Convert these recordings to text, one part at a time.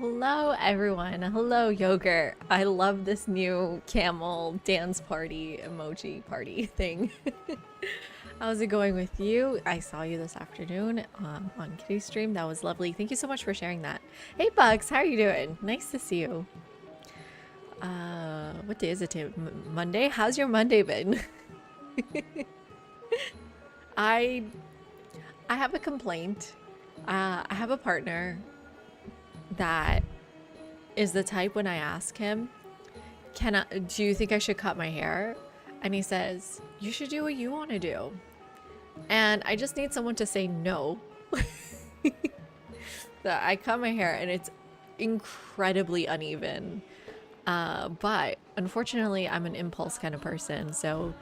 Hello, everyone. Hello, yogurt. I love this new camel dance party emoji party thing. How's it going with you? I saw you this afternoon on Kitty's stream. That was lovely. Thank you so much for sharing that. Hey, Bugs. How are you doing? Nice to see you. What day is it today? Monday? How's your Monday been? I I have a complaint. I have a partner that is the type when I ask him, do you think I should cut my hair? And he says, you should do what you want to do. And I just need someone to say no. That I cut my hair and it's incredibly uneven. But unfortunately, I'm an impulse kind of person, so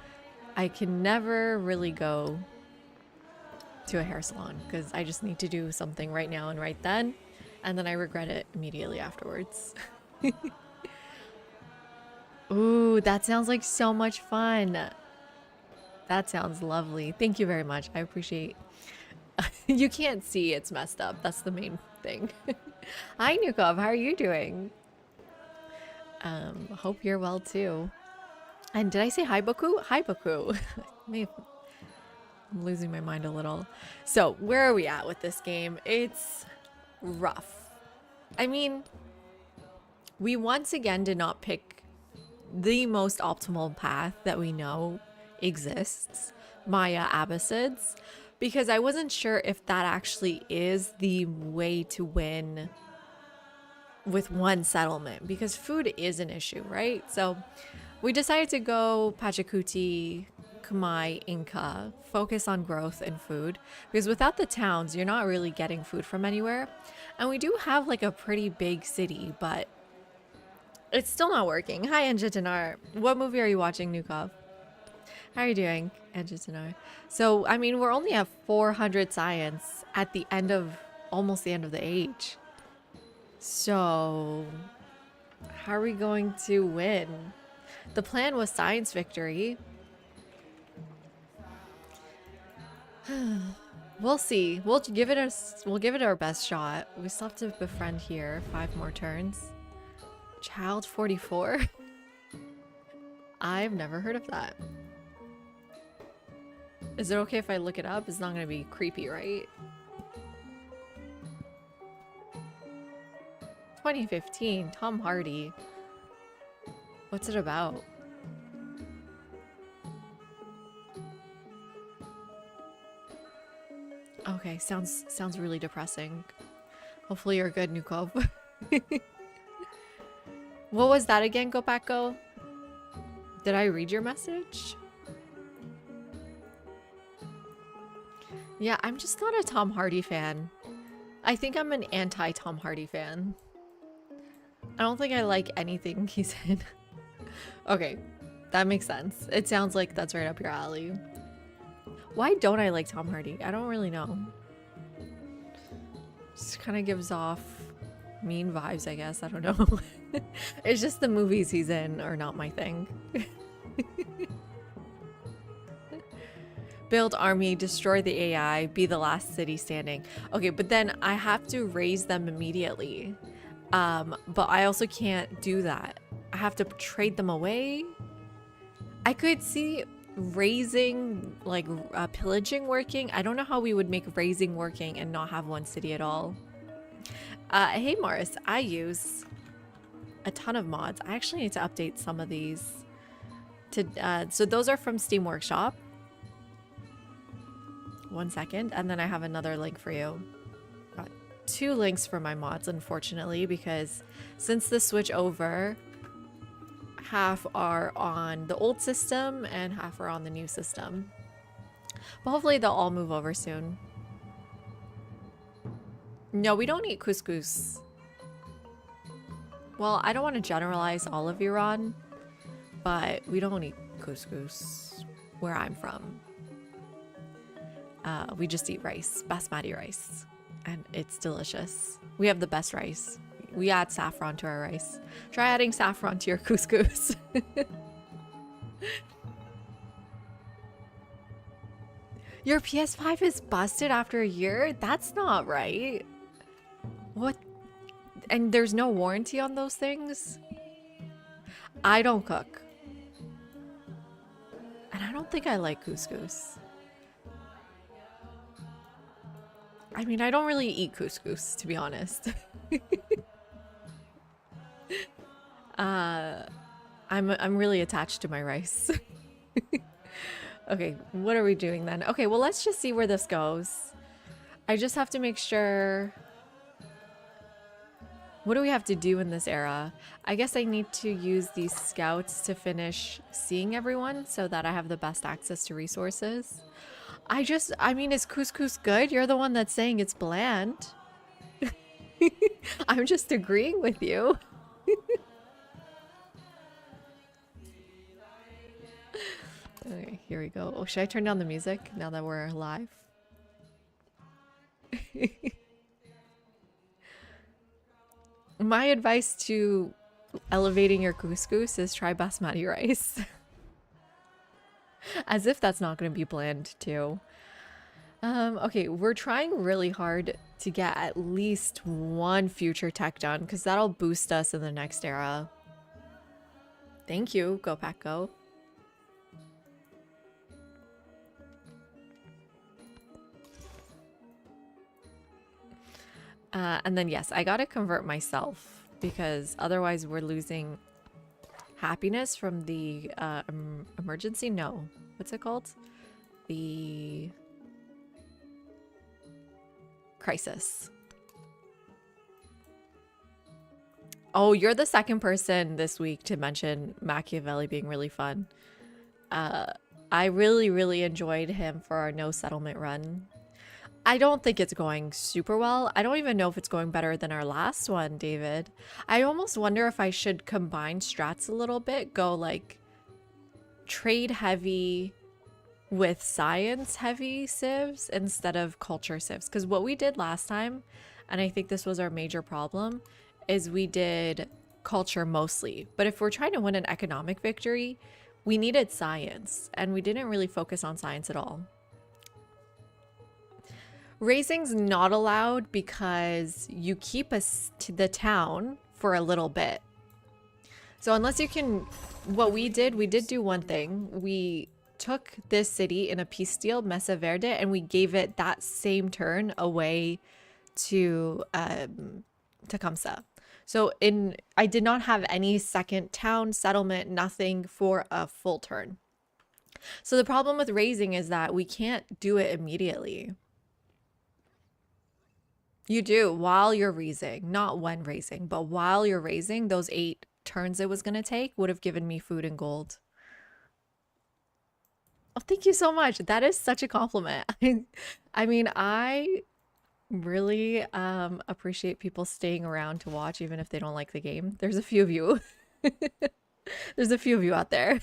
I can never really go to a hair salon because I just need to do something right now and right then. And then I regret it immediately afterwards. Ooh, that sounds like so much fun. That sounds lovely. Thank you very much. I appreciate. You can't see it's messed up. That's the main thing. Hi, Nukov. How are you doing? Hope you're well too. And did I say hi, Boku? Hi, Boku. I'm losing my mind a little. So, where are we at with this game? It's rough. I mean, we once again did not pick the most optimal path that we know exists, Maya Abbasids, because I wasn't sure if that actually is the way to win with one settlement, because food is an issue, right? So we decided to go Pachacuti, Khmer, Inca, focus on growth and food, because without the towns, you're not really getting food from anywhere. And we do have like a pretty big city, but it's still not working. Hi, Anjitanar. What movie are you watching, Nukov? How are you doing, Anjitanar? So, I mean, we're only at 400 science at the end of, almost the end of the age. So, how are we going to win? The plan was science victory. We'll see. We'll give it our best shot. We still have to befriend here. 5 more turns. Child 44. I've never heard of that. Is it okay if I look it up? It's not gonna be creepy, right? 2015, Tom Hardy. What's it about? Okay, sounds really depressing. Hopefully you're good, Nukov. What was that again, Gopako? Did I read your message? Yeah, I'm just not a Tom Hardy fan. I think I'm an anti-Tom Hardy fan. I don't think I like anything he's in. Okay, that makes sense. It sounds like that's right up your alley. Why don't I like Tom Hardy? I don't really know. Just kind of gives off mean vibes, I guess. I don't know. It's just the movies he's in are not my thing. Build army, destroy the AI, be the last city standing. Okay, but then I have to raise them immediately. But I also can't do that. I have to trade them away. I could see raising, like pillaging working. I don't know how we would make raising working and not have one city at all. Hey Morris, I use a ton of mods. I actually need to update some of these. So those are from Steam Workshop. 1 second, and then I have another link for you. Got 2 links for my mods, unfortunately, because since the switch over, half are on the old system and half are on the new system. But hopefully they'll all move over soon. No, we don't eat couscous. Well, I don't want to generalize all of Iran, but we don't eat couscous where I'm from. We just eat rice, basmati rice, and it's delicious. We have the best rice. We add saffron to our rice. Try adding saffron to your couscous. Your PS5 is busted after a year? That's not right. What? And there's no warranty on those things. I don't cook. And I don't think I like couscous. I mean, I don't really eat couscous, to be honest. I'm really attached to my rice. Okay, what are we doing then? Okay, well, let's just see where this goes. I just have to make sure... What do we have to do in this era? I guess I need to use these scouts to finish seeing everyone so that I have the best access to resources. I mean, is couscous good? You're the one that's saying it's bland. I'm just agreeing with you. Okay, here we go. Oh, should I turn down the music now that we're live? My advice to elevating your couscous is try basmati rice. As if that's not going to be bland too. Okay, we're trying really hard to get at least one future tech done because that'll boost us in the next era. Thank you, Go Pack Go. And then yes, I gotta convert myself because otherwise we're losing happiness from the emergency. No, what's it called? The crisis. Oh, you're the second person this week to mention Machiavelli being really fun. I really enjoyed him for our no settlement run. I don't think it's going super well. I don't even know if it's going better than our last one, David. I almost wonder if I should combine strats a little bit, go like trade heavy with science heavy civs instead of culture civs. Because what we did last time, and I think this was our major problem, is we did culture mostly. But if we're trying to win an economic victory, we needed science, and we didn't really focus on science at all. Raising's not allowed because you keep us to the town for a little bit. So unless you can, what we did do one thing. We took this city in a peace deal, Mesa Verde, and we gave it that same turn away to Tecumseh. So I did not have any second town settlement, nothing for a full turn. So the problem with raising is that we can't do it immediately. You do while you're raising, not when raising, but while you're raising, those 8 turns it was going to take would have given me food and gold. Oh, thank you so much. That is such a compliment. I mean, I really appreciate people staying around to watch even if they don't like the game. There's a few of you. There's a few of you out there.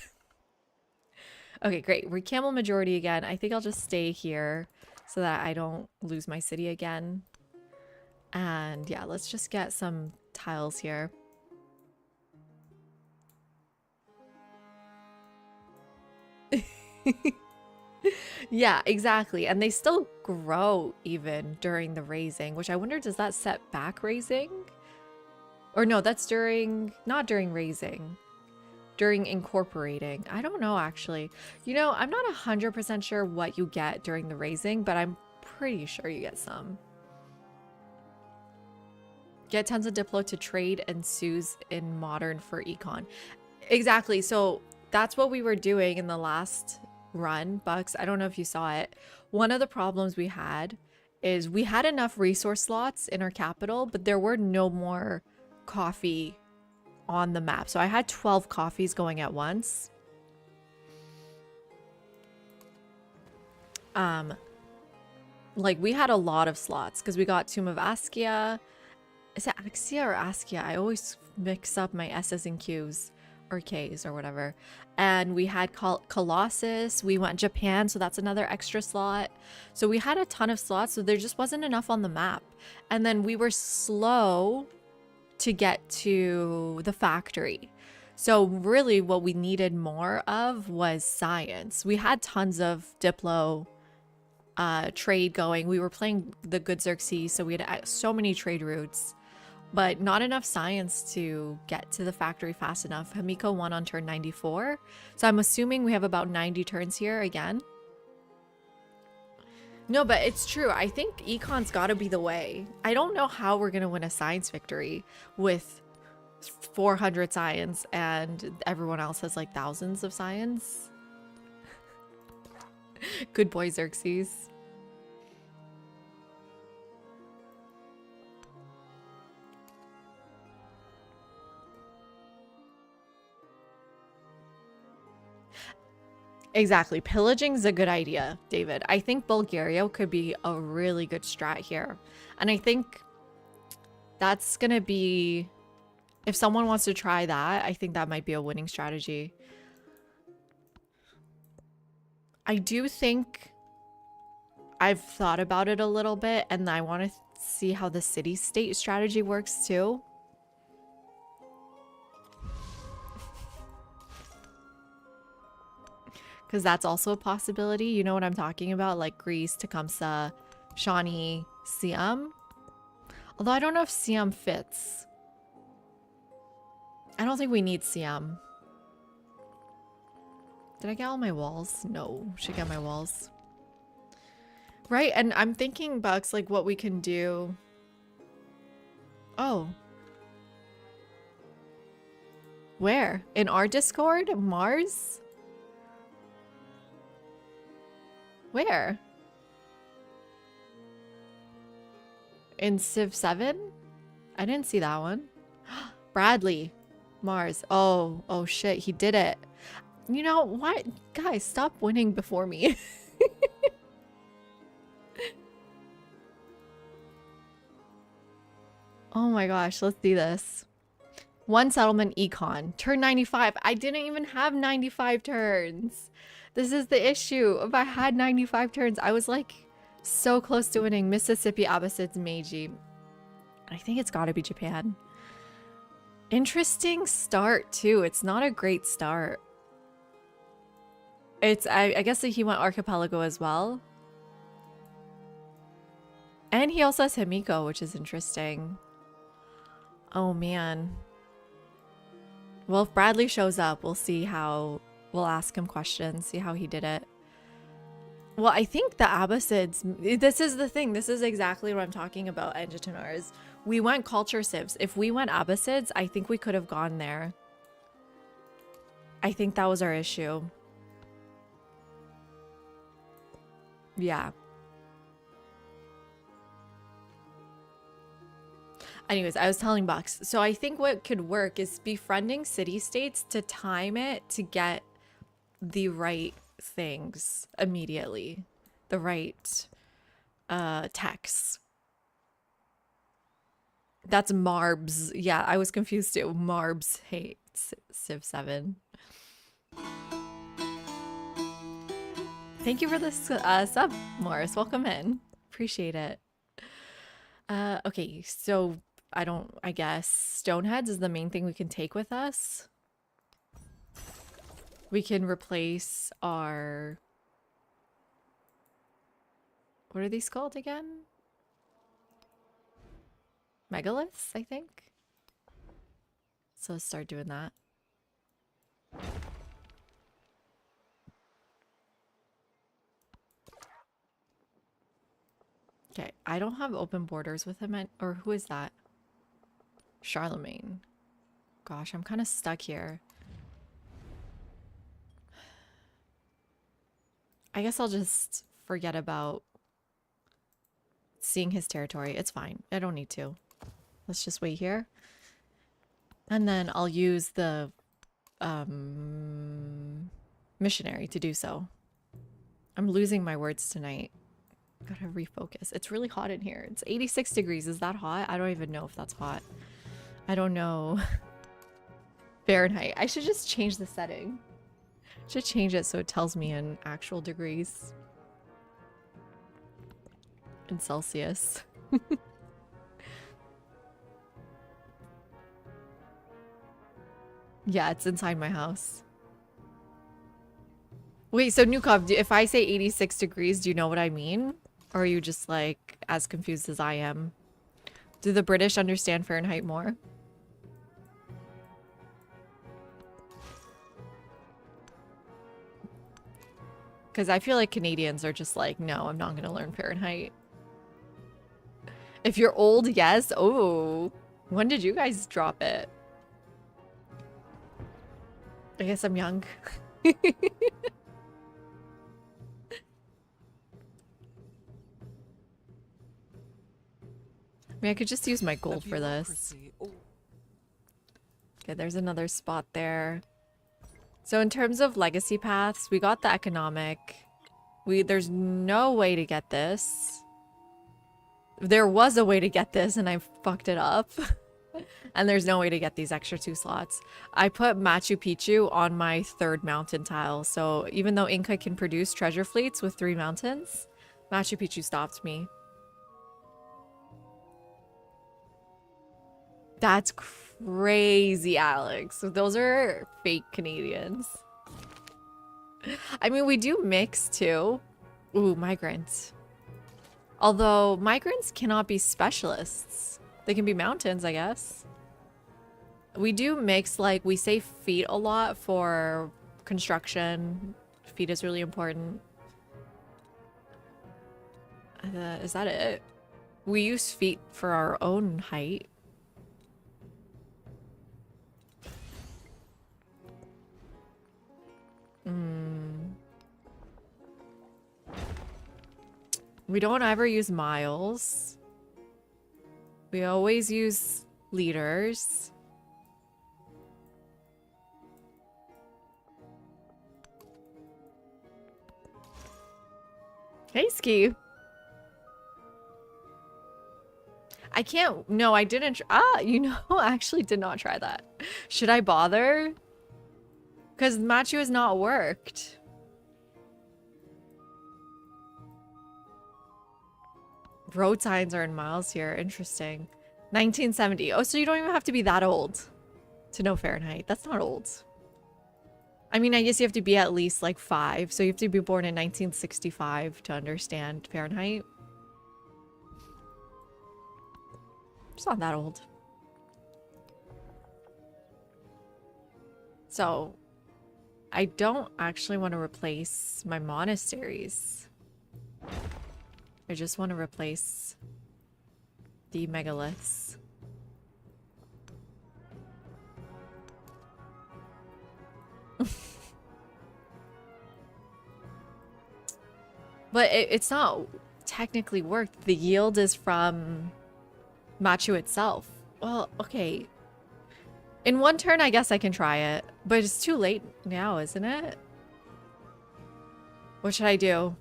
Okay, great. We're camel majority again. I think I'll just stay here so that I don't lose my city again. And yeah, let's just get some tiles here. Yeah, exactly. And they still grow even during the raising, which I wonder, does that set back raising? Or no, that's during, not during raising, during incorporating. I don't know, actually. You know, I'm not 100% sure what you get during the raising, but I'm pretty sure you get some. Get tons of Diplo to trade and Sues in modern for econ. Exactly. So that's what we were doing in the last run, Bucks. I don't know if you saw it. One of the problems we had is we had enough resource slots in our capital, but there were no more coffee on the map. So I had 12 coffees going at once. Like we had a lot of slots because we got Tomb of Askia. Is it Axia or Askia? I always mix up my S's and Q's or K's or whatever. And we had Colossus. We went Japan, so that's another extra slot. So we had a ton of slots, so there just wasn't enough on the map. And then we were slow to get to the factory. So really what we needed more of was science. We had tons of Diplo trade going. We were playing the Good Xerxes, so we had so many trade routes. but not enough science to get to the factory fast enough. Hamiko won on turn 94. So I'm assuming we have about 90 turns here again. No, but it's true. I think econ's got to be the way. I don't know how we're going to win a science victory with 400 science and everyone else has like thousands of science. Good boy, Xerxes. Exactly. Pillaging is a good idea, David. I think Bulgaria could be a really good strat here. And I think that's going to be... If someone wants to try that, I think that might be a winning strategy. I do think I've thought about it a little bit, and I want to see how the city-state strategy works too. Because that's also a possibility. You know what I'm talking about? Like Greece, Tecumseh, Shawnee, Siam. Although I don't know if Siam fits. I don't think we need Siam. Did I get all my walls? No. Should get my walls. Right, and I'm thinking, Bucks, like what we can do. Oh. Where? In our Discord? Mars? Where? In Civ 7? I didn't see that one. Bradley. Mars. Oh shit, he did it. You know what? Guys, stop winning before me. Oh my gosh, let's do this. One settlement econ. Turn 95. I didn't even have 95 turns. This is the issue. If I had 95 turns, I was like so close to winning. Mississippi, Abbasids, Meiji. I think it's gotta be Japan. Interesting start too. It's not a great start. It's, I guess that he went archipelago as well. And he also has Himiko, which is interesting. Oh man. Well, if Bradley shows up, we'll see how, we'll ask him questions, see how he did it. Well, I think the Abbasids, this is the thing. This is exactly what I'm talking about, Engitanars. We went culture civs. If we went Abbasids, I think we could have gone there. I think that was our issue. Yeah. Anyways, I was telling Bucks. So I think what could work is befriending city-states to time it to get the right things immediately. The right texts. That's Marbs. Yeah, I was confused too. Marbs hates Civ 7. Thank you for this sub, Morris. Welcome in. Appreciate it. Okay, so I guess Stoneheads is the main thing we can take with us. We can replace our... What are these called again? Megaliths, I think. So let's start doing that. Okay, I don't have open borders with him, or who is that? Charlemagne. Gosh, I'm kind of stuck here. I guess I'll just forget about seeing his territory. It's fine. I don't need to. Let's just wait here. And then I'll use the missionary to do so. I'm losing my words tonight. Gotta refocus. It's really hot in here. It's 86 degrees. Is that hot? I don't even know if that's hot. I don't know. Fahrenheit. I should just change the setting. Should change it so it tells me in actual degrees. In Celsius. Yeah, it's inside my house. Wait, so Nukov, if I say 86 degrees, do you know what I mean? Or are you just like as confused as I am? Do the British understand Fahrenheit more? Because I feel like Canadians are just like, no, I'm not going to learn Fahrenheit. If you're old, yes. Oh, when did you guys drop it? I guess I'm young. I mean, I could just use my gold for this. Okay, there's another spot there. So in terms of legacy paths, we got the economic. There's no way to get this. There was a way to get this and I fucked it up. And there's no way to get these extra 2 slots. I put Machu Picchu on my 3rd mountain tile. So even though Inca can produce treasure fleets with 3 mountains, Machu Picchu stopped me. That's crazy, Alex. So those are fake Canadians. I mean, we do mix too. Ooh, migrants. Although migrants cannot be specialists. They can be mountains, I guess. We do mix, like, we say feet a lot for construction. Feet is really important. Is that it? We use feet for our own height. We don't ever use miles. We always use liters. Hey, Ski. I can't. No, I didn't. You know, I actually did not try that. Should I bother? Because Machu has not worked. Road signs are in miles here. Interesting. 1970. Oh, so you don't even have to be that old to know Fahrenheit. That's not old. I mean, I guess you have to be at least like 5. So you have to be born in 1965 to understand Fahrenheit. It's not that old. So I don't actually want to replace my monasteries. I just want to replace the megaliths. But it's not technically worked. The yield is from Machu itself. Well, okay. In one turn, I guess I can try it. But it's too late now, isn't it? What should I do?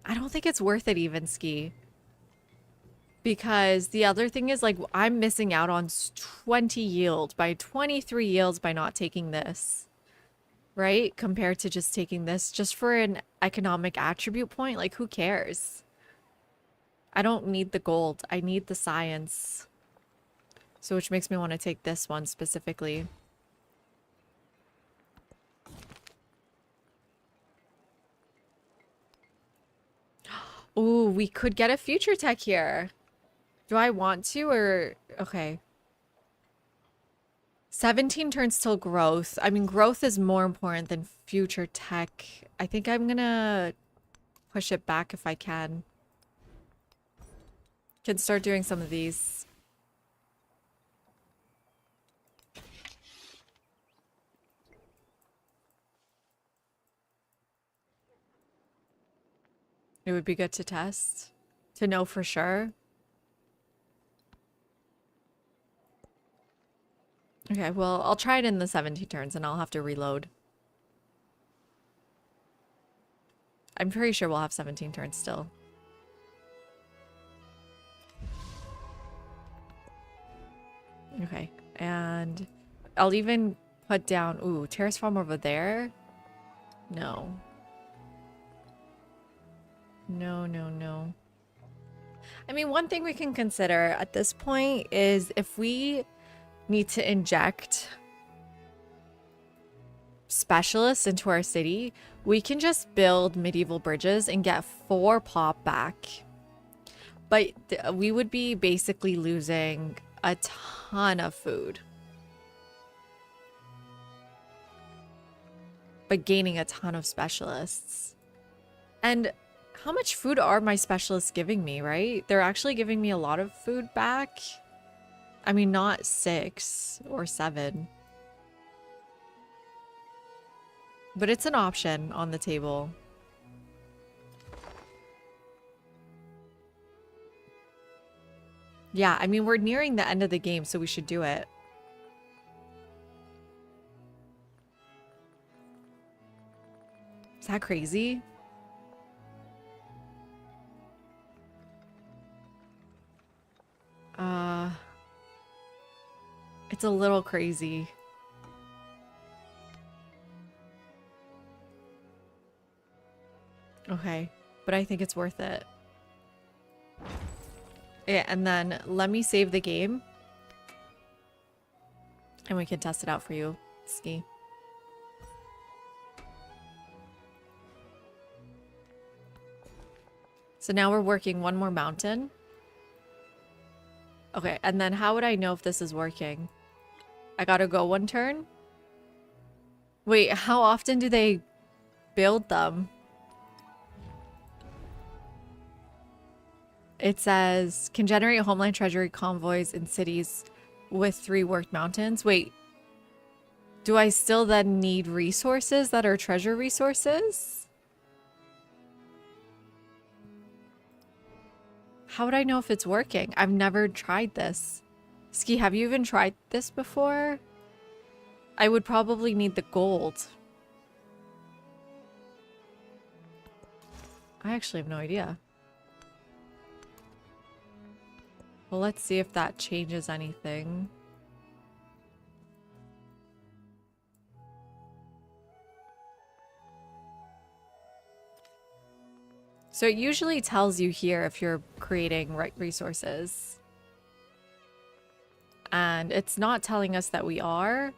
I don't think it's worth it even, Ski. Because the other thing is, like, I'm missing out on 20 yield by 23 yields by not taking this. Right? Compared to just taking this just for an economic attribute point. Like, who cares? I don't need the gold. I need the science. So which makes me want to take this one specifically. Ooh, we could get a future tech here. Do I want to or... Okay. 17 turns till growth. I mean, growth is more important than future tech. I think I'm gonna push it back if I can. Can start doing some of these. It would be good to test. To know for sure. Okay, well, I'll try it in the 17 turns and I'll have to reload. I'm pretty sure we'll have 17 turns still. Okay, and I'll even put down... Ooh, terrace farm over there? No. No, no, no. I mean, one thing we can consider at this point is if we need to inject specialists into our city, we can just build medieval bridges and get 4 pop back. But we would be basically losing a ton of food. But gaining a ton of specialists. And how much food are my specialists giving me, right? They're actually giving me a lot of food back. I mean, not 6 or 7. But it's an option on the table. Yeah, I mean, we're nearing the end of the game, so we should do it. Is that crazy? It's a little crazy. Okay, but I think it's worth it. Yeah, and then let me save the game. And we can test it out for you, Ski. So now we're working one more mountain. Okay, and then how would I know if this is working? I gotta go one turn? Wait, how often do they build them? It says, can generate Homeland Treasury convoys in cities with 3 worked mountains. Wait, do I still then need resources that are treasure resources? How would I know if it's working? I've never tried this. Ski, have you even tried this before? I would probably need the gold. I actually have no idea. Well, let's see if that changes anything. So it usually tells you here if you're creating right resources. And it's not telling us that we are.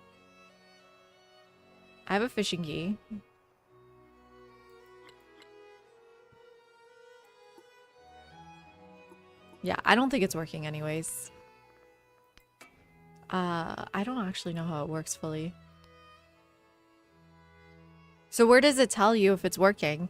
I have a fishing key. Yeah, I don't think it's working anyways. I don't actually know how it works fully. So where does it tell you if it's working?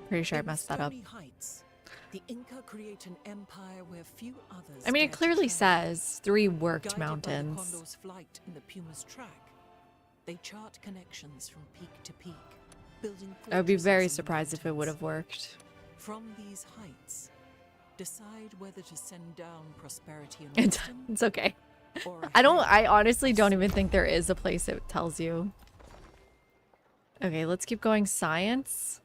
Pretty sure I messed that up. Heights, the Inca create an empire where few others I mean, it dare to clearly tread. says 3 worked Guided by the mountains. Condor's flight in the Puma's track, they chart connections from peak to peak, building I would be very fortresses in surprised if it would mountains. have worked. From these heights, decide whether to send down prosperity and It's, wisdom, it's okay. or a I honestly don't even think there is a place it tells you. Okay, let's keep going. Science.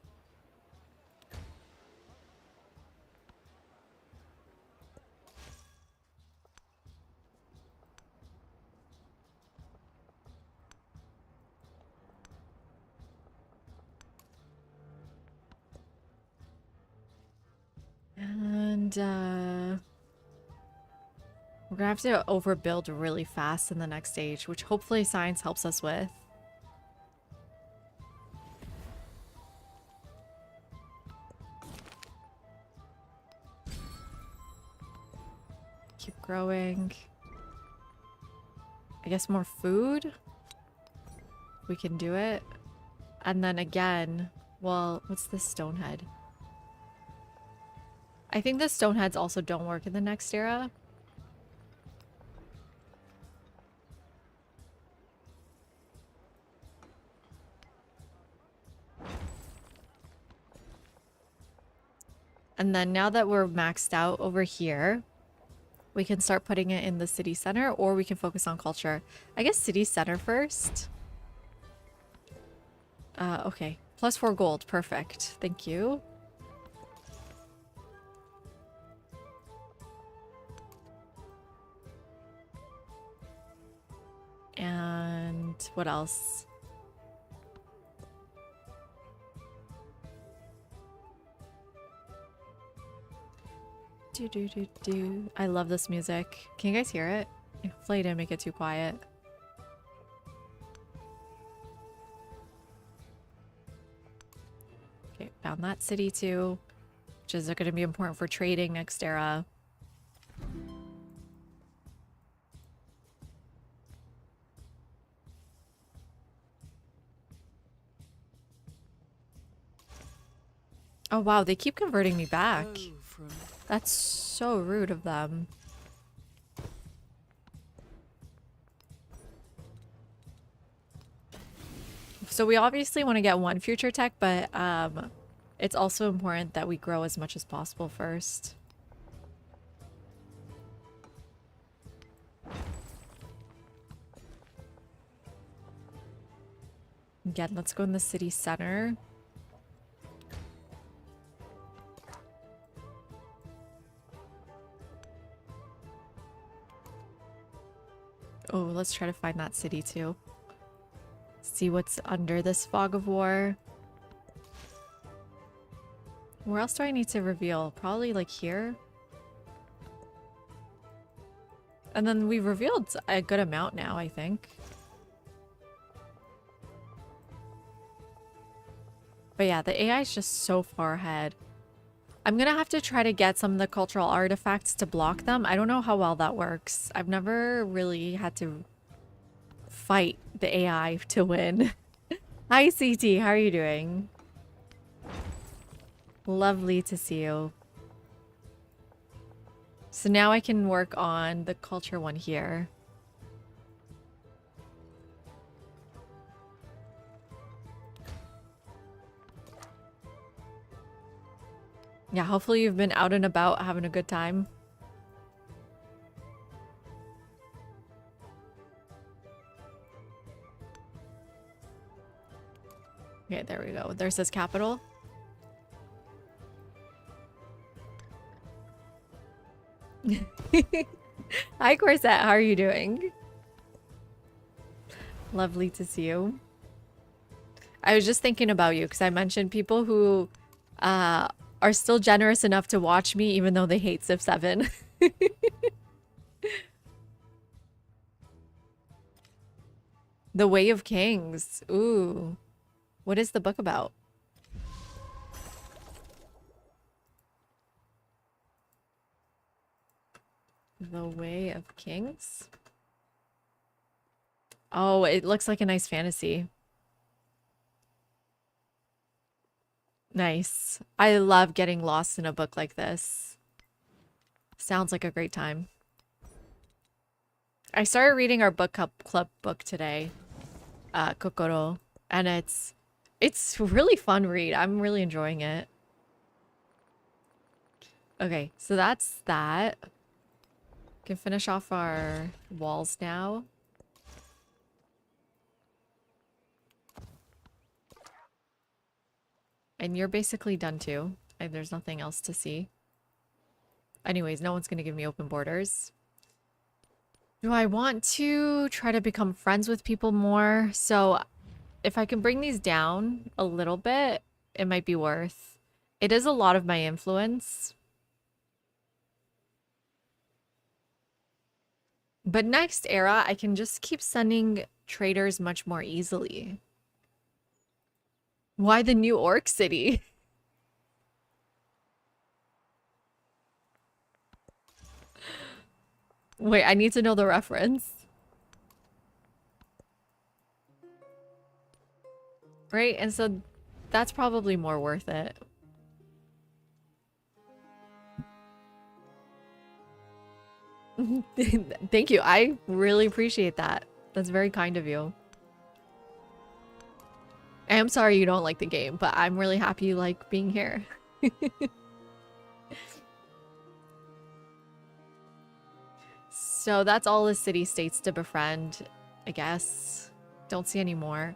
And we're gonna have to overbuild really fast in the next stage, which hopefully science helps us with. Keep growing. I guess more food. We can do it. And then again, well, what's this stonehead? I think the stoneheads also don't work in the next era. And then now that we're maxed out over here, we can start putting it in the city center, or we can focus on culture. I guess city center first. Okay. +4 gold. Perfect. Thank you. And what else? Do, do, do, do. I love this music. Can you guys hear it? Hopefully I didn't make it too quiet. Okay, found that city too, which is going to be important for trading next era. Oh wow, they keep converting me back. Oh, from That's so rude of them. So we obviously want to get one future tech, but it's also important that we grow as much as possible first. Again, let's go in the city center. Oh, let's try to find that city too. See what's under this fog of war. Where else do I need to reveal? Probably like here. And then we've revealed a good amount now, I think. But yeah, the AI is just so far ahead. I'm gonna have to try to get some of the cultural artifacts to block them. I don't know how well that works. I've never really had to fight the AI to win. Hi, CT. How are you doing? Lovely to see you. So now I can work on the culture one here. Yeah, hopefully you've been out and about having a good time. Okay, there we go. There's his capital. Hi, Corset. How are you doing? Lovely to see you. I was just thinking about you because I mentioned people who are still generous enough to watch me even though they hate Civ 7. The Way of Kings. Ooh. What is the book about? The Way of Kings? Oh, it looks like a nice fantasy. Nice. I love getting lost in a book like this. Sounds like a great time. I started reading our book club book today, Kokoro, and it's really fun read. I'm really enjoying it. Okay, so that's that. Can finish off our walls now. And you're basically done too. There's nothing else to see. Anyways, no one's gonna give me open borders. Do I want to try to become friends with people more? So if I can bring these down a little bit, it might be worth. It is a lot of my influence. But next era, I can just keep sending traders much more easily. Why the New Orc City? Wait, I need to know the reference. Right? And so that's probably more worth it. Thank you. I really appreciate that. That's very kind of you. I am sorry you don't like the game, but I'm really happy you like being here. So that's all the city-states to befriend, I guess. Don't see any more.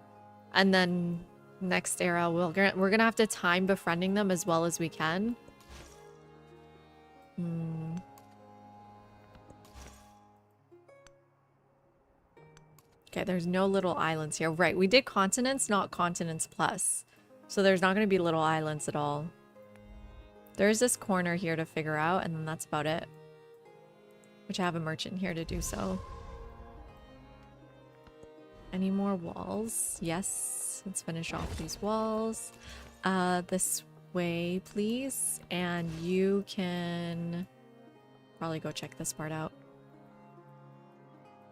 And then next era, we're gonna have to time befriending them as well as we can. Okay, there's no little islands here. Right, we did continents, not continents plus. So there's not going to be little islands at all. There's this corner here to figure out, and then that's about it. Which I have a merchant here to do so. Any more walls? Yes. Let's finish off these walls. This way, please. And you can probably go check this part out.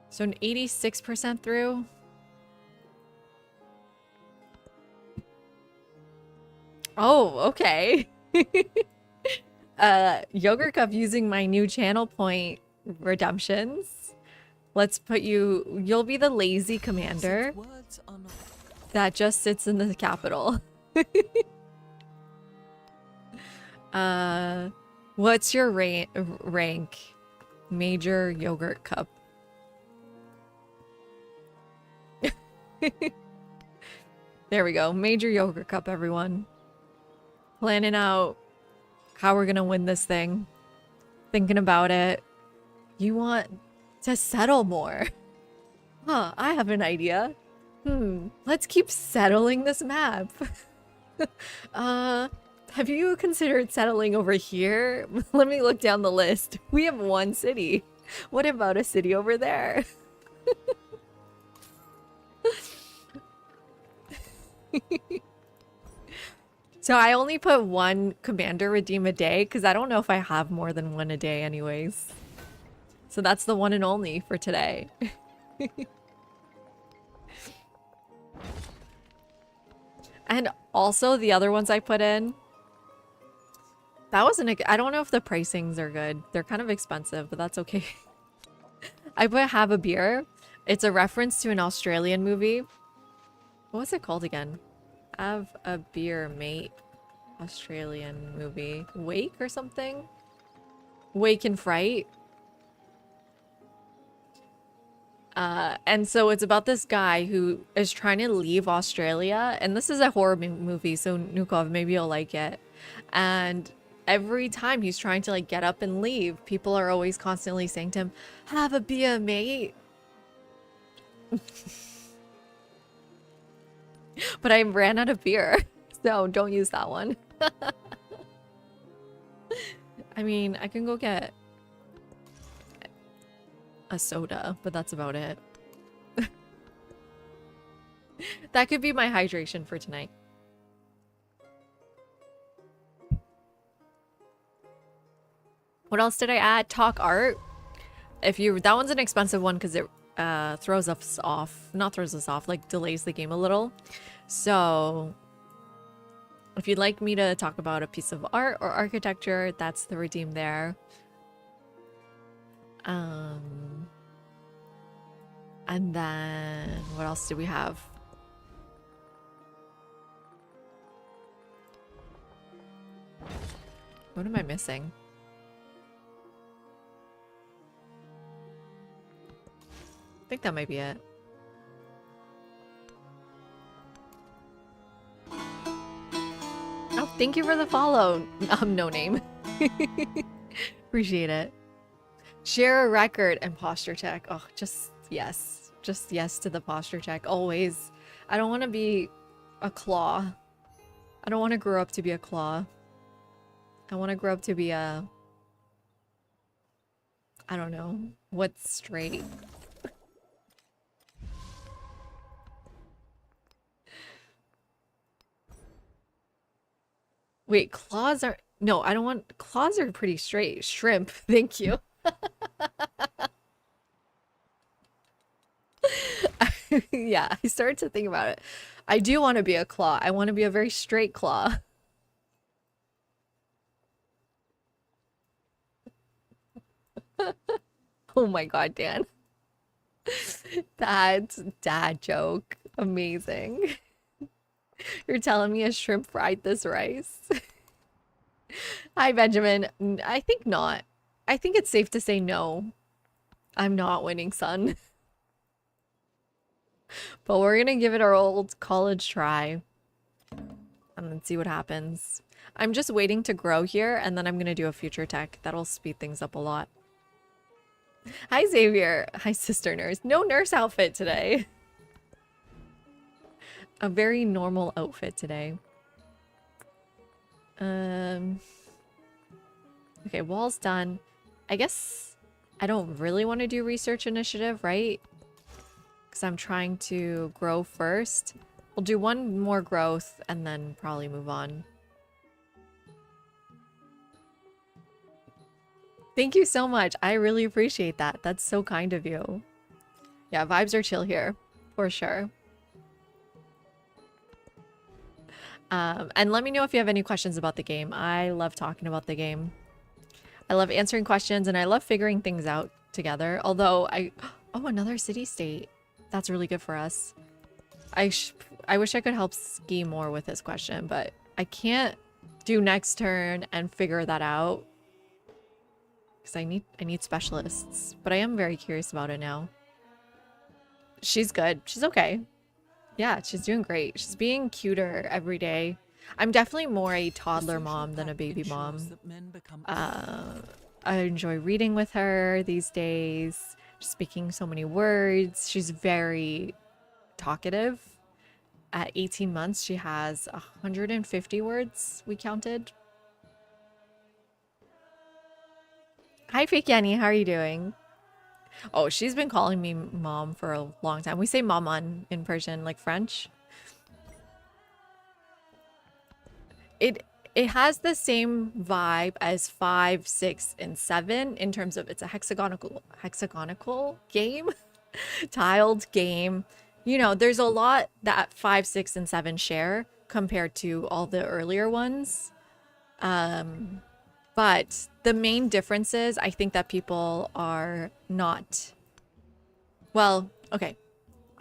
So an 86% through. Oh, okay. Yogurt Cup using my new channel point redemptions. Let's put you, you'll be the lazy commander that just sits in the capital. What's your rank? Major Yogurt Cup. There we go. Major Yogurt Cup, everyone. Planning out how we're gonna win this thing. Thinking about it. You want to settle more. Huh, I have an idea. Let's keep settling this map. Have you considered settling over here? Let me look down the list. We have one city. What about a city over there? So I only put one commander redeem a day because I don't know if I have more than one a day anyways. So that's the one and only for today. And also the other ones I put in. That wasn't I don't know if the pricings are good. They're kind of expensive, but that's okay. I put have a beer. It's a reference to an Australian movie. What was it called again? Have a beer, mate. Australian movie. Wake or something? Wake and Fright. And so it's about this guy who is trying to leave Australia. And this is a horror movie, so Nukov, maybe you'll like it. And every time he's trying to like get up and leave, people are always constantly saying to him, have a beer, mate. But I ran out of beer, so don't use that one. I mean, I can go get a soda, but that's about it. That could be my hydration for tonight. What else did I add? Talk art. That one's an expensive one because it throws us off. Not throws us off, like delays the game a little. So if you'd like me to talk about a piece of art or architecture, that's the redeem there. And then what else do we have? What am I missing? I think that might be it. Oh, thank you for the follow. No name. Appreciate it. Share a record and posture check. Oh, just yes. Just yes to the posture check. Always. I don't want to be a claw. I don't want to grow up to be a claw. I want to grow up to be a... I don't know. What's straight? Wait, claws are... No, I don't want... Claws are pretty straight. Shrimp. Thank you. Yeah, I started to think about it. I do want to be a claw. I want to be a very straight claw. Oh my god, Dan. That's dad joke. Amazing. You're telling me a shrimp fried this rice? Hi, Benjamin. I think not. I think it's safe to say no. I'm not winning, son. But we're gonna give it our old college try. And then see what happens. I'm just waiting to grow here, and then I'm gonna do a future tech. That'll speed things up a lot. Hi, Xavier. Hi, sister nurse. No nurse outfit today. A very normal outfit today. Okay, wall's done. I guess I don't really want to do research initiative, right? Because I'm trying to grow first. We'll do one more growth and then probably move on. Thank you so much. I really appreciate that. That's so kind of you. Yeah, vibes are chill here, for sure. And let me know if you have any questions about the game. I love talking about the game. I love answering questions and I love figuring things out together. Although oh, another city state. That's really good for us. I wish I could help Ski more with this question, but I can't do next turn and figure that out because I need specialists. But I am very curious about it now. She's good. She's okay. Yeah, she's doing great. She's being cuter every day. I'm definitely more a toddler mom than a baby mom. I enjoy reading with her these days, speaking so many words. She's very talkative. At 18 months, she has 150 words, we counted. Hi, Fake Yanni. How are you doing? Oh, she's been calling me mom for a long time. We say maman in Persian, like French. It has the same vibe as 5, 6, and 7 in terms of it's a hexagonal game, tiled game. You know, there's a lot that 5, 6, and 7 share compared to all the earlier ones. But the main differences, I think that people are not, well, okay.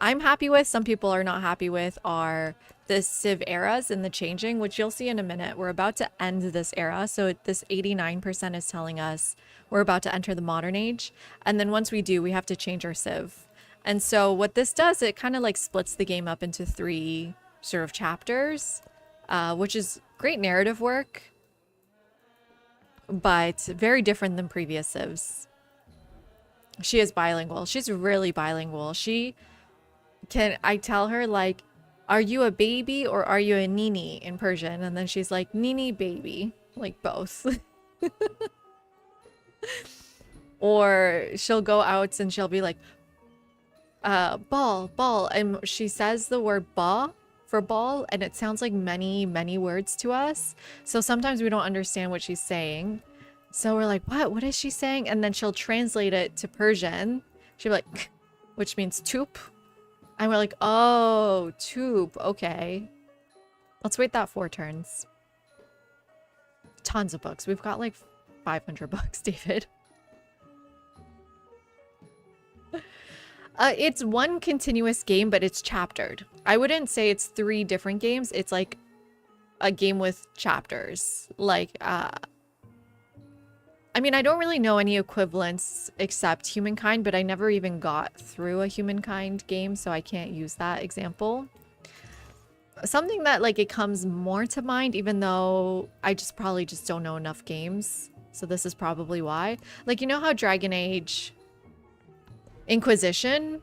I'm happy with, some people are not happy with, are the Civ eras and the changing, which you'll see in a minute. We're about to end this era. So this 89% is telling us we're about to enter the modern age. And then once we do, we have to change our Civ. And so what this does, it kind of like splits the game up into 3 sort of chapters, which is great narrative work, but very different than previous Civs. She is bilingual. She's really bilingual. I tell her, like, are you a baby or are you a nini in Persian? And then she's like, nini baby, like both. Or she'll go out and she'll be like, ball. And she says the word ba for ball, and it sounds like many, many words to us. So sometimes we don't understand what she's saying. So we're like, what is she saying? And then she'll translate it to Persian. She'll be like, which means toop. And we're like, oh, tube. Okay. Let's wait that 4 turns. Tons of books. We've got like 500 books, David. It's one continuous game, but it's chaptered. I wouldn't say it's 3 different games. It's like a game with chapters. Like, I mean, I don't really know any equivalents except Humankind, but I never even got through a Humankind game, so I can't use that example. Something that, like, it comes more to mind, even though I probably just don't know enough games. So this is probably why. Like, you know how Dragon Age Inquisition,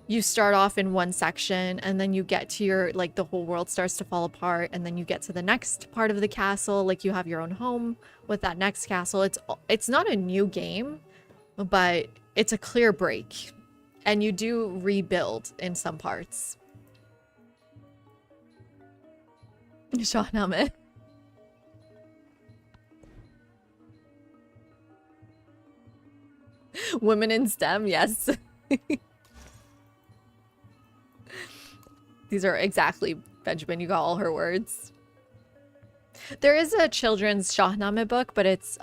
you start off in one section and then you get to your, like, the whole world starts to fall apart, and then you get to the next part of the castle, like you have your own home with that next castle. It's not a new game, but it's a clear break, and you do rebuild in some parts. Shahnameh. Women in STEM, yes. These are exactly, Benjamin, you got all her words. There is a children's Shahnameh book, but it's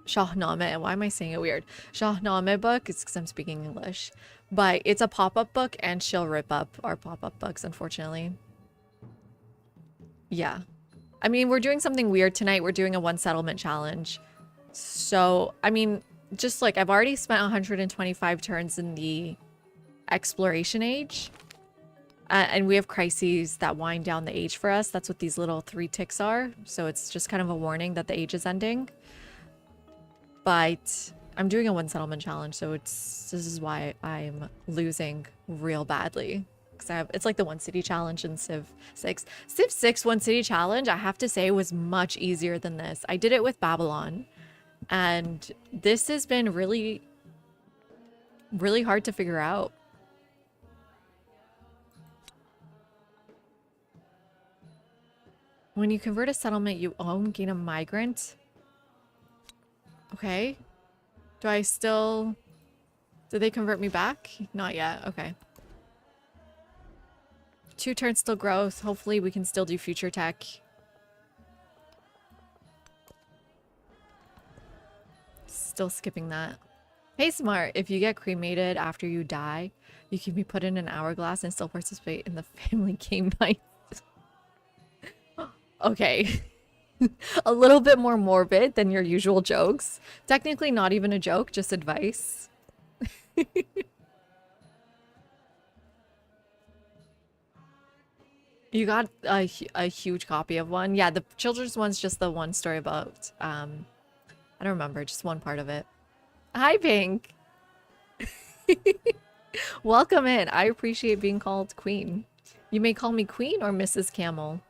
Shahnameh. Why am I saying it weird? Shahnameh book. It's because I'm speaking English. But it's a pop-up book, and she'll rip up our pop-up books, unfortunately. Yeah. I mean, we're doing something weird tonight. We're doing a 1 settlement challenge. So, I mean, just like I've already spent 125 turns in the exploration age. And we have crises that wind down the age for us. That's what these little 3 ticks are. So it's just kind of a warning that the age is ending. But I'm doing a 1 settlement challenge, so this is why I'm losing real badly. Because it's like the one city challenge in Civ 6. Civ 6 one city challenge, I have to say, was much easier than this. I did it with Babylon. And this has been really, really hard to figure out. When you convert a settlement you own, gain a migrant. Okay. Do I still... Did they convert me back? Not yet. Okay. 2 turns still growth. Hopefully we can still do future tech. Still skipping that. Hey, Smart, if you get cremated after you die, you can be put in an hourglass and still participate in the family game night. Okay. A little bit more morbid than your usual jokes. Technically not even a joke, just advice. You got a huge copy of one. Yeah, the children's one's just the one story about, I don't remember, just one part of it. Hi, Pink. Welcome in. I appreciate being called Queen. You may call me Queen or Mrs. Camel.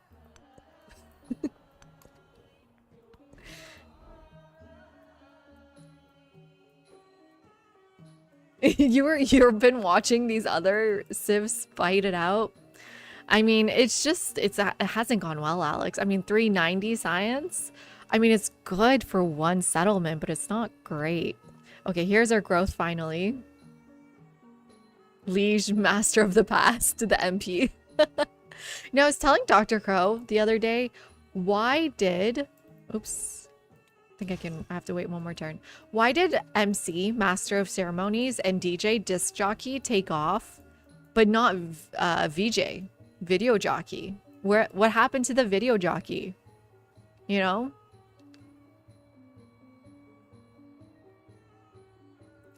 You've been watching these other civs fight it out. I mean, it hasn't gone well, Alex. I mean, 390 science. I mean, it's good for one settlement, but it's not great. Okay, here's our growth finally. Liege, Master of the Past, the MP. Now, I was telling Dr. Crow the other day, why did... Oops. I have to wait one more turn. Why did MC, Master of Ceremonies, and DJ, Disc Jockey, take off, but not VJ, Video Jockey? What happened to the Video Jockey? You know?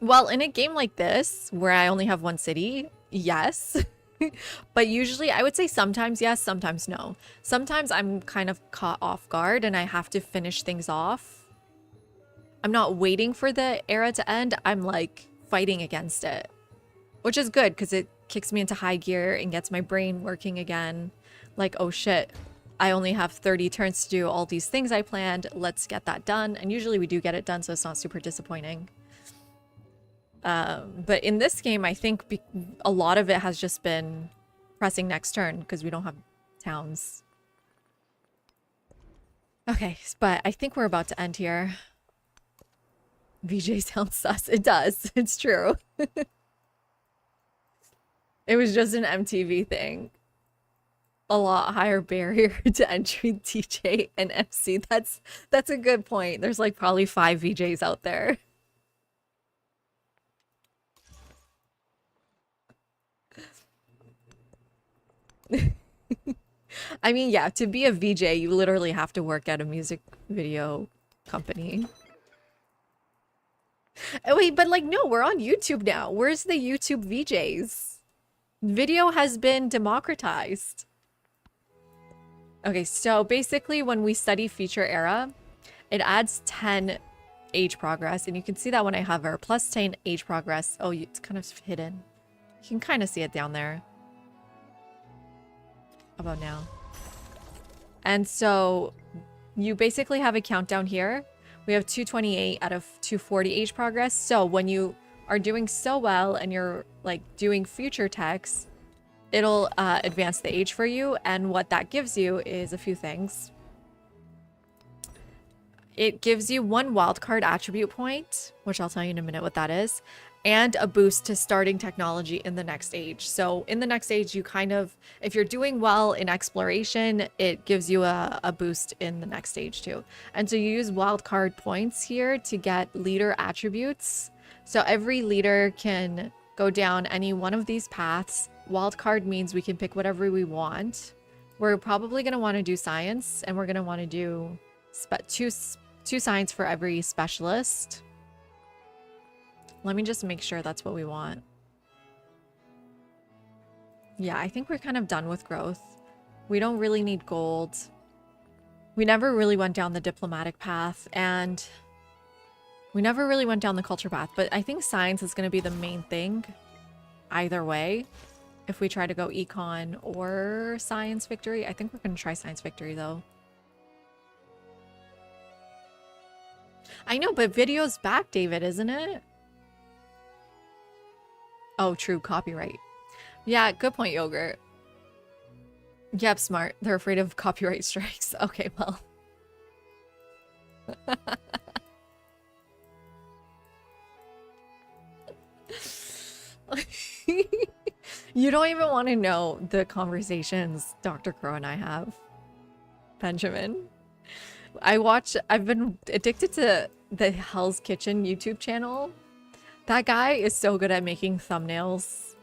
Well, in a game like this, where I only have one city, yes. But usually, I would say sometimes yes, sometimes no. Sometimes I'm kind of caught off guard and I have to finish things off. I'm not waiting for the era to end. I'm like fighting against it, which is good because it kicks me into high gear and gets my brain working again. Like, oh shit, I only have 30 turns to do all these things I planned. Let's get that done. And usually we do get it done, so it's not super disappointing. But in this game, I think a lot of it has just been pressing next turn because we don't have towns. Okay, but I think we're about to end here. VJ sounds sus. It does. It's true. It was just an MTV thing. A lot higher barrier to entry DJ and MC. That's a good point. There's like probably 5 VJs out there. I mean, yeah, to be a VJ, you literally have to work at a music video company. Oh, wait, but like, no, we're on YouTube now. Where's the YouTube VJs? Video has been democratized. Okay, so basically when we study future era, it adds 10 age progress. And you can see that when I hover, plus 10 age progress. Oh, it's kind of hidden. You can kind of see it down there. How about now? And so you basically have a countdown here. We have 228 out of 240 age progress. So when you are doing so well and you're like doing future techs, it'll advance the age for you. And what that gives you is a few things. It gives you 1 wildcard attribute point, which I'll tell you in a minute what that is, and a boost to starting technology in the next age. So in the next age, you kind of, if you're doing well in exploration, it gives you a boost in the next stage too. And so you use wildcard points here to get leader attributes. So every leader can go down any one of these paths. Wildcard means we can pick whatever we want. We're probably going to want to do science, and we're going to want to do two science for every specialist. Let me just make sure that's what we want. Yeah, I think we're kind of done with growth. We don't really need gold. We never really went down the diplomatic path, and we never really went down the culture path, but I think science is going to be the main thing either way. if we try to go econ or science victory. I think we're going to try science victory though. I know, but video's back, David, isn't it? Oh, true, copyright. Yeah, good point, Yogurt. Yep, smart. They're afraid of copyright strikes. Okay, well. You don't even want to know the conversations Dr. Crow and I have, Benjamin. I've been addicted to the Hell's Kitchen YouTube channel. That guy is so good at making thumbnails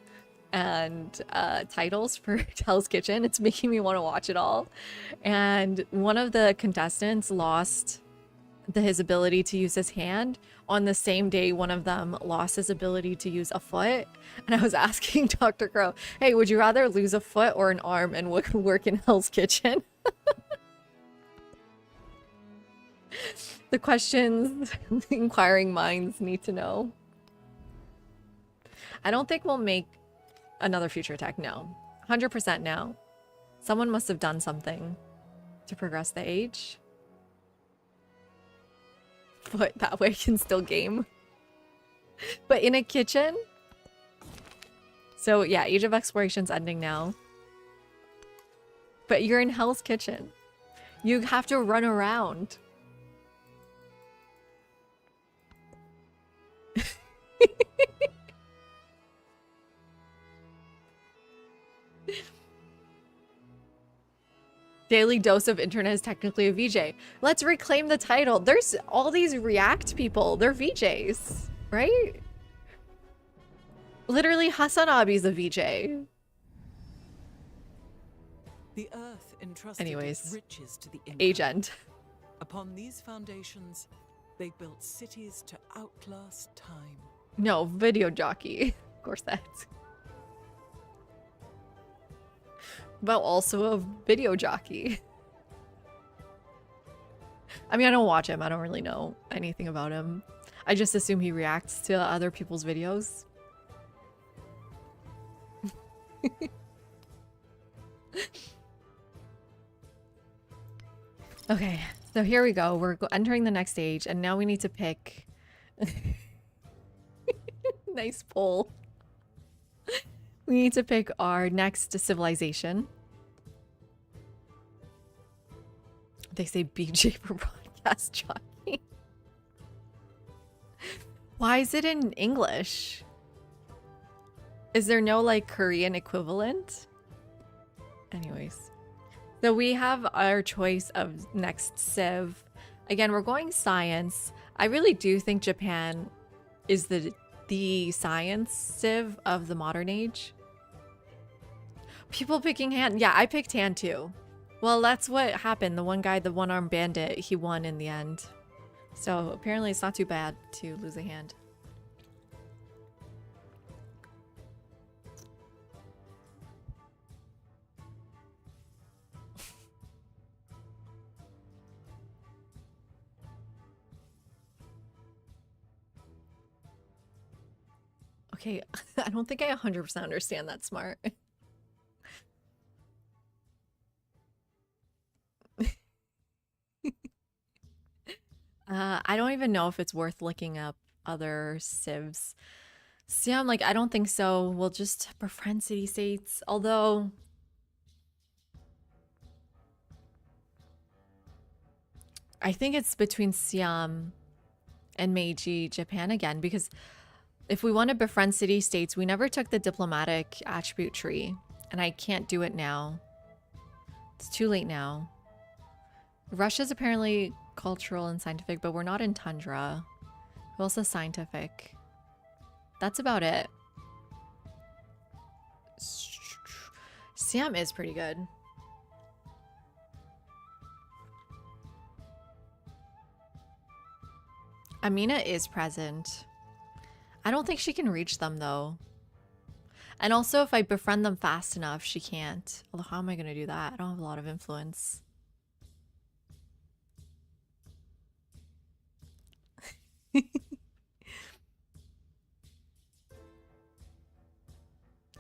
and titles for Hell's Kitchen. It's making me want to watch it all. And one of the contestants lost his ability to use his hand on the same day one of them lost his ability to use a foot. And I was asking Dr. Crow, hey, would you rather lose a foot or an arm and work in Hell's Kitchen? The questions inquiring minds need to know. I don't think we'll make another future tech, no. 100% now. Someone must have done something to progress the age. But that way I can still game. But in a kitchen? So yeah, Age of Exploration's ending now. But you're in Hell's Kitchen. You have to run around. Daily Dose of Internet is technically a VJ. Let's reclaim the title. There's all these React people. They're VJs, right? Literally, Hasanabi's a VJ. The earth entrusted Anyways, its riches to the age Inca. end. Upon these foundations, they built cities to outlast time. No, video jockey. Of course that's. But also a video jockey. I mean, I don't watch him. I don't really know anything about him. I just assume he reacts to other people's videos. Okay, so here we go. We're entering the next stage, and now we need to pick. Nice poll. We need to pick our next civilization. They say BJ for broadcast jockey. Why is it in English? Is there no like Korean equivalent? Anyways. So we have our choice of next civ. Again, we're going science. I really do think Japan is the science civ of the modern age. People picking Han. Yeah, I picked Han too. Well, that's what happened. The one guy, the one-armed bandit, he won in the end. So apparently it's not too bad to lose a hand. Okay, I don't think I 100% understand that smart. I don't even know if it's worth looking up other civs. See, I'm like, I don't think so. We'll just befriend city states. Although, I think it's between Siam and Meiji, Japan again, because if we want to befriend city states, we never took the diplomatic attribute tree, and I can't do it now. It's too late now. Russia's apparently cultural and scientific, but we're not in tundra. We're also scientific. That's about it. Siam is pretty good. Amina is present. I don't think she can reach them though. And also if I befriend them fast enough, she can't. Although how am I going to do that? I don't have a lot of influence.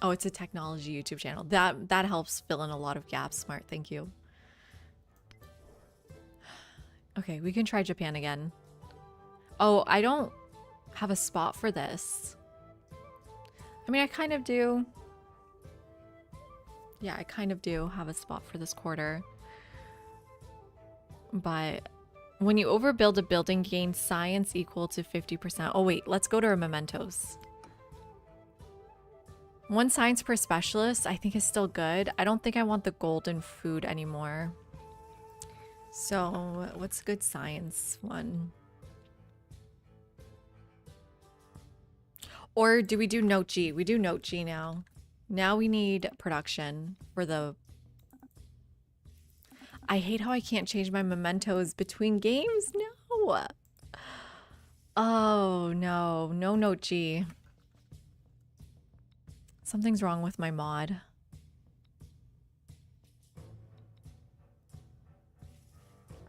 Oh, it's a technology YouTube channel. That helps fill in a lot of gaps. Smart, thank you. Okay, we can try Japan again. Oh, I don't have a spot for this. I mean, I kind of do. Yeah, I kind of do have a spot for this quarter. But when you overbuild a building, gain science equal to 50%. Oh, wait, let's go to our mementos. One science per specialist, I think is still good. I don't think I want the golden food anymore. So, what's a good science one? Or do we do note G? We do note G now. Now we need production for the... I hate how I can't change my mementos between games. No. Oh, no. No note G. Something's wrong with my mod.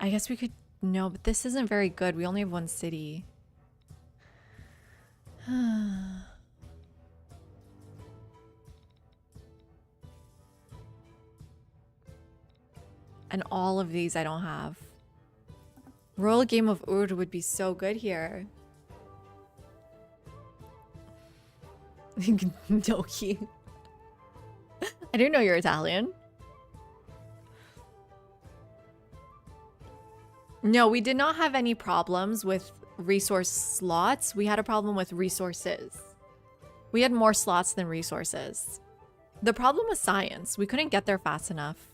I guess we could... No, but this isn't very good. We only have one city. And all of these I don't have. Royal Game of Oud would be so good here. Doki. I didn't know you're Italian. No, we did not have any problems with resource slots. We had a problem with resources. We had more slots than resources. The problem was science. We couldn't get there fast enough.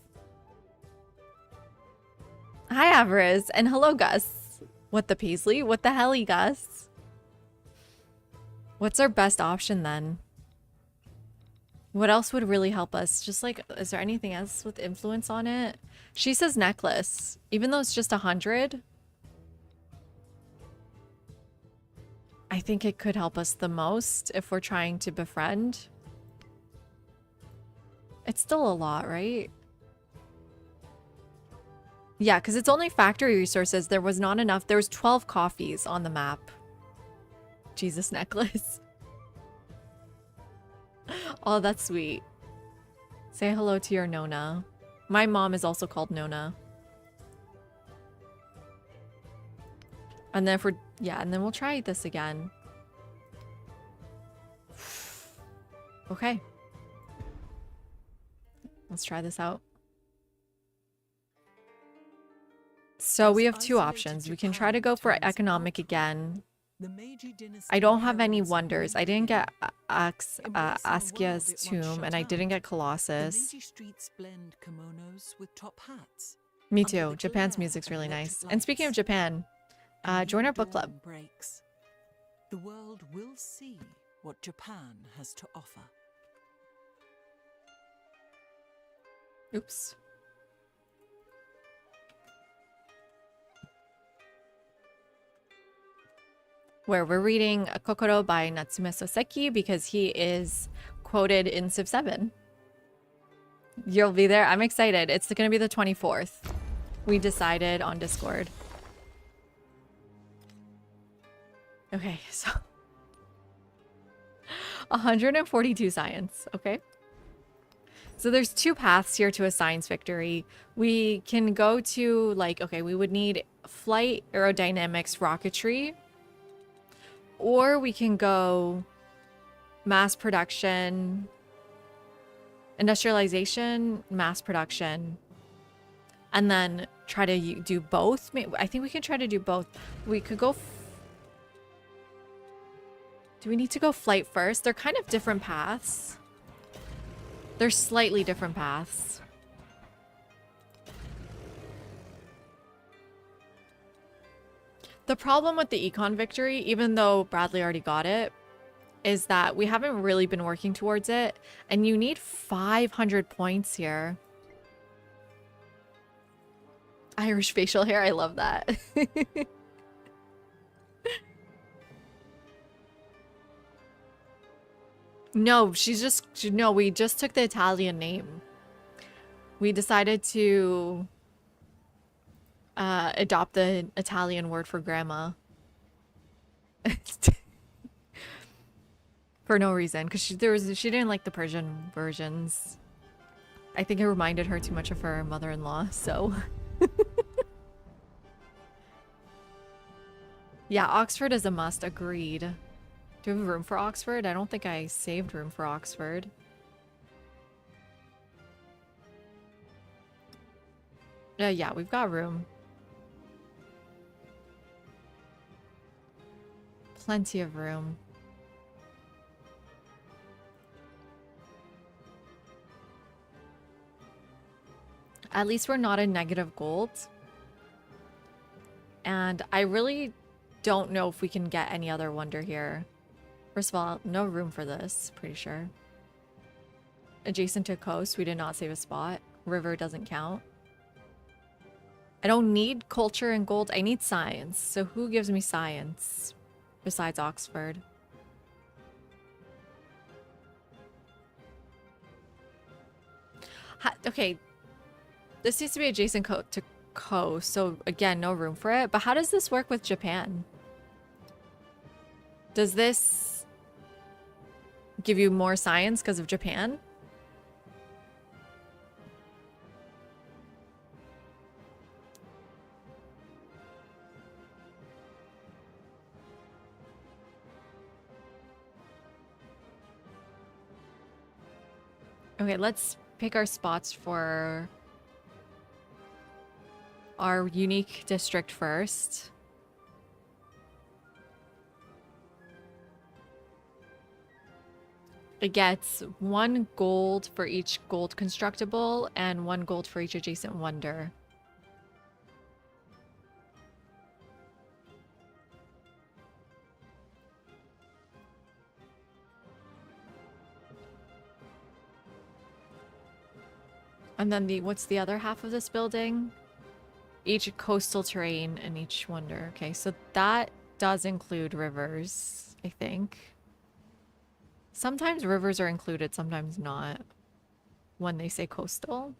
Hi, Avarice. And hello, Gus. What the Paisley? What the hell, Gus? What's our best option then? What else would really help us? Just like, is there anything else with influence on it? She says necklace, even though it's just 100. I think it could help us the most if we're trying to befriend. It's still a lot, right? Yeah, because it's only factory resources. There was not enough. There was 12 coffees on the map. Jesus necklace. Oh, that's sweet. Say hello to your Nona. My mom is also called Nona. And then if we're... Yeah, and then we'll try this again. Okay. Let's try this out. So we have two options. We can try to go for economic again. I don't have any wonders. I didn't get Askia's tomb, and I didn't get Colossus. Me too. Japan's music's really nice. And speaking of Japan, join our book club. The world will see what Japan has to offer. Oops. Where we're reading Kokoro by Natsume Soseki because he is quoted in Civ 7. You'll be there? I'm excited. It's going to be the 24th. We decided on Discord. Okay, so 142 science, okay? So there's two paths here to a science victory. We can go to like, okay, we would need flight, aerodynamics, rocketry. Or we can go mass production, industrialization, mass production, and then try to do both. I think we can try to do both. We could go... Do we need to go flight first? They're kind of different paths. They're slightly different paths. The problem with the econ victory, even though Bradley already got it, is that we haven't really been working towards it, and you need 500 points here. Irish facial hair, I love that. No, no, we just took the Italian name. We decided to adopt the Italian word for grandma. For no reason, because she didn't like the Persian versions. I think it reminded her too much of her mother-in-law, so. Yeah, Oxford is a must, agreed. Do we have room for Oxford? I don't think I saved room for Oxford. Yeah, we've got room. Plenty of room. At least we're not in negative gold. And I really don't know if we can get any other wonder here. First of all, no room for this, pretty sure. Adjacent to coast, we did not save a spot. River doesn't count. I don't need culture and gold. I need science. So who gives me science besides Oxford? Okay, this needs to be adjacent to coast. So again, no room for it. But how does this work with Japan? Does this give you more science because of Japan? Okay, let's pick our spots for our unique district first. It gets 1 gold for each gold constructible and 1 gold for each adjacent wonder. And then what's the other half of this building? Each coastal terrain and each wonder. Okay, so that does include rivers, I think. Sometimes rivers are included, sometimes not. When they say coastal.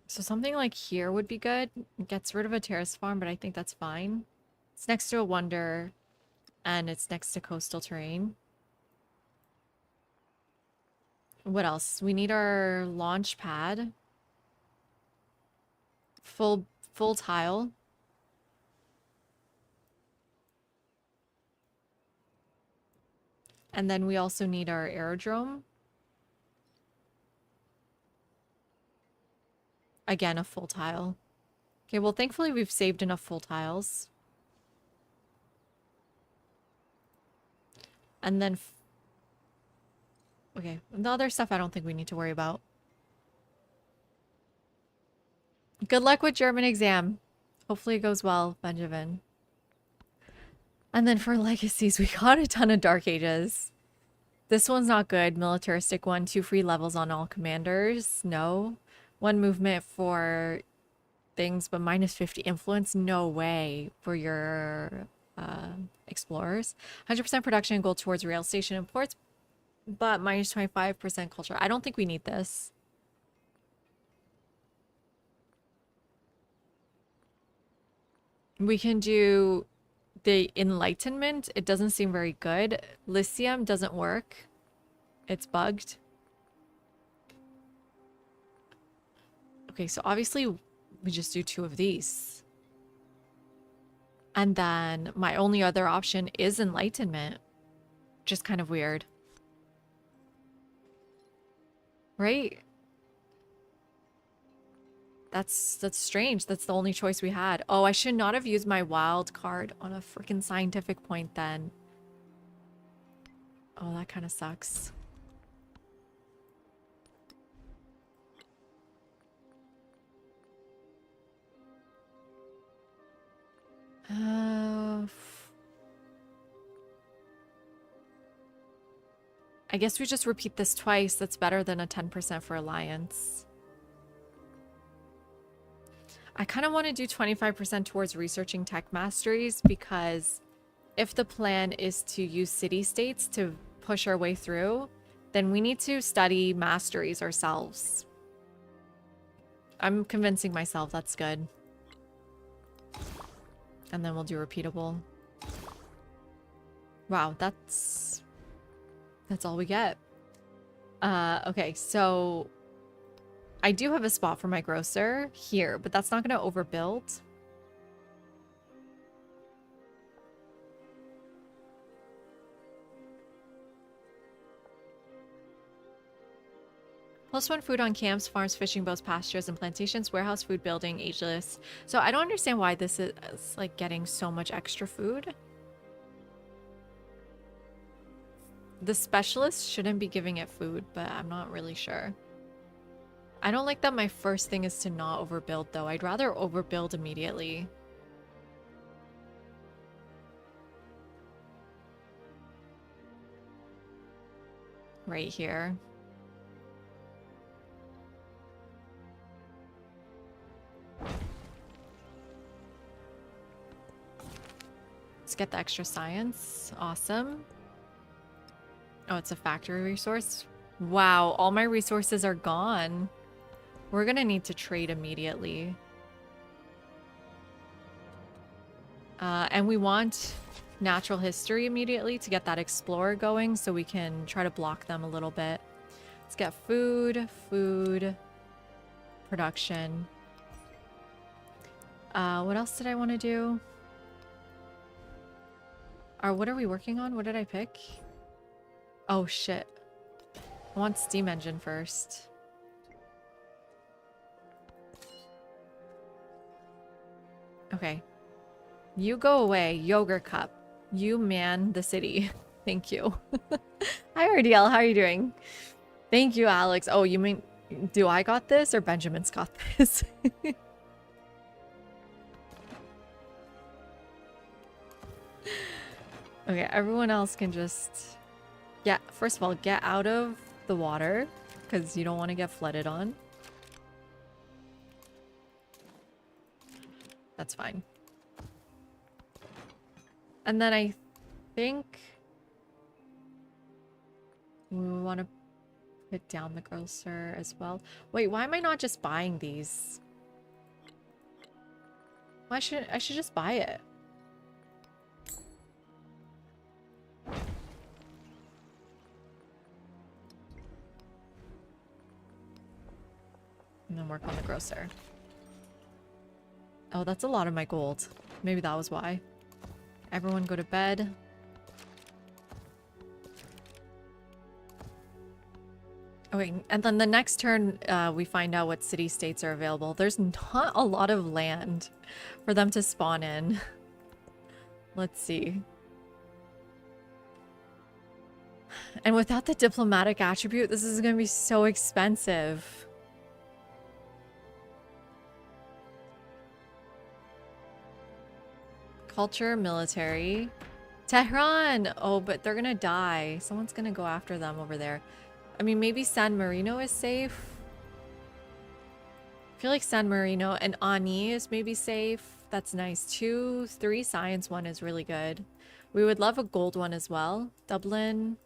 So something like here would be good. It gets rid of a terrace farm, but I think that's fine. It's next to a wonder, and it's next to coastal terrain. What else? We need our launch pad. Full tile. And then we also need our aerodrome. Again, a full tile. Okay, well, thankfully we've saved enough full tiles. And then... okay, the other stuff I don't think we need to worry about. Good luck with German exam. Hopefully it goes well, Benjamin. And then for legacies, we got a ton of Dark Ages. This one's not good. Militaristic one. 2 free levels on all commanders. No. 1 movement for things, but minus 50 influence. No way for your explorers. 100% production goal towards rail station and ports, but minus 25% culture. I don't think we need this. We can do the Enlightenment. It doesn't seem very good. Lyceum doesn't work. It's bugged. Okay, so obviously we just do 2 of these. And then my only other option is Enlightenment. Just kind of weird. Right? That's strange. That's the only choice we had. Oh, I should not have used my wild card on a freaking scientific point then. Oh, that kind of sucks. I guess we just repeat this twice. That's better than a 10% for Alliance. I kind of want to do 25% towards researching tech masteries, because if the plan is to use city-states to push our way through, then we need to study masteries ourselves. I'm convincing myself that's good. And then we'll do repeatable. Wow, that's all we get. Okay, so I do have a spot for my grocer here, but that's not going to overbuild. +1 food on camps, farms, fishing boats, pastures, and plantations, warehouse, food building, ageless. So I don't understand why this is like getting so much extra food. The specialist shouldn't be giving it food, but I'm not really sure. I don't like that my first thing is to not overbuild though. I'd rather overbuild immediately. Right here. Let's get the extra science. Awesome. Oh, it's a factory resource. Wow, all my resources are gone. We're gonna need to trade immediately. And we want natural history immediately to get that explorer going so we can try to block them a little bit. Let's get food, production. What else did I want to do? What are we working on? What did I pick? Oh, shit. I want steam engine first. Okay. You go away, yogurt cup. You man the city. Thank you. Hi, RDL. How are you doing? Thank you, Alex. Oh, you mean... Do I got this or Benjamin's got this? Okay, everyone else can just... Yeah, first of all, get out of the water because you don't want to get flooded on. That's fine. And then I think we want to put down the grocer as well. Wait, why am I not just buying these? Why should I should just buy it? And then work on the grocer. Oh, that's a lot of my gold. Maybe that was why. Everyone go to bed. Okay, and then the next turn, we find out what city-states are available. There's not a lot of land for them to spawn in. Let's see. And without the diplomatic attribute, this is going to be so expensive. Culture, military. Tehran! Oh, but they're gonna die. Someone's gonna go after them over there. I mean, maybe San Marino is safe. I feel like San Marino and Ani is maybe safe. That's nice. 2, 3 science one is really good. We would love a gold one as well. Dublin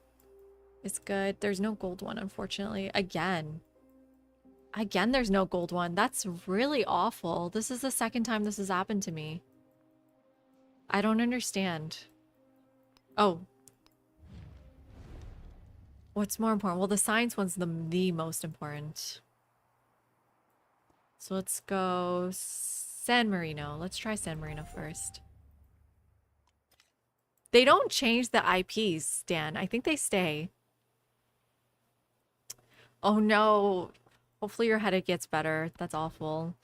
is good. There's no gold one, unfortunately. Again, there's no gold one. That's really awful. This is the second time this has happened to me. I don't understand. Oh. What's more important? Well, the science one's the most important. So let's go San Marino. Let's try San Marino first. They don't change the IPs, Dan. I think they stay. Oh no. Hopefully your headache gets better. That's awful.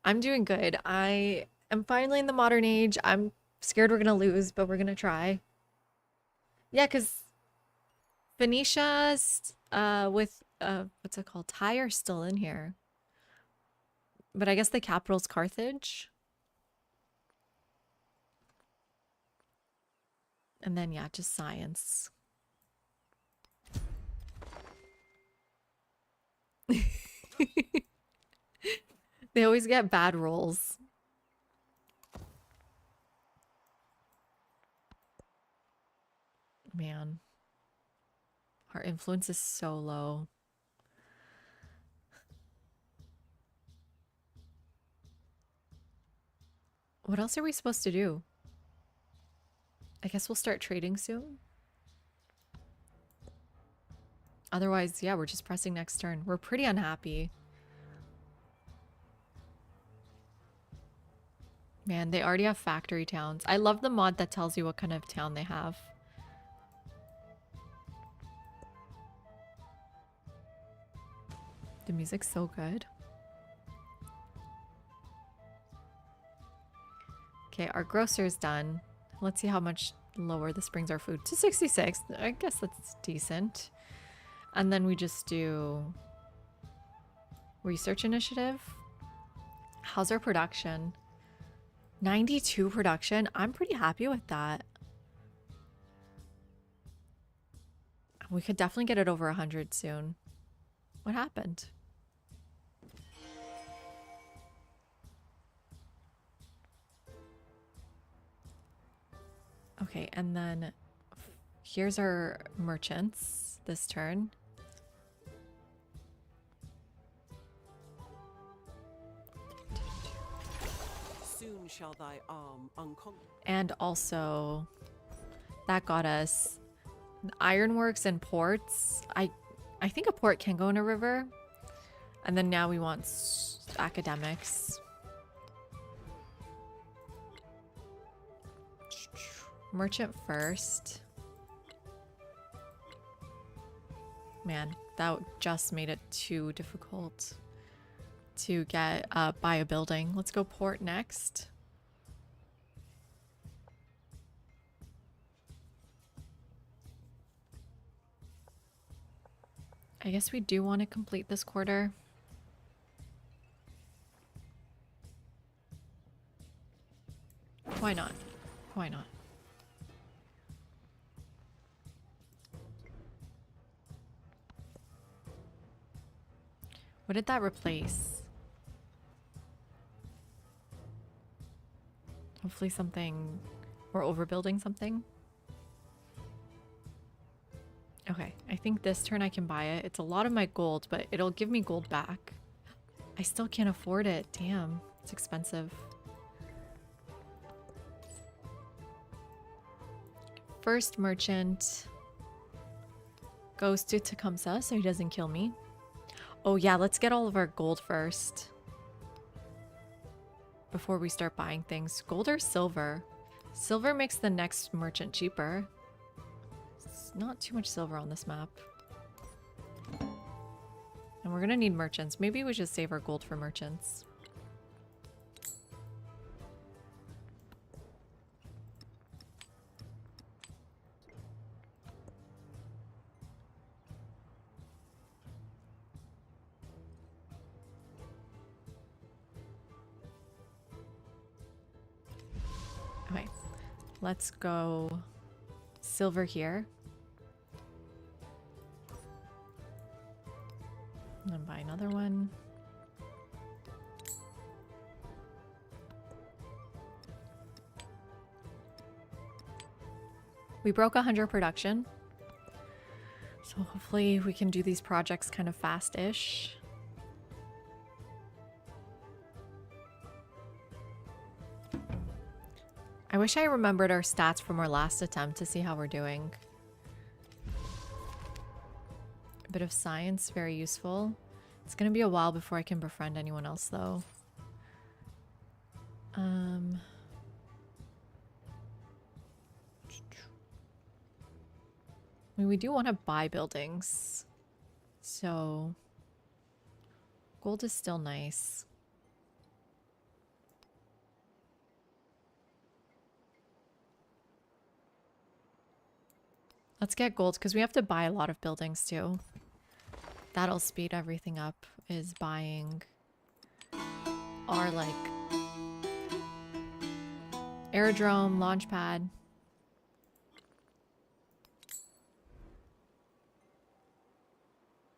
I'm doing good. I am finally in the modern age. I'm scared we're gonna lose, but we're gonna try. Yeah, because Phoenicia's with what's it called? Tyre still in here. But I guess the capital's Carthage. And then yeah, just science. They always get bad rolls. Man. Our influence is so low. What else are we supposed to do? I guess we'll start trading soon. Otherwise, yeah, we're just pressing next turn. We're pretty unhappy. Man, they already have factory towns. I love the mod that tells you what kind of town they have. The music's so good. Okay, our grocer's done. Let's see how much lower this brings our food. To 66. I guess that's decent. And then we just do research initiative. How's our production? 92 production. I'm pretty happy with that. We could definitely get it over 100 soon. What happened? Okay, and then here's our merchants this turn. Soon shall thy arm And also, that got us ironworks and ports. I think a port can go in a river. And then now we want academics. Merchant first. Man, that just made it too difficult to get buy a building. Let's go port next. I guess we do want to complete this quarter. Why not? Why not? What did that replace? Hopefully something... We're overbuilding something. Okay, I think this turn I can buy it. It's a lot of my gold, but it'll give me gold back. I still can't afford it. Damn, it's expensive. First merchant goes to Tecumseh so he doesn't kill me. Oh yeah, let's get all of our gold first before we start buying things. Gold or silver? Silver makes the next merchant cheaper. It's not too much silver on this map. And we're gonna need merchants. Maybe we should save our gold for merchants. Okay, let's go silver here. And then buy another one. We broke 100 production. So hopefully we can do these projects kind of fast-ish. I wish I remembered our stats from our last attempt to see how we're doing. A bit of science, very useful. It's gonna be a while before I can befriend anyone else though. I mean, we do want to buy buildings. So gold is still nice. Let's get gold because we have to buy a lot of buildings too. That'll speed everything up, is buying our like aerodrome, launch pad.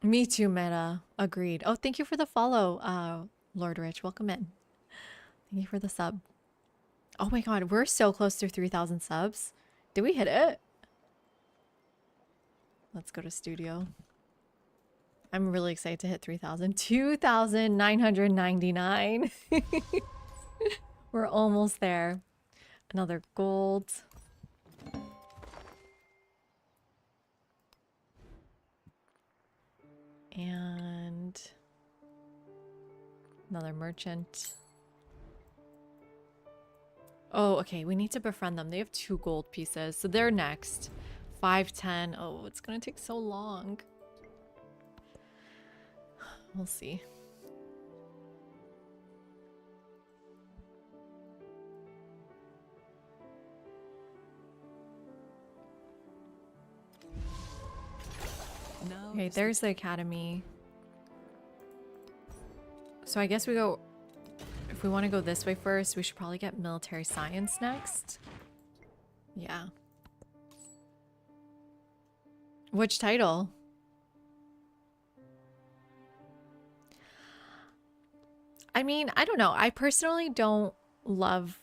Me too, Meta. Agreed. Oh, thank you for the follow, Lord Rich. Welcome in. Thank you for the sub. Oh my god, we're so close to 3,000 subs. Did we hit it? Let's go to studio. I'm really excited to hit 3,000. 2,999. We're almost there. Another gold. And another merchant. Oh, okay. We need to befriend them. They have 2 gold pieces. So they're next. 5, 10. Oh, it's going to take so long. We'll see. Now Okay, is the there's the academy. So I guess we go... If we want to go this way first, we should probably get military science next. Yeah. Which title? I mean, I don't know. I personally don't love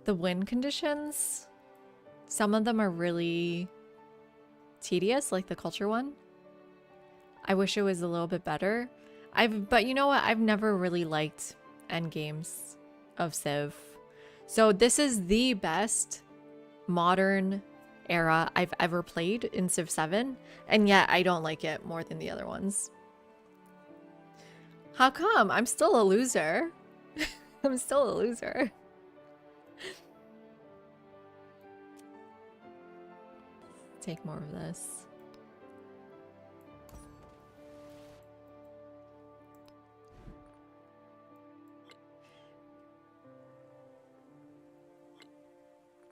the win conditions. Some of them are really tedious, like the culture one. I wish it was a little bit better. But you know what? I've never really liked endgames of Civ. So this is the best modern era I've ever played in Civ 7, and yet I don't like it more than the other ones. How come? I'm still a loser. I'm still a loser. Take more of this.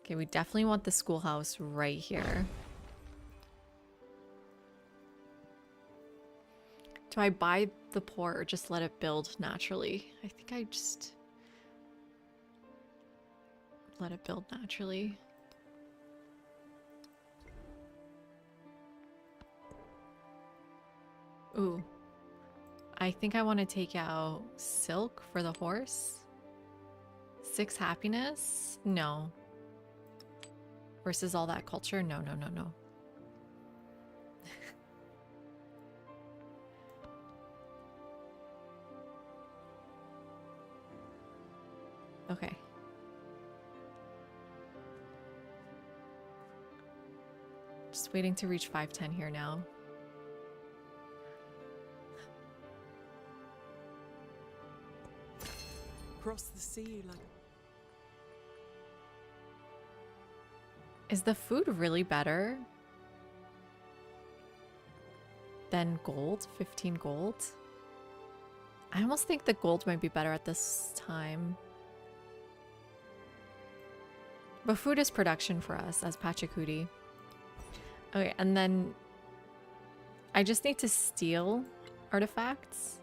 Okay, we definitely want the schoolhouse right here. Do I buy the port or just let it build naturally? I think I just let it build naturally. Ooh. I think I want to take out silk for the horse. 6 happiness? No. Versus all that culture? No, no, no, no. Okay. Just waiting to reach 510 here now. Cross the sea like... Is the food really better than gold? 15 gold? I almost think the gold might be better at this time. But food is production for us as Pachacudi. Okay, and then I just need to steal artifacts.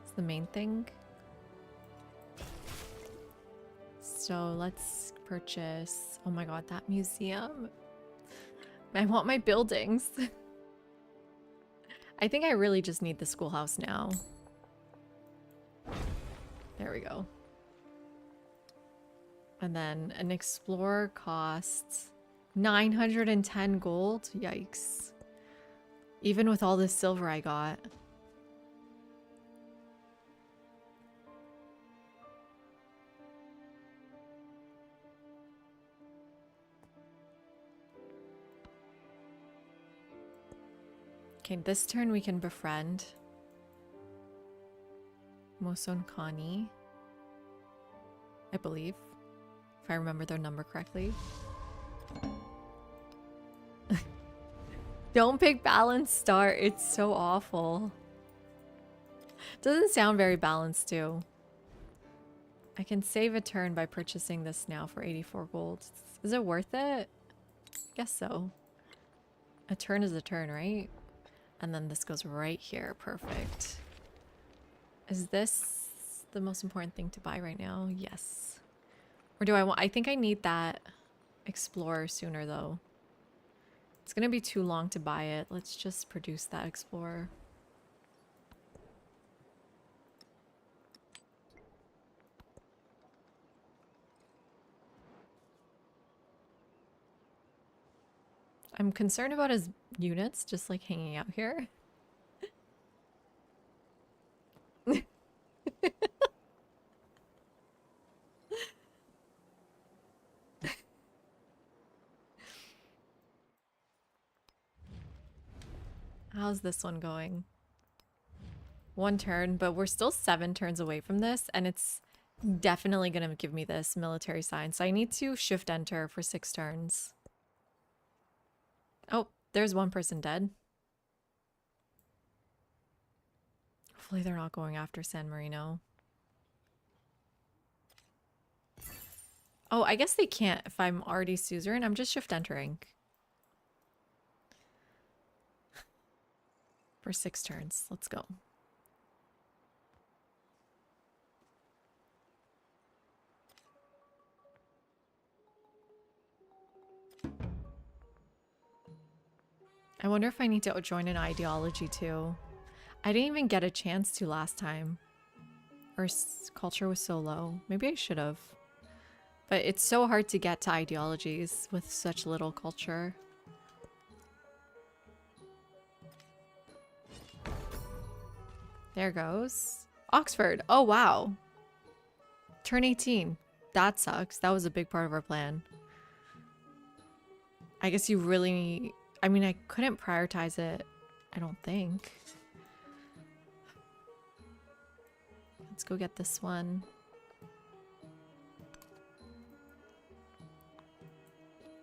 It's the main thing. So let's purchase... Oh my god, that museum. I want my buildings. I think I really just need the schoolhouse now. There we go. And then an explorer costs 910 gold. Yikes. Even with all this silver I got. Okay, this turn we can befriend Moson Kani, I believe, if I remember their number correctly. Don't pick balanced start. It's so awful. Doesn't sound very balanced too. I can save a turn by purchasing this now for 84 gold. Is it worth it? Guess so. A turn is a turn, right? And then this goes right here. Perfect. Is this the most important thing to buy right now? Yes. Or do I want... I think I need that explorer sooner though. It's gonna be too long to buy it. Let's just produce that explorer. I'm concerned about his units just like hanging out here. How's this one going? One turn, but we're still 7 turns away from this, and it's definitely going to give me this military sign. So I need to shift enter for 6 turns. Oh, there's one person dead. Hopefully they're not going after San Marino. Oh, I guess they can't if I'm already suzerain. I'm just shift entering. For 6 turns. Let's go. I wonder if I need to join an ideology too. I didn't even get a chance to last time. Our culture was so low. Maybe I should have. But it's so hard to get to ideologies with such little culture. There goes. Oxford. Oh, wow. Turn 18. That sucks. That was a big part of our plan. I guess you really... I mean, I couldn't prioritize it, I don't think. Let's go get this one.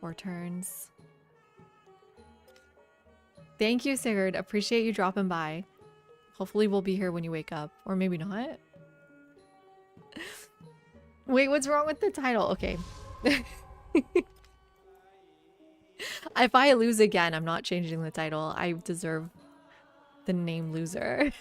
4 turns. Thank you, Sigurd. Appreciate you dropping by. Hopefully we'll be here when you wake up. Or maybe not. Wait, what's wrong with the title? Okay. If I lose again, I'm not changing the title. I deserve the name loser.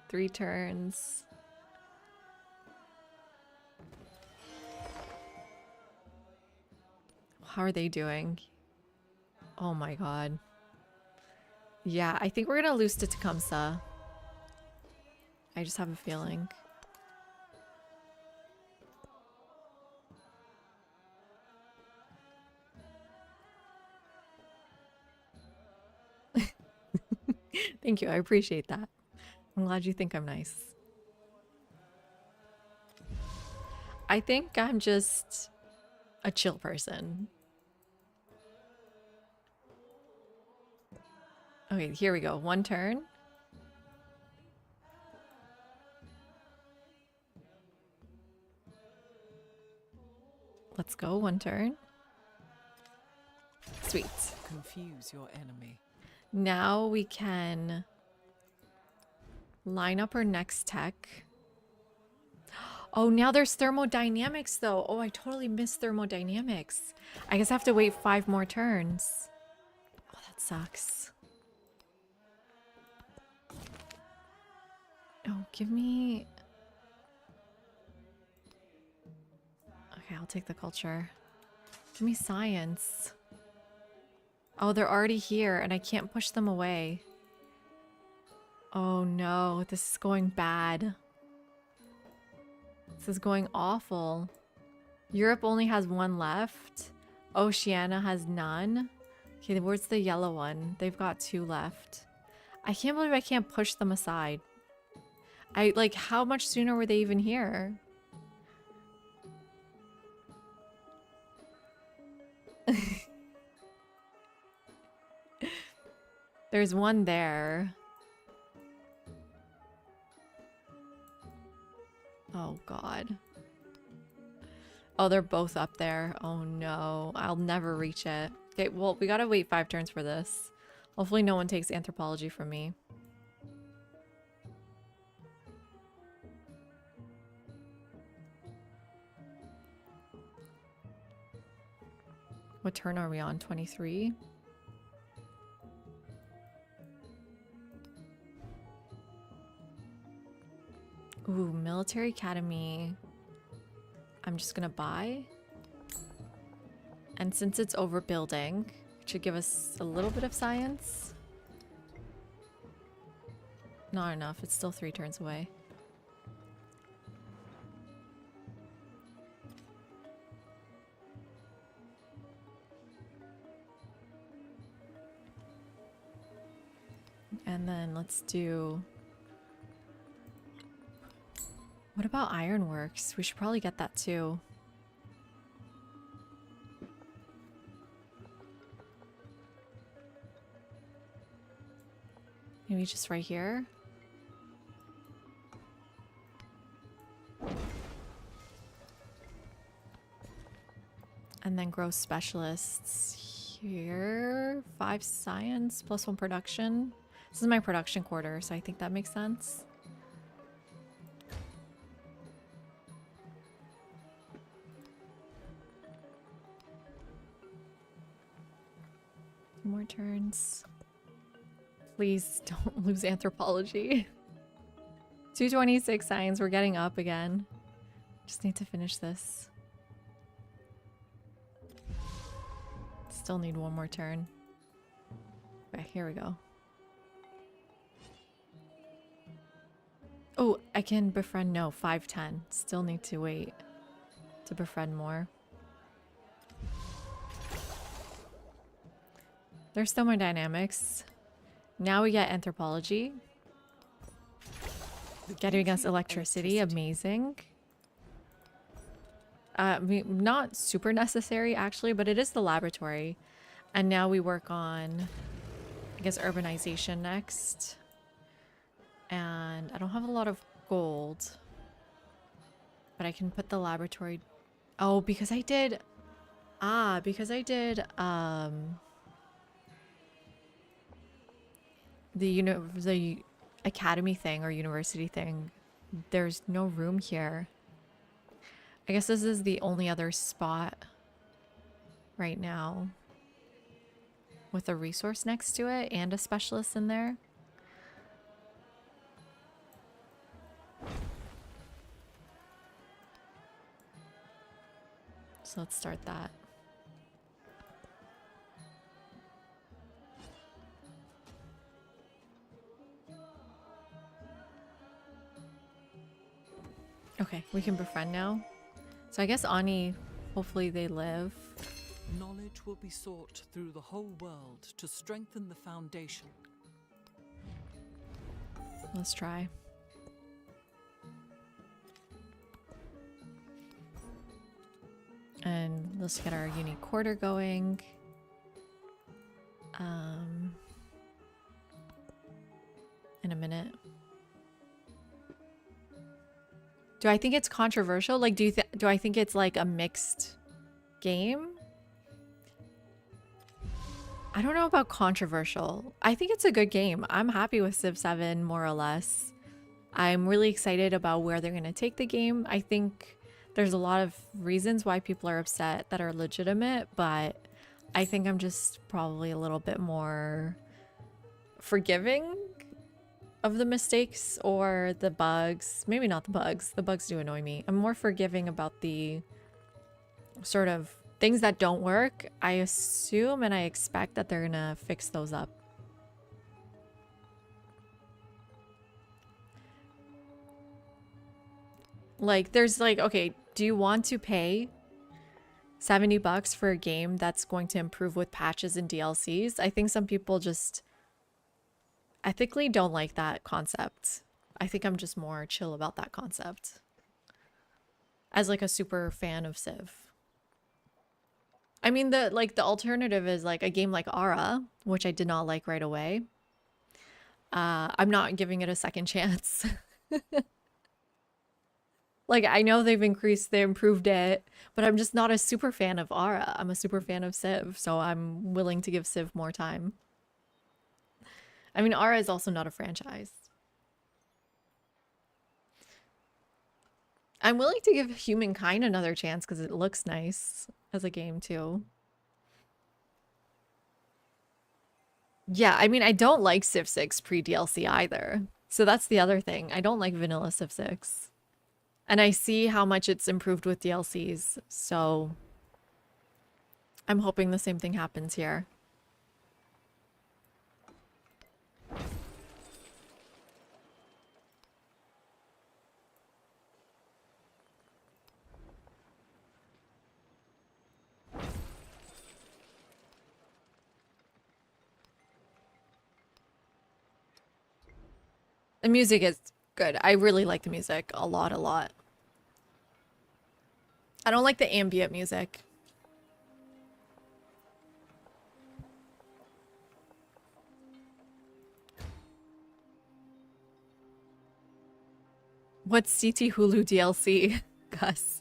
Three turns. How are they doing? Oh my god. Yeah, I think we're gonna lose to Tecumseh. I just have a feeling. Thank you, I appreciate that. I'm glad you think I'm nice. I think I'm just a chill person. Okay, here we go. 1 turn. Let's go. 1 turn. Sweet. Confuse your enemy. Now we can line up our next tech. Oh, now there's thermodynamics though. Oh, I totally missed thermodynamics. I guess I have to wait 5 more turns. Oh, that sucks. Oh, give me... Okay, I'll take the culture. Give me science. Oh, they're already here and I can't push them away. Oh no, this is going bad. This is going awful. Europe only has 1 left. Oceania has none. Okay, where's the yellow one? They've got 2 left. I can't believe I can't push them aside. Like, how much sooner were they even here? There's 1 there. Oh, God. Oh, they're both up there. Oh, no. I'll never reach it. Okay, well, we gotta wait 5 turns for this. Hopefully no one takes anthropology from me. What turn are we on? 23? Ooh, military academy. I'm just gonna buy. And since it's overbuilding, it should give us a little bit of science. Not enough. It's still 3 turns away. And then let's do What about ironworks? We should probably get that too. Maybe just right here. And then grow specialists here. 5 science plus 1 production. This is my production quarter, so I think that makes sense. More turns. Please don't lose anthropology. 226 science. We're getting up again. Just need to finish this. Still need 1 more turn. Okay, here we go. Oh, I can befriend. No, 510. Still need to wait to befriend more. There's still more dynamics. Now we get anthropology. Getting us electricity, amazing. Not super necessary actually, but it is the laboratory. And now we work on, I guess, urbanization next. And I don't have a lot of gold. But I can put the laboratory... Oh, because I did... because I did, the academy thing or university thing, there's no room here. I guess this is the only other spot right now with a resource next to it and a specialist in there. So let's start that. Okay, we can befriend now. So I guess Ani, hopefully they live. Knowledge will be sought through the whole world to strengthen the foundation. Let's try. And let's get our unique quarter going. In a minute. Do I think it's controversial? Like, do I think it's like a mixed game? I don't know about controversial. I think it's a good game. I'm happy with Civ 7 more or less. I'm really excited about where they're going to take the game. I think there's a lot of reasons why people are upset that are legitimate, but I think I'm just probably a little bit more forgiving of the mistakes or the bugs. Maybe not the bugs. The bugs do annoy me. I'm more forgiving about the sort of things that don't work. I assume and I expect that they're gonna fix those up. Like, there's like, okay, do you want to pay 70 bucks for a game that's going to improve with patches and DLCs? I think some people just ethically don't like that concept. I think I'm just more chill about that concept as like a super fan of Civ. I mean, the alternative is like a game like Ara, which I did not like right away. I'm not giving it a second chance. Like, I know they improved it, but I'm just not a super fan of Ara. I'm a super fan of Civ, so I'm willing to give Civ more time. I mean, Ara is also not a franchise. I'm willing to give Humankind another chance because it looks nice as a game too. Yeah, I mean, I don't like Civ 6 pre-DLC either. So that's the other thing. I don't like vanilla Civ 6. And I see how much it's improved with DLCs, so I'm hoping the same thing happens here. The music is good. I really like the music a lot, a lot. I don't like the ambient music. What's CT Hulu DLC, Gus?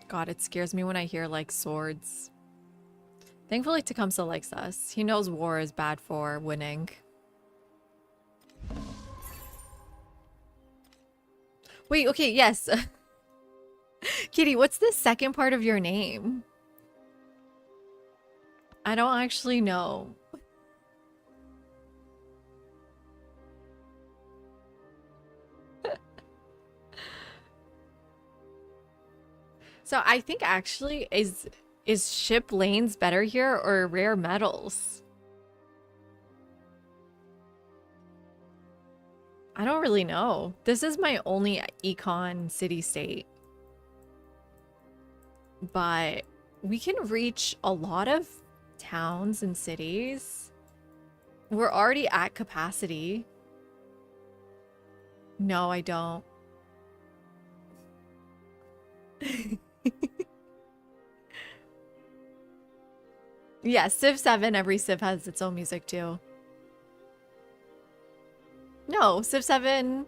God, it scares me when I hear like swords. Thankfully, Tecumseh likes us. He knows war is bad for winning. Wait, okay, yes. Kitty, what's the second part of your name? I don't actually know. So I think actually is ship lanes better here or rare metals? I don't really know. This is my only econ city state. But we can reach a lot of towns and cities. We're already at capacity. No, I don't. Yeah, Civ 7, every Civ has its own music too. No, Civ 7,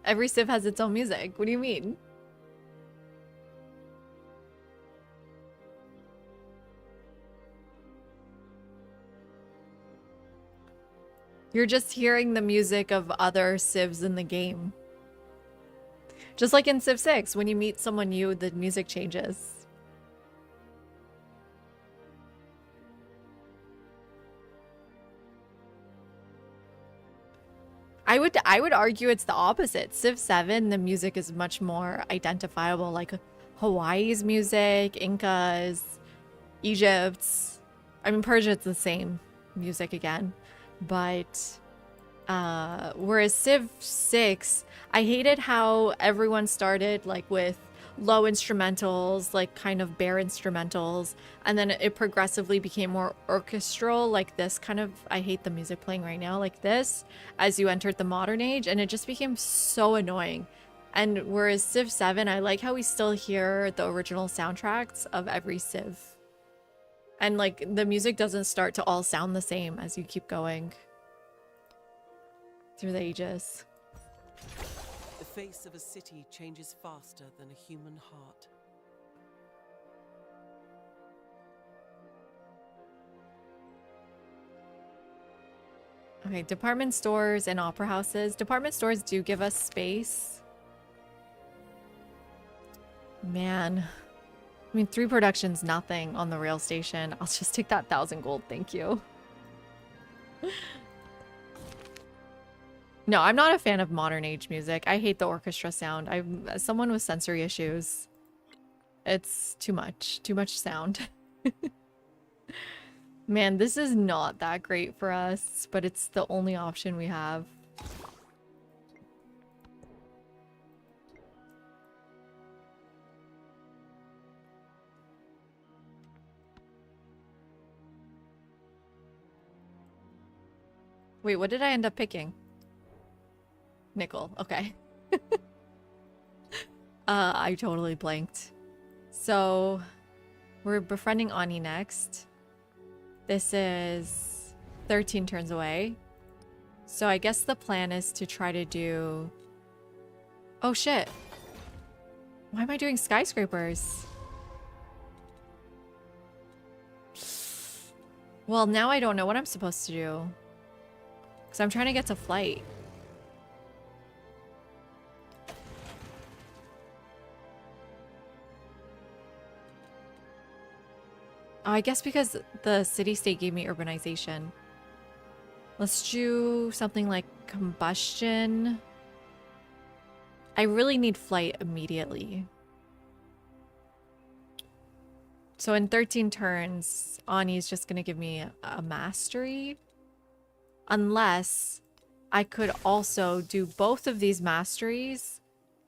every Civ has its own music. What do you mean? You're just hearing the music of other Civs in the game. Just like in Civ 6, when you meet someone new, the music changes. I would argue it's the opposite. Civ 7, the music is much more identifiable, like Hawaii's music, Incas, Egypt's. I mean, Persia, it's the same music again. But whereas Civ 6, I hated how everyone started like with low instrumentals, like kind of bare instrumentals, and then it progressively became more orchestral, like this kind of, I hate the music playing right now, like this, as you entered the modern age, and it just became so annoying. And whereas Civ 7, I like how we still hear the original soundtracks of every Civ. And like the music doesn't start to all sound the same as you keep going through the ages. The face of a city changes faster than a human heart. Okay, department stores and opera houses. Department stores do give us space. Man. I mean, 3 productions, nothing on the rail station. I'll just take that 1,000 gold, thank you. No, I'm not a fan of modern age music. I hate the orchestra sound. I'm someone with sensory issues. It's too much sound. Man, this is not that great for us, but it's the only option we have. Wait, what did I end up picking? Nickel, okay. I totally blanked. So, we're befriending Ani next. This is 13 turns away. So I guess the plan is to try to do... Oh shit. Why am I doing skyscrapers? Well, now I don't know what I'm supposed to do. Because I'm trying to get to flight. Oh, I guess because the city-state gave me urbanization. Let's do something like combustion. I really need flight immediately. So in 13 turns, Ani's just going to give me a mastery. Unless I could also do both of these masteries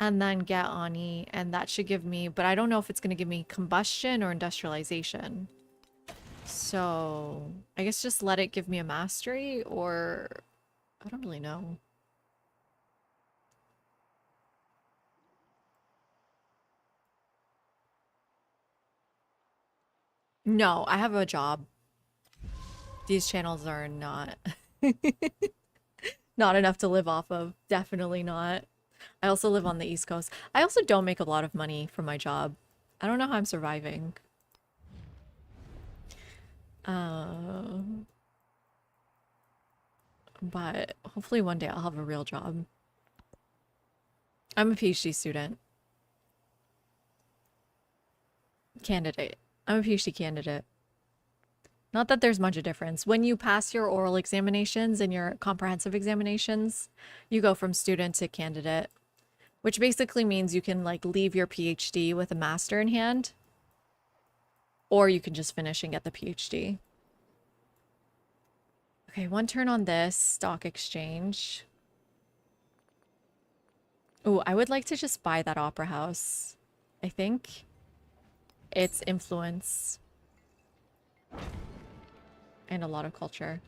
and then get Ani, and that should give me, but I don't know if it's going to give me combustion or industrialization. So I guess just let it give me a mastery, or I don't really know. No, I have a job. These channels are not not enough to live off of. Definitely not. I also live on the East Coast. I also don't make a lot of money from my job. I don't know how I'm surviving. Um, but hopefully one day I'll have a real job. I'm a PhD student. Candidate. I'm a PhD candidate. Not that there's much of a difference. When you pass your oral examinations and your comprehensive examinations, you go from student to candidate, which basically means you can like leave your PhD with a master in hand, or you can just finish and get the PhD. Okay, one turn on this stock exchange. Oh, I would like to just buy that opera house. I think it's influence and a lot of culture.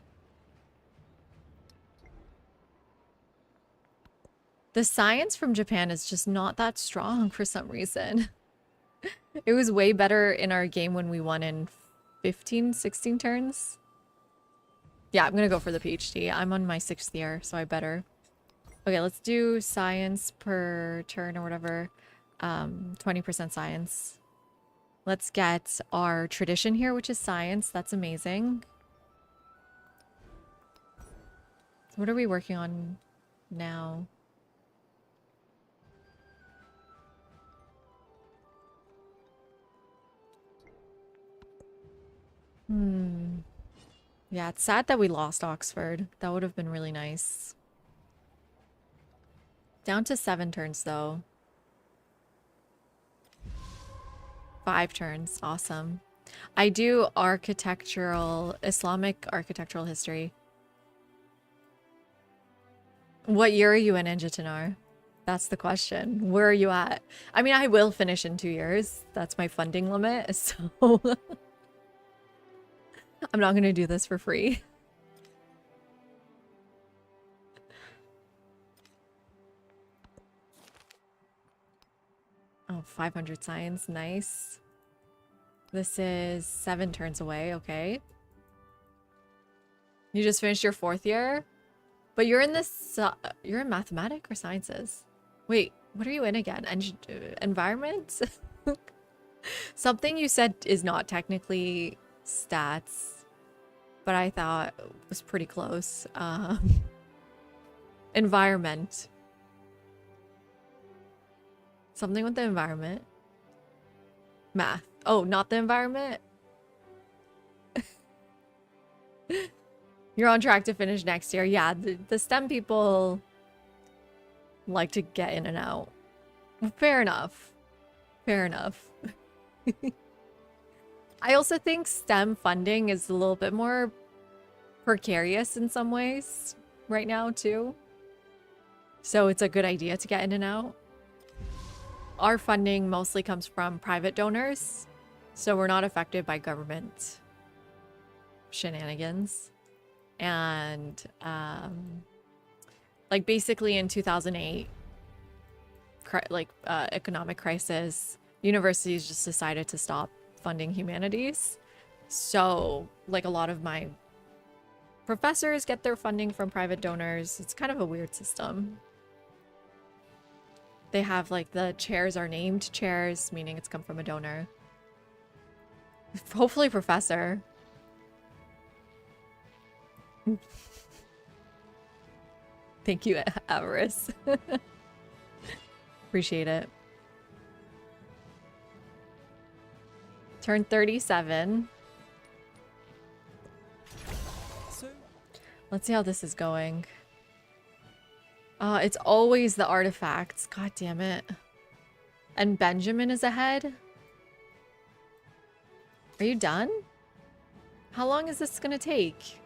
The science from Japan is just not that strong for some reason. It was way better in our game when we won in 15, 16 turns. Yeah, I'm gonna go for the PhD. I'm on my 6th year, so I better. Okay, let's do science per turn or whatever. 20% science. Let's get our tradition here, which is science. That's amazing. So what are we working on now? Yeah, it's sad that we lost Oxford. That would have been really nice. Down to 7 turns, though. 5 turns. Awesome. I do Islamic architectural history. What year are you in, Injitinar? That's the question. Where are you at? I mean, I will finish in 2 years. That's my funding limit, so... I'm not going to do this for free. Oh, 500 science. Nice. This is 7 turns away. Okay. You just finished your 4th year? But you're in this... you're in mathematics or sciences? Wait, what are you in again? Environment? Something you said is not technically stats, but I thought it was pretty close. Environment. Something with the environment. Math. Oh, not the environment? You're on track to finish next year. Yeah, the STEM people like to get in and out. Fair enough. Fair enough. I also think STEM funding is a little bit more precarious in some ways right now, too. So it's a good idea to get in and out. Our funding mostly comes from private donors, so we're not affected by government shenanigans. And like basically in 2008, economic crisis, universities just decided to stop funding humanities. So like a lot of my professors get their funding from private donors. It's kind of a weird system. They have like the chairs are named chairs, meaning it's come from a donor. Hopefully professor. Thank you, Avarice. Appreciate it. Turn 37. So, Let's see how this is going. It's always the artifacts. God damn it. And Benjamin is ahead? Are you done? How long is this gonna take?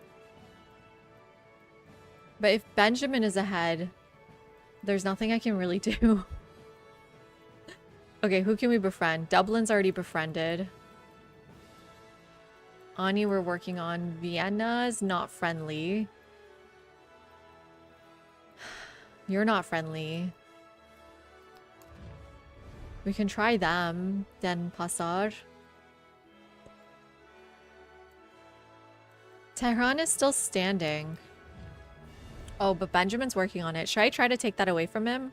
But if Benjamin is ahead, there's nothing I can really do. Okay, who can we befriend? Dublin's already befriended. Ani we're working on. Vienna's not friendly. You're not friendly. We can try them. Den Pasar. Tehran is still standing. Oh, but Benjamin's working on it. Should I try to take that away from him?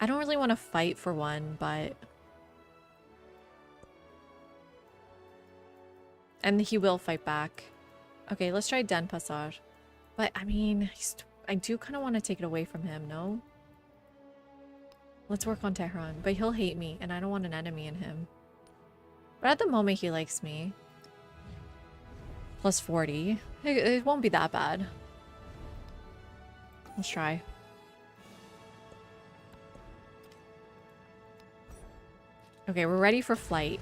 I don't really want to fight for one, but... And he will fight back. Okay, let's try Den Pasar. But, I mean, I do kind of want to take it away from him, no? Let's work on Tehran. But he'll hate me, and I don't want an enemy in him. But at the moment, he likes me. Plus 40. It won't be that bad. Let's try. Okay, we're ready for flight.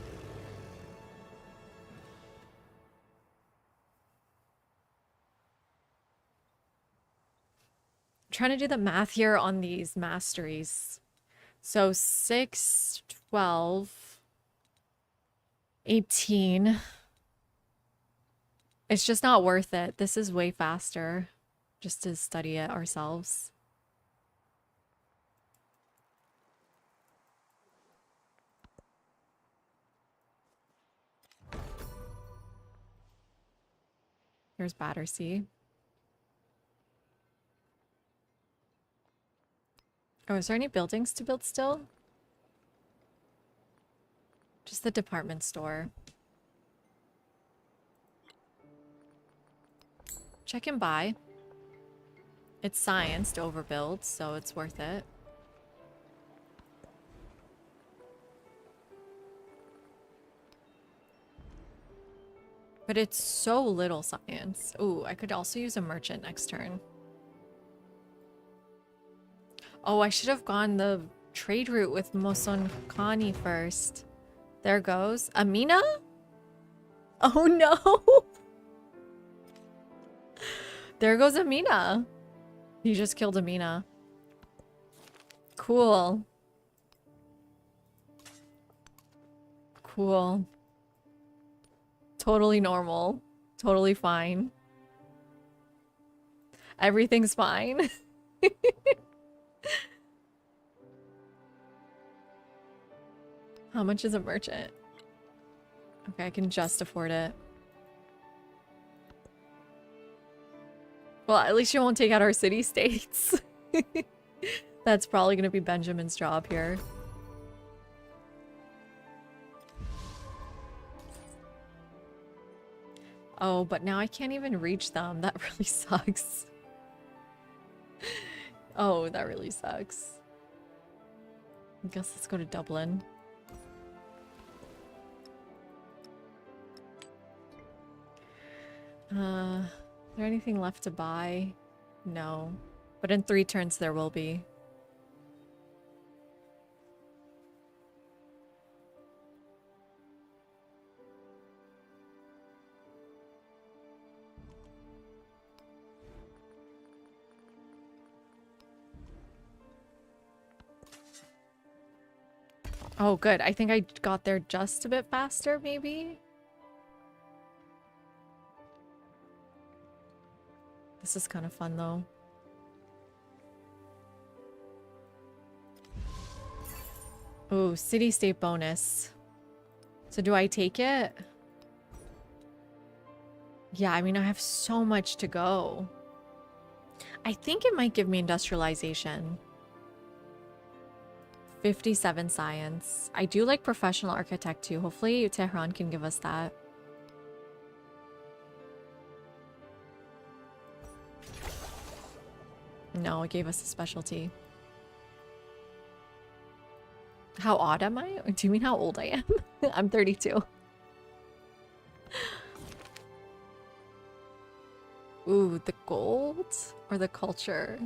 I'm trying to do the math here on these masteries. So 6, 12, 18. It's just not worth it. This is way faster just to study it ourselves. Here's Battersea. Oh, is there any buildings to build still? Just the department store. Check and buy. It's science to overbuild, so it's worth it. But it's so little science. Ooh, I could also use a merchant next turn. Oh, I should have gone the trade route with Moson Khani first. There goes. Amina? Oh no! There goes Amina. He just killed Amina. Cool. Cool. Totally normal. Totally fine. Everything's fine. How much is a merchant? Okay, I can just afford it. Well, at least you won't take out our city-states. That's probably going to be Benjamin's job here. Oh, but now I can't even reach them. That really sucks. Oh, that really sucks. I guess let's go to Dublin. Is there anything left to buy? No. But in 3 turns there will be. Oh, good. I think I got there just a bit faster, maybe? This is kind of fun, though. Ooh, city-state bonus. So do I take it? Yeah, I mean, I have so much to go. I think it might give me industrialization. 57 science. I do like professional architect too. Hopefully Tehran can give us that. No, it gave us a specialty. How odd am I? Do you mean how old I am? I'm 32. Ooh, the gold or the culture?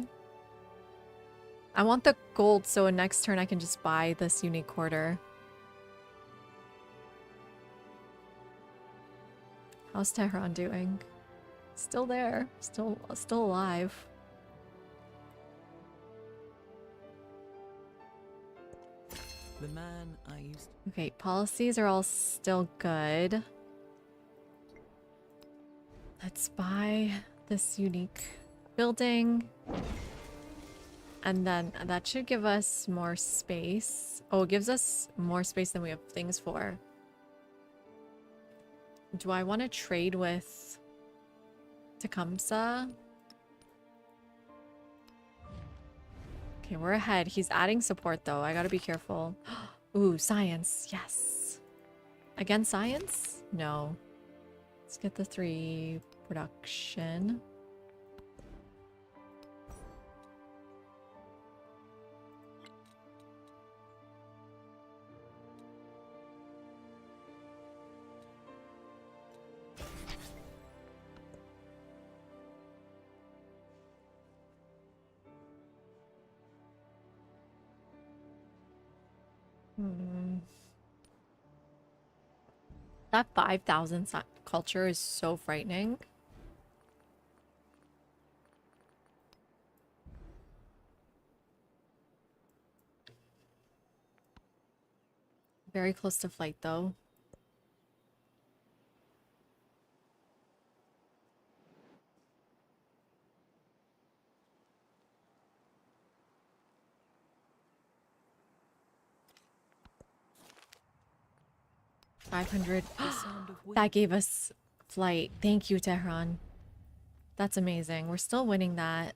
I want the gold so next turn I can just buy this unique quarter. How's Tehran doing? Still there. Still alive. The man confused. Okay, policies are all still good. Let's buy this unique building. And then that should give us more space. Oh, it gives us more space than we have things for. Do I want to trade with Tecumseh? Okay, we're ahead. He's adding support though. I gotta be careful. Ooh, science. Yes. Again, science? No. Let's get the 3 production. That 5,000 culture is so frightening. Very close to flight though. $500. The sound of wind. That gave us flight. Thank you, Tehran. That's amazing. We're still winning that.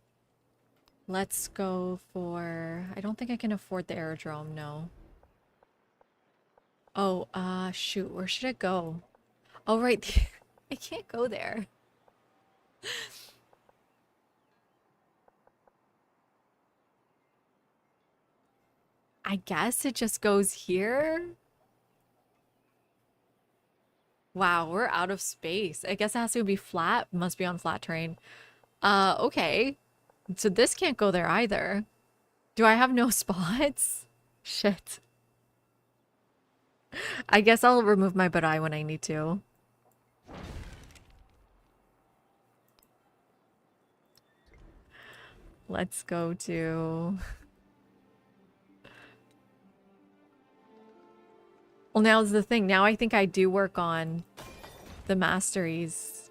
Let's go for... I don't think I can afford the aerodrome, no. Oh, shoot. Where should it go? Oh, right. I can't go there. I guess it just goes here? Wow, we're out of space. I guess it has to be flat. Must be on flat terrain. Okay. So this can't go there either. Do I have no spots? Shit. I guess I'll remove my barai when I need to. Let's go to... Well, now's the thing. Now I think I do work on the masteries.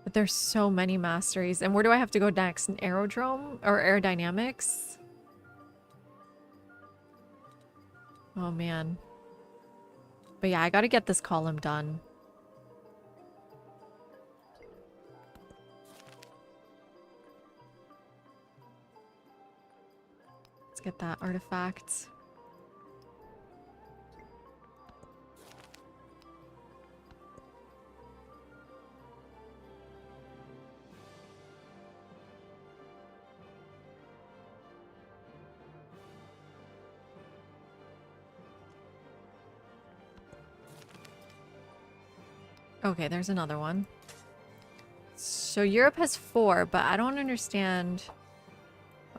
But there's so many masteries. And where do I have to go next? An aerodrome? Or aerodynamics? Oh, man. But yeah, I gotta get this column done. Let's get that artifact. Okay, there's another one. So Europe has 4, but I don't understand.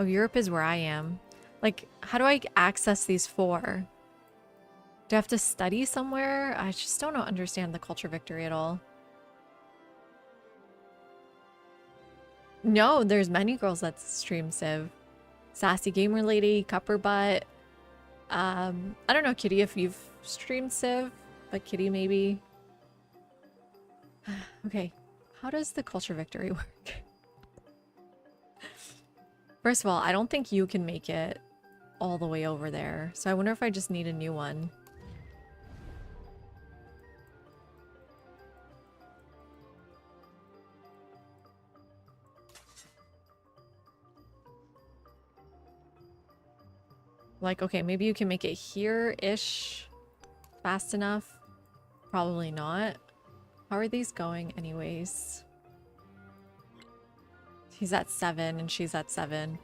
Oh, Europe is where I am. Like, how do I access these 4? Do I have to study somewhere? I just don't understand the culture victory at all. No, there's many girls that stream Civ. Sassy Gamer Lady, Cupper Butt. I don't know, Kitty, if you've streamed Civ, but Kitty maybe. Okay, how does the culture victory work? First of all, I don't think you can make it all the way over there. So I wonder if I just need a new one. Like, okay, maybe you can make it here-ish fast enough. Probably not. How are these going anyways? He's at 7 and she's at 7.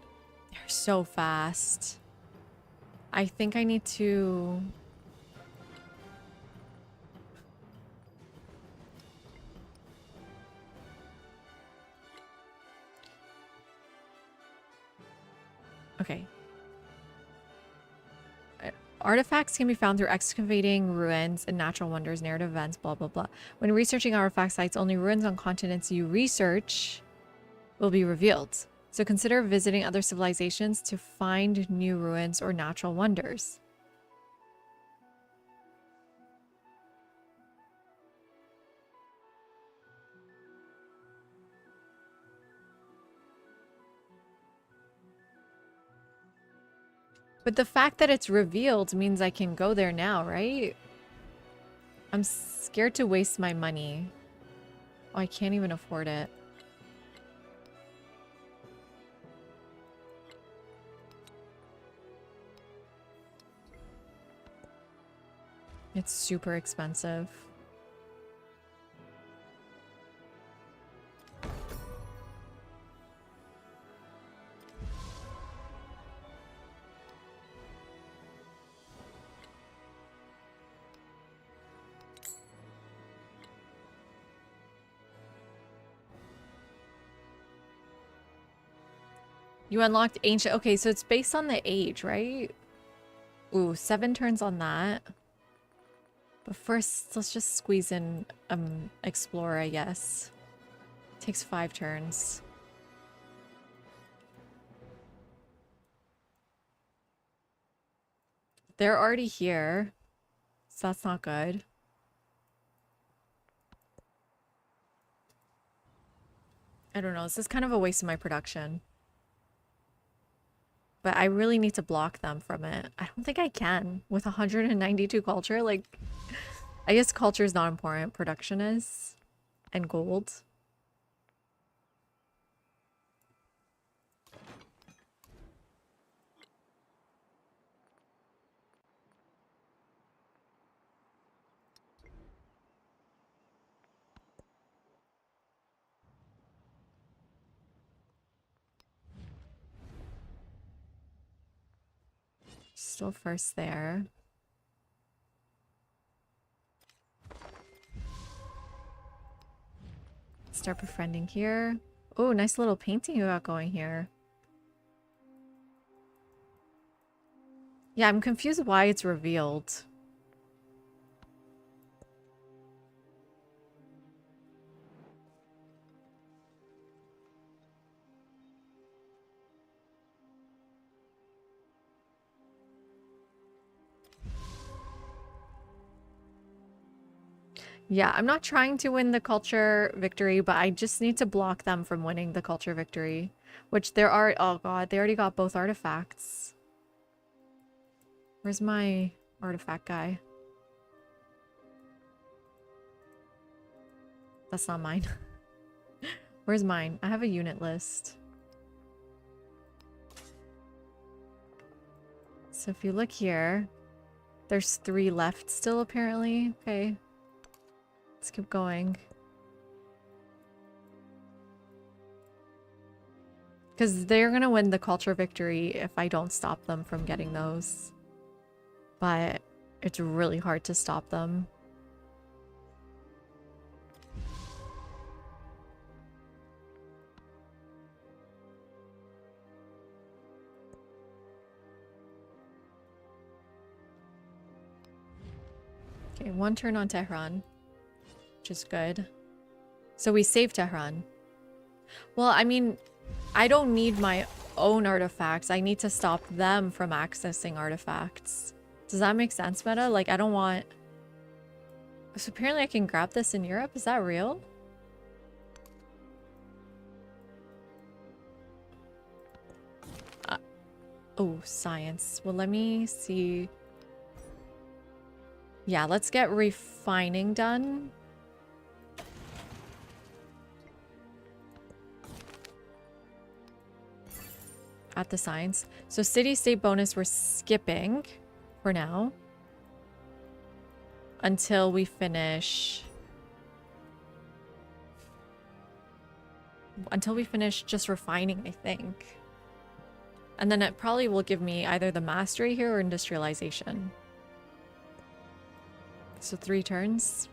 They're so fast. I think I need to... Okay. Artifacts can be found through excavating ruins and natural wonders, narrative events, blah, blah, blah. When researching artifact sites, only ruins on continents you research will be revealed. So consider visiting other civilizations to find new ruins or natural wonders. But the fact that it's revealed means I can go there now, right? I'm scared to waste my money. Oh, I can't even afford it. It's super expensive. You unlocked ancient. Okay, so it's based on the age, right? Ooh, 7 turns on that. But first, let's just squeeze in Explorer, I guess. Takes 5 turns. They're already here, so that's not good. I don't know. This is kind of a waste of my production. But I really need to block them from it. I don't think I can with 192 culture. Like, I guess culture is not important. Production is. And gold. Still first there. Start befriending here. Oh, nice little painting you got going here. Yeah, I'm confused why it's revealed. Yeah, I'm not trying to win the culture victory, but I just need to block them from winning the culture victory. Which there are... Oh god, they already got both artifacts. Where's my artifact guy? That's not mine. Where's mine? I have a unit list. So if you look here, there's 3 left still apparently. Okay. Let's keep going. Because they're going to win the culture victory if I don't stop them from getting those. But it's really hard to stop them. Okay, 1 turn on Tehran. Which is good. So we save Tehran. Well, I mean, I don't need my own artifacts. I need to stop them from accessing artifacts. Does that make sense, Meta? Like, I don't want... So apparently I can grab this in Europe? Is that real? Oh, science. Well, let me see. Yeah, let's get refining done. At the science. So city-state bonus we're skipping for now. Until we finish... Until we finish just refining, I think. And then it probably will give me either the mastery here or industrialization. So 3 turns.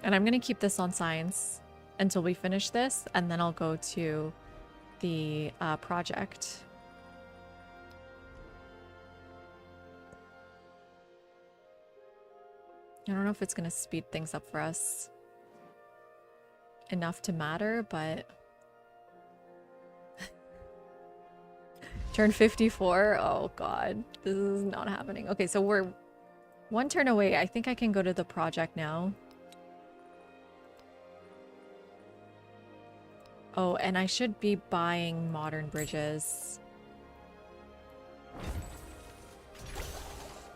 And I'm going to keep this on science until we finish this, and then I'll go to the project. I don't know if it's going to speed things up for us enough to matter, but... Turn 54? Oh god, this is not happening. Okay, so we're one turn away. I think I can go to the project now. Oh, and I should be buying modern bridges.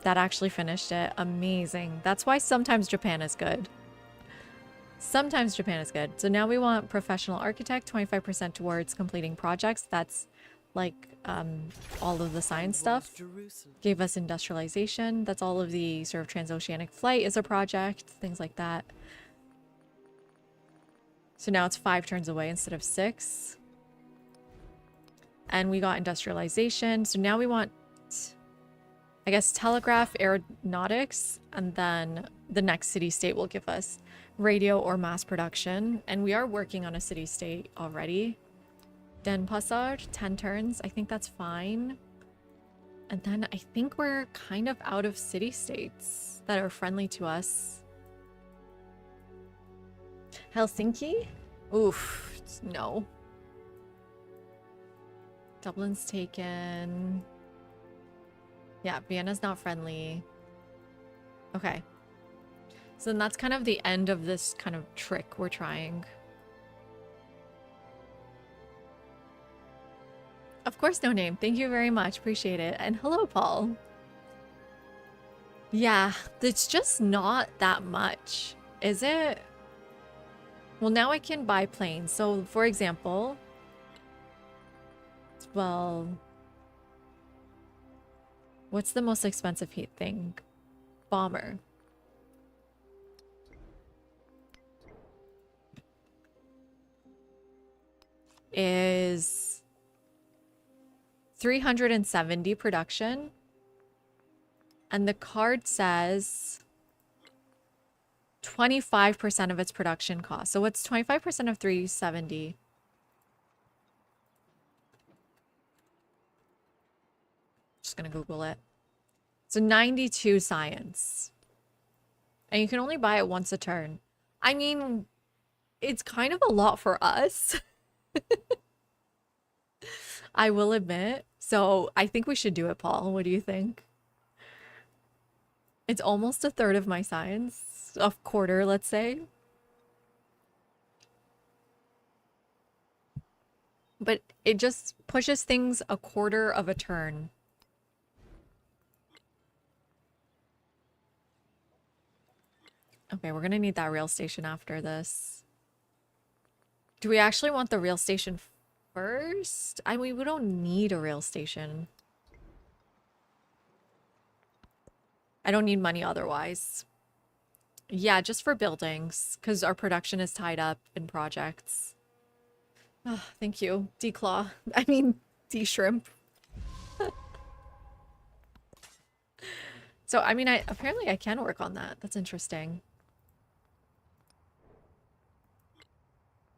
That actually finished it. Amazing. That's why sometimes Japan is good. Sometimes Japan is good. So now we want professional architect, 25% towards completing projects. That's like all of the science stuff. Gave us industrialization. That's all of the sort of transoceanic flight is a project, things like that. So now it's 5 turns away instead of 6. And we got industrialization. So now we want, I guess, telegraph, aeronautics, and then the next city-state will give us radio or mass production. And we are working on a city-state already. Denpasar, 10 turns. I think that's fine. And then I think we're kind of out of city-states that are friendly to us. Helsinki? Oof, no. Dublin's taken. Yeah, Vienna's not friendly. Okay. So then that's kind of the end of this kind of trick we're trying. Of course, no name. Thank you very much. Appreciate it. And hello, Paul. Yeah, it's just not that much, is it? Well, now I can buy planes. So, for example, well, what's the most expensive heat thing? Bomber. Is 370 production. And the card says 25% of its production cost. So what's 25% of 370? Just gonna Google it. So 92 science. And you can only buy it once a turn. I mean, it's kind of a lot for us. I will admit. So I think we should do it, Paul. What do you think? It's almost a third of my science. A quarter, let's say. But it just pushes things a quarter of a turn. Okay, we're gonna need that rail station after this. Do we actually want the rail station first? I mean, we don't need a rail station. I don't need money otherwise. Yeah, just for buildings, because our production is tied up in projects. Oh, thank you. D-claw. I mean, D-shrimp. So, I mean, apparently I can work on that. That's interesting.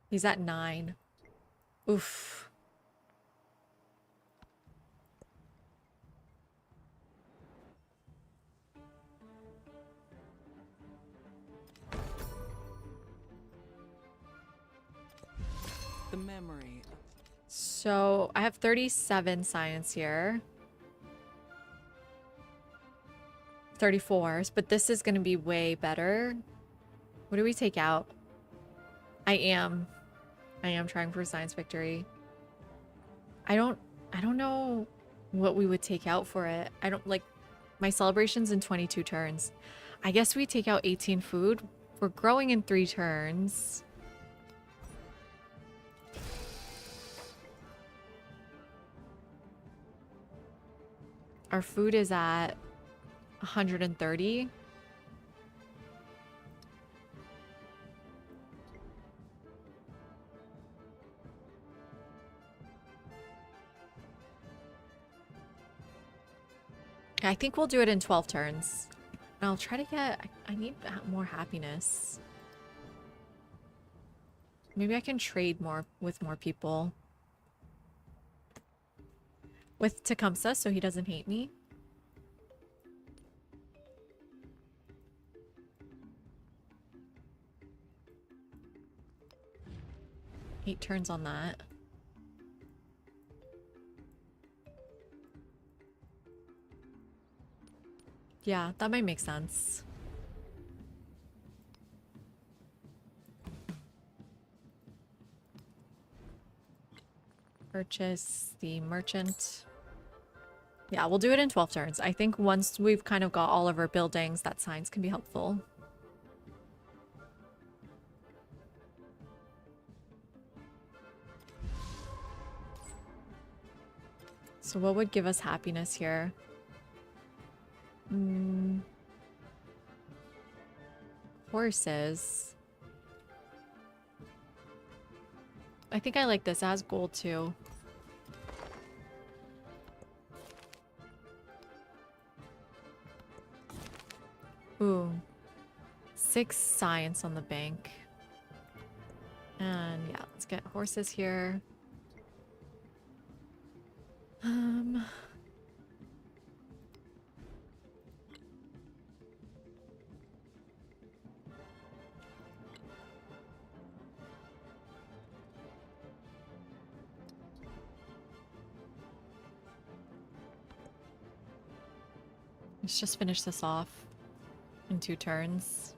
He's at 9. Oof. The memory. So I have 37 science here. 34s, but this is going to be way better. What do we take out? I am trying for science victory. I don't know what we would take out for it. I don't like my celebrations in 22 turns. I guess we take out 18 food. We're growing in 3 turns. Our food is at 130. I think we'll do it in 12 turns. And I'll try to get... I need more happiness. Maybe I can trade more with more people. with Tecumseh so he doesn't hate me. 8 turns on that. Yeah, that might make sense. Purchase the merchant. Yeah, we'll do it in 12 turns. I think once we've kind of got all of our buildings, that science can be helpful. So what would give us happiness here? Horses. I think I like this. It has gold too. Ooh. 6 science on the bank. And yeah, let's get horses here. Let's just finish this off in 2 turns.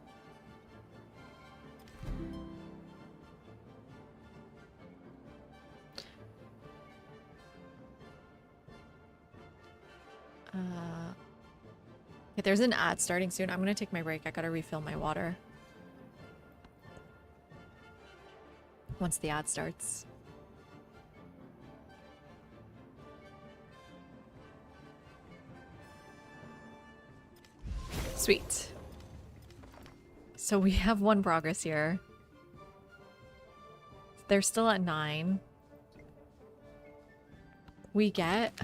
Okay, there's an ad starting soon. I'm gonna take my break. I gotta refill my water. Once the ad starts. Sweet. So we have 1 progress here. They're still at 9. We get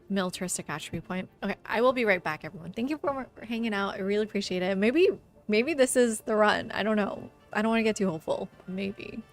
militaristic attribute point. Okay, I will be right back, everyone. Thank you for hanging out. I really appreciate it. Maybe this is the run. I don't know. I don't want to get too hopeful. Maybe.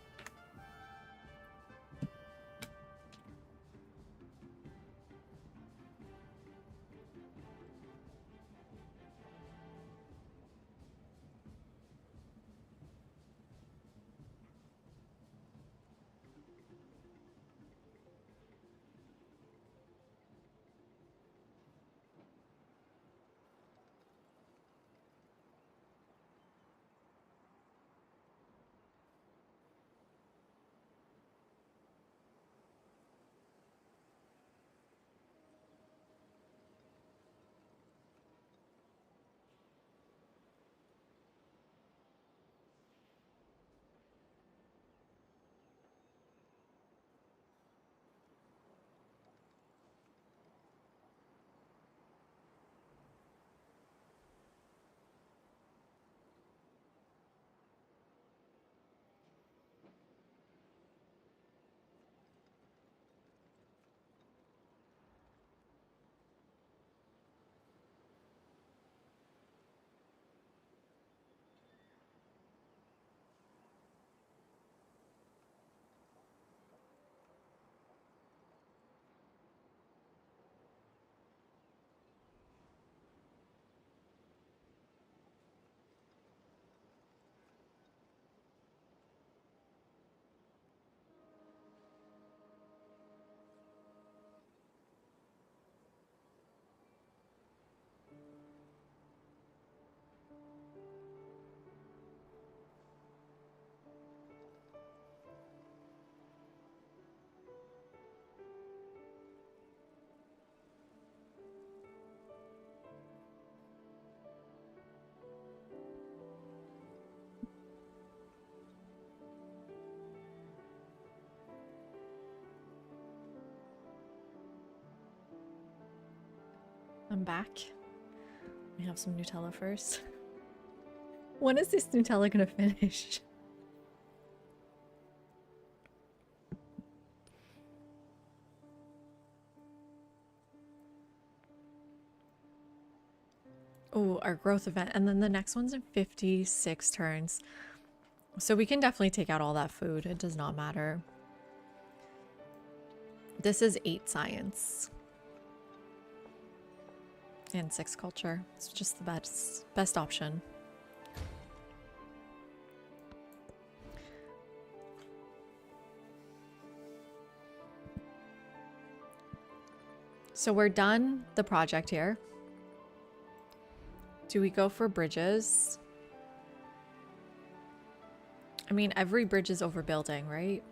I'm back. Let me have some Nutella first. When is this Nutella gonna finish? Oh, our growth event. And then the next one's in 56 turns. So we can definitely take out all that food. It does not matter. This is 8 science. And 6 culture. It's just the best option. So we're done the project here. Do we go for bridges? I mean, every bridge is overbuilding, right?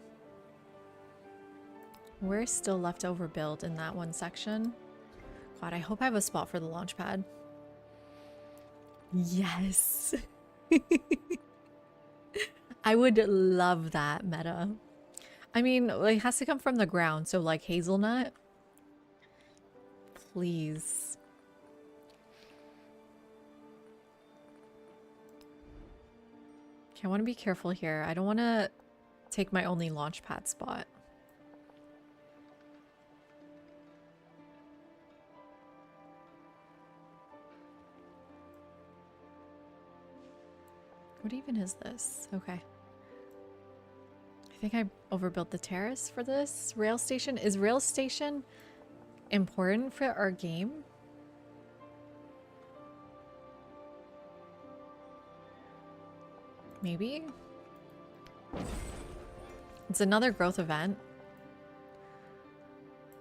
We're still left to overbuild in that one section. God, I hope I have a spot for the launch pad. Yes. I would love that meta. I mean, it has to come from the ground, so like hazelnut. Please. Okay, I want to be careful here. I don't want to take my only launch pad spot. What even is this? Okay. I think I overbuilt the terrace for this. Rail station. Is rail station important for our game? Maybe? It's another growth event.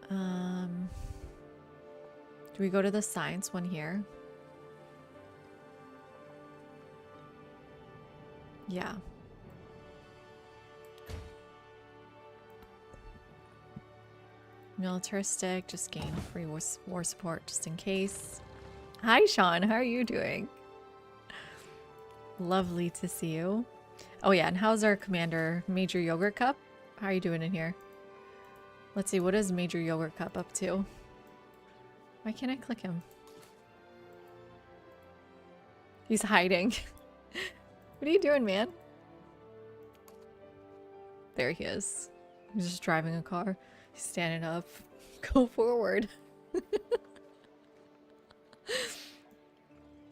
Do we go to the science one here? Yeah. Militaristic, just gain free war support just in case. Hi, Sean. How are you doing? Lovely to see you. Oh, yeah. And how's our commander, Major Yogurt Cup? How are you doing in here? Let's see. What is Major Yogurt Cup up to? Why can't I click him? He's hiding. What are you doing, man? There he is. He's just driving a car. He's standing up. Go forward.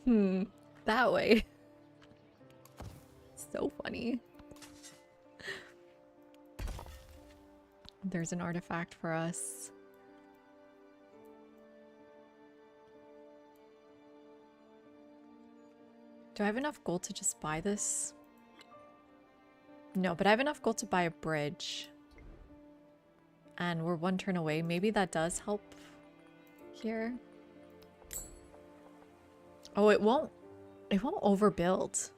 That way. So funny. There's an artifact for us. Do I have enough gold to just buy this? No, but I have enough gold to buy a bridge. And we're 1 turn away. Maybe that does help here. Oh, it won't overbuild.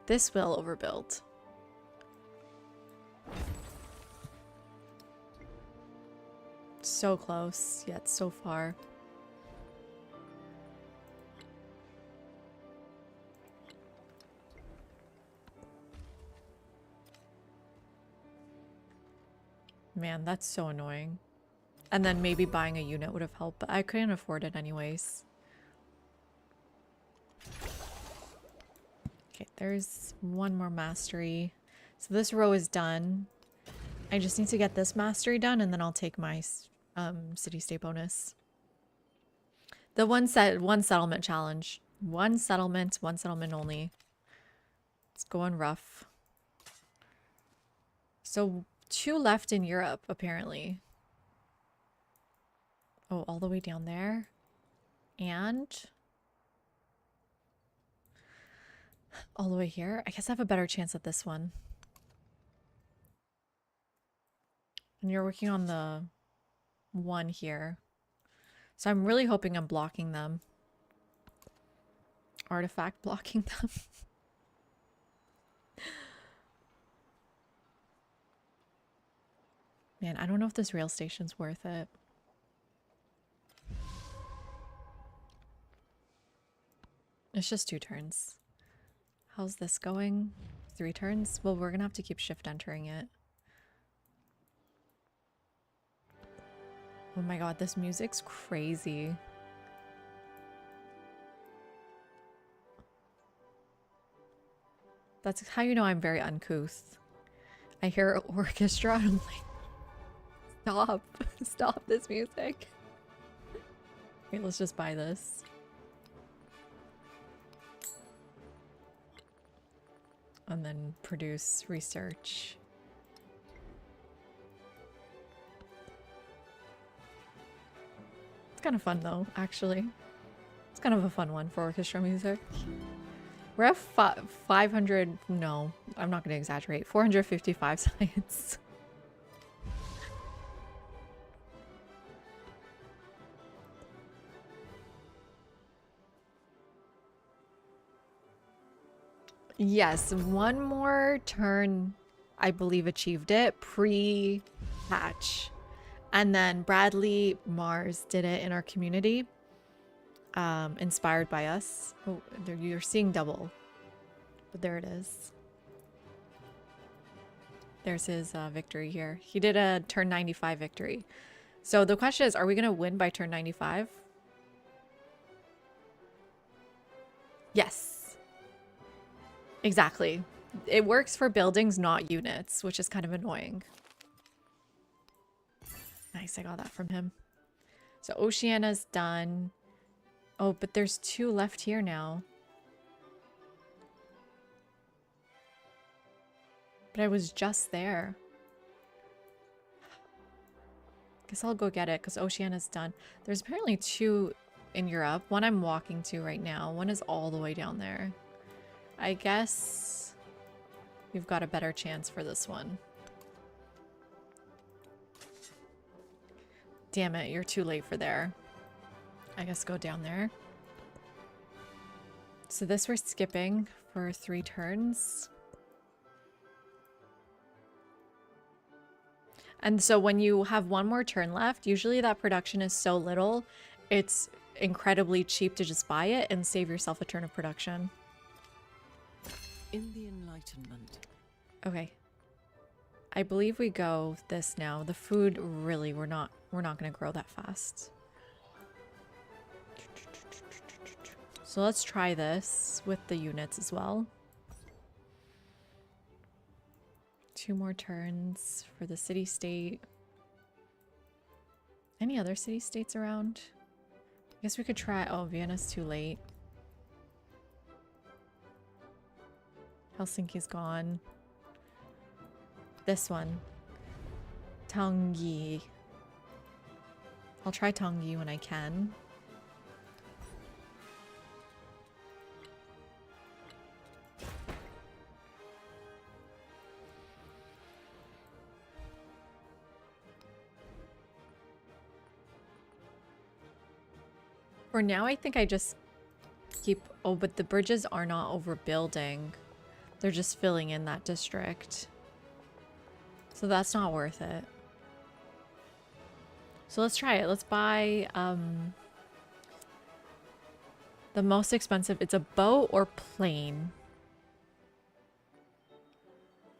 This will overbuild. So close, yet so far. Man, that's so annoying. And then maybe buying a unit would have helped, but I couldn't afford it anyways. Okay, there's one more mastery. So this row is done. I just need to get this mastery done and then I'll take my city-state bonus. The one settlement challenge. One settlement only. It's going rough. So 2 left in Europe, apparently. Oh, all the way down there. And all the way here. I guess I have a better chance at this one. And you're working on the one here. So I'm really hoping I'm blocking them. Artifact blocking them. Man, I don't know if this rail station's worth it. It's just 2 turns. How's this going? 3 turns? Well, we're gonna have to keep shift entering it. Oh my god, this music's crazy. That's how you know I'm very uncouth. I hear an orchestra and I'm like, stop. Stop this music. Okay, let's just buy this. And then produce research. It's kind of fun though, actually. It's kind of a fun one for orchestra music. We're at 500, no, I'm not going to exaggerate, 455 science. Yes, one more turn, I believe, achieved it pre-patch. And then Bradley Mars did it in our community, inspired by us. Oh, there, you're seeing double, but there it is. There's his victory here. He did a turn 95 victory. So the question is, are we going to win by turn 95? Yes. Exactly. It works for buildings, not units, which is kind of annoying. Nice, I got that from him. So Oceania's done. Oh, but there's 2 left here now. But I was just there. Guess I'll go get it because Oceania's done. There's apparently 2 in Europe. One I'm walking to right now. One is all the way down there. I guess we've got a better chance for this one. Damn it, you're too late for there. I guess go down there. So this we're skipping for 3 turns. And so when you have one more turn left, usually that production is so little, it's incredibly cheap to just buy it and save yourself a turn of production. In the Enlightenment. Okay. I believe we go this now. The food really we're not going to grow that fast. So let's try this with the units as well. 2 more turns for the city-state. Any other city-states around? I guess we could try... Oh, Vienna's too late. Helsinki's gone. This one. Tongyi. I'll try Tongyi when I can. For now, I think I just keep... Oh, but the bridges are not overbuilding. They're just filling in that district. So that's not worth it. So let's try it. Let's buy the most expensive. It's a boat or plane.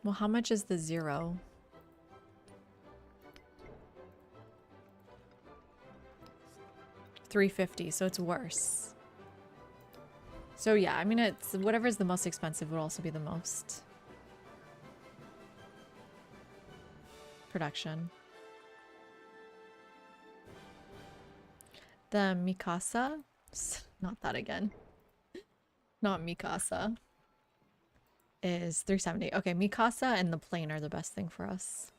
Well, how much is the 0? $350, so it's worse. So yeah, I mean, it's whatever's the most expensive would also be the most production. The Mikasa, not that again. Not Mikasa. Is 370. Okay, Mikasa and the plane are the best thing for us.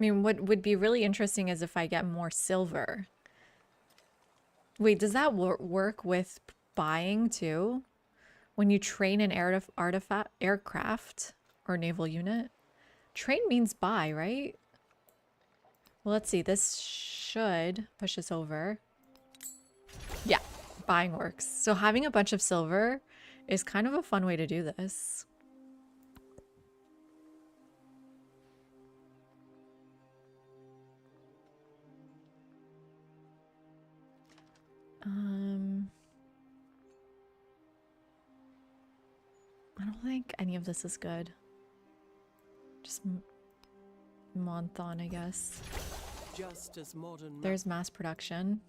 I mean, what would be really interesting is if I get more silver. Wait, does that work with buying too? When you train an aircraft or naval unit? Train means buy, right? Well, let's see. This should push us over. Yeah, buying works. So having a bunch of silver is kind of a fun way to do this. I don't think any of this is good. Just Monthon, I guess. Just as modern. There's mass production.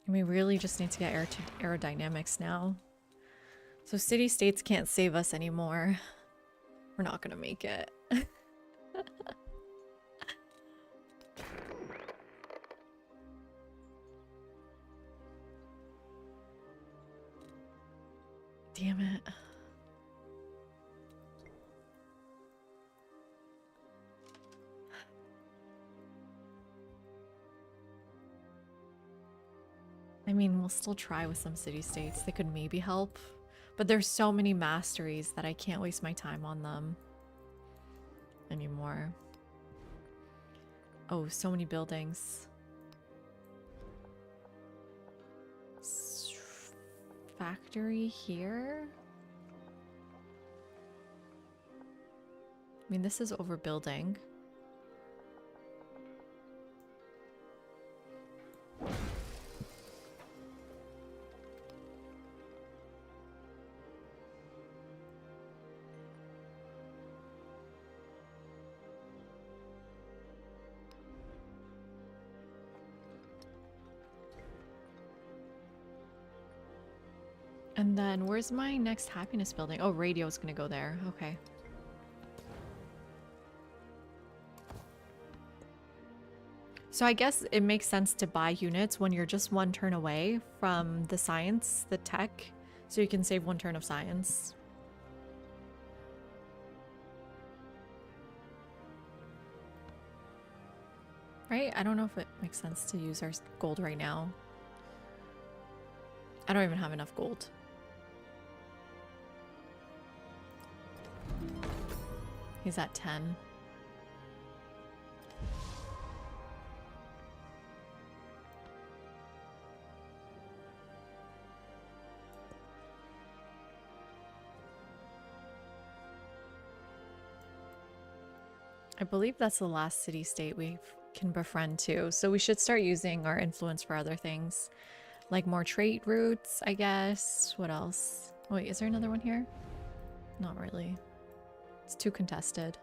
And we really just need to get aerodynamics now. So city-states can't save us anymore. We're not gonna make it. Damn it. I mean, we'll still try with some city-states. They could maybe help. But there's so many masteries that I can't waste my time on them anymore. Oh, so many buildings. Factory here? I mean, this is overbuilding. And then where's my next happiness building? Oh, radio's gonna go there. Okay. So I guess it makes sense to buy units when you're just one turn away from the science, the tech, so you can save one turn of science. Right? I don't know if it makes sense to use our gold right now. I don't even have enough gold. He's at 10. I believe that's the last city-state we can befriend too, so we should start using our influence for other things. Like more trade routes, I guess. What else? Wait, is there another one here? Not really. It's too contested.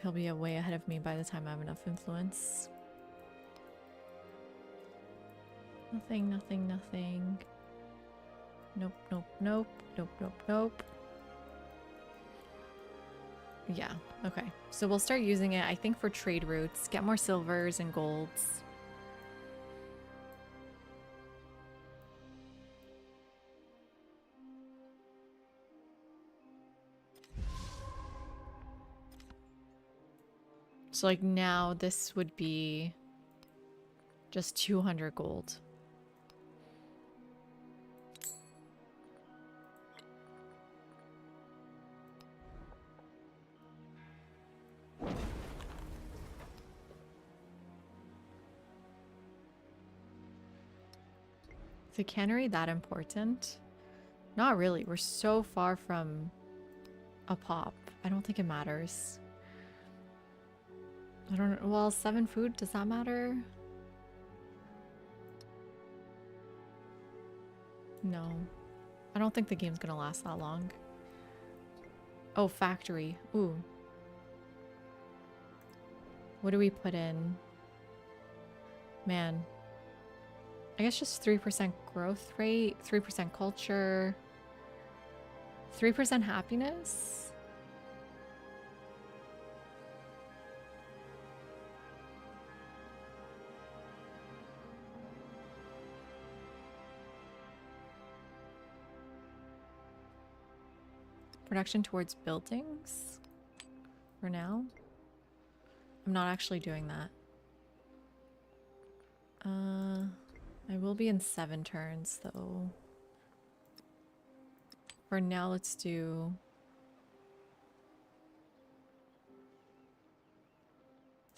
He'll be way ahead of me by the time I have enough influence. Nothing, nothing, nothing. Nope, nope, nope, nope, nope, nope. Yeah, okay. So we'll start using it, I think, for trade routes. Get more silvers and golds. So like now this would be just 200 gold. Is the cannery that important? Not really. We're so far from a pop. I don't think it matters. I don't know. Well, 7 food, does that matter? No. I don't think the game's gonna last that long. Oh, factory. Ooh. What do we put in? Man. I guess just 3% growth rate, 3% culture, 3% happiness? Production towards buildings? For now? I'm not actually doing that. I will be in 7 turns though. For now, let's do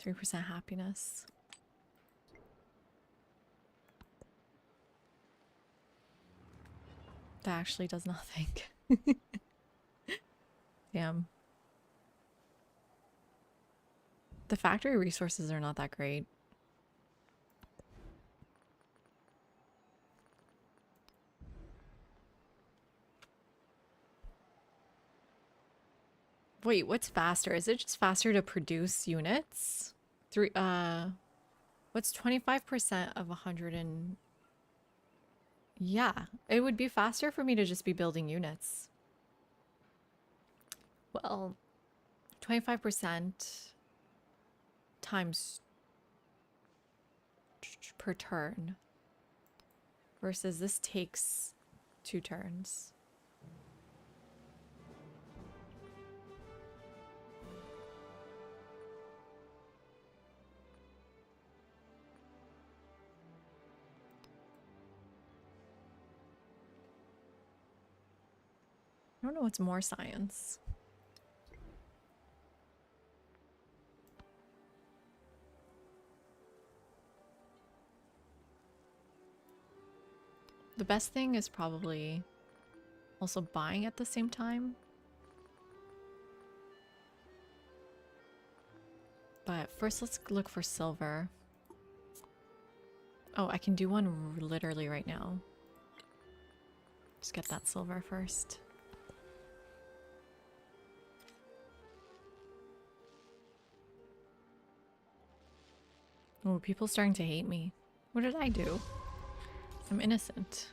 3% happiness. That actually does nothing. Damn. The factory resources are not that great. Wait, what's faster? Is it just faster to produce units? What's 25% of 100 and... Yeah, it would be faster for me to just be building units. Well, 25% times per turn versus this takes 2 turns. I don't know what's more science. The best thing is probably also buying at the same time. But first let's look for silver. Oh, I can do one literally right now. Just get that silver first. Oh, people starting to hate me. What did I do? I'm innocent.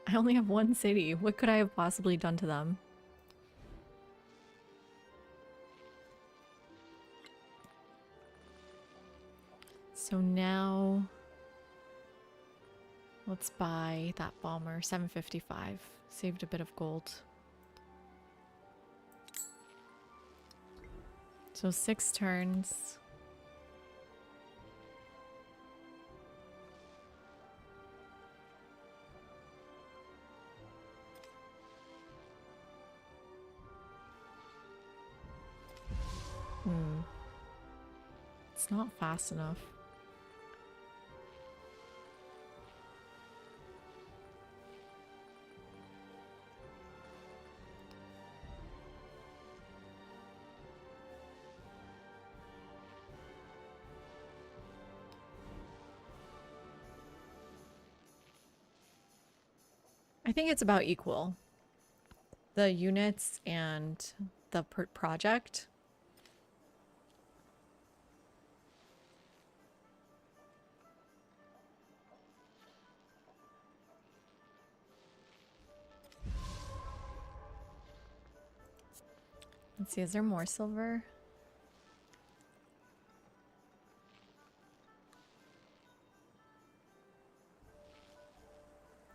I only have one city. What could I have possibly done to them? So now let's buy that bomber. 755. Saved a bit of gold. So 6 turns. It's not fast enough. I think it's about equal. The units and the project. Let's see, is there more silver?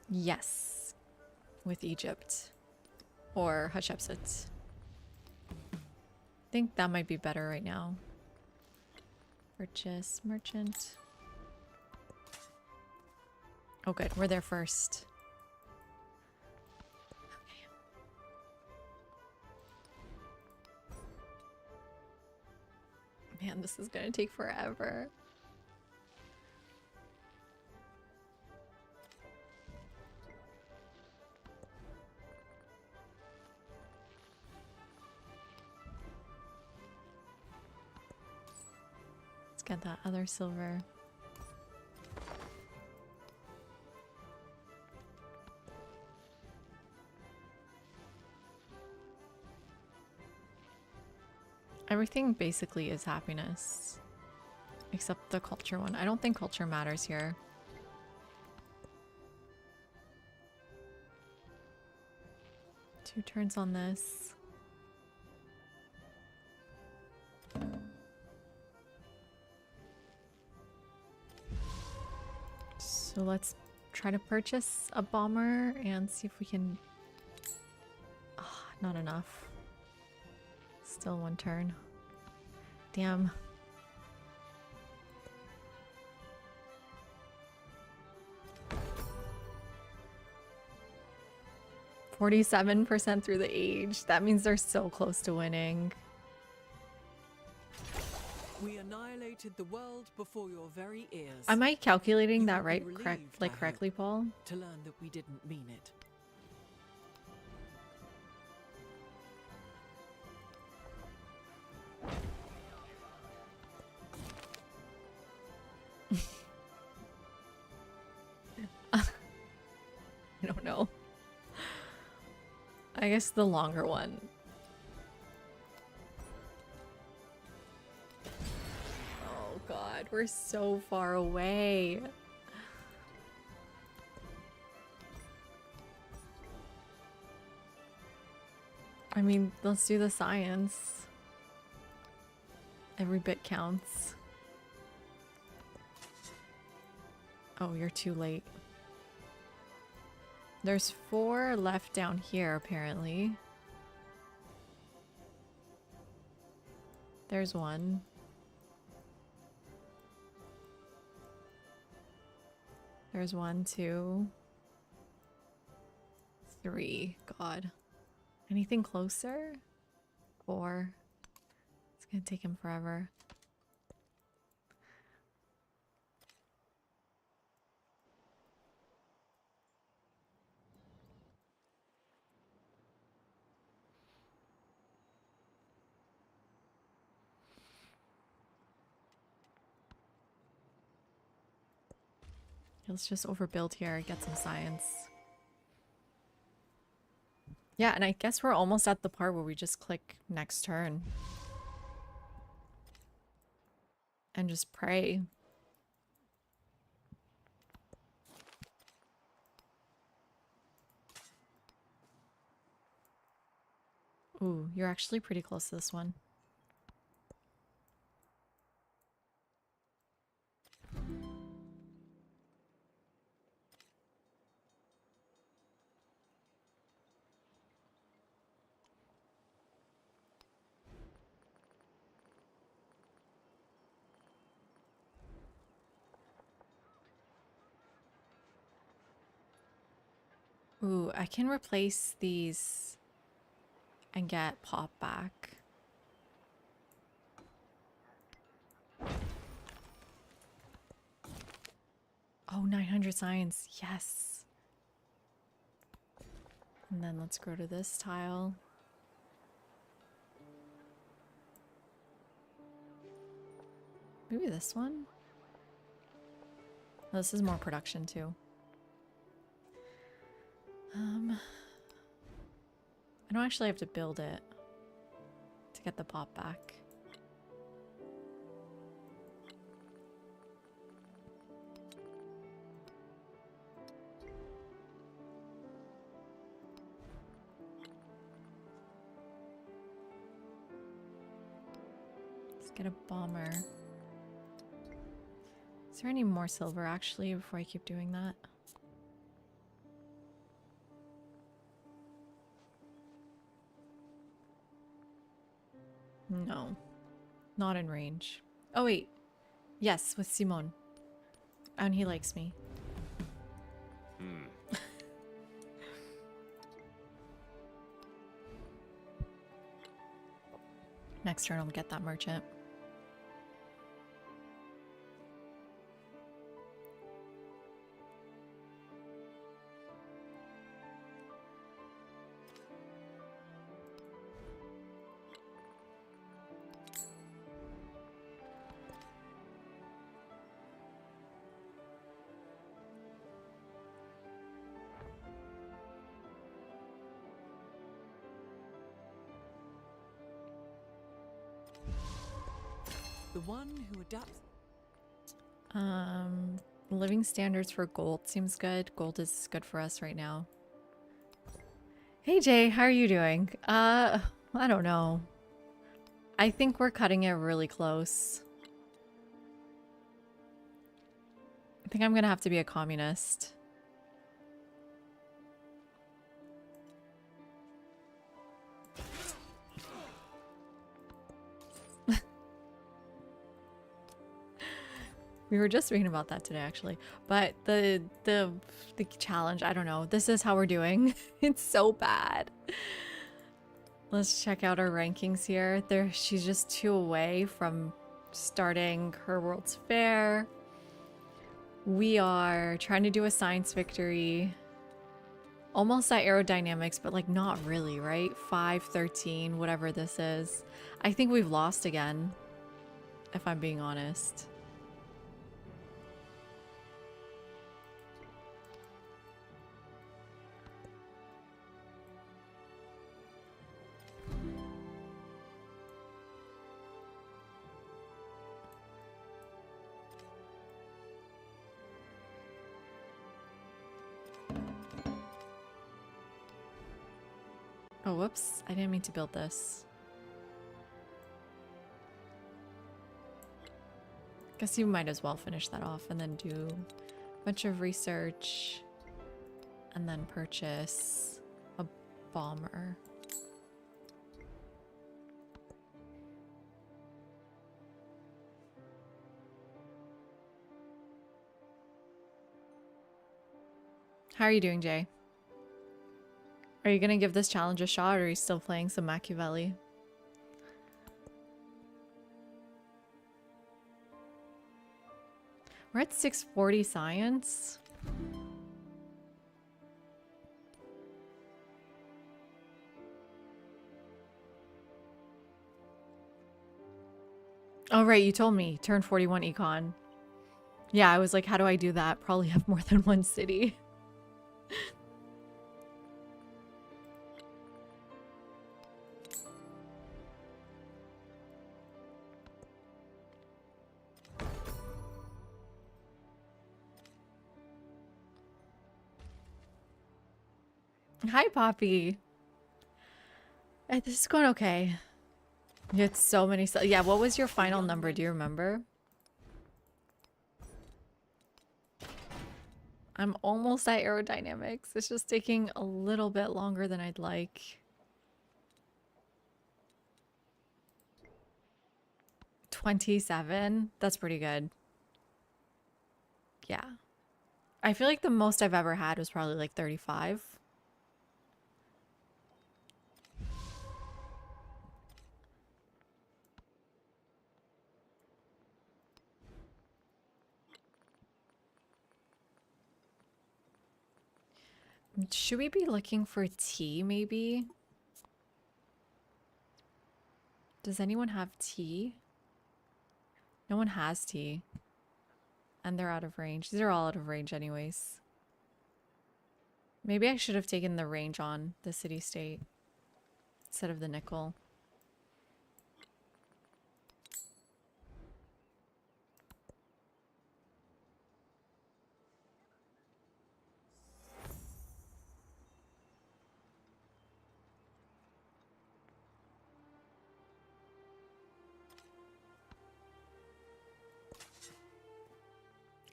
Yes, with Egypt or Hatshepsut. I think that might be better right now. Purchase merchant. Oh good, we're there first. Okay. Man, this is gonna take forever. Get that other silver. Everything basically is happiness. Except the culture one. I don't think culture matters here. Two turns on this. So let's try to purchase a bomber and see if we can... Oh, not enough. Still 1 turn. Damn. %47 through the age. That means they're so close to winning. We annihilated the world before your very ears. Am I calculating You that will be right? relieved, I Correctly, hope, Paul? to learn that we didn't mean it. I don't know. I guess the longer one. Oh god, we're so far away. I mean, let's do the science. Every bit counts. Oh, you're too late. There's 4 left down here, apparently. There's 1. There's 1, 2, 3. God. Anything closer? 4. It's gonna take him forever. Let's just overbuild here, get some science. Yeah, and I guess we're almost at the part where we just click next turn. And just pray. Ooh, you're actually pretty close to this one. Ooh, I can replace these and get pop back. Oh, 900 science. Yes. And then let's go to this tile. Maybe this one? Oh, this is more production too. I don't actually have to build it to get the pop back. Let's get a bomber. Is there any more silver actually before I keep doing that? No, not in range. Oh wait, yes, with Simon. And he likes me. Next turn I'll get that merchant. The one who adapts. Living standards for gold seems good. Gold is good for us right now. Hey Jay, how are you doing? I don't know. I think we're cutting it really close. I think I'm gonna have to be a communist. We were just reading about that today, actually. But the challenge, I don't know. This is how we're doing. It's so bad. Let's check out our rankings here. She's just 2 away from starting her World's Fair. We are trying to do a science victory. Almost at aerodynamics, but like not really, right? 5, 13, whatever this is. I think we've lost again, if I'm being honest. Oh, whoops. I didn't mean to build this. Guess you might as well finish that off and then do Bunch of research. And then purchase a bomber. How are you doing, Jay? Are you gonna give this challenge a shot, or are you still playing some Machiavelli? We're at 640 science. Oh, right, you told me. Turn 41 econ. Yeah, I was like, how do I do that? Probably have more than one city. Hi, Poppy. This is going okay. You had so many. Yeah, what was your final number? Do you remember? I'm almost at aerodynamics. It's just taking a little bit longer than I'd like. 27? That's pretty good. Yeah. I feel like the most I've ever had was probably like 35. Should we be looking for tea, maybe? Does anyone have tea? No one has tea. And they're out of range. These are all out of range anyways. Maybe I should have taken the range on the city-state instead of the nickel.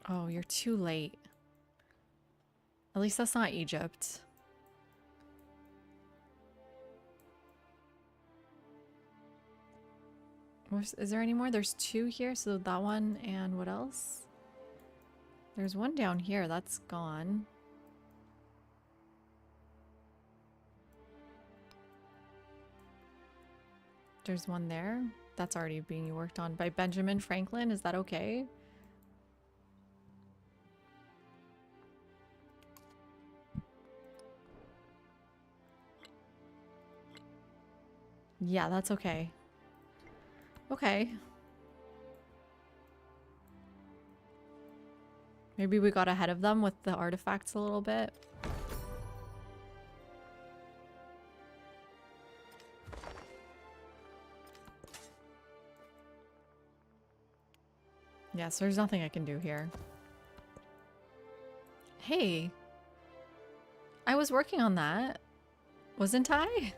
Oh, you're too late. At least that's not Egypt. Is there any more? There's two here, so that one and what else? There's one down here, that's gone. There's one there. That's already being worked on by Benjamin Franklin. Is that okay? Yeah, that's okay. Okay. Maybe we got ahead of them with the artifacts a little bit. Yeah, so there's nothing I can do here. Hey. I was working on that. Wasn't I?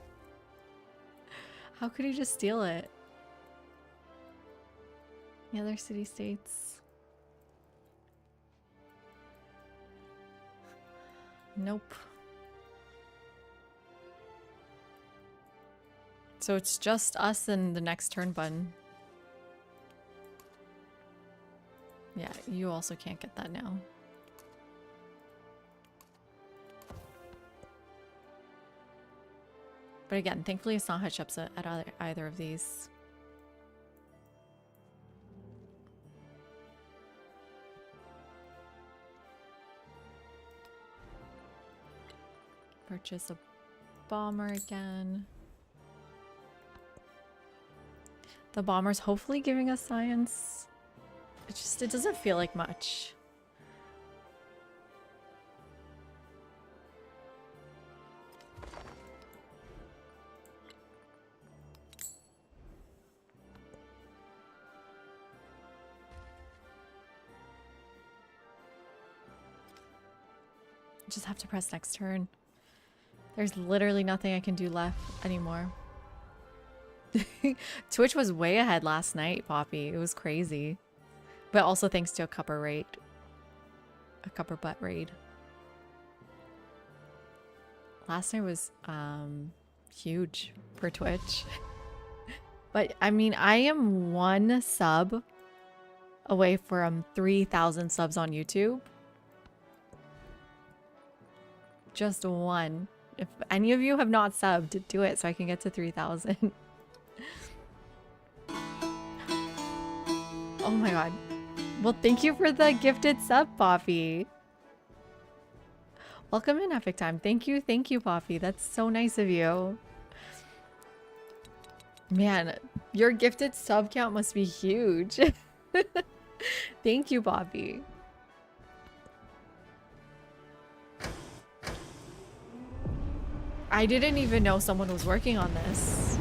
How could he just steal it? The other city-states. Nope. So it's just us and the next turn button. Yeah, you also can't get that now. But again, thankfully it's not hutch-ups at either of these. Purchase a bomber again. The bomber's hopefully giving us science. It doesn't feel like much. Just have to press next turn. There's literally nothing I can do left anymore. Twitch was way ahead last night, Poppy. It was crazy. But also thanks to a cupper rate. a cupper butt raid. Last night was huge for Twitch. But I mean, I am 1 sub away from 3,000 subs on YouTube. Just 1. If any of you have not subbed, do it so I can get to 3,000. Oh my god. Well, thank you for the gifted sub, Poppy. Welcome in, Epic Time. Thank you, Poppy. That's so nice of you. Man, your gifted sub count must be huge. Thank you, Poppy. I didn't even know someone was working on this.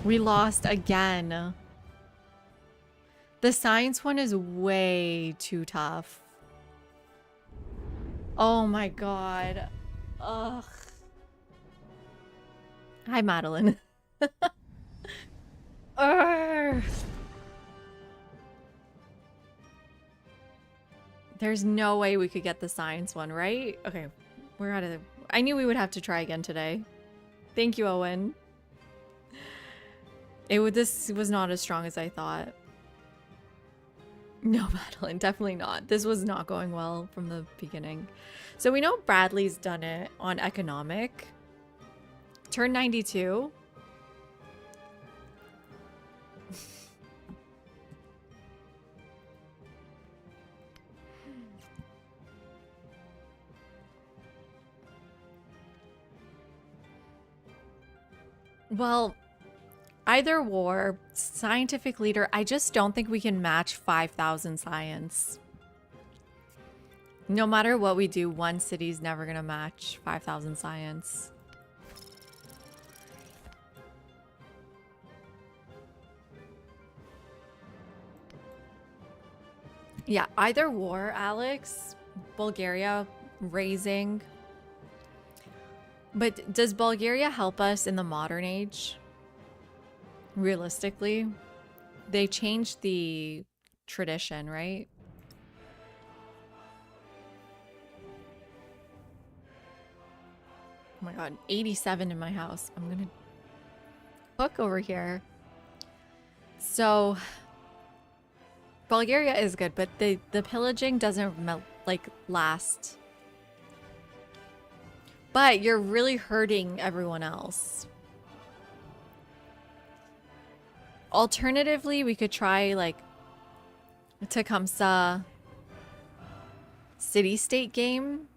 We lost again. The science one is way too tough. Oh my god. Ugh. Hi, Madeline. There's no way we could get the science one, right? Okay, we're out of the... I knew we would have to try again today. Thank you, Owen. This was not as strong as I thought. No, Madeline, definitely not. This was not going well from the beginning. So we know Bradley's done it on economic. Turn 92. Well, either war, scientific leader, I just don't think we can match 5,000 science. No matter what we do, one city's never gonna match 5,000 science. Yeah, either war, Alex. Bulgaria raising. But does Bulgaria help us in the modern age? Realistically, they changed the tradition, right? Oh my god, 87 in my house. I'm gonna cook over here. So Bulgaria is good, but the pillaging doesn't like last. But you're really hurting everyone else. Alternatively, we could try like Tecumseh city-state game.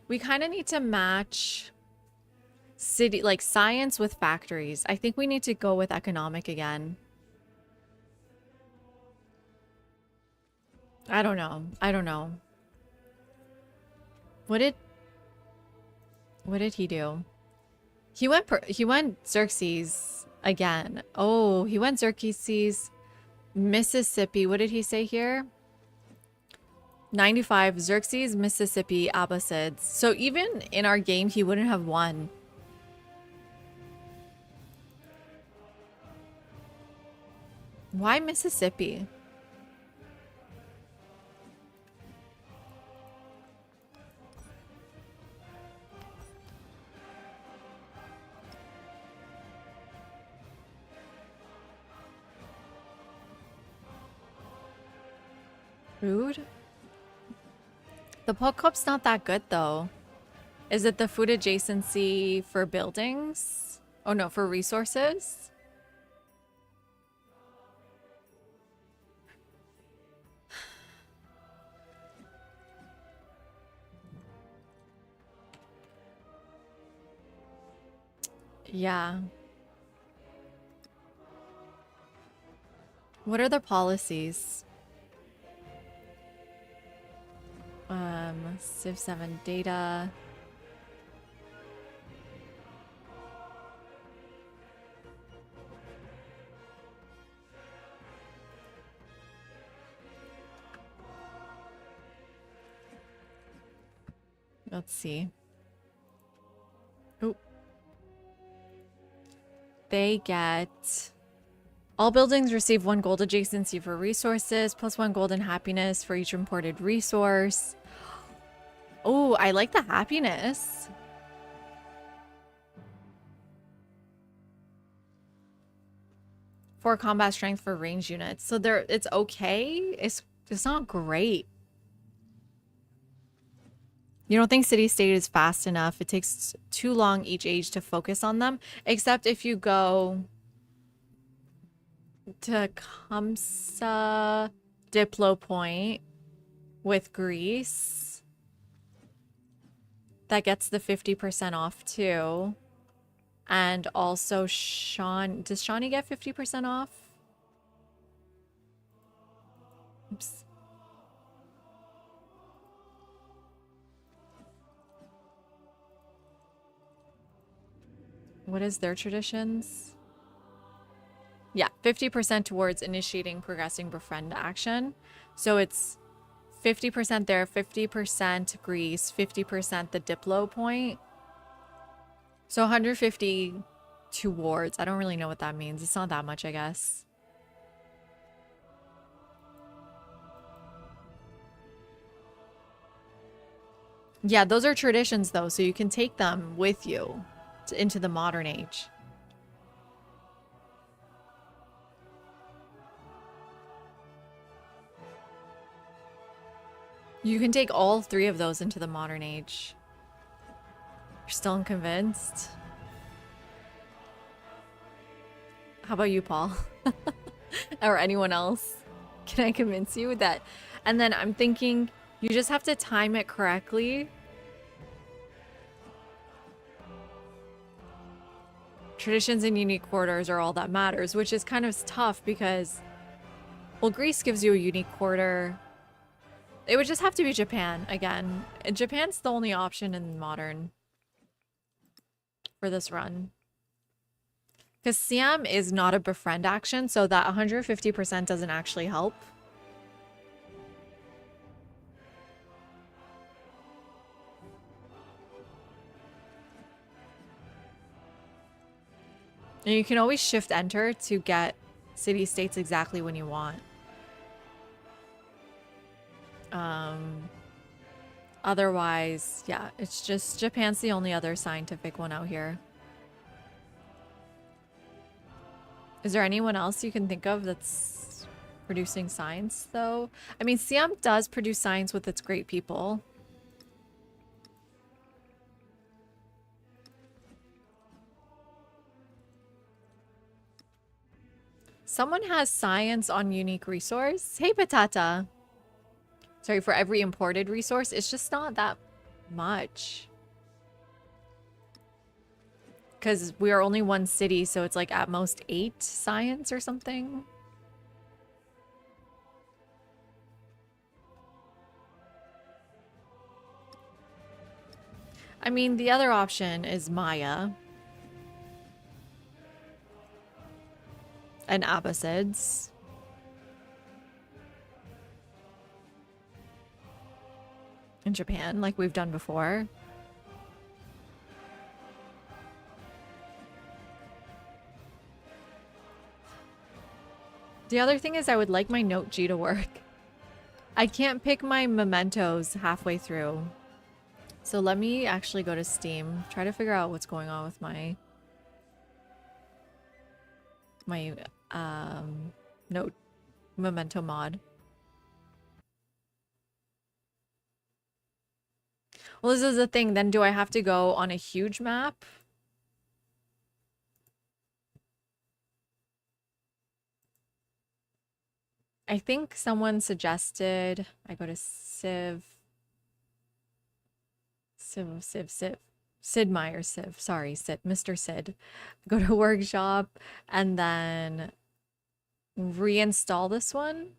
We kind of need to match city, like science with factories. I think we need to go with economic again. I don't know. I don't know. What did he do? He went Xerxes again. Oh, he went Xerxes, Mississippi. What did he say here? 95, Xerxes, Mississippi, Abbasids. So even in our game, he wouldn't have won. Why Mississippi? Food? The Pop Cup's not that good though. Is it the food adjacency for buildings? Oh no, for resources? Yeah. What are the policies? Civ 7 data. Let's see. Oh. They get All buildings receive 1 gold adjacency for resources, plus 1 gold in happiness for each imported resource. Oh, I like the happiness. For combat strength for range units. So there, it's okay. It's not great. You don't think city state is fast enough. It takes too long each age to focus on them. Except if you go to Kamsa Diplo Point with Greece. That gets the 50% off too. And also Sean, does Shawnee get 50% off? Oops. What is their traditions? Yeah, 50% towards initiating progressing befriend action. So it's 50% there, 50% Greece, 50% the Diplo point. So 150 towards. I don't really know what that means. It's not that much, I guess. Yeah, those are traditions though, so you can take them with you into the modern age. You can take all 3 of those into the modern age. You're still unconvinced? How about you, Paul? Or anyone else? Can I convince you that? And then I'm thinking you just have to time it correctly. Traditions and unique quarters are all that matters, which is kind of tough because, well, Greece gives you a unique quarter. It would just have to be Japan again. Japan's the only option in modern for this run. Because Siam is not a befriend action, so that 150% doesn't actually help. And you can always shift enter to get city states exactly when you want. Otherwise, yeah, it's just Japan's the only other scientific one out here. Is there anyone else you can think of that's producing science, though? I mean, Siam does produce science with its great people. Someone has science on unique resource. Hey, Patata. Sorry, for every imported resource, it's just not that much. Because we are only 1 city, so it's like at most 8 science or something. I mean, the other option is Maya. And Abbasids. In Japan, like we've done before. The other thing is I would like my Note G to work. I can't pick my mementos halfway through. So let me actually go to Steam. Try to figure out what's going on with my Note memento mod. Well, this is the thing. Then do I have to go on a huge map? I think someone suggested I go to Civ. Sid Meier Civ. Sorry, Sid. Mr. Sid. Go to workshop and then reinstall this one.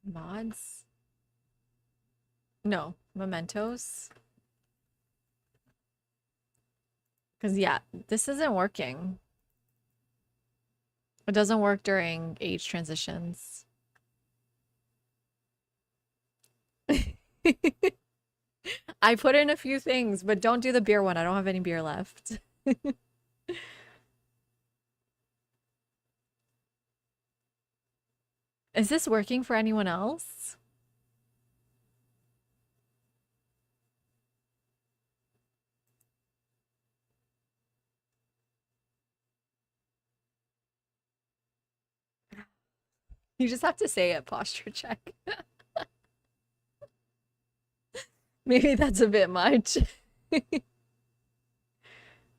Mods? No, mementos. Because, yeah, this isn't working. It doesn't work during age transitions. I put in a few things, but don't do the beer one. I don't have any beer left. Is this working for anyone else? You just have to say it, posture check. Maybe that's a bit much.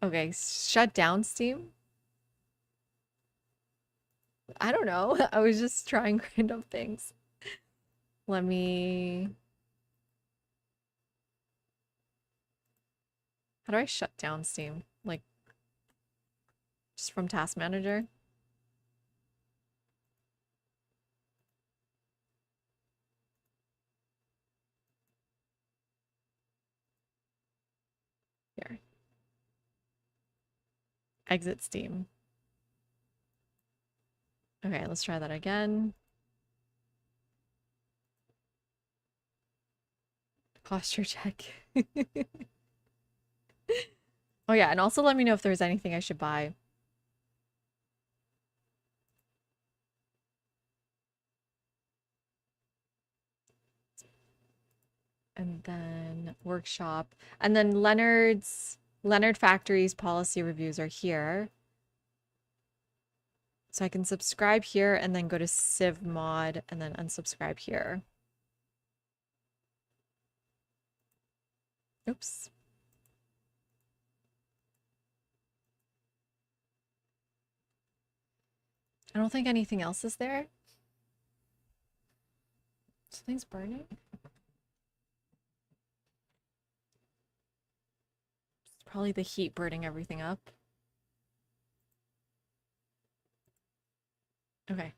Okay, shut down Steam. I don't know. I was just trying random things. Let me... How do I shut down Steam? Like, just from Task Manager? Here. Exit Steam. Okay, let's try that again. Posture check. Oh yeah, and also let me know if there's anything I should buy. And then workshop. And then Leonard Factory's policy reviews are here. So I can subscribe here and then go to Civ Mod and then unsubscribe here. Oops. I don't think anything else is there. Something's burning. It's probably the heat burning everything up. Okay.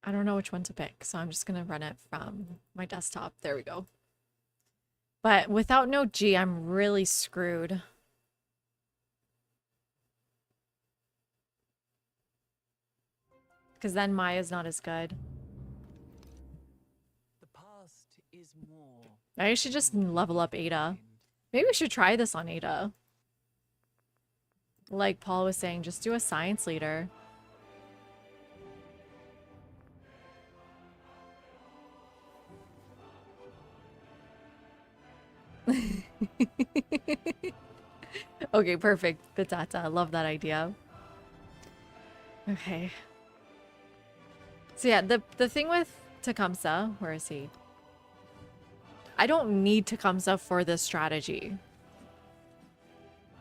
I don't know which one to pick, so I'm just gonna run it from my desktop. There we go. But without Note G, I'm really screwed. Because then Maya's not as good. The past is more. I should just level up Ada. Maybe we should try this on Ada. Like Paul was saying, just do a science leader. Okay, perfect. Pitata. I love that idea. Okay. So yeah, the thing with Tecumseh, where is he? I don't need Tecumseh for this strategy.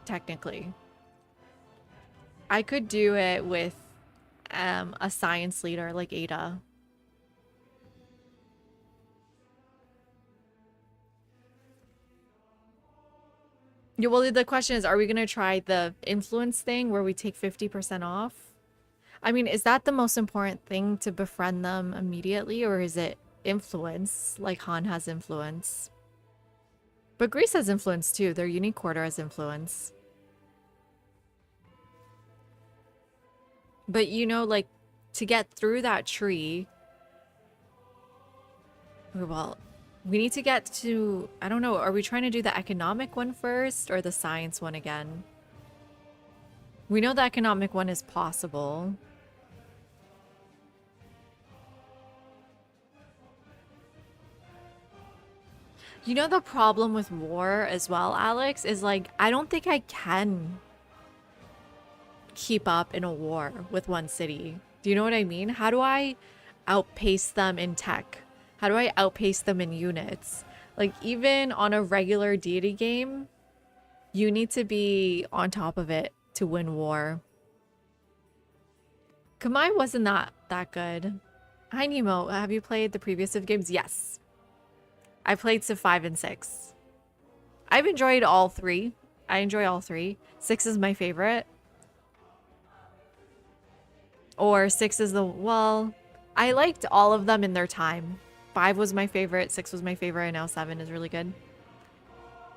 Technically. I could do it with a science leader like Ada. Yeah, well, the question is, are we going to try the influence thing where we take 50% off? I mean, is that the most important thing to befriend them immediately, or is it influence, like Han has influence? But Greece has influence too. Their unique quarter has influence. But you know, like, to get through that tree... Well, we need to get to... I don't know, are we trying to do the economic one first, or the science one again? We know the economic one is possible. You know the problem with war as well, Alex, is like, I don't think I can keep up in a war with one city. Do you know what I mean? How do I outpace them in tech? How do I outpace them in units? Like, even on a regular deity game, you need to be on top of it to win war. Kamai wasn't that good. Hi, Nemo. Have you played the previous Civ games? Yes. I played Civ 5 and 6. I've enjoyed all three. I enjoy all three. 6 is my favorite. Or 6 is the... Well, I liked all of them in their time. 5 was my favorite, 6 was my favorite, and now 7 is really good.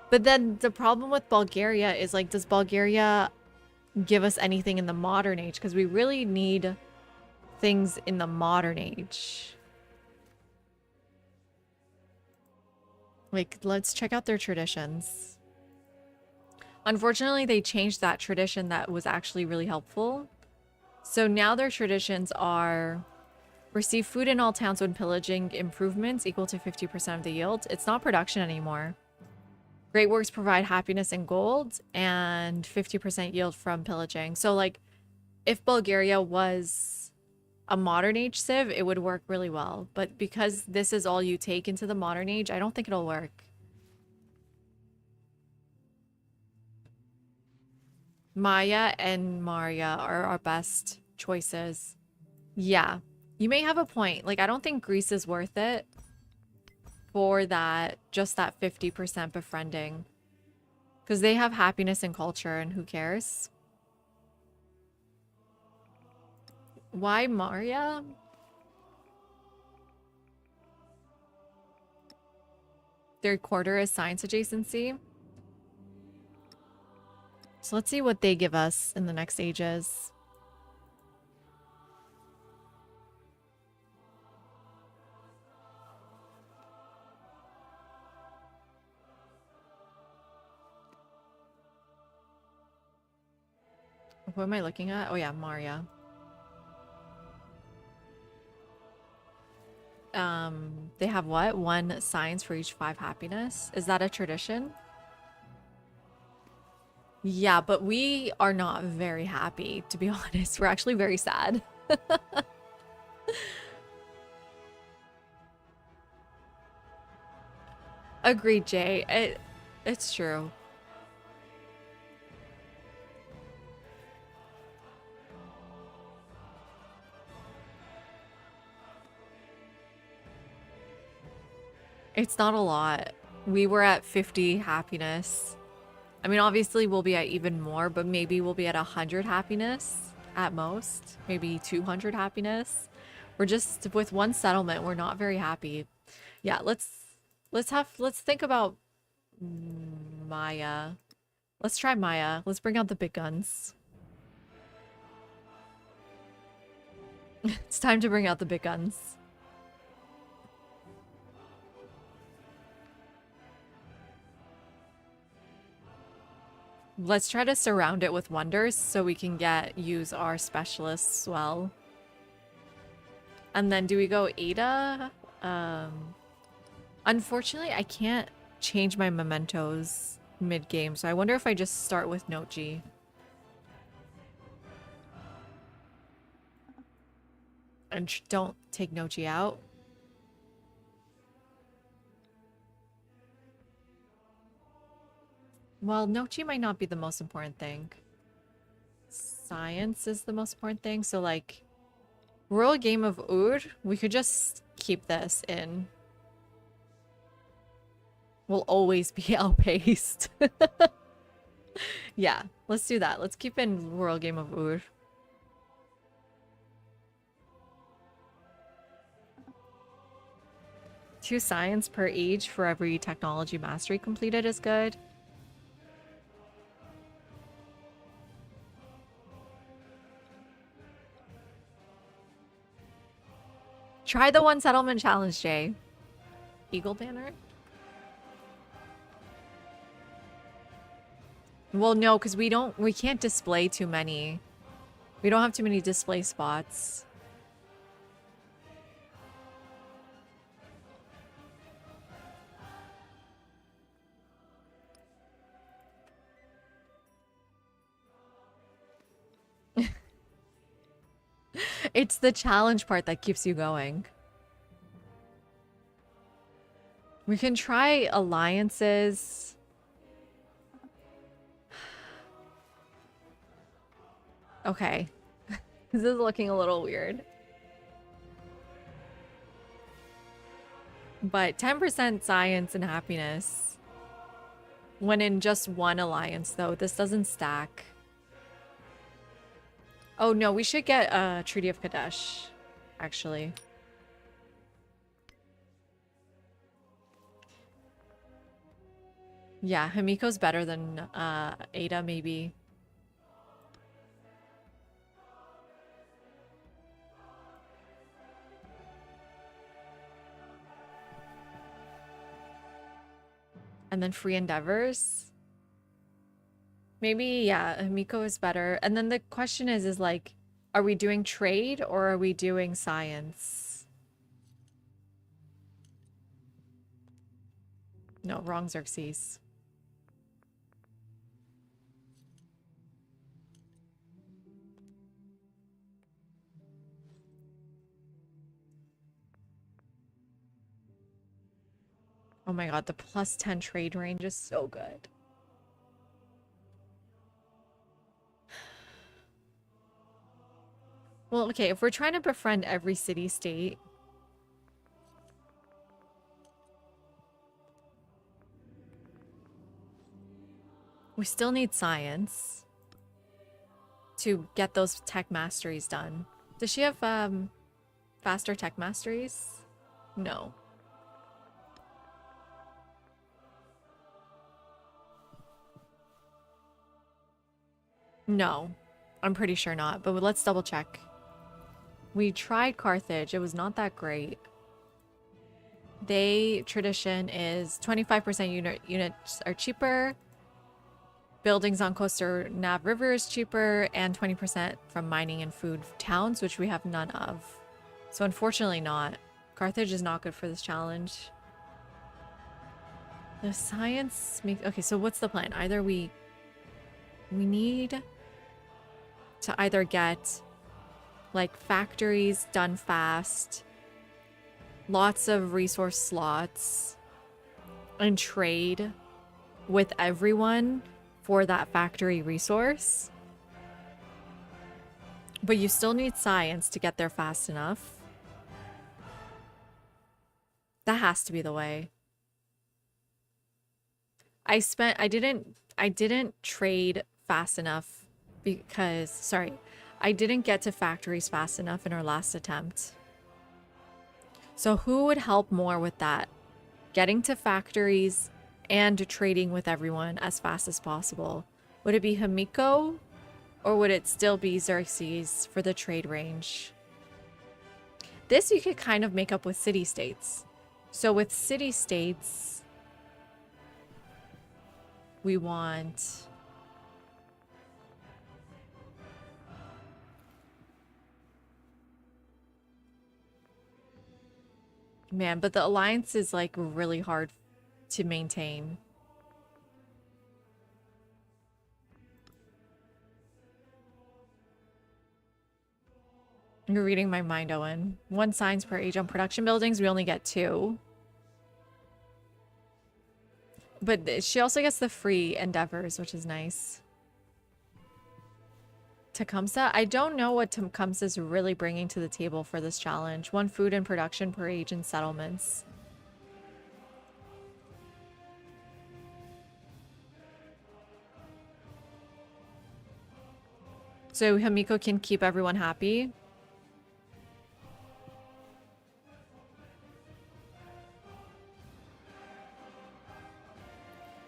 But then the problem with Bulgaria is like, does Bulgaria give us anything in the modern age? Because we really need things in the modern age. Like, let's check out their traditions. Unfortunately, they changed that tradition that was actually really helpful. So now their traditions are receive food in all towns when pillaging improvements equal to 50% of the yield. It's not production anymore. Great works provide happiness and gold and 50% yield from pillaging. So like if Bulgaria was a modern age civ, it would work really well. But because this is all you take into the modern age, I don't think it'll work. Maya and Maria are our best choices. Yeah, you may have a point. Like, I don't think Greece is worth it for that, just that 50% befriending. Because they have happiness and culture, and who cares? Why Maria? Their quarter is science adjacency. So let's see what they give us in the next ages. What am I looking at? Oh yeah, Maria. They have what? 1 science for each 5 happiness. Is that a tradition? Yeah, but we are not very happy, to be honest. We're actually very sad. Agreed, Jay. It's true. It's not a lot. We were at 50 happiness. I mean, obviously we'll be at even more, but maybe we'll be at 100 happiness at most. Maybe 200 happiness. We're just with 1 settlement, we're not very happy. Yeah, let's think about Maya. Let's try Maya. Let's bring out the big guns. It's time to bring out the big guns. Let's try to surround it with wonders so we can use our specialists well. And then do we go Ada? Unfortunately, I can't change my mementos mid-game, so I wonder if I just start with Nochi. And don't take Nochi out. Well, Nochi might not be the most important thing. Science is the most important thing, so like... Royal Game of Ur, we could just keep this in. We'll always be outpaced. Yeah, let's do that. Let's keep in Royal Game of Ur. Two science per age for every technology mastery completed is good. Try the 1 settlement challenge, Jay. Eagle banner? Well, no, because we can't display too many. We don't have too many display spots. It's the challenge part that keeps you going. We can try alliances. Okay. This is looking a little weird. But 10% science and happiness. When in just 1 alliance, though, this doesn't stack. Oh, no, we should get a Treaty of Kadesh, actually. Yeah, Himiko's better than Ada, maybe. And then free endeavors. Maybe, yeah, Himiko is better. And then the question is like, are we doing trade or are we doing science? No, wrong Xerxes. Oh my god, the +10 trade range is so good. Well, okay, if we're trying to befriend every city-state, we still need science to get those tech masteries done. Does she have faster tech masteries? No. No. I'm pretty sure not, but let's double check. We tried Carthage. It was not that great. They tradition is 25% units are cheaper. Buildings on coastal nav river is cheaper, and 20% from mining and food towns, which we have none of. So unfortunately not. Carthage is not good for this challenge. The science makes... Okay, so what's the plan? Either we need to either get like factories done fast, lots of resource slots, and trade with everyone for that factory resource. But you still need science to get there fast enough. That has to be the way. I didn't trade fast enough because, sorry, I didn't get to factories fast enough in our last attempt. So who would help more with that? Getting to factories and trading with everyone as fast as possible. Would it be Himiko or would it still be Xerxes for the trade range? This you could kind of make up with city-states. So with city-states, we want... Man, but the alliance is like really hard to maintain. You're reading my mind, Owen. 1 signs per age on production buildings. We only get 2. But she also gets the free endeavors, which is nice. Tecumseh? I don't know what Tecumseh is really bringing to the table for this challenge. 1 food and production per age in settlements. So Himiko can keep everyone happy.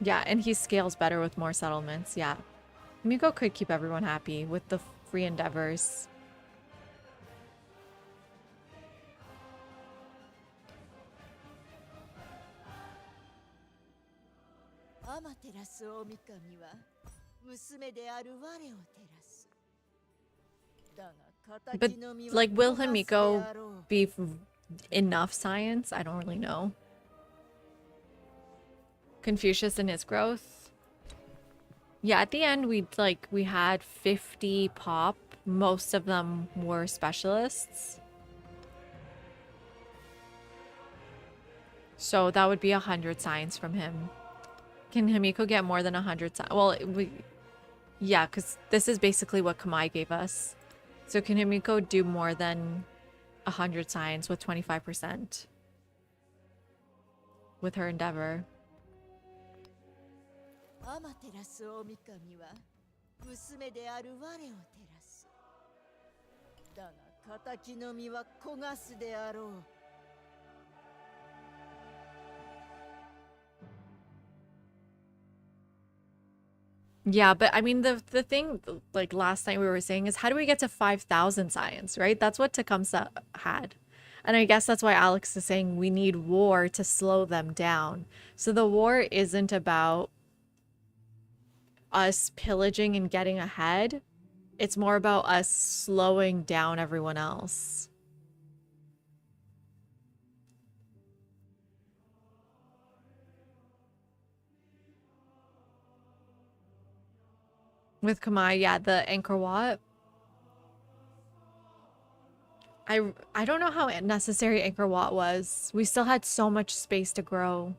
Yeah, and he scales better with more settlements. Yeah. Himiko could keep everyone happy with the free endeavors. But, like, will Himiko be enough science? I don't really know. Confucius and his growth. Yeah, at the end, we had 50 pop. Most of them were specialists. So that would be 100 science from him. Can Himiko get more than 100 science? Well, yeah, because this is basically what Kamai gave us. So can Himiko do more than 100 science with 25% with her endeavor? Yeah, but I mean the thing like last night we were saying is how do we get to 5,000 science, right? That's what Tecumseh had. And I guess that's why Alex is saying we need war to slow them down. So the war isn't about us pillaging and getting ahead. It's more about us slowing down everyone else. With Kamai, yeah, the Angkor Wat. I don't know how necessary Angkor Wat was. We still had so much space to grow.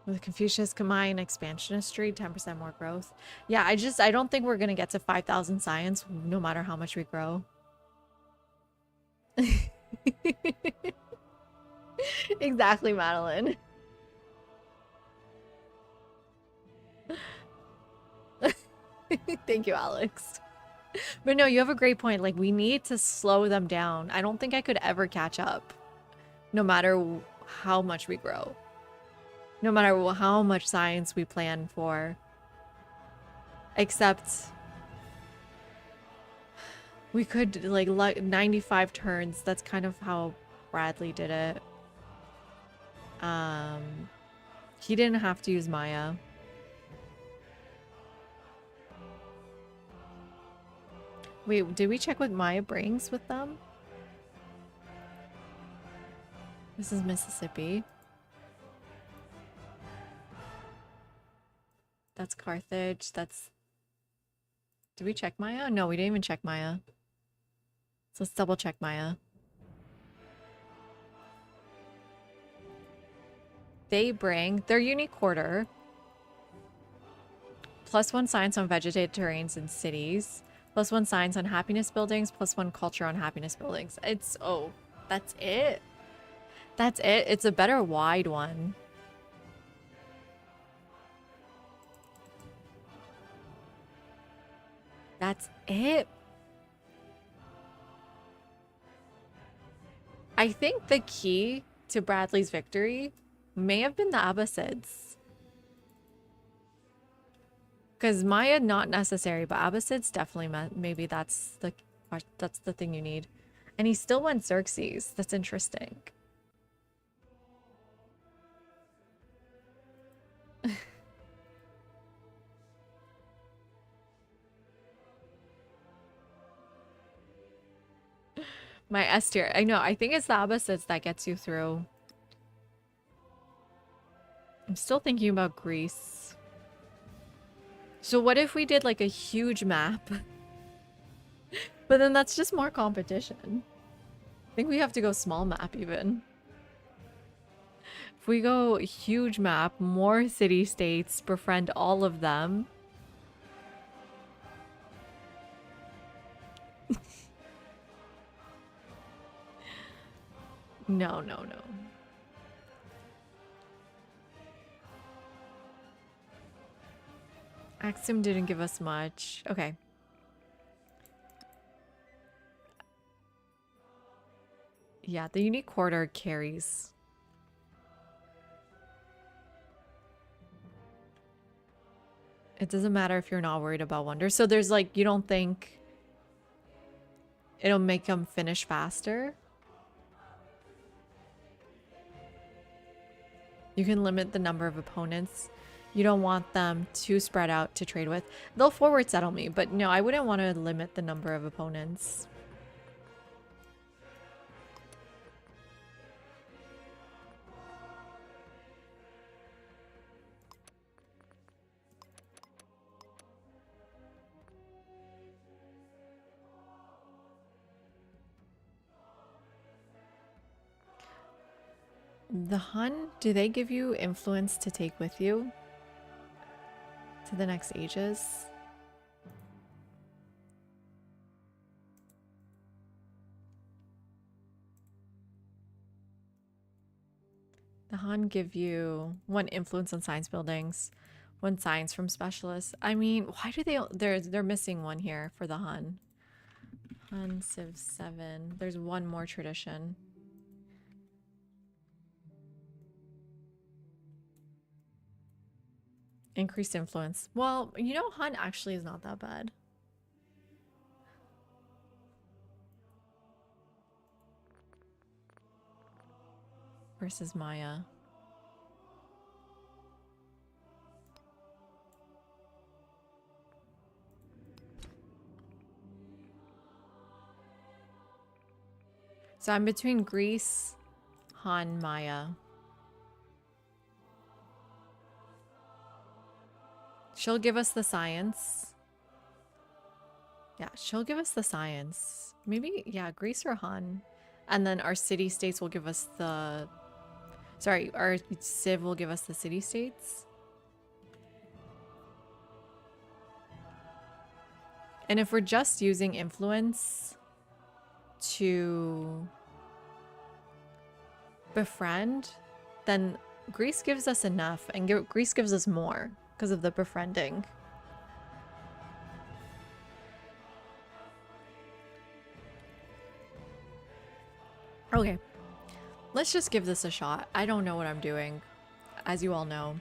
With Confucius, Kamai, and Expansionist Street, 10% more growth. Yeah, I don't think we're gonna get to 5,000 science no matter how much we grow. Exactly, Madeline. Thank you, Alex. But no, you have a great point. Like, we need to slow them down. I don't think I could ever catch up, no matter how much we grow. No matter how much science we plan for. Except we could, like 95 turns. That's kind of how Bradley did it. Um, he didn't have to use Maya. Wait, did we check what Maya brings with them? This is Mississippi. That's Carthage. That's... Did we check Maya? No, we didn't even check Maya. So let's double check Maya. They bring their unique quarter. +1 science on vegetated terrains and cities. +1 science on happiness buildings. +1 culture on happiness buildings. It's... Oh, that's it? That's it? It's a better wide one. That's it? I think the key to Bradley's victory may have been the Abbasids. Because Maya, not necessary, but Abbasids definitely meant maybe that's the thing you need. And he still went Xerxes. That's interesting. My S tier. I know. I think it's the Abbasids that gets you through. I'm still thinking about Greece. So what if we did like a huge map? But then that's just more competition. I think we have to go small map even. If we go huge map, more city-states, befriend all of them. No, no, no. Axiom didn't give us much. Okay. Yeah, the unique quarter carries. It doesn't matter if you're not worried about wonder. So there's like, you don't think it'll make them finish faster? You can limit the number of opponents. You don't want them too spread out to trade with. They'll forward settle me, but no, I wouldn't want to limit the number of opponents. The Hun, do they give you influence to take with you to the next ages? The Han give you 1 influence on science buildings, 1 science from specialists. I mean, why do they're missing 1 here for the Hun? Han Civ 7. There's one more tradition. Increased influence. Well, you know, Han actually is not that bad. Versus Maya. So I'm between Greece, Han, Maya. She'll give us the science. Yeah, she'll give us the science. Maybe, yeah, Greece or Han. And then our city-states will give us the... Sorry, our Civ will give us the city-states. And if we're just using influence to befriend, then Greece gives us enough, and Greece gives us more because of the befriending. Okay, let's just give this a shot. I don't know what I'm doing, as you all know,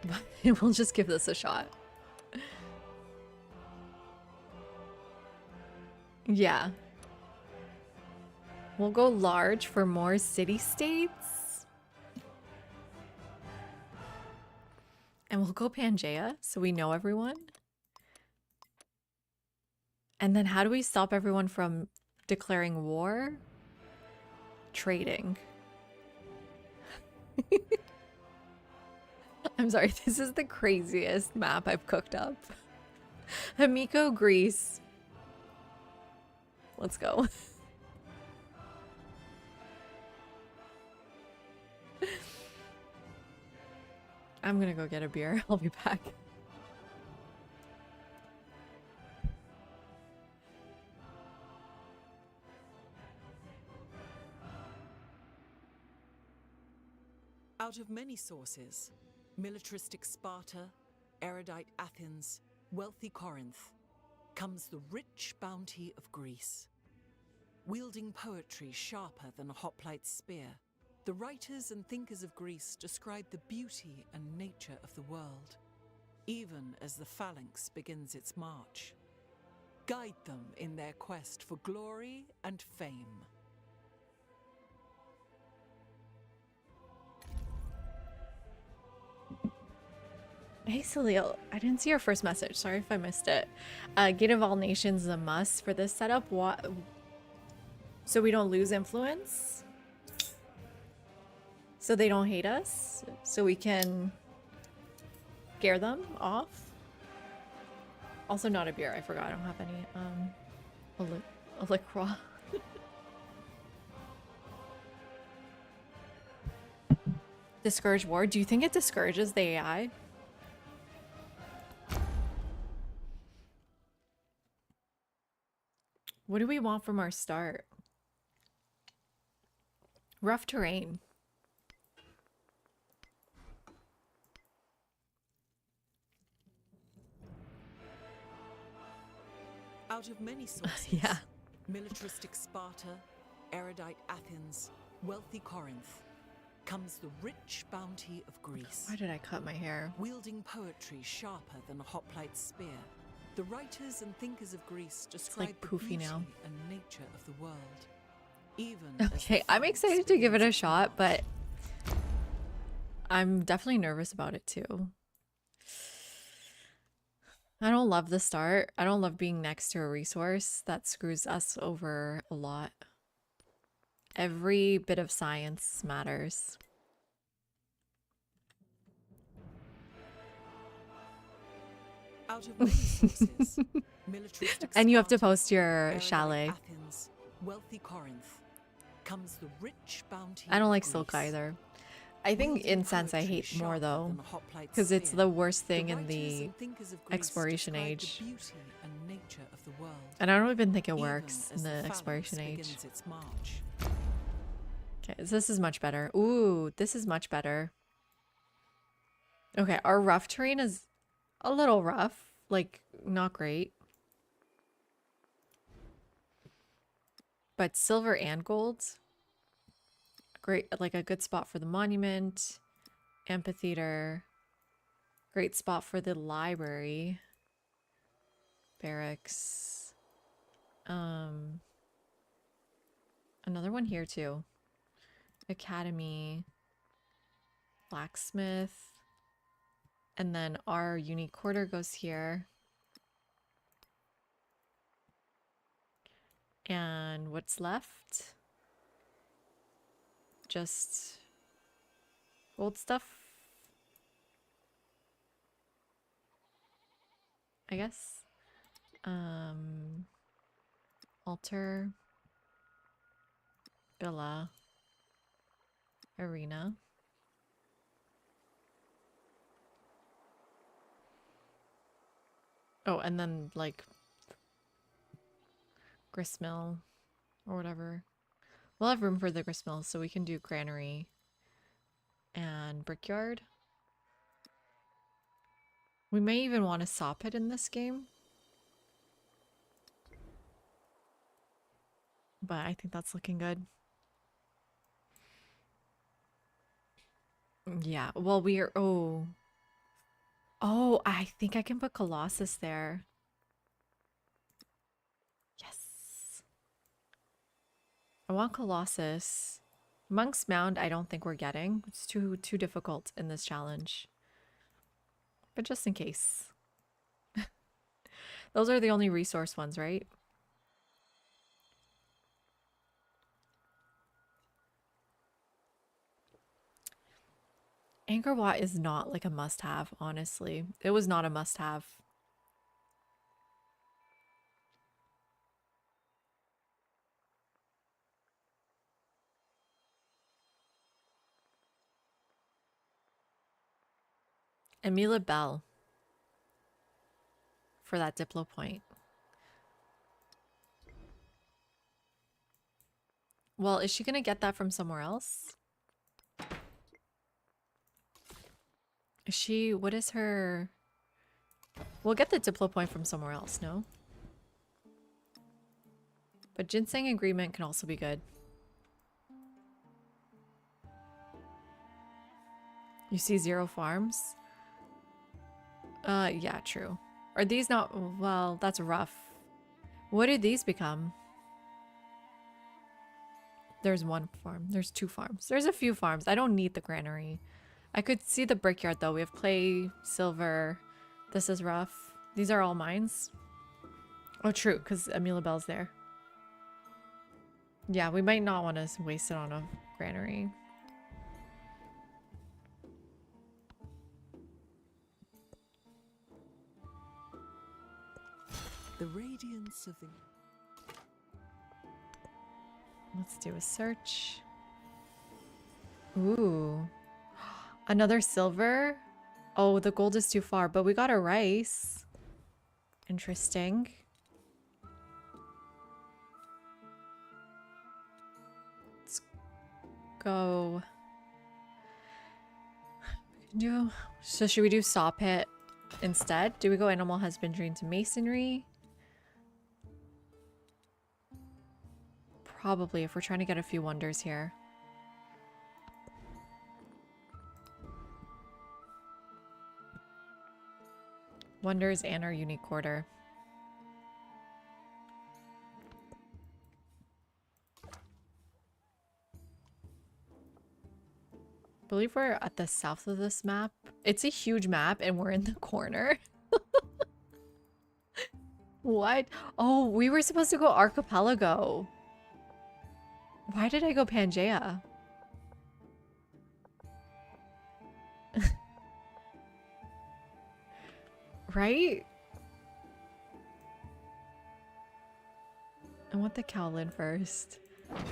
but we'll just give this a shot. Yeah. We'll go large for more city-states. And we'll go Pangea, so we know everyone. And then how do we stop everyone from declaring war? Trading. I'm sorry, this is the craziest map I've cooked up. Hamiko, Greece. Let's go. I'm gonna go get a beer. I'll be back. Out of many sources, militaristic Sparta, erudite Athens, wealthy Corinth, comes the rich bounty of Greece. Wielding poetry sharper than a hoplite's spear, the writers and thinkers of Greece describe the beauty and nature of the world, even as the phalanx begins its march. Guide them in their quest for glory and fame. Hey Salil, I didn't see your first message. Sorry if I missed it. Gate of all nations is a must for this setup. What? So we don't lose influence? So they don't hate us? So we can scare them off? Also not a beer, I forgot. I don't have any. A LaCroix. Discourage war? Do you think it discourages the AI? What do we want from our start? Rough terrain. Out of many sources, Yeah. militaristic Sparta, erudite Athens, wealthy Corinth, comes the rich bounty of Greece. Why did I cut my hair? Wielding poetry sharper than a hoplite's spear, the writers and thinkers of Greece describe like the poofy beauty now. and nature of the world. Even as Okay, the I'm phalanx excited to give it begins a its shot, march. but I'm definitely nervous about it too. I don't love the start. I don't love being next to a resource. That screws us over a lot. Every bit of science matters. Out of many sources, militaristic And you have to Sparta, post your erudite chalet. Athens, wealthy Corinth, comes the rich bounty I don't of like silk Greece. either. I think Wielding incense I poetry hate more sharper though, than a hoplite's because it's spear, the worst the thing in writers the and thinkers of Greece exploration describe age. the beauty and nature of the world, And I don't even think it even works in as the phalanx exploration age. begins its march. Okay, so this is much better. Ooh, this is much better. Okay, our rough terrain is a little rough. Like, not great. But silver and gold. Great, like a good spot for the monument. Amphitheater. Great spot for the library. Barracks. Another one here too. Academy. Blacksmith. And then our unique quarter goes here. And what's left? Just gold stuff, I guess. Altar, villa, arena. Oh, and then like gristmill or whatever. We'll have room for the gristmill, so we can do granary and brickyard. We may even want a saw pit in this game. But I think that's looking good. Yeah, well, we are... Oh. Oh, I think I can put Colossus there. Yes. I want Colossus. Monk's Mound, I don't think we're getting. It's too difficult in this challenge. But just in case. Those are the only resource ones, right? Angkor Wat is not like a must-have, honestly. It was not a must-have. Emila Bell for that Diplo point. Well, is she gonna get that from somewhere else? Is she, what is her... We'll get the Diplo point from somewhere else, no? But ginseng agreement can also be good. You see 0 farms? Yeah, true. Are these not... Well, that's rough. What did these become? There's 1 farm. There's 2 farms. There's a few farms. I don't need the granary. I could see the brickyard though. We have clay, silver. This is rough. These are all mines. Oh, true, because Emila Bell's there. Yeah, we might not want to waste it on a granary. The radiance of the... Let's do a search. Ooh. Another silver? Oh, the gold is too far, but we got a rice. Interesting. Let's go. So should we do saw pit instead? Do we go animal husbandry into masonry? Probably, if we're trying to get a few wonders here. Wonders and our unique quarter. I believe we're at the south of this map. It's a huge map and we're in the corner. What? Oh, we were supposed to go archipelago. Why did I go Pangea? Right? I want the Kowlin first.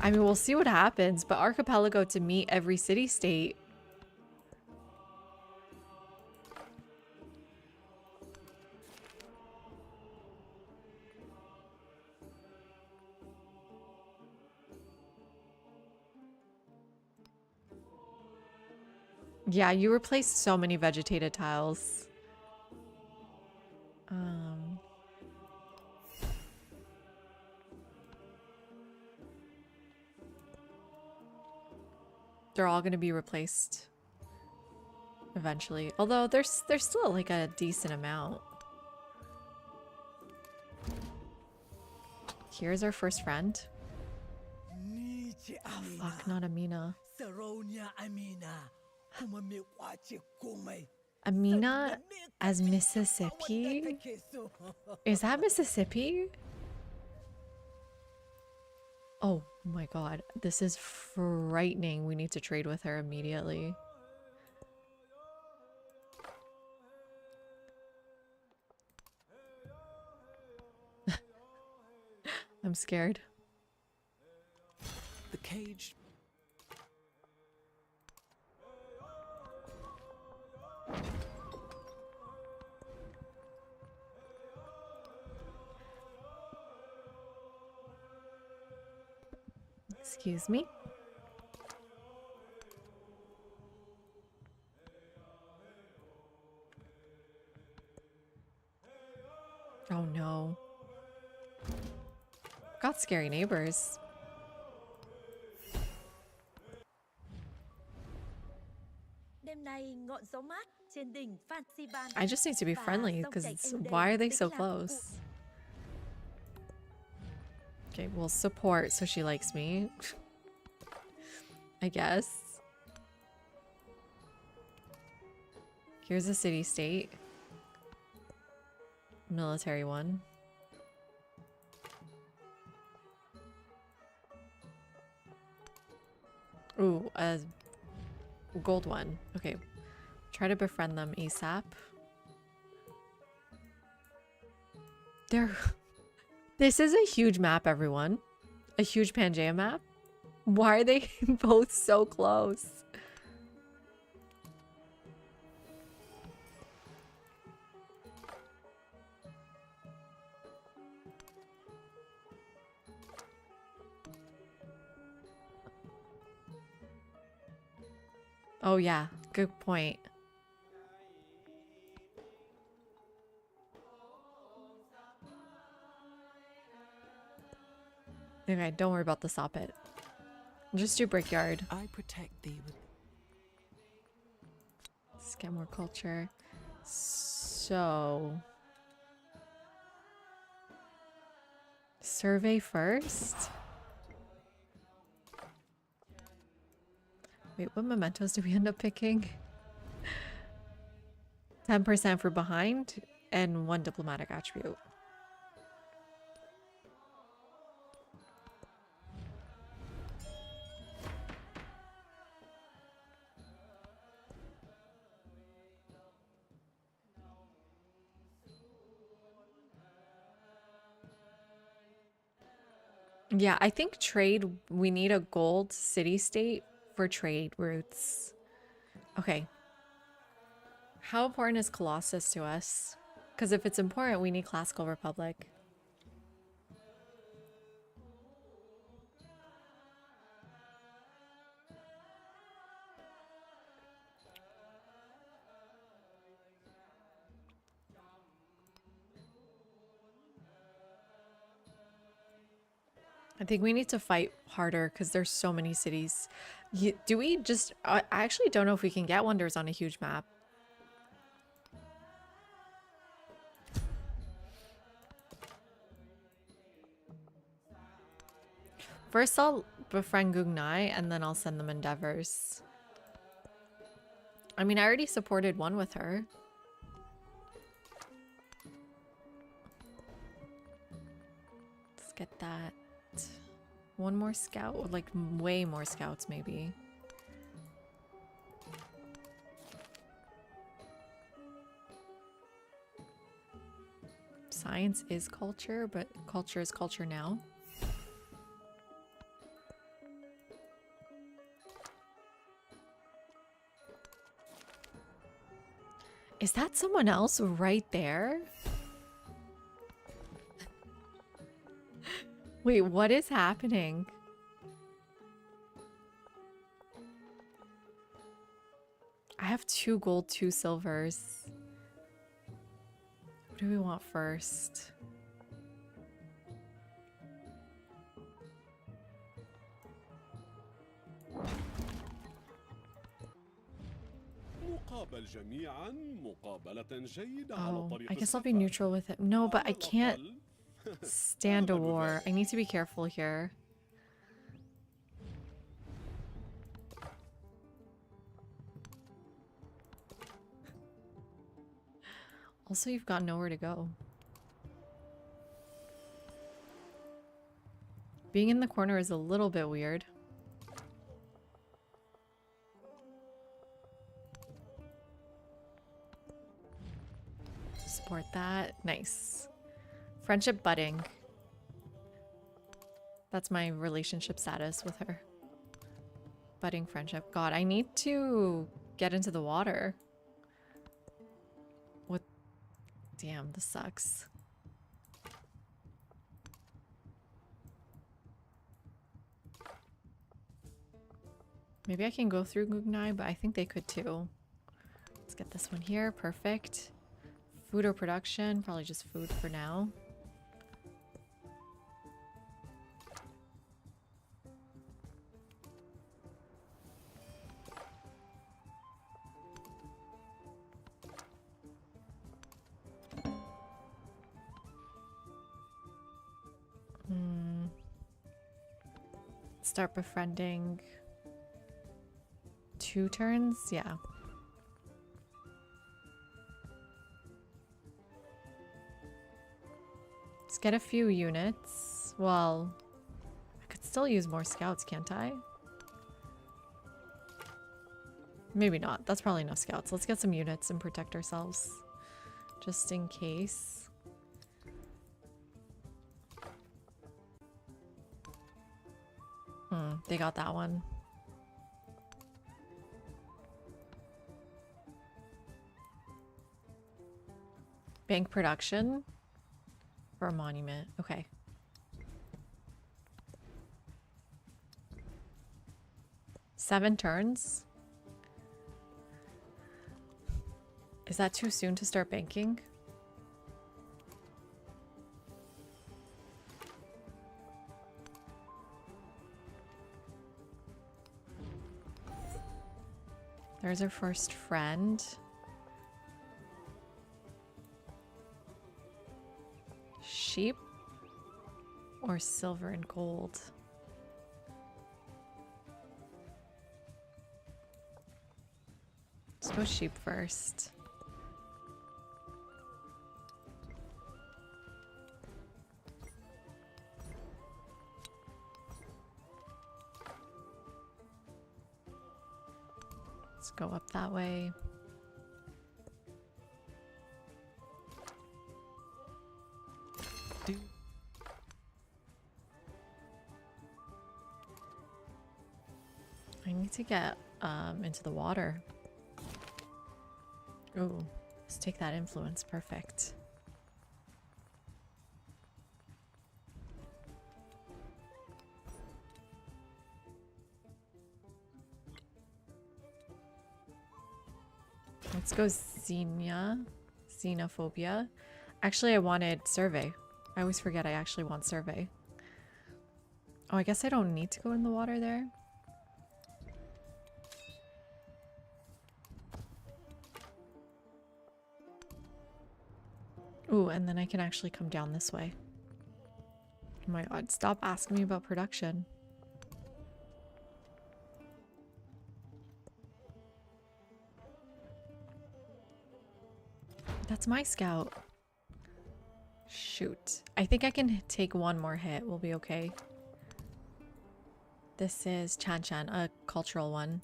I mean, we'll see what happens, but archipelago to meet every city-state. Yeah, you replaced so many vegetated tiles. they're all going to be replaced eventually. Although there's still like a decent amount. Here's our first friend. Oh fuck, not Amina. Amina as Mississippi? Is that Mississippi? Oh my god, this is frightening. We need to trade with her immediately. I'm scared. The cage. Excuse me. Oh no. Got scary neighbors. I just need to be friendly because why are they so close? Okay, we'll support so she likes me. I guess. Here's a city-state. Military one. Ooh, a gold one. Okay. Try to befriend them ASAP. They're... This is a huge map, everyone. A huge Pangea map. Why are they both so close? Oh yeah, good point. Okay, don't worry about the soppet. Just do brickyard. I protect thee with. Let's get more culture. So... Survey first? Wait, what mementos do we end up picking? 10% for behind and 1 diplomatic attribute. Yeah, I think trade, we need a gold city-state for trade routes. Okay. How important is Colossus to us? Because if it's important, we need Classical Republic. I think we need to fight harder because there's so many cities. Do we just... I actually don't know if we can get wonders on a huge map. First I'll befriend Gungnai and then I'll send them endeavors. I mean, I already supported one with her. Let's get that. One more scout, or like way more scouts maybe. Science is culture, but culture is culture now. Is that someone else right there? Wait, what is happening? I have 2 gold, 2 silvers. What do we want first? نتقابل جميعا مقابلة جيدة على Oh, طريق I guess I'll be السفر. neutral with it. No, but I على can't الأقل stand a آمل war. بذلك. I need to be careful here. Also, you've got nowhere to go. Being in the corner is a little bit weird. Support that. Nice. Friendship budding. That's my relationship status with her. Budding friendship. God, I need to get into the water. What? Damn, this sucks. Maybe I can go through Gugnai, but I think they could too. Let's get this one here. Perfect. Food or production? Probably just food for now. Start befriending. 2 turns? Yeah. Let's get a few units. Well, I could still use more scouts, can't I? Maybe not. That's probably enough scouts. Let's get some units and protect ourselves. Just in case. They got that one. Bank production for a monument. Okay. Seven turns? Is that too soon to start banking? There's our first friend. Sheep or silver and gold? Let's go sheep first. Let's go up that way. I need to get into the water. Ooh, let's take that influence. Perfect. Let's go xenophobia. Actually, I wanted survey. I always forget I actually want survey. Oh, I guess I don't need to go in the water there. Ooh, and then I can actually come down this way. Oh my god, stop asking me about production. That's my scout. Shoot. I think I can take one more hit. We'll be okay. This is Chan Chan, a cultural one.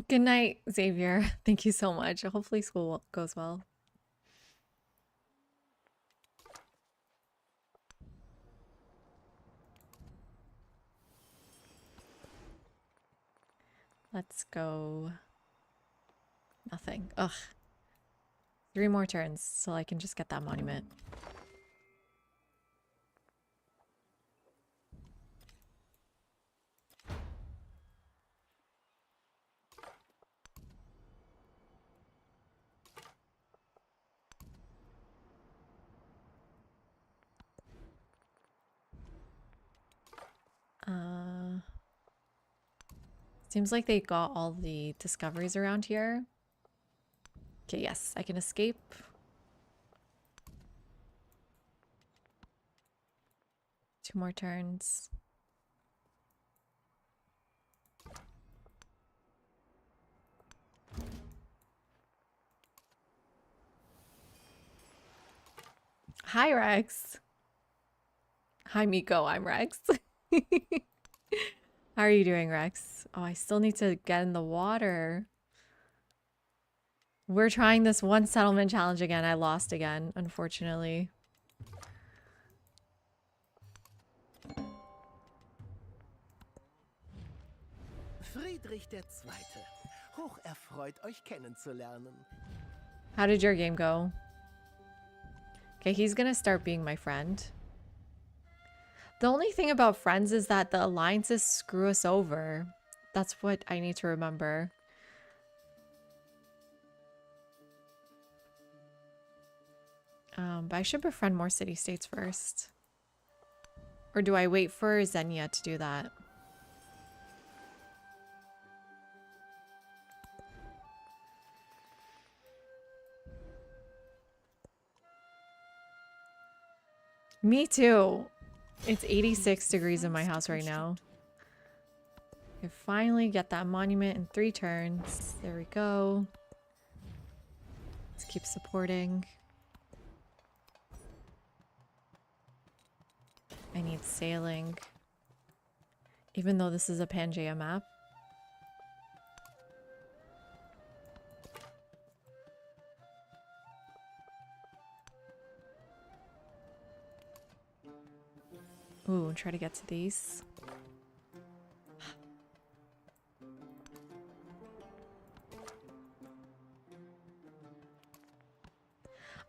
Good night, Xavier. Thank you so much. Hopefully school goes well. Let's go. Nothing. Ugh. 3 more turns so I can just get that monument. Seems like they got all the discoveries around here. Okay, yes, I can escape. Two more turns. Hi, Rex. Hi, Miko. I'm Rex. How are you doing, Rex? Oh, I still need to get in the water. We're trying this one settlement challenge again. I lost again, unfortunately. Friedrich II. Hoch erfreut, euch kennenzulernen. How did your game go? Okay, he's gonna start being my friend. The only thing about friends is that the alliances screw us over. That's what I need to remember. But I should befriend more city-states first. Or do I wait for Xenia to do that? Me too. It's 86 degrees in my house right now. I finally get that monument in 3 turns. There we go. Let's keep supporting. I need sailing. Even though this is a Pangea map. Ooh, try to get to these.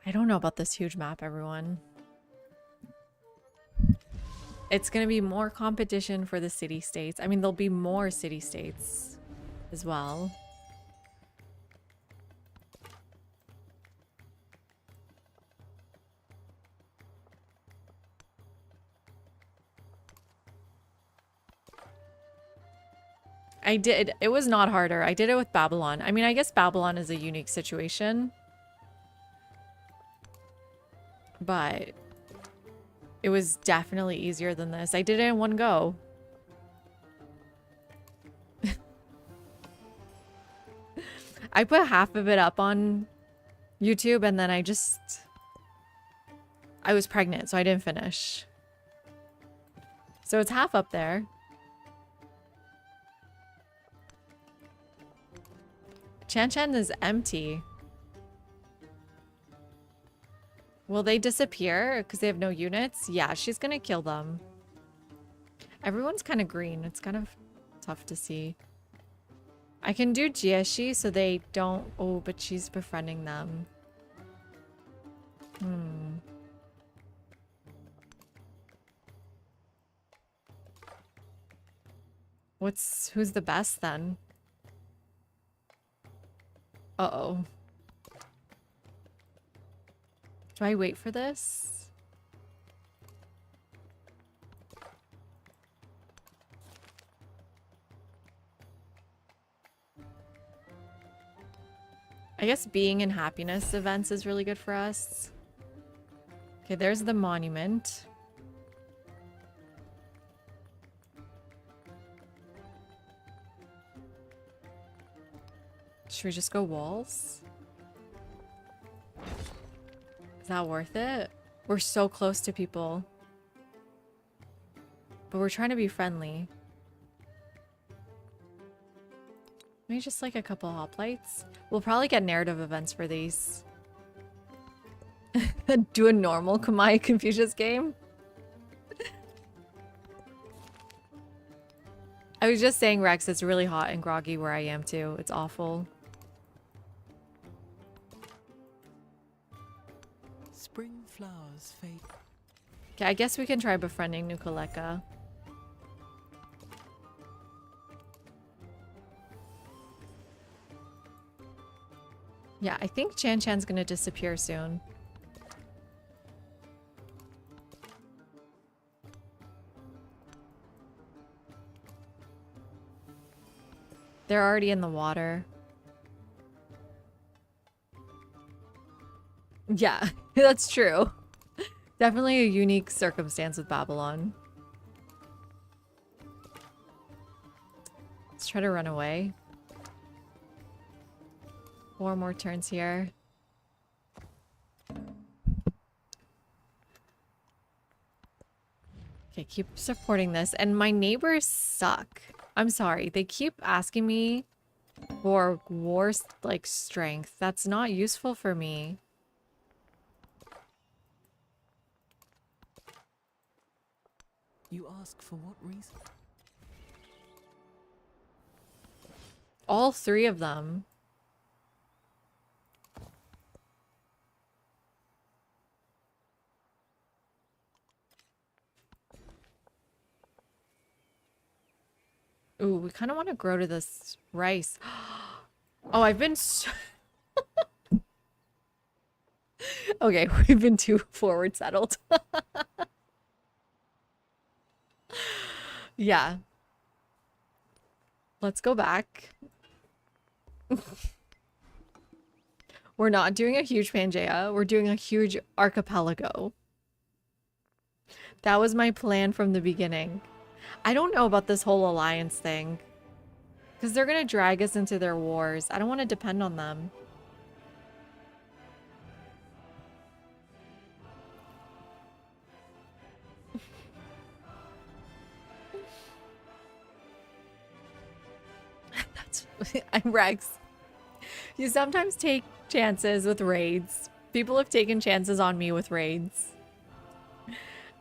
I don't know about this huge map, everyone. It's going to be more competition for the city-states. I mean, there'll be more city-states as well. I did. It was not harder. I did it with Babylon. I mean, I guess Babylon is a unique situation. But it was definitely easier than this. I did it in one go. I put half of it up on YouTube and then I was pregnant, so I didn't finish. So it's half up there. Chan Chan is empty. Will they disappear because they have no units? Yeah, she's gonna kill them. Everyone's kind of green. It's kind of tough to see. I can do Jieshi so they don't... Oh, but she's befriending them. Who's the best then? Uh-oh. Do I wait for this? I guess being in happiness events is really good for us. Okay, there's the monument. Should we just go walls? Is that worth it? We're so close to people. But we're trying to be friendly. Maybe just like a couple hoplites. We'll probably get narrative events for these. Do a normal Kamai Confucius game? I was just saying, Rex, it's really hot and groggy where I am too. It's awful. Spring flowers fade. Okay, I guess we can try befriending Nukaleka. Yeah, I think Chan Chan's gonna disappear soon. They're already in the water. Yeah, that's true. Definitely a unique circumstance with Babylon. Let's try to run away. 4 more turns here. Okay, keep supporting this. And my neighbors suck. I'm sorry. They keep asking me for war, like, strength. That's not useful for me. You ask for what reason? All 3 of them. Ooh, we kind of want to grow to this rice. Oh, I've been okay, we've been too forward settled. Yeah. Let's go back. We're not doing a huge Pangea. We're doing a huge archipelago. That was my plan from the beginning. I don't know about this whole alliance thing. Because they're going to drag us into their wars. I don't want to depend on them. I'm Rex. You sometimes take chances with raids. People have taken chances on me with raids.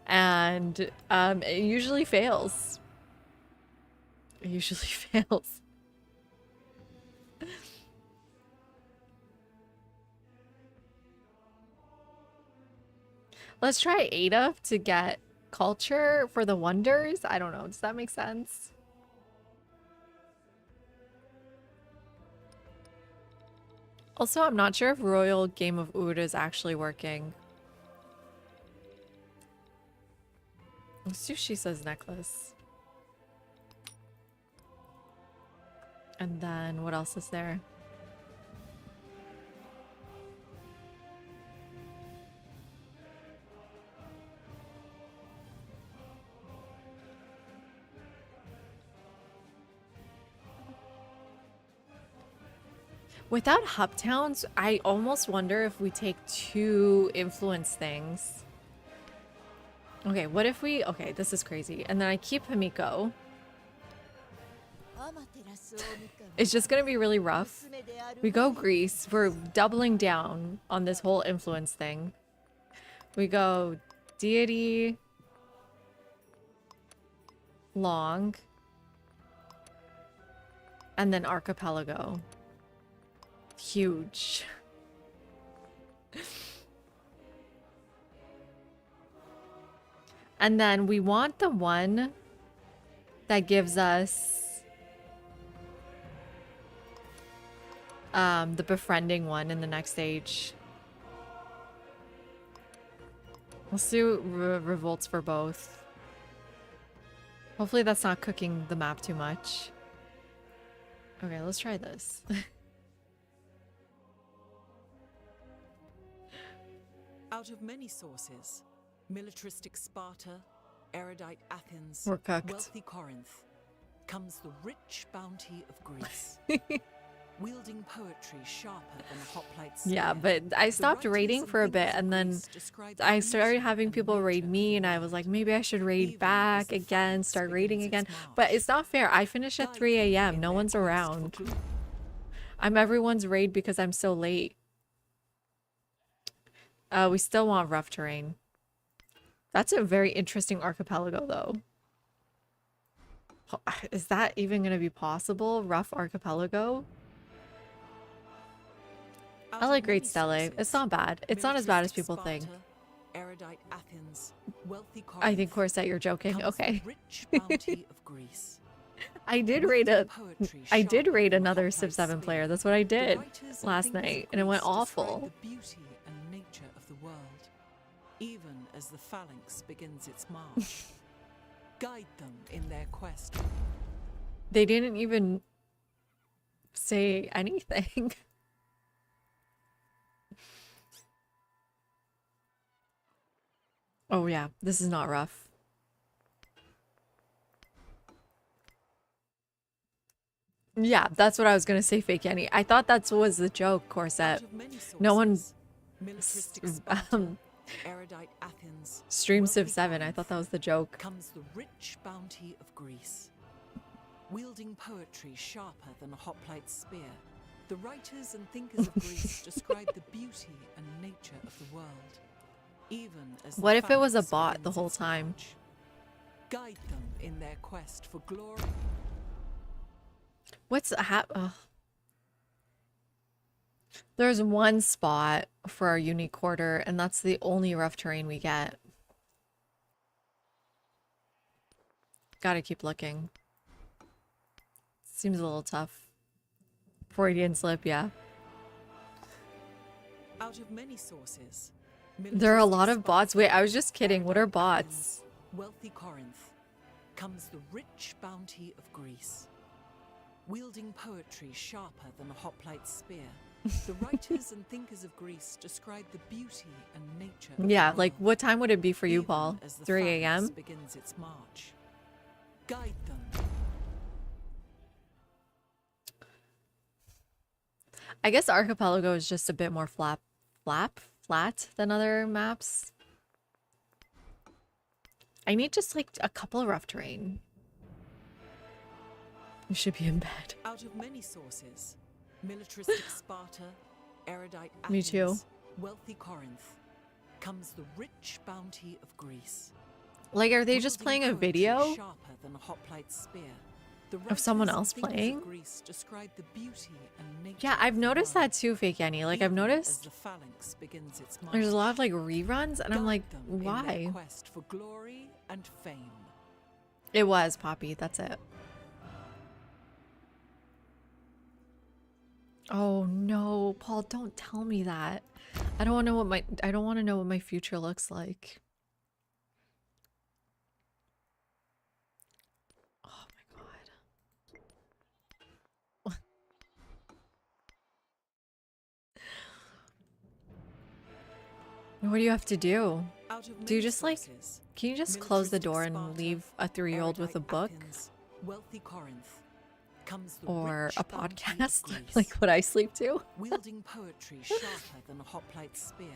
And it usually fails. It usually fails. Let's try Ada to get culture for the wonders. I don't know. Does that make sense? Also, I'm not sure if Royal Game of Oud is actually working. Let's do Shisa's necklace. And then what else is there? Without hub towns, I almost wonder if we take 2 influence things. Okay, what if we... Okay, this is crazy. And then I keep Himiko. It's just gonna be really rough. We go Greece. We're doubling down on this whole influence thing. We go deity, long, and then archipelago. Huge. And then we want the one that gives us the befriending one in the next stage. Let's do revolts for both. Hopefully that's not cooking the map too much. Okay, let's try this. Out of many sources, militaristic Sparta, erudite Athens, We're cooked. wealthy Corinth, comes the rich bounty of Greece. Wielding poetry sharper than a hoplite's Yeah, spear, but I the stopped writers raiding and for a thinkers bit, of and then Greece describe the I started beauty having and people raid nature me, of and the I was world. like, maybe I should raid Even back as the again, phalanx start raiding begins again. its But march, it's not fair. I finish at guide 3 them a.m. in No their one's quest for around. clue. I'm everyone's raid because I'm so late. We still want rough terrain. That's a very interesting archipelago, though. Is that even going to be possible? Rough archipelago? Out I of like Great many Stele. sources, It's not bad. It's not as bad as militaristic people think. Sparta, erudite Athens, wealthy I think, Corinth, Corset, you're joking. comes the Okay. rich bounty of Greece. I did raid Wielding a... poetry I did sharper raid than a another hoplite's Civ 7 spear, player. That's what I the did writers and last thinkers of night, and it went Greece describe awful. the beauty and nature of the world, even as the phalanx begins its march. Guide them in their quest. They didn't even... say anything. Oh yeah, this is not rough. Yeah, that's what I was gonna say, fake Annie. I thought that was the joke, Corset. Out of many sources, No one militaristic Sparta, erudite Athens, stream wealthy Civ 7. I Corinth, thought that was the joke. comes the rich bounty of Greece. Wielding poetry sharper than a hoplite's spear, the writers and thinkers of Greece describe the beauty and nature of the world. Even as the What if it was a phalanx bot the begins whole its time? march. Guide them in their quest for glory. What's There's one spot for our unique quarter, and that's the only rough terrain we get. Gotta keep looking. Seems a little tough. Freudian slip, yeah. Out of many sources, There are a lot of militaristic bots. Sparta, Wait, I was just kidding. What are erudite bots? Athens, wealthy Corinth, comes the rich bounty of Greece. Wielding poetry sharper than a hoplite's spear, the writers and thinkers of Greece describe the beauty and nature of Yeah, the like world, what time would it be for you, even Paul? as the 3 phalanx a.m.? begins its march. Guide them. I guess Archipelago is just a bit more flat than other maps. I need just like a couple of rough terrain. You should be in bed. Out of many sources, militaristic Sparta, erudite Athens, Me too. wealthy Corinth, comes the rich bounty of Greece. Like, are they just Wielding playing a poetry video sharper than a hoplite's spear, the of someone writers and else thinkers of playing? Greece describe the beauty and nature Yeah, I've of the noticed world, that too, Fake Annie. Like, I've even as noticed the phalanx begins its march. there's a lot of like reruns, and I'm Guide like, them in their why? quest for glory and fame. It was Poppy. That's it. Oh no, Paul, don't tell me that. I don't want to know what my future looks like. Oh my god. What do you have to do? Out of Do you many just like, sources, can you just close the militaristic door and Sparta, leave a 3-year-old with a erudite book Athens, wealthy Corinth, comes the or rich a bounty of podcast Greece. like what I sleep to? Wielding poetry sharper than a hoplite's spear,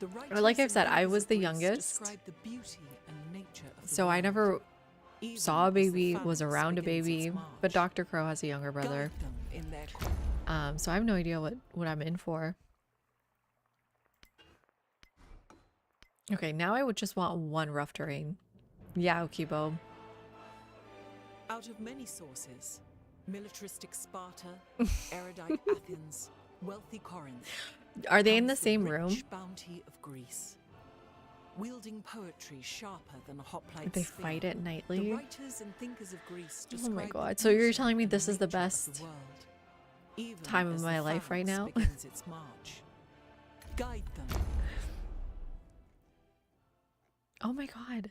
the Or like writers I've said, and I thinkers was of the Greece youngest, describe the beauty and nature of the so I world, never even saw a as the baby, was phalanx around a begins its baby, march. but Dr. Crow has a younger brother. Guide them in their So I have no idea what I'm in for. Okay, now I would just want one rough terrain. Yeah, Okibo. Out of many sources, militaristic Sparta, erudite Athens, wealthy Corinth, Are they in the comes same rich room? bounty of Greece. Wielding poetry sharper than a hoplite's They spear, fight it the nightly? writers and thinkers of Greece Oh my describe the god, so you're beauty telling me and this is the nature of best the world, even time of as my the life right phalanx now? begins its march. Guide them. Oh my god.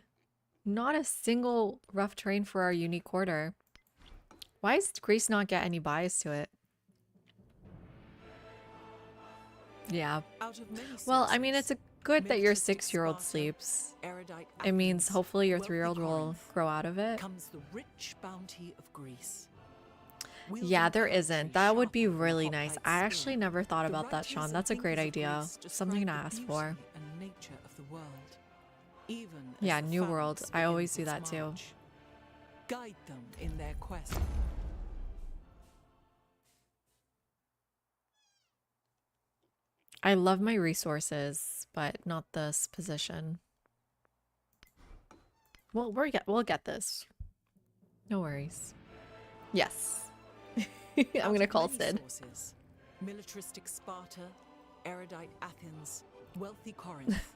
Not a single rough terrain for our unique quarter. Why does Greece not get any bias to it? Yeah. Out of many Well, I mean, it's sources, good that your militaristic 6-year-old Sparta, sleeps. erudite It means Athens, hopefully your wealthy 3-year-old will Corinth, grow out of it. comes the rich bounty of Greece. Yeah, there isn't. That would be really nice. I I actually never thought about that, Sean. That's a great idea. Something to ask for. And nature of the world, even as Yeah, the New World. phalanx I always begins do its that too. march. Guide them in their quest. I love my resources, but not this position. Well, we'll get this. No worries. Yes. I'm gonna call Sid. Sources, militaristic Sparta, erudite Athens, wealthy Corinth,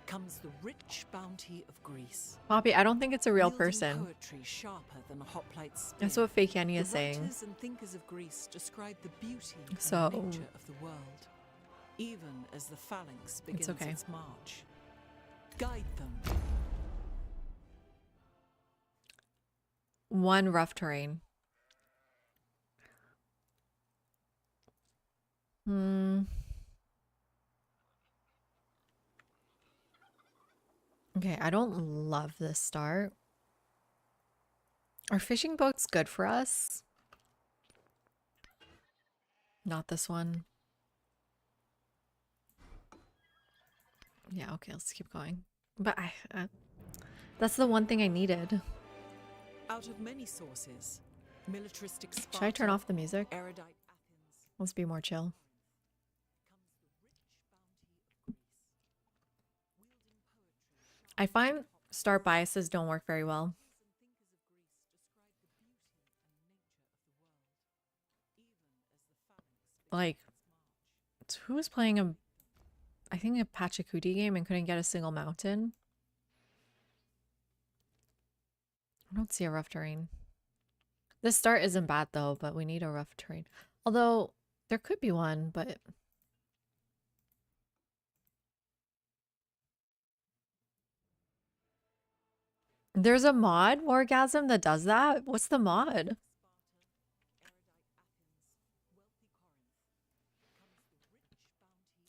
comes the rich bounty of Greece. Poppy, I don't think it's a real Wielding person. poetry sharper than a hoplite's spear, That's what Fake Annie is the saying. writers and thinkers of Greece describe the beauty So- and nature of the world, even as the phalanx begins okay. its march. Guide them. One rough terrain. Hmm. Okay, I don't love this start. Are fishing boats good for us? Not this one. Yeah, okay, let's keep going. But that's the one thing I needed. Out of many sources, militaristic Should I turn Sparta, off the music? erudite Athens, Let's be more chill. I find start biases don't work very well. Like, who was playing I think a Pachacudi game and couldn't get a single mountain? I don't see a rough terrain. This start isn't bad though, but we need a rough terrain. Although, there could be one, but... There's a mod, Orgasm, that does that? What's the mod?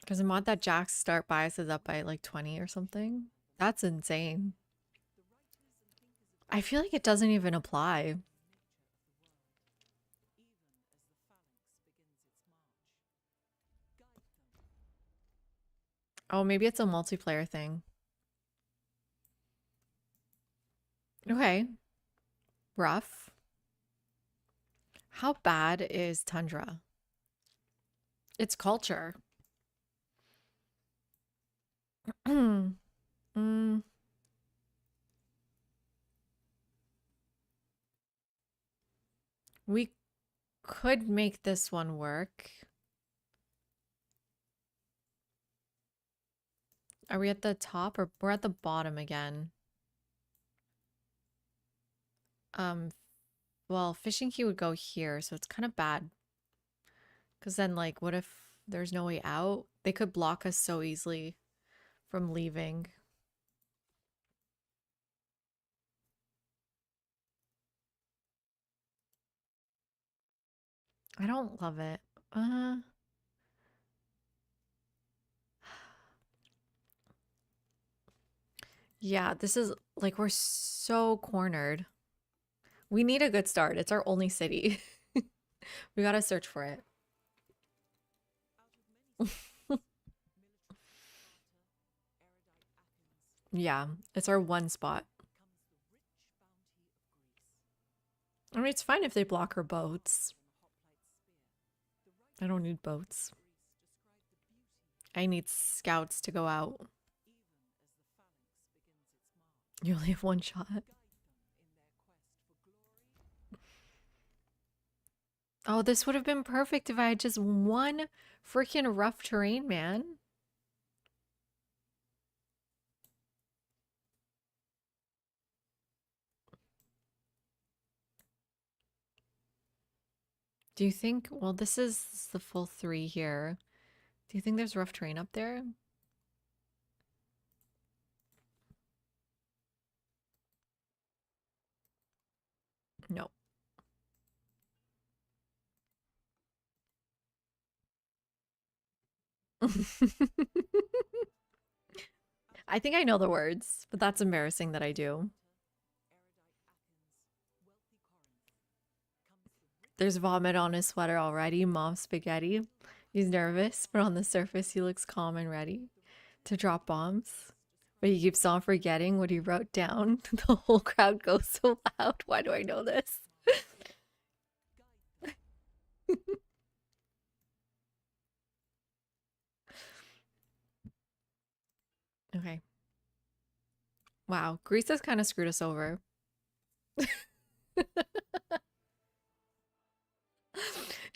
There's a mod that jacks start biases up by like 20 or something. That's insane. I feel like it doesn't even apply. Oh, maybe it's a multiplayer thing. Okay. Rough. How bad is Tundra? It's culture. Mm. We could make this one work. Are we at the top or we're at the bottom again? Well, fishing key would go here, so it's kind of bad. Because then, like, what if there's no way out? They could block us so easily from leaving. I don't love it. Yeah, this is like we're so cornered. We need a good start. It's our only city. We gotta search for it. Yeah, it's our one spot. I mean, it's fine if they block our boats. I don't need boats. I need scouts to go out. You only have one shot. Oh, this would have been perfect if I had just one freaking rough terrain, man. Do you think, well, this is the full 3 here. Do you think there's rough terrain up there? No. I think I know the words, but that's embarrassing that I do. There's vomit on his sweater already, mom spaghetti. He's nervous, but on the surface he looks calm and ready to drop bombs. But he keeps on forgetting what he wrote down. The whole crowd goes so loud. Why do I know this? Okay. Wow, Greece has kind of screwed us over.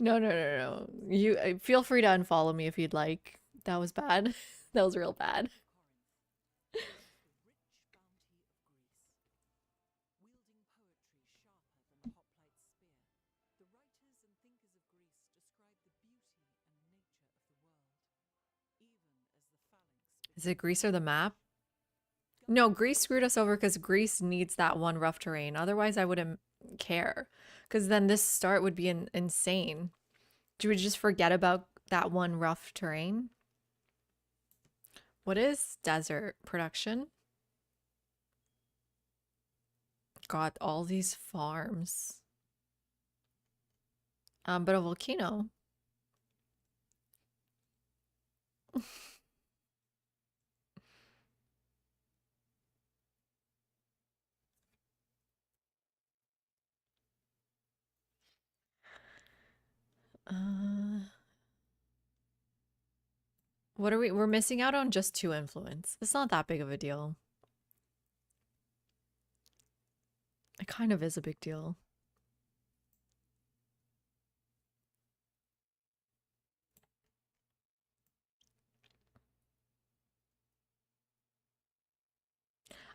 No, no, no, no. You feel free to unfollow me if you'd like. That was bad. That was real bad. Is it Greece or the map? No, Greece screwed us over because Greece needs that one rough terrain. Otherwise, I wouldn't care. Because then this start would be insane. Do we just forget about that one rough terrain. What is desert production? Got all these farms. But a volcano. Uh, what are we? We're missing out on just 2 influence. It's not that big of a deal. It kind of is a big deal.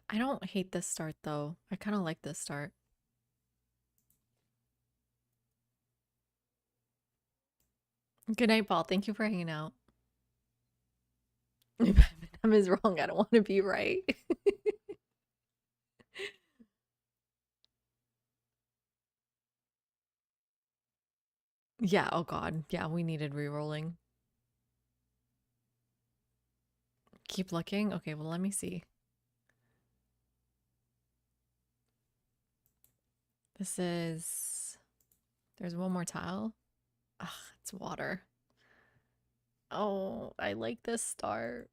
I don't hate this start though. I kind of like this start. Good night, Paul. Thank you for hanging out. Eminem is wrong. I don't want to be right. Yeah, oh god. Yeah, we needed re-rolling. Keep looking. Okay, well, let me see. This is... There's one more tile. Ugh, it's water. Oh, I like this start.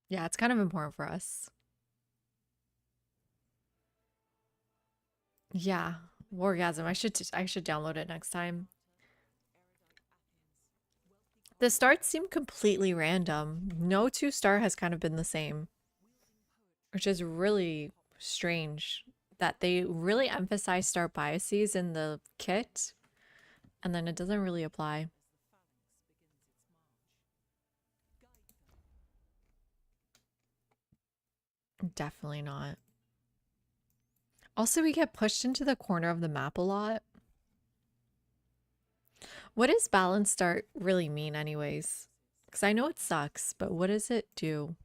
Yeah, it's kind of important for us. Yeah, Wargasm. I should download it next time. The starts seem completely random. No 2-star has kind of been the same, which is really strange that they really emphasize start biases in the kit, and then it doesn't really apply. Definitely not. Also, we get pushed into the corner of the map a lot. What does balanced start really mean anyways? Because I know it sucks, but what does it do?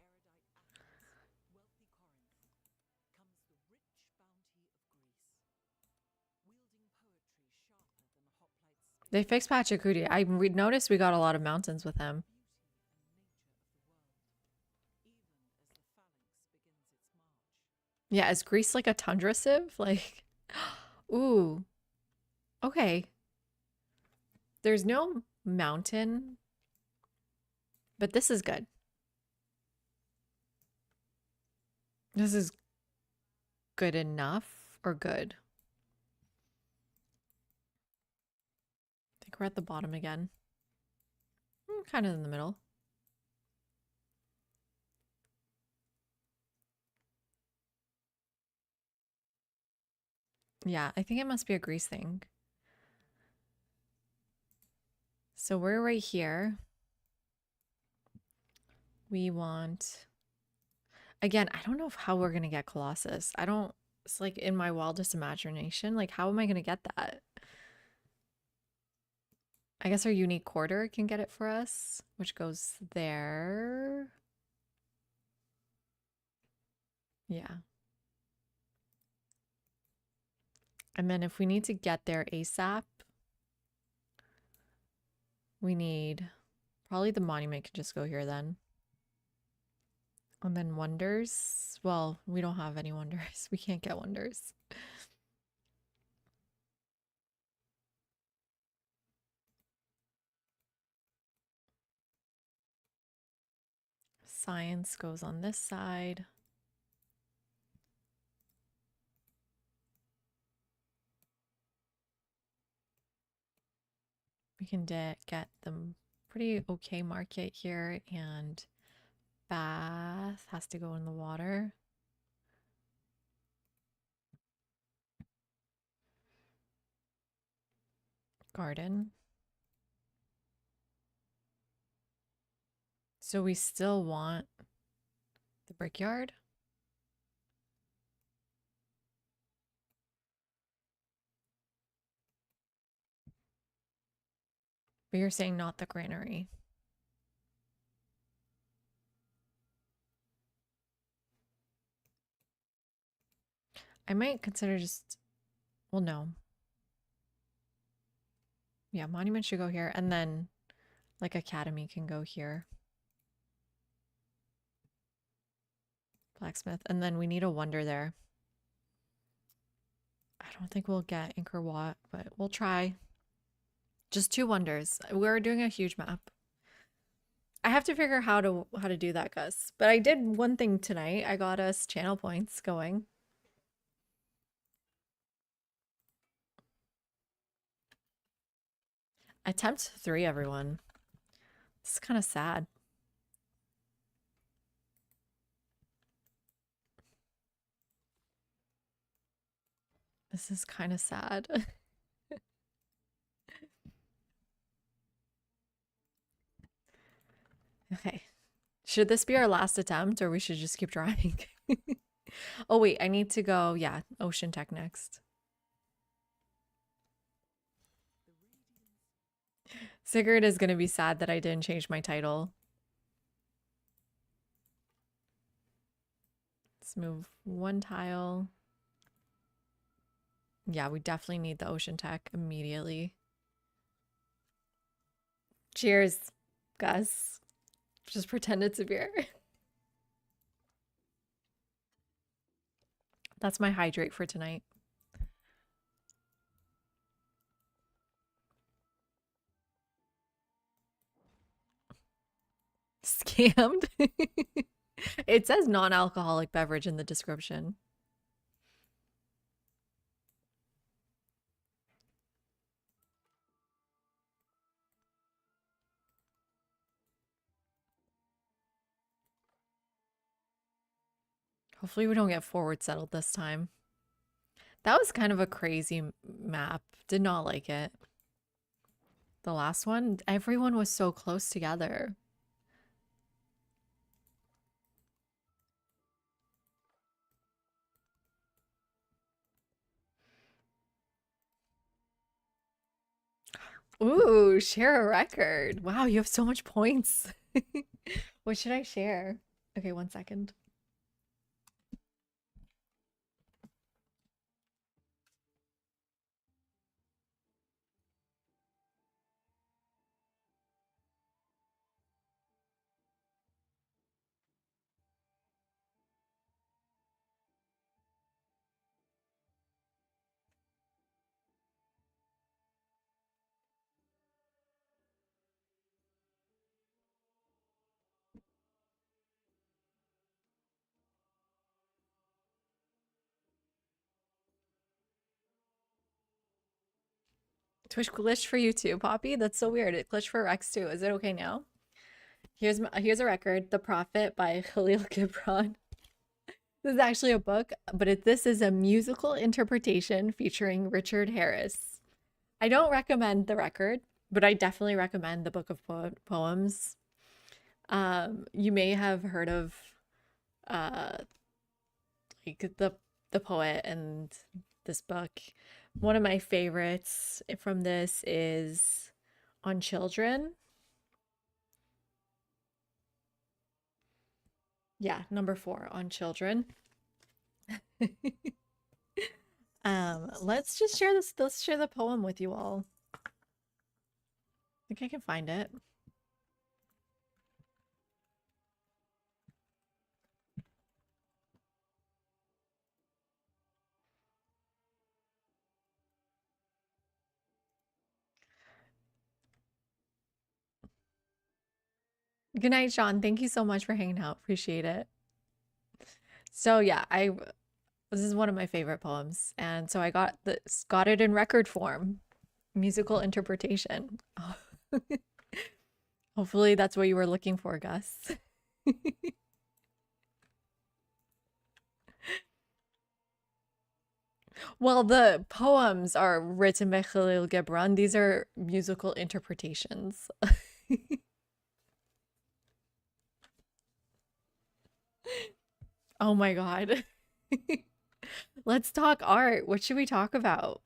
They fixed Pachacudi. We noticed we got a lot of mountains with him. Yeah, is Greece like a tundra civ? Like, ooh, okay. There's no mountain, but this is good. This is good enough or good? I think we're at the bottom again. Kind of in the middle. Yeah, I think it must be a Greece thing. So we're right here. We want... Again, I don't know how we're going to get Colossus. I don't... It's like in my wildest imagination. Like, how am I going to get that? I guess our unique quarter can get it for us, which goes there. Yeah. And then if we need to get there ASAP, we need... Probably the monument can just go here then. And then wonders. Well, we don't have any wonders. We can't get wonders. Science goes on this side. We can get the pretty okay market here, and Bath has to go in the water. Garden. So we still want the brickyard. But you're saying not the granary. I might consider just, well, no. Yeah, monument should go here, and then like academy can go here. Blacksmith, and then we need a wonder there. I don't think we'll get Anchor Wat, but we'll try. Just 2 wonders. We're doing a huge map. I have to figure how to do that, Gus. But I did one thing tonight. I got us channel points going. Attempt 3, everyone. This is kind of sad. This is kind of sad. Okay. Should this be our last attempt or we should just keep trying? Oh, wait. I need to go. Yeah. Ocean Tech next. Sigurd is going to be sad that I didn't change my title. Let's move 1 tile. Yeah, we definitely need the Ocean Tech immediately. Cheers, Gus. Just pretend it's a beer. That's my hydrate for tonight. Scammed? It says non-alcoholic beverage in the description. Hopefully we don't get forward settled this time. That was kind of a crazy map. Did not like it. The last one, everyone was so close together. Ooh, share a record. Wow, you have so much points. What should I share? Okay, 1 second. Twitch glitched for you too, Poppy. That's so weird. It glitched for Rex too. Is it okay now? Here's a record, The Prophet by Khalil Gibran. This is actually a book, but this is a musical interpretation featuring Richard Harris. I don't recommend the record, but I definitely recommend the book of poems. You may have heard of uh like the poet and this book. One of my favorites from this is On Children. Yeah, number 4, On Children. Let's just share this. Let's share the poem with you all. I think I can find it. Good night, Sean. Thank you so much for hanging out. Appreciate it. So yeah, this is one of my favorite poems, and so I got it in record form, musical interpretation. Hopefully that's what you were looking for, Gus. Well, the poems are written by Khalil Gibran. These are musical interpretations. Oh my God. Let's talk art. What should we talk about?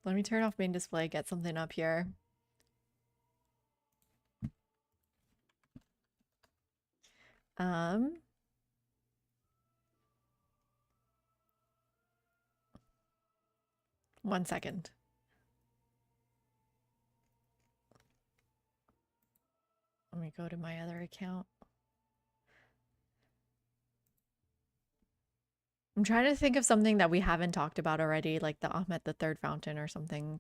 Let me turn off main display, get something up here. Um, 1 second. Let me go to my other account. I'm trying to think of something that we haven't talked about already, like the Ahmed the Third Fountain or something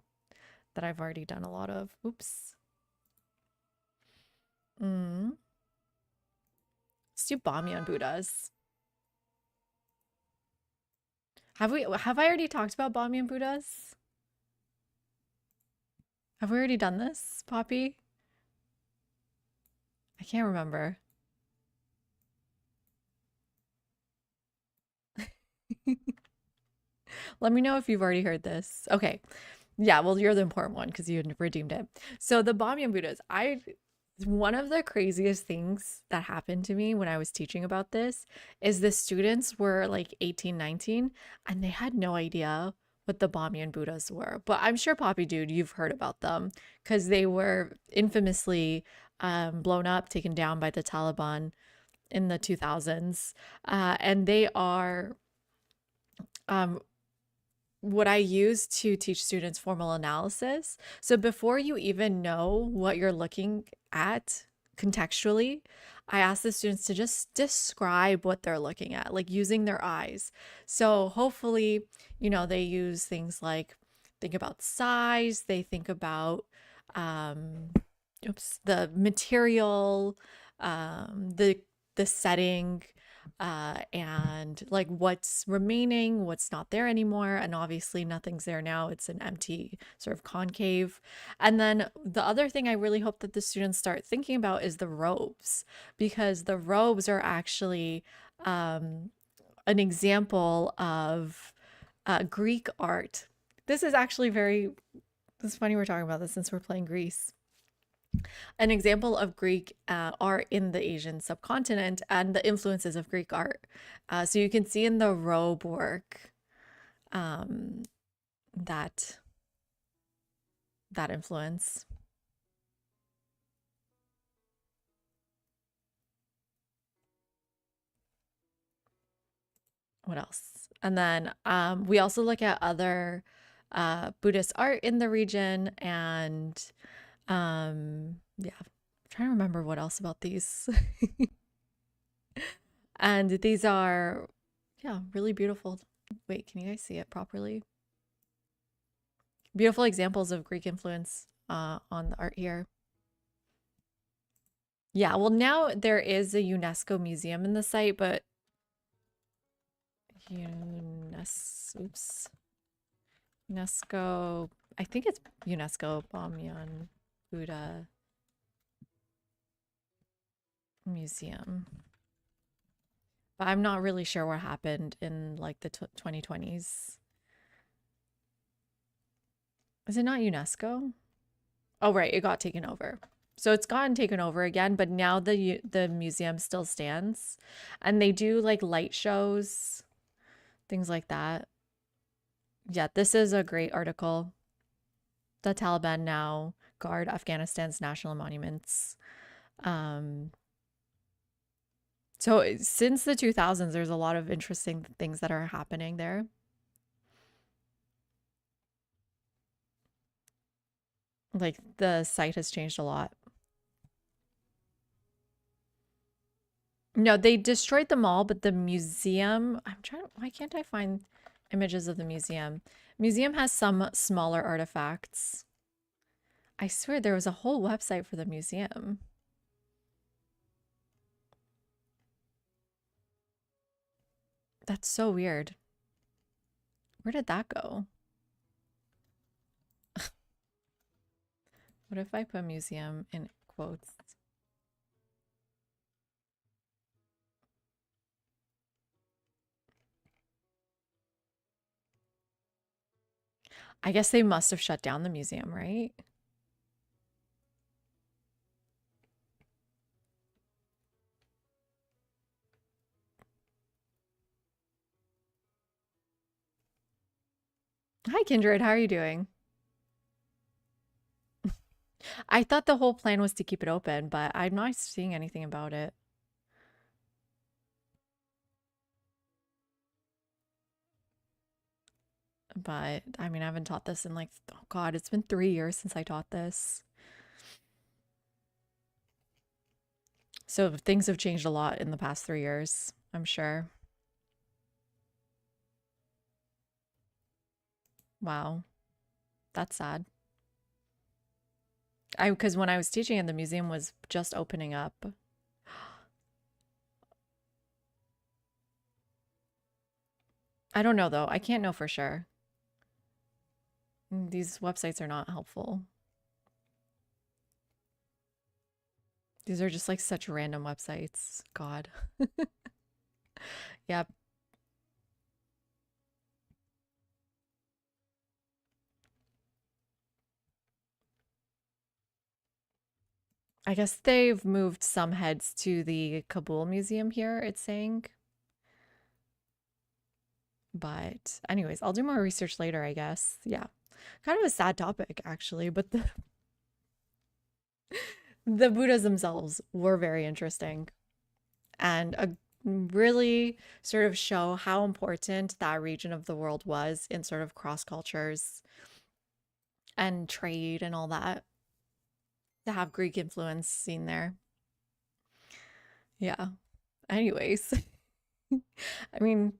that I've already done a lot of. Oops. Let's do Bamyan Buddhas. Have I already talked about Bamyan Buddhas? Have we already done this, Poppy? I can't remember. Let me know if you've already heard this. Okay. Yeah, well, you're the important one because you redeemed it. So the Bamyan Buddhas, one of the craziest things that happened to me when I was teaching about this is the students were like 18, 19, and they had no idea what the Bamyan Buddhas were. But I'm sure, Poppy Dude, you've heard about them because they were infamously blown up, taken down by the Taliban in the 2000s. And they are um, what I use to teach students formal analysis. So before you even know what you're looking at contextually, I ask the students to just describe what they're looking at, like using their eyes. So hopefully, they use things like think about size, they think about the material, the setting, and like what's remaining, what's not there anymore. And obviously nothing's there now. It's an empty sort of concave. And then the other thing I really hope that the students start thinking about is the robes, because the robes are actually an example of Greek art. This is actually it's funny we're talking about this since we're playing Greece. An example of Greek art in the Asian subcontinent and the influences of Greek art. So you can see in the robe work that influence. What else? And then we also look at other Buddhist art in the region, and yeah, I'm trying to remember what else about these. And these are, yeah, really beautiful. Wait, can you guys see it properly? Beautiful examples of Greek influence on the art here. Yeah, well, now there is a UNESCO museum in the site, but UNESCO, I think it's UNESCO Bamyan Buddha Museum. But I'm not really sure what happened in like the 2020s. Is it not UNESCO? Oh, right, it got taken over. So it's gotten taken over again, but now the museum still stands. And they do like light shows, things like that. Yeah, this is a great article. The Taliban now guard Afghanistan's national monuments. So since the 2000s, there's a lot of interesting things that are happening there. Like the site has changed a lot. No, they destroyed them all, but the museum, why can't I find images of the museum? Museum has some smaller artifacts. I swear there was a whole website for the museum. That's so weird. Where did that go? What if I put museum in quotes? I guess they must have shut down the museum, right? Hi, Kindred. How are you doing? I thought the whole plan was to keep it open, but I'm not seeing anything about it. But I mean, I haven't taught this in like, oh God, it's been 3 years since I taught this. So things have changed a lot in the past 3 years, I'm sure. Wow, that's sad. Because when I was teaching and the museum was just opening up. I don't know though. I can't know for sure. These websites are not helpful. These are just like such random websites. God. Yep. I guess they've moved some heads to the Kabul Museum here, it's saying. But anyways, I'll do more research later, I guess. Yeah. Kind of a sad topic actually, but the Buddhas themselves were very interesting and really sort of show how important that region of the world was in sort of cross cultures and trade and all that to have Greek influence seen there. Yeah. Anyways, I mean,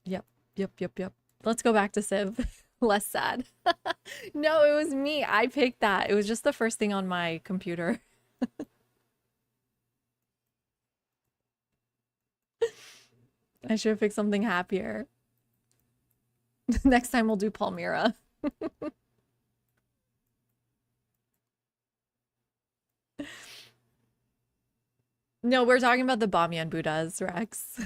yep, yep. Let's go back to Civ. Less sad. No, it was me. I picked that. It was just the first thing on my computer. I should have picked something happier. Next time we'll do Palmyra. No, we're talking about the Bamiyan Buddhas, Rex.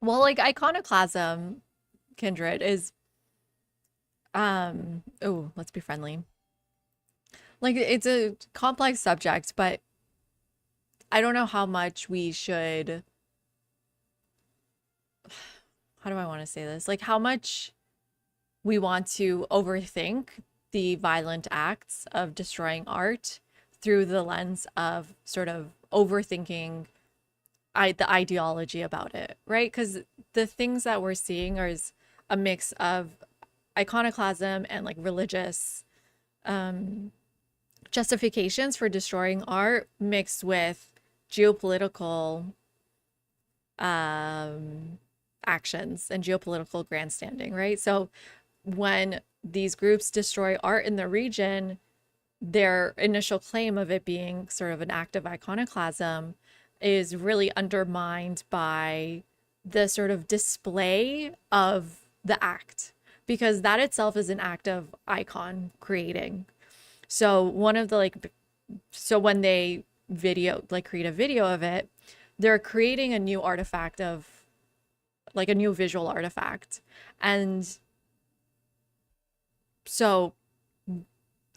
Well, like iconoclasm, Kindred, is oh, let's be friendly. Like it's a complex subject, but I don't know how much we should, how do I want to say this? Like how much we want to overthink the violent acts of destroying art through the lens of sort of overthinking the ideology about it, right? Because the things that we're seeing are is a mix of iconoclasm and like religious justifications for destroying art mixed with geopolitical actions and geopolitical grandstanding, right? So when these groups destroy art in the region, their initial claim of it being sort of an act of iconoclasm is really undermined by the sort of display of the act, because that itself is an act of icon creating. So one of the so when they create a video of it, they're creating a new artifact of like a new visual artifact. And so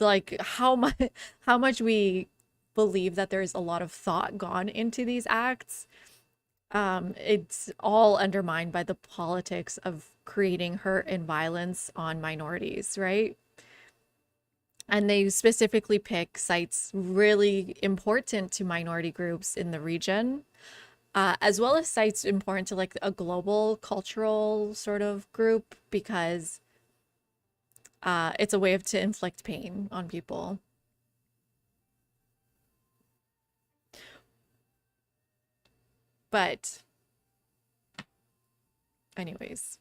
like how much we believe that there's a lot of thought gone into these acts, it's all undermined by the politics of creating hurt and violence on minorities, right? And they specifically pick sites really important to minority groups in the region, as well as sites important to like a global cultural sort of group, because it's a way to inflict pain on people. But anyways,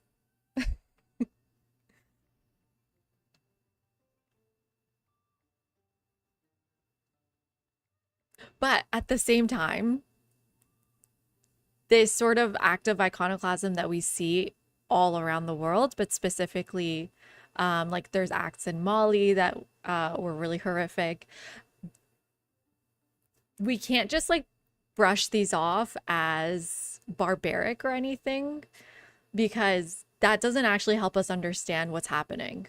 but at the same time, this sort of act of iconoclasm that we see all around the world, but specifically, like there's acts in Mali that were really horrific. We can't just like brush these off as barbaric or anything, because that doesn't actually help us understand what's happening.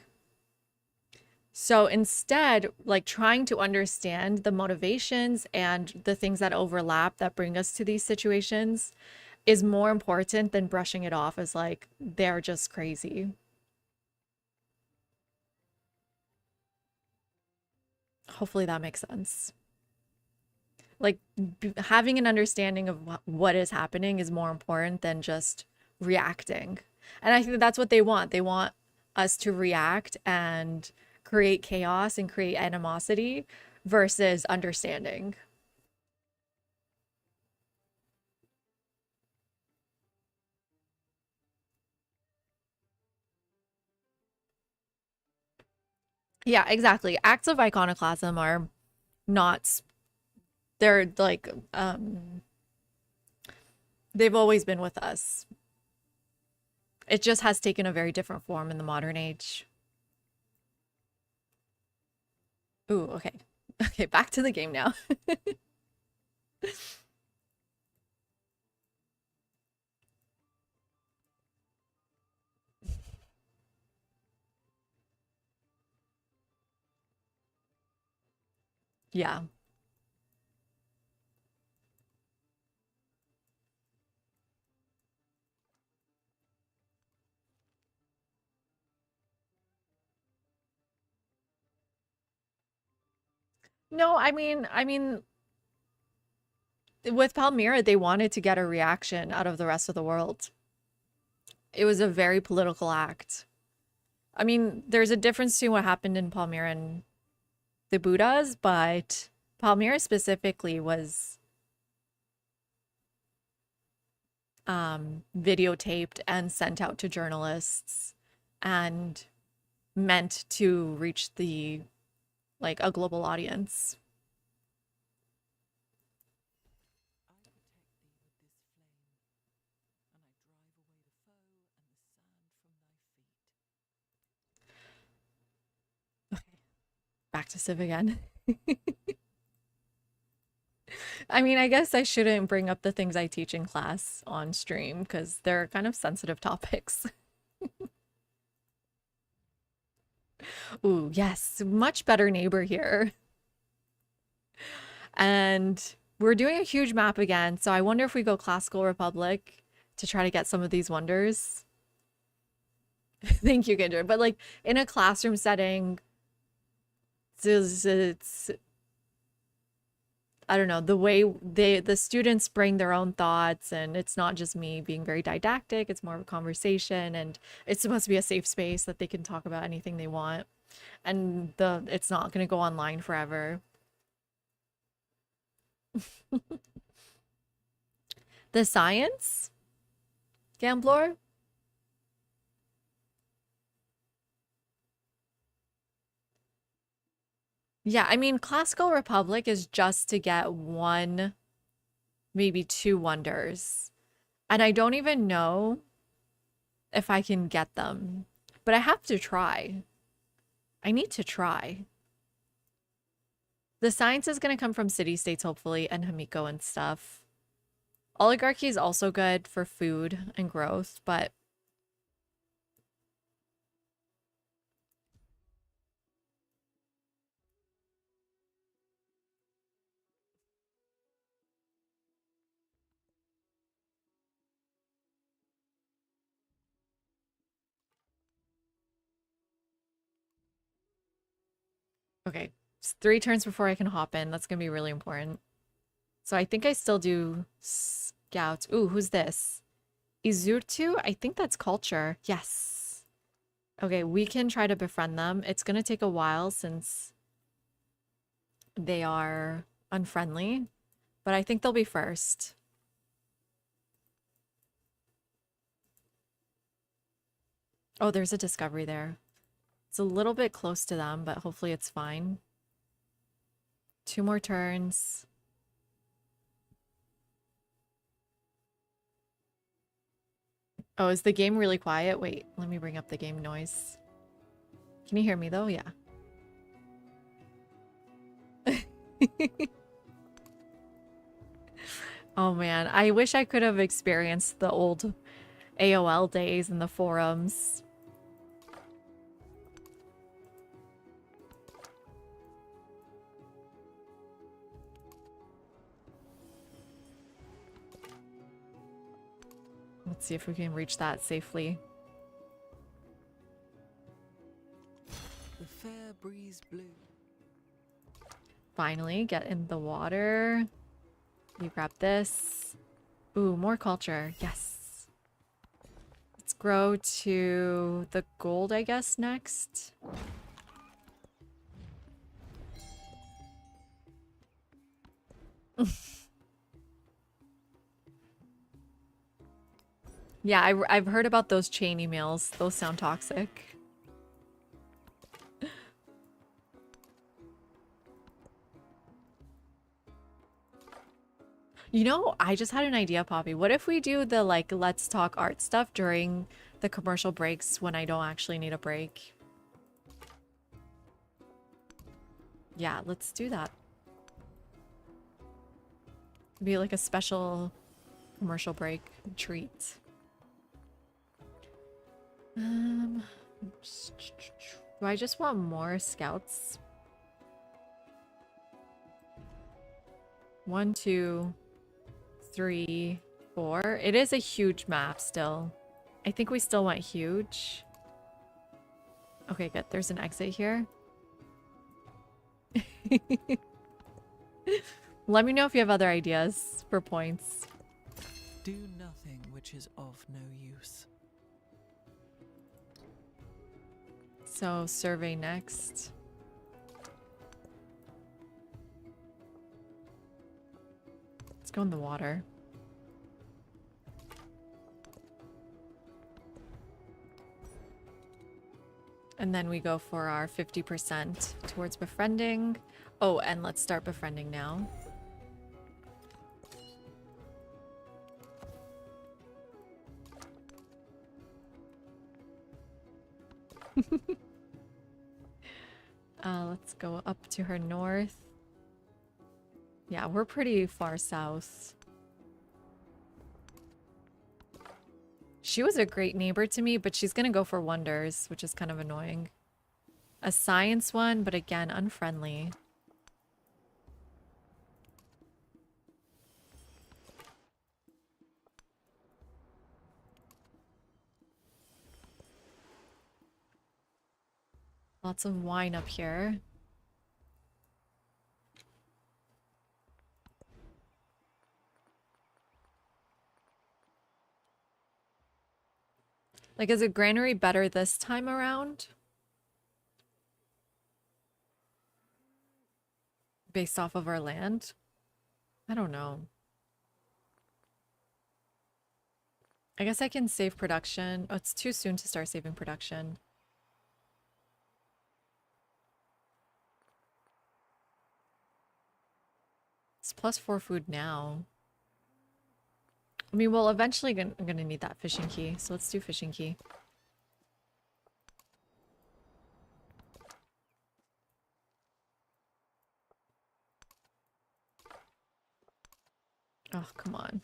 So instead, like trying to understand the motivations and the things that overlap that bring us to these situations is more important than brushing it off as like they're just crazy. Hopefully that makes sense. Like having an understanding of what is happening is more important than just reacting. And I think that's what they want. They want us to react and create chaos and create animosity versus understanding. Yeah, exactly. Acts of iconoclasm are not, they're like, they've always been with us. It just has taken a very different form in the modern age. Ooh, okay. Okay, back to the game now. Yeah. No, I mean, with Palmyra, they wanted to get a reaction out of the rest of the world. It was a very political act. I mean, there's a difference between what happened in Palmyra and the Buddhas, but Palmyra specifically was videotaped and sent out to journalists and meant to reach the like a global audience. Back to Civ again. I mean, I guess I shouldn't bring up the things I teach in class on stream because they're kind of sensitive topics. Ooh, yes, much better neighbor here. And we're doing a huge map again, so I wonder if we go Classical Republic to try to get some of these wonders. Thank you, Kendra. But like in a classroom setting, it's I don't know, the way the students bring their own thoughts and it's not just me being very didactic, it's more of a conversation and it's supposed to be a safe space that they can talk about anything they want. And it's not going to go online forever. The science, Gambler? Yeah, I mean, Classical Republic is just to get one, maybe two wonders. And I don't even know if I can get them, but I have to try. I need to try. The science is going to come from city states, hopefully, and Hamiko and stuff. Oligarchy is also good for food and growth, but okay. It's 3 turns before I can hop in. That's going to be really important. So I think I still do scouts. Ooh, who's this? Izurtu? I think that's culture. Yes. Okay, we can try to befriend them. It's going to take a while since they are unfriendly, but I think they'll be first. Oh, there's a discovery there. It's a little bit close to them, but hopefully it's fine. 2 more turns. Oh, is the game really quiet? Wait, let me bring up the game noise. Can you hear me though? Yeah. Oh man, I wish I could have experienced the old AOL days in the forums. Let's see if we can reach that safely. The fair breeze blew. Finally, get in the water. You grab this. Ooh, more culture. Yes. Let's grow to the gold, I guess, next. Yeah, I've heard about those chain emails. Those sound toxic. You know, I just had an idea, Poppy. What if we do the, like, let's talk art stuff during the commercial breaks when I don't actually need a break? Yeah, let's do that. Be like a special commercial break treat. Do I just want more scouts? 1, 2, 3, 4. It is a huge map still. I think we still want huge. Okay, good. There's an exit here. Let me know if you have other ideas for points. Do nothing which is of no use. So, survey next. Let's go in the water. And then we go for our 50% towards befriending. Oh, and let's start befriending now. Let's go up to her north. Yeah, we're pretty far south. She was a great neighbor to me, but she's gonna go for wonders, which is kind of annoying. A science one, but again, unfriendly. Lots of wine up here. Like, is a granary better this time around? Based off of our land? I don't know. I guess I can save production. Oh, it's too soon to start saving production. It's +4 food now. I mean, well, eventually I'm gonna need that fishing key, so let's do fishing key. Oh, come on.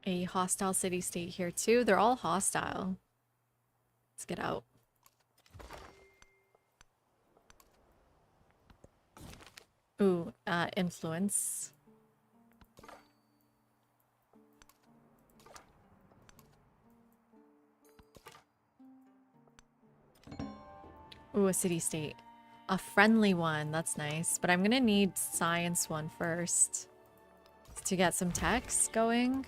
A hostile city-state here too. They're all hostile. Let's get out. Ooh, influence. Ooh, a city-state. A friendly one. That's nice. But I'm gonna need science one first to get some techs going.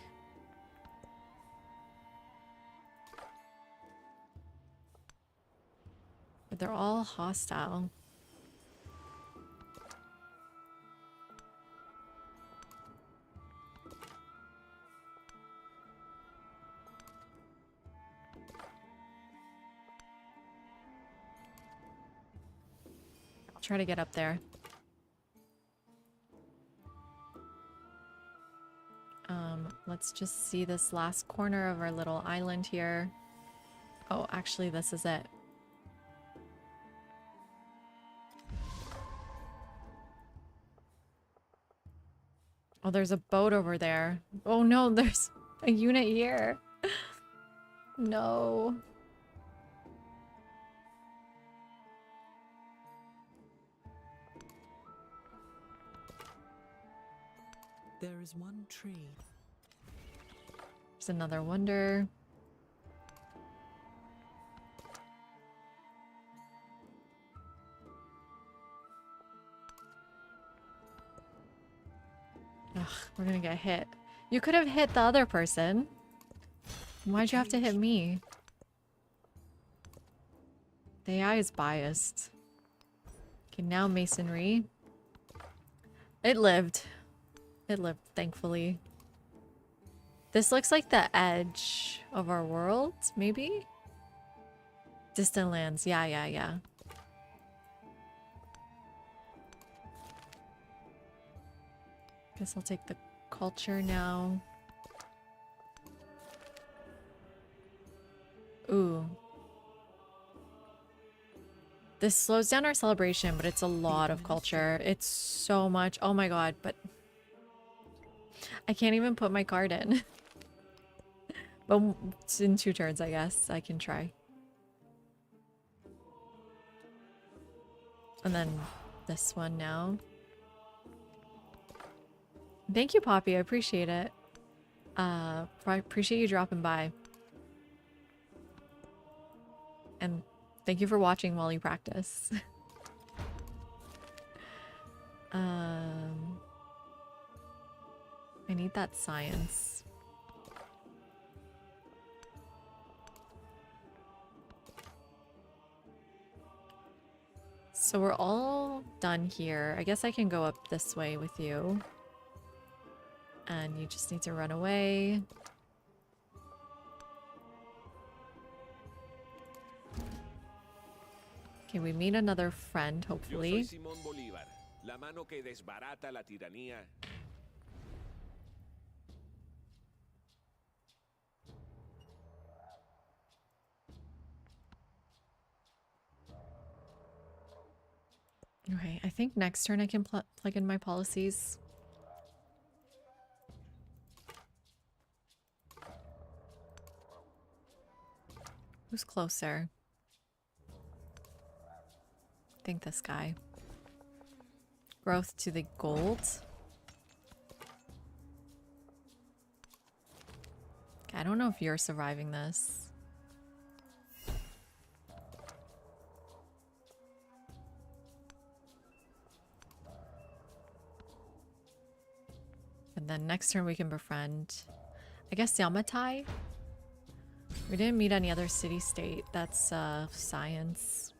But they're all hostile. I'll try to get up there. Let's just see this last corner of our little island here. Oh, actually, this is it. Oh, there's a boat over there. Oh no, there's a unit here. No. There is one tree There's another wonder. Ugh, we're gonna get hit. You could have hit the other person. Why'd you have to hit me? The AI is biased. Okay, now masonry. It lived. It lived, thankfully. This looks like the edge of our world, maybe? Distant lands. Yeah. Guess I'll take the culture now. Ooh. This slows down our celebration, but it's a lot of culture. It's so much. Oh my god, but I can't even put my card in. But it's in 2 turns, I guess. I can try. And then this one now. Thank you, Poppy. I appreciate it. Appreciate you dropping by. And thank you for watching while you practice. I need that science. So we're all done here. I guess I can go up this way with you. And you just need to run away. Okay, we meet another friend, hopefully. Okay, I think next turn I can plug in my policies. Who's closer? I think this guy. Growth to the gold. Okay, I don't know if you're surviving this. And then next turn we can befriend, I guess, Yamatai? We didn't meet any other city-state. That's science.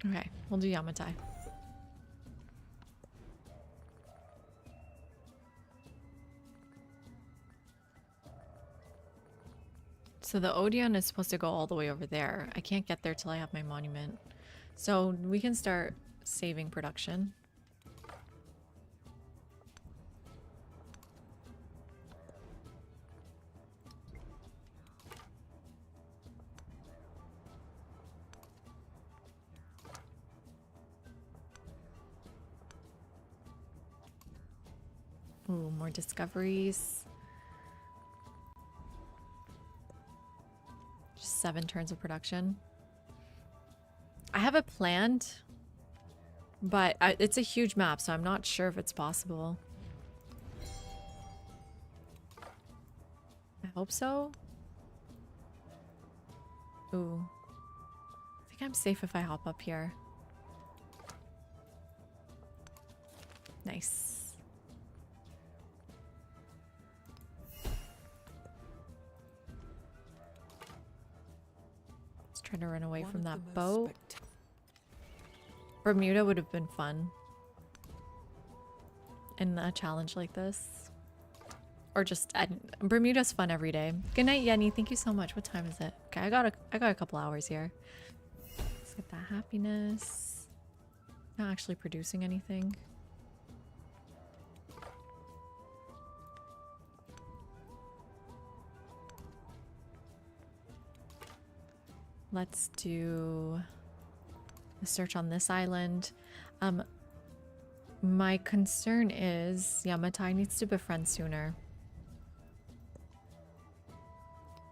Okay, we'll do Yamatai. So the Odeon is supposed to go all the way over there. I can't get there till I have my monument. So we can start saving production. Ooh, more discoveries. Just 7 turns of production. I have it planned, but it's a huge map, so I'm not sure if it's possible. I hope so. Ooh. I think I'm safe if I hop up here. Nice. Trying to run away from that boat. Bermuda would have been fun in a challenge like this. Or just Bermuda's fun every day. Good night, Yenny. Thank you so much. What time is it? Okay, I got a couple hours here. Let's get that happiness. Not actually producing anything. Let's do a search on this island. My concern is Yamatai needs to befriend sooner.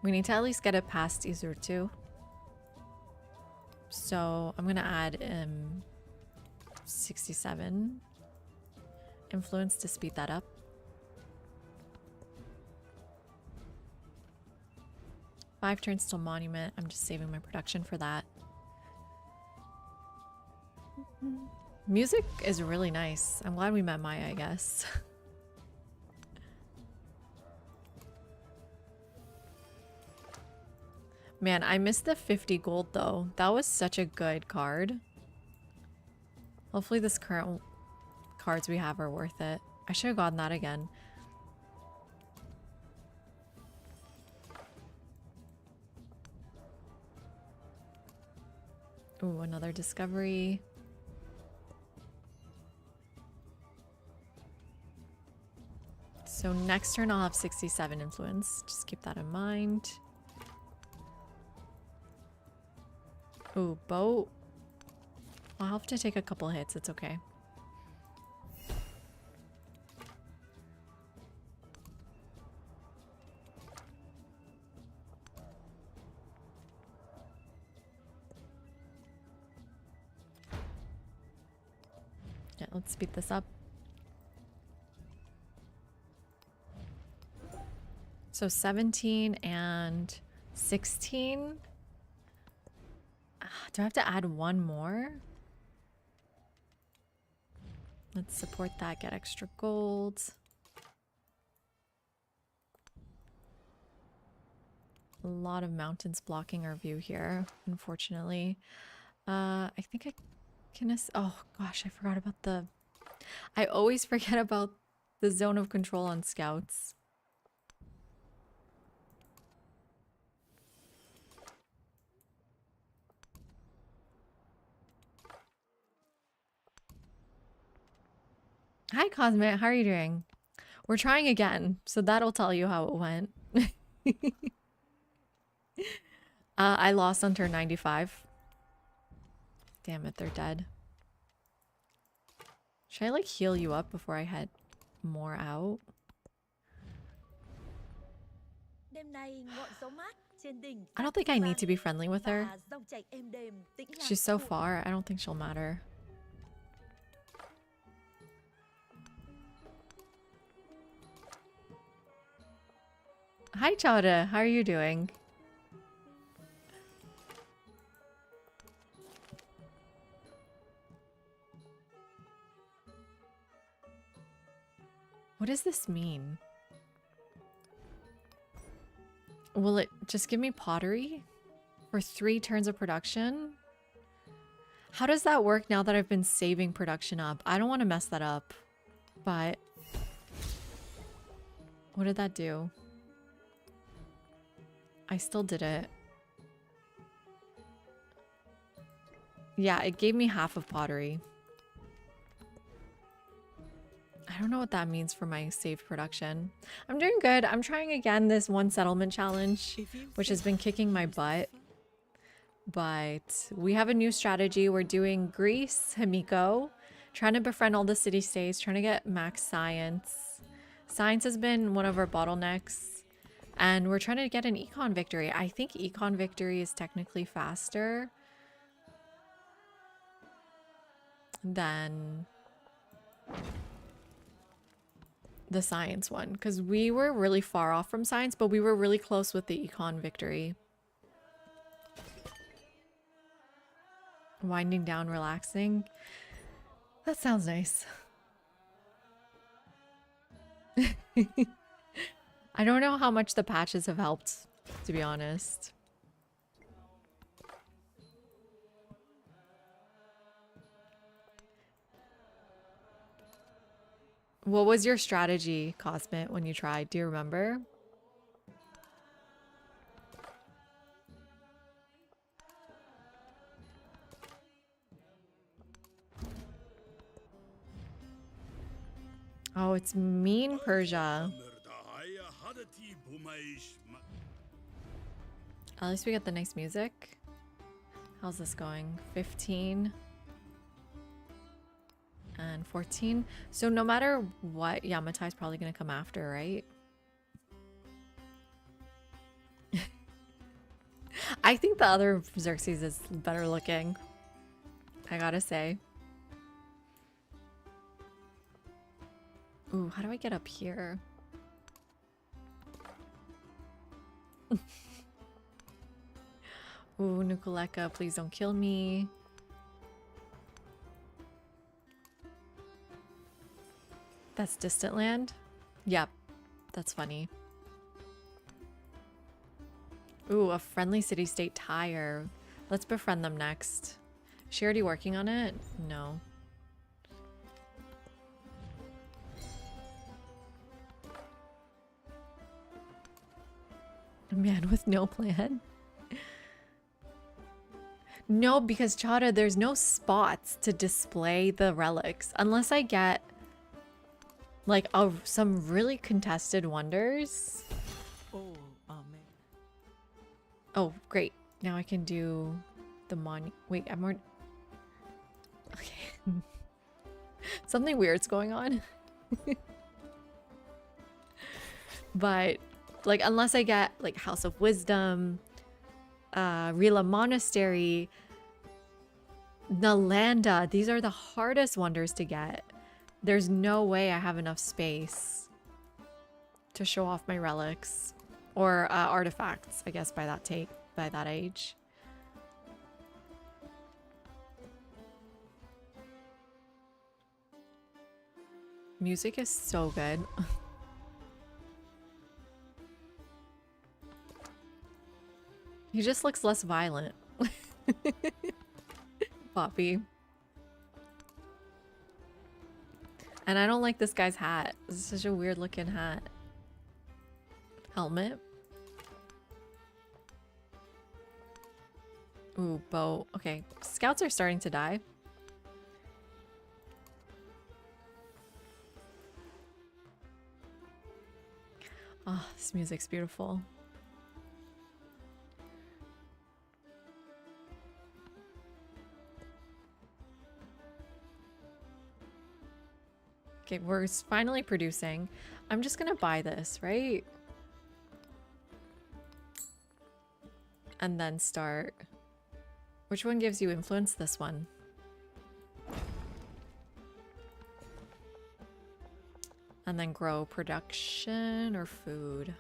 We need to at least get it past Izurtu. So I'm gonna add 67 influence to speed that up. Five turns till monument. I'm just saving my production for that. Music is really nice. I'm glad we met Maya, I guess. Man, I missed the 50 gold though. That was such a good card. Hopefully this current cards we have are worth it. I should have gotten that again. Ooh, another discovery. So next turn I'll have 67 influence. Just keep that in mind. Ooh, boat. I'll have to take a couple hits. It's okay. Yeah, let's speed this up. So 17 and 16. Do I have to add one more? Let's support that, get extra gold. A lot of mountains blocking our view here, unfortunately. I think I can... Oh gosh, I forgot about the... I always forget about the zone of control on scouts. Hi, Cosmic. How are you doing? We're trying again, so that'll tell you how it went. I lost on turn 95. Damn it, they're dead. Should I like heal you up before I head more out? I don't think I need to be friendly with her. She's so far, I don't think she'll matter. Hi, Chowda. How are you doing? What does this mean? Will it just give me pottery for 3 turns of production? How does that work now that I've been saving production up? I don't want to mess that up, but what did that do? I still did it. Yeah, it gave me half of pottery. I don't know what that means for my saved production. I'm doing good. I'm trying again this one settlement challenge, which has been kicking my butt. But we have a new strategy. We're doing Greece, Himiko, trying to befriend all the city-states, trying to get max science. Science has been one of our bottlenecks. And we're trying to get an econ victory. I think econ victory is technically faster than the science one. Because we were really far off from science, but we were really close with the econ victory. Winding down, relaxing. That sounds nice. I don't know how much the patches have helped, to be honest. What was your strategy, Cosmit, when you tried? Do you remember? Oh, it's mean Persia. At least we got the nice music. How's this going? 15 and 14. So no matter what, Yamatai is probably going to come after, right? I think the other Xerxes is better looking. I gotta say. Ooh, how do I get up here? Ooh, Nukuleka, please don't kill me. That's distant land? Yep, that's funny. Ooh, a friendly city-state tire. Let's befriend them next. Is she already working on it? No. A man with no plan? No, because Chada, there's no spots to display the relics. Unless I get, like, some really contested wonders. All are men. Oh, great. Now I can do the Wait, I'm more... Okay. Something weird's going on. But, like, unless I get, like, House of Wisdom, Rila Monastery, Nalanda, these are the hardest wonders to get. There's no way I have enough space to show off my relics. Or artifacts, I guess, by that age. Music is so good. He just looks less violent. Poppy. And I don't like this guy's hat. This is such a weird looking hat. Helmet. Ooh, bow. Okay, scouts are starting to die. Oh, this music's beautiful. Okay, we're finally producing. I'm just gonna buy this, right? And then start. Which one gives you influence? This one. And then grow production or food.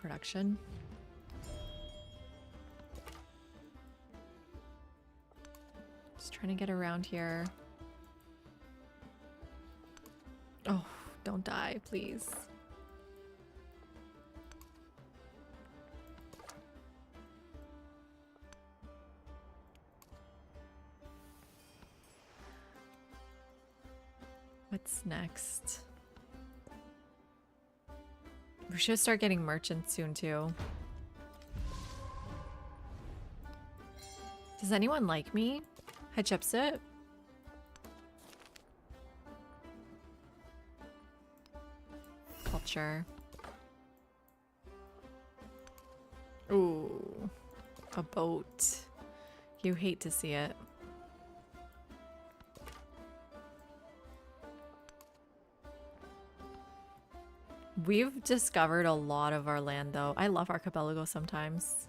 Production. Just trying to get around here. Oh, don't die, please. What's next? We should start getting merchants soon too. Does anyone like me? Hi, Chipsit. Culture. Ooh, a boat. You hate to see it. We've discovered a lot of our land, though. I love Archipelago sometimes.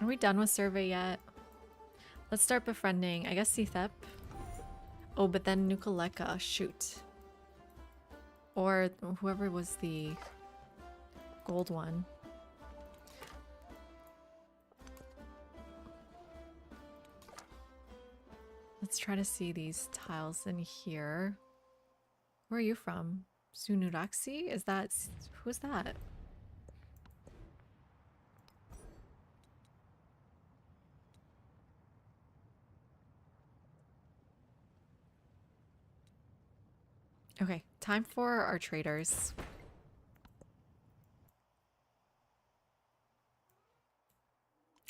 Are we done with survey yet? Let's start befriending, I guess, Sethep. Oh, but then Nukaleka, shoot. Or whoever was the gold one. Let's try to see these tiles in here. Where are you from? Sunuraxi? Is that... who's that? Okay, time for our traders.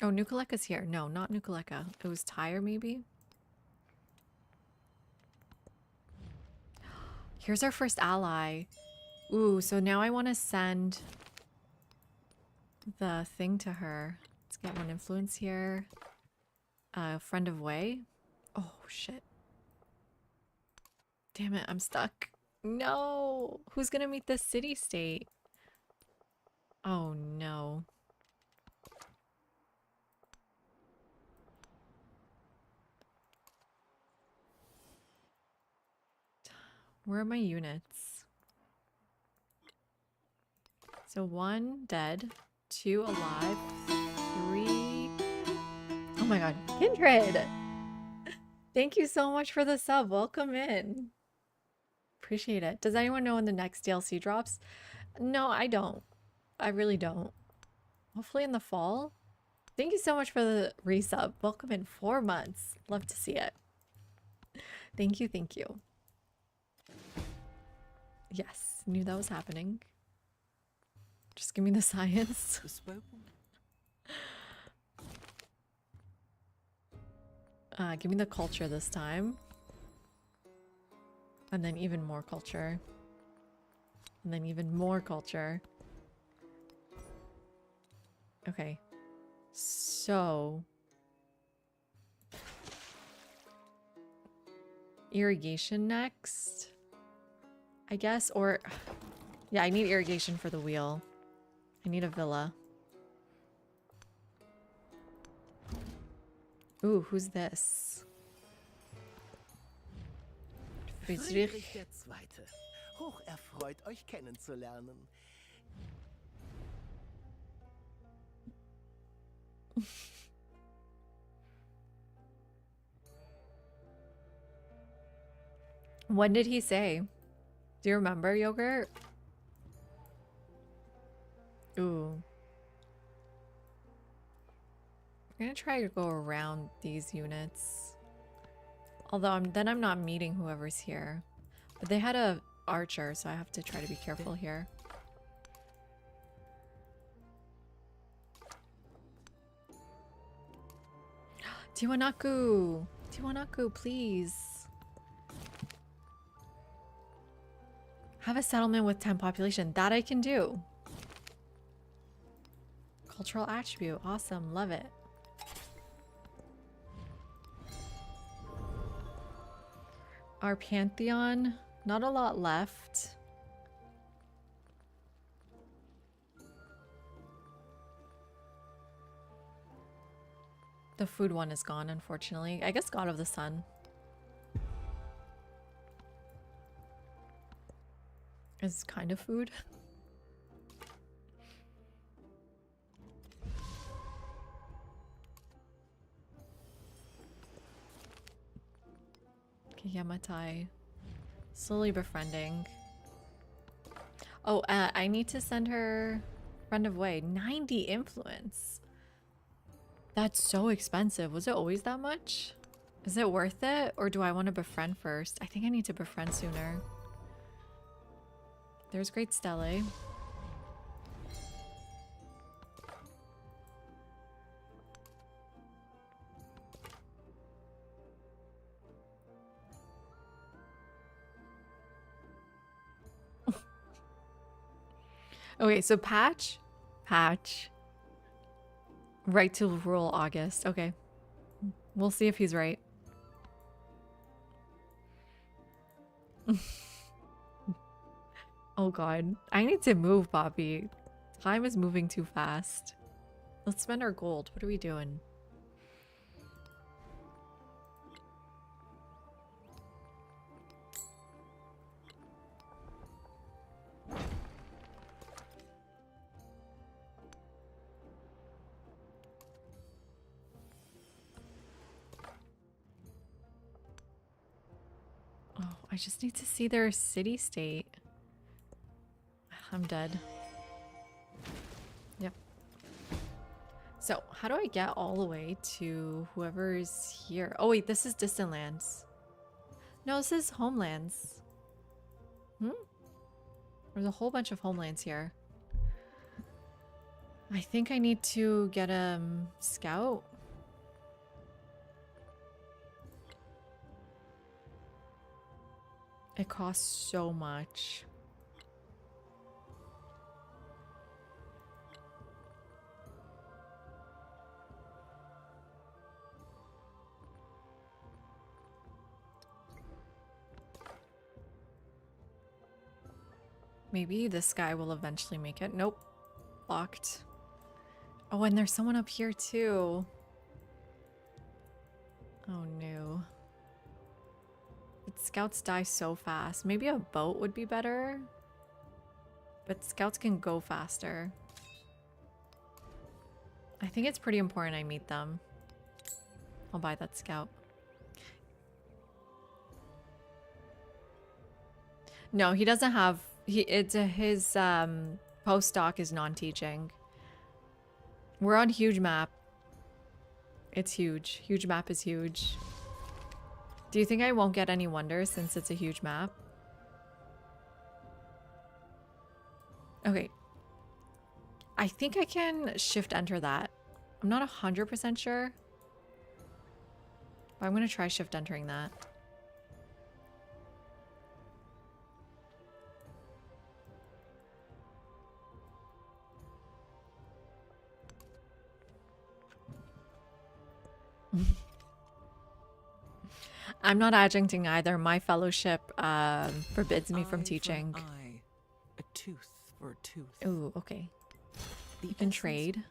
Oh, Nukaleka's here. No, not Nukaleka. It was Tyre, maybe? Here's our first ally. Ooh, so now I want to send the thing to her. Let's get one influence here. Friend of way. Oh, shit. Damn it, I'm stuck. No! Who's gonna meet the city-state? Oh, no. Where are my units? So 1 dead, 2 alive, 3... Oh my god, Kindred! Thank you so much for the sub. Welcome in. Appreciate it. Does anyone know when the next DLC drops? No, I don't. I really don't. Hopefully in the fall. Thank you so much for the resub. Welcome in 4 months. Love to see it. Thank you, thank you. Yes, knew that was happening. Just give me the science. Bespoken. Give me the culture this time. And then even more culture. And then even more culture. Okay. So... irrigation next, I guess, or... yeah, I need irrigation for the wheel. I need a villa. Ooh, who's this? Friedrich der Zweite. Hoch erfreut, euch kennenzulernen. When did he say? Do you remember, Yogurt? Ooh. I'm gonna try to go around these units. Although I'm not meeting whoever's here. But they had a archer, so I have to try to be careful here. Tiwanaku! Tiwanaku, please. Have a settlement with 10 population. That I can do. Cultural attribute. Awesome. Love it. Our pantheon. Not a lot left. The food one is gone, unfortunately. I guess God of the Sun is kind of food. Okay, Yamatai. Slowly befriending. Oh, I need to send her friend of way. 90 influence. That's so expensive. Was it always that much? Is it worth it? Or do I want to befriend first? I think I need to befriend sooner. There's Great Stele. Okay, so patch. Right to rule August. Okay. We'll see if he's right. Oh god. I need to move, Poppy. Time is moving too fast. Let's spend our gold. What are we doing? Oh, I just need to see their city state. I'm dead. Yep. So, how do I get all the way to whoever's here? Oh wait, this is distant lands. No, this is homelands. There's a whole bunch of homelands here. I think I need to get a scout. It costs so much. Maybe this guy will eventually make it. Nope. Locked. Oh, and there's someone up here too. Oh no. But scouts die so fast. Maybe a boat would be better. But scouts can go faster. I think it's pretty important I meet them. I'll buy that scout. No, he doesn't have... his postdoc is non-teaching. We're on huge map. It's huge. Huge map is huge. Do you think I won't get any wonders since it's a huge map? Okay. I think I can shift enter that. I'm not 100% sure. But I'm going to try shift entering that. I'm not adjuncting either. My fellowship forbids me from Eye for an teaching. eye, a tooth for a tooth. Ooh, okay. The You can essence- trade.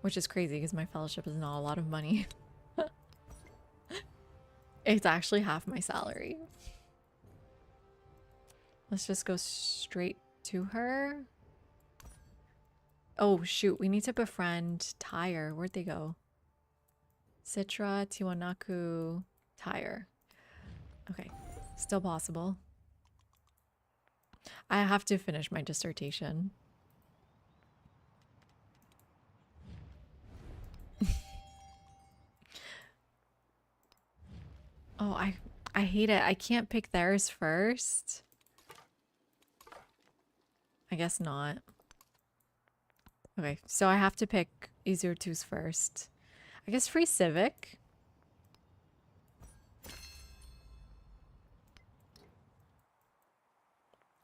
Which is crazy because my fellowship is not a lot of money. It's actually half my salary. Let's just go straight to her. Oh shoot, we need to befriend Tyre. Where'd they go? Citra, Tiwanaku, Tyre. Okay, still possible. I have to finish my dissertation. Oh, I hate it. I can't pick theirs first. I guess not. Okay, so I have to pick Izurtu's first. I guess free civic.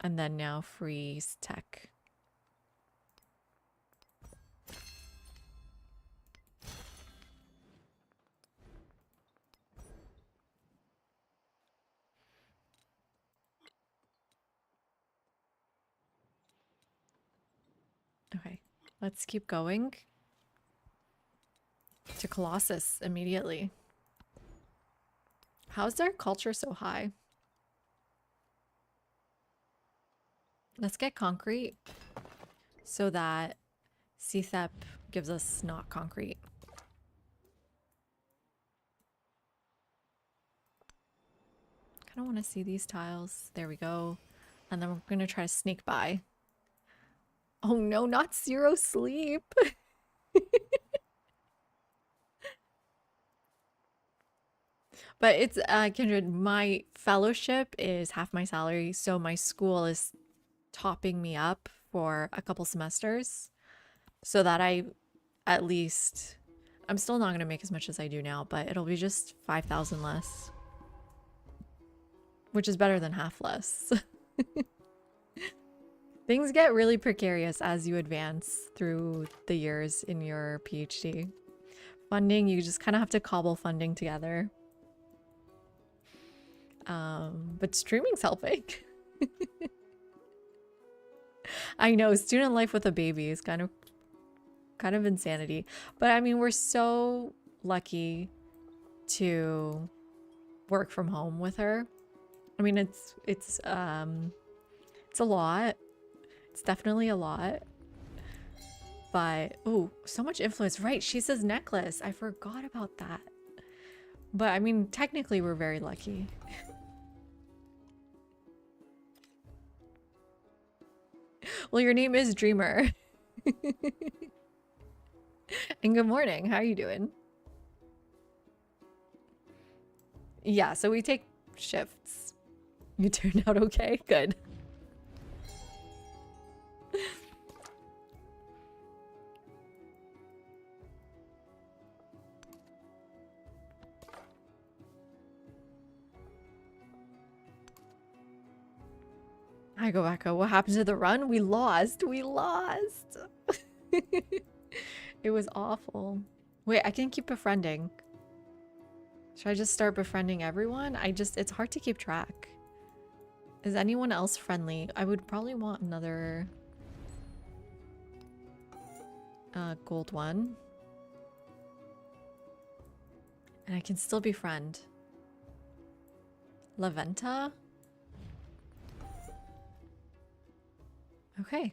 And then now free tech. Okay, let's keep going to Colossus immediately. How's their culture so high? Let's get concrete so that CTHEP gives us not concrete. Kind of want to see these tiles. There we go. And then we're going to try to sneak by. Oh no, not zero sleep. But it's, Kindred, my fellowship is half my salary, so my school is topping me up for a couple semesters so that I at least... I'm still not going to make as much as I do now, but it'll be just 5,000 less. Which is better than half less. Things get really precarious as you advance through the years in your PhD. Funding, you just kind of have to cobble funding together. But streaming's helping. I know, student life with a baby is kind of insanity. But I mean, we're so lucky to work from home with her. I mean, it's a lot. It's definitely a lot. But oh, so much influence. Right, she says necklace. I forgot about that. But I mean, technically we're very lucky. Well, your name is Dreamer. And good morning. How are you doing? Yeah, so we take shifts. You turned out okay? Good. I go back. What happened to the run? We lost. We lost. It was awful. Wait, I can keep befriending. Should I just start befriending everyone? It's hard to keep track. Is anyone else friendly? I would probably want another gold one. And I can still befriend. Laventa? Okay.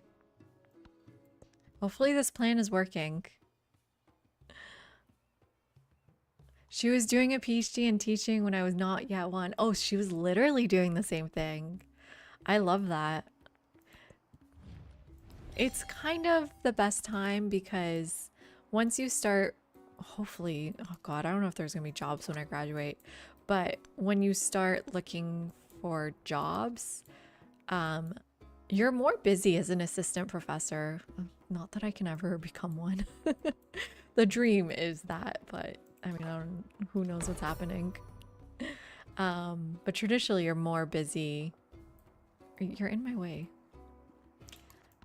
Hopefully this plan is working. She was doing a PhD in teaching when I was not yet one. Oh, she was literally doing the same thing. I love that. It's kind of the best time because once you start, hopefully, oh God, I don't know if there's gonna be jobs when I graduate, but when you start looking for jobs, you're more busy as an assistant professor. Not that I can ever become one. The dream is that, but I mean, who knows what's happening. But traditionally you're more busy. You're in my way.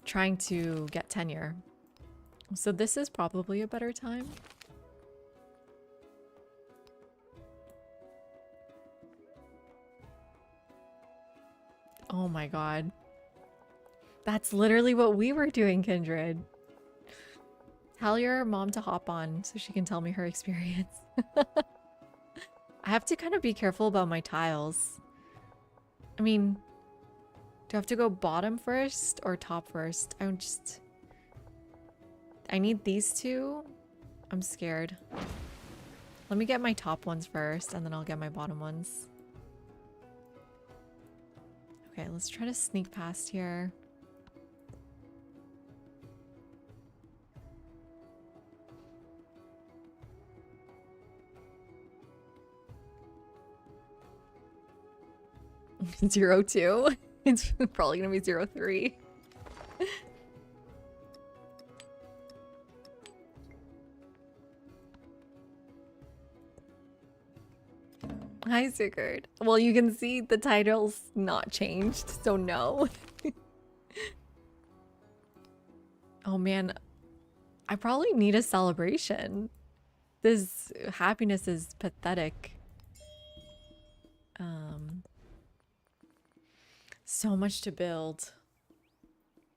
Trying to get tenure. So this is probably a better time. Oh my God. That's literally what we were doing, Kindred. Tell your mom to hop on so she can tell me her experience. I have to kind of be careful about my tiles. I mean, do I have to go bottom first or top first? I need these two. I'm scared. Let me get my top ones first and then I'll get my bottom ones. Okay, let's try to sneak past here. Zero 2. It's probably gonna be 0-3. Hi, Sigurd. Well, you can see the title's not changed, so no. Oh man, I probably need a celebration. This happiness is pathetic. So much to build.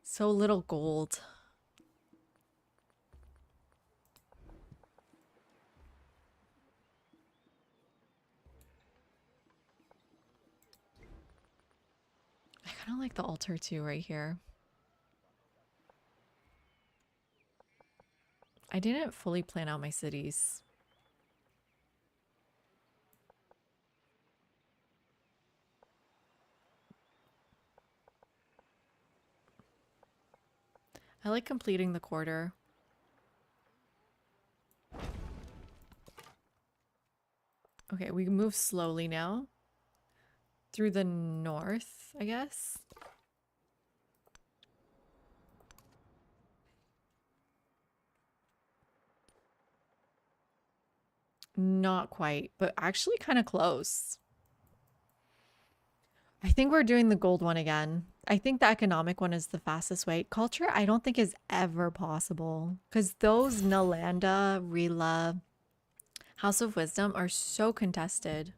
So little gold. I kind of like the altar too right here. I didn't fully plan out my cities. I like completing the quarter. Okay, we move slowly now. Through the north, I guess. Not quite, but actually kind of close. I think we're doing the gold one again. I think the economic one is the fastest way. Culture, I don't think is ever possible. Because those Nalanda, Rila, House of Wisdom are so contested.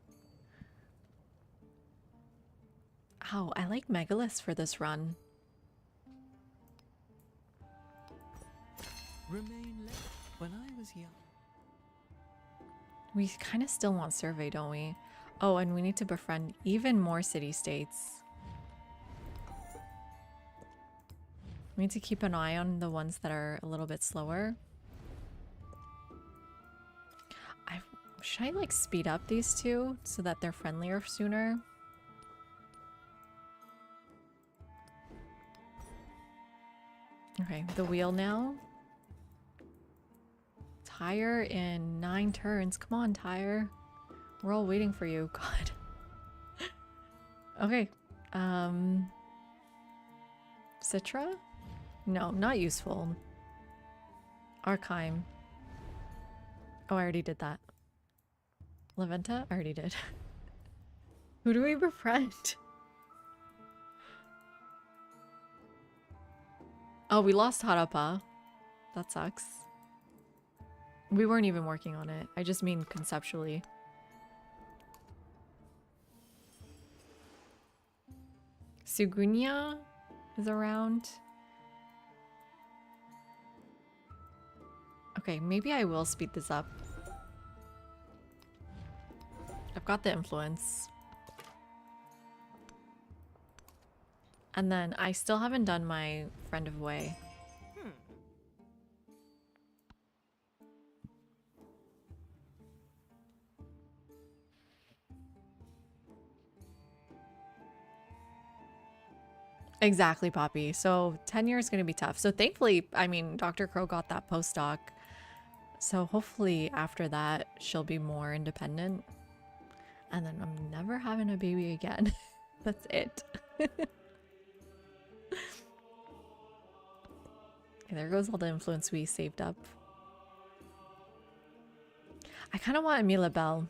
Oh, I like Megaliths for this run. Remain left when I was young. We kind of still want survey, don't we? Oh, and we need to befriend even more city-states. We need to keep an eye on the ones that are a little bit slower. Should I like speed up these two so that they're friendlier sooner? Okay, the wheel now. Tire in 9 turns. Come on, Tire. We're all waiting for you. God. Okay. Citra? No, not useful. Archime. Oh, I already did that. Laventa? I already did. Who do we befriend? Oh, we lost Harappa. That sucks. We weren't even working on it. I just mean conceptually. Sugunya is around. Okay, maybe I will speed this up. I've got the influence. And then I still haven't done my friend of way. Exactly, Poppy. So 10 years is going to be tough. So thankfully, I mean, Dr. Crow got that postdoc. So hopefully after that, she'll be more independent. And then I'm never having a baby again. That's it. Okay, there goes all the influence we saved up. I kind of want Amelia Bell.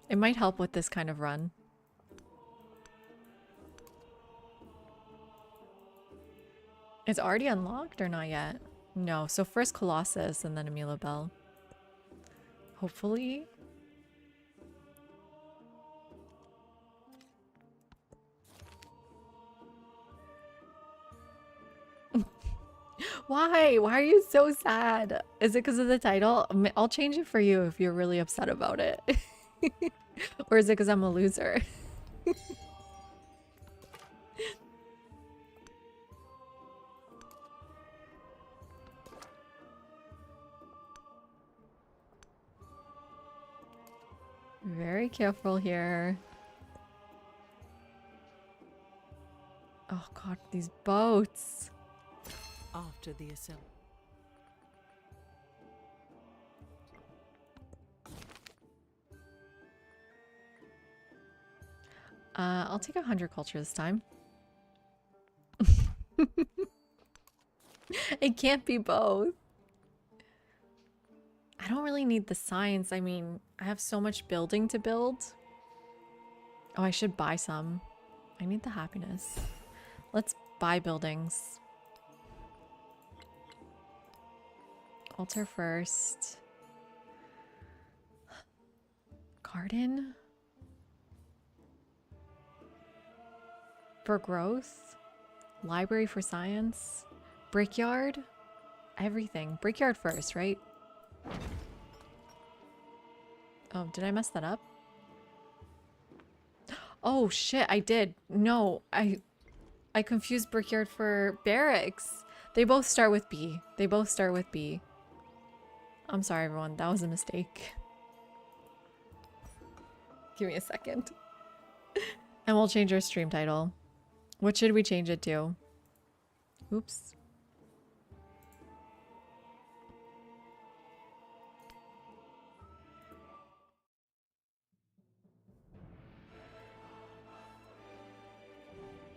It might help with this kind of run. It's already unlocked or not yet? No, so first Colossus and then Amelia Bell. Hopefully. Why? Why are you so sad? Is it because of the title? I'll change it for you if you're really upset about it. Or is it because I'm a loser? Very careful here. Oh god, these boats. After the assembly. I'll take 100 culture this time. It can't be both. I don't really need the science. I mean, I have so much building to build. Oh, I should buy some. I need the happiness. Let's buy buildings. Altar first. Garden? For growth? Library for science? Brickyard? Everything. Brickyard first, right? Oh, did I mess that up? Oh shit, I did. No, I confused Brickyard for barracks. They both start with B. They both start with B. I'm sorry, everyone. That was a mistake. Give me a second. And we'll change our stream title. What should we change it to? Oops.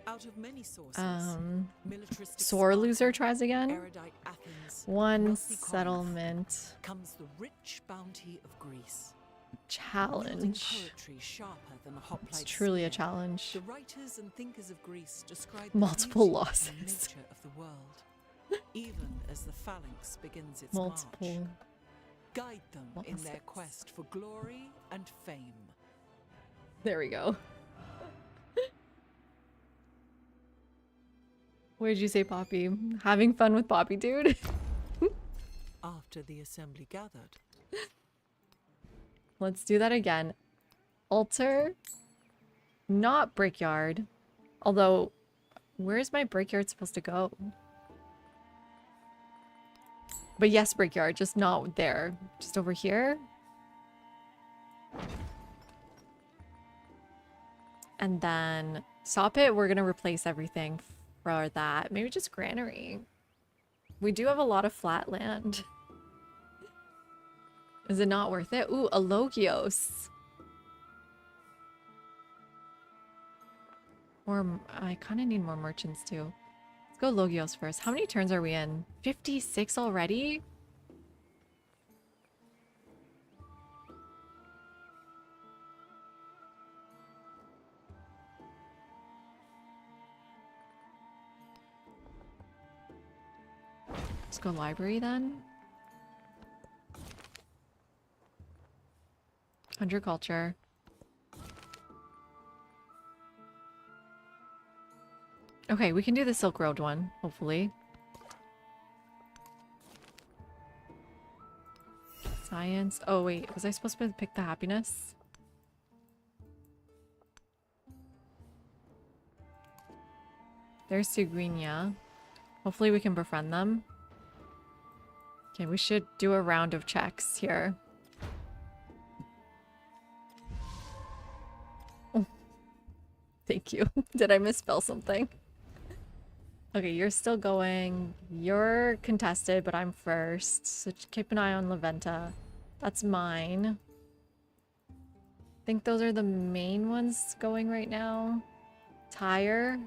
Out of many sources, militaristic Sore loser Sparta, tries again. erudite Athens, One wealthy Corinth, settlement comes the rich bounty of Greece. Wielding challenge. poetry sharper than a hoplite It's truly a spear, challenge. the writers and thinkers of Greece describe Multiple the beauty losses. and nature of the world, even as the phalanx begins its march. Multiple. Guide them in their losses. quest for glory and fame. There we go. What did you say, Poppy? Having fun with Poppy, dude? After the assembly gathered, Let's do that again. Altar. Not brickyard. Although, where's my brickyard supposed to go? But yes, brickyard, just not there. Just over here. And then Soppit, we're gonna replace everything for that. Maybe just granary. We do have a lot of flat land. Is it not worth it? Ooh, a Logios. Or I kind of need more merchants too. Let's go Logios first. How many turns are we in? 56 already? Let's go library then. Hunter culture. Okay, we can do the Silk Road one, hopefully. Science. Oh wait, was I supposed to pick the happiness? There's Suguinia. Hopefully we can befriend them. Okay, we should do a round of checks here. Oh, thank you. Did I misspell something? Okay, you're still going. You're contested, but I'm first. So keep an eye on Laventa. That's mine. I think those are the main ones going right now. Tyre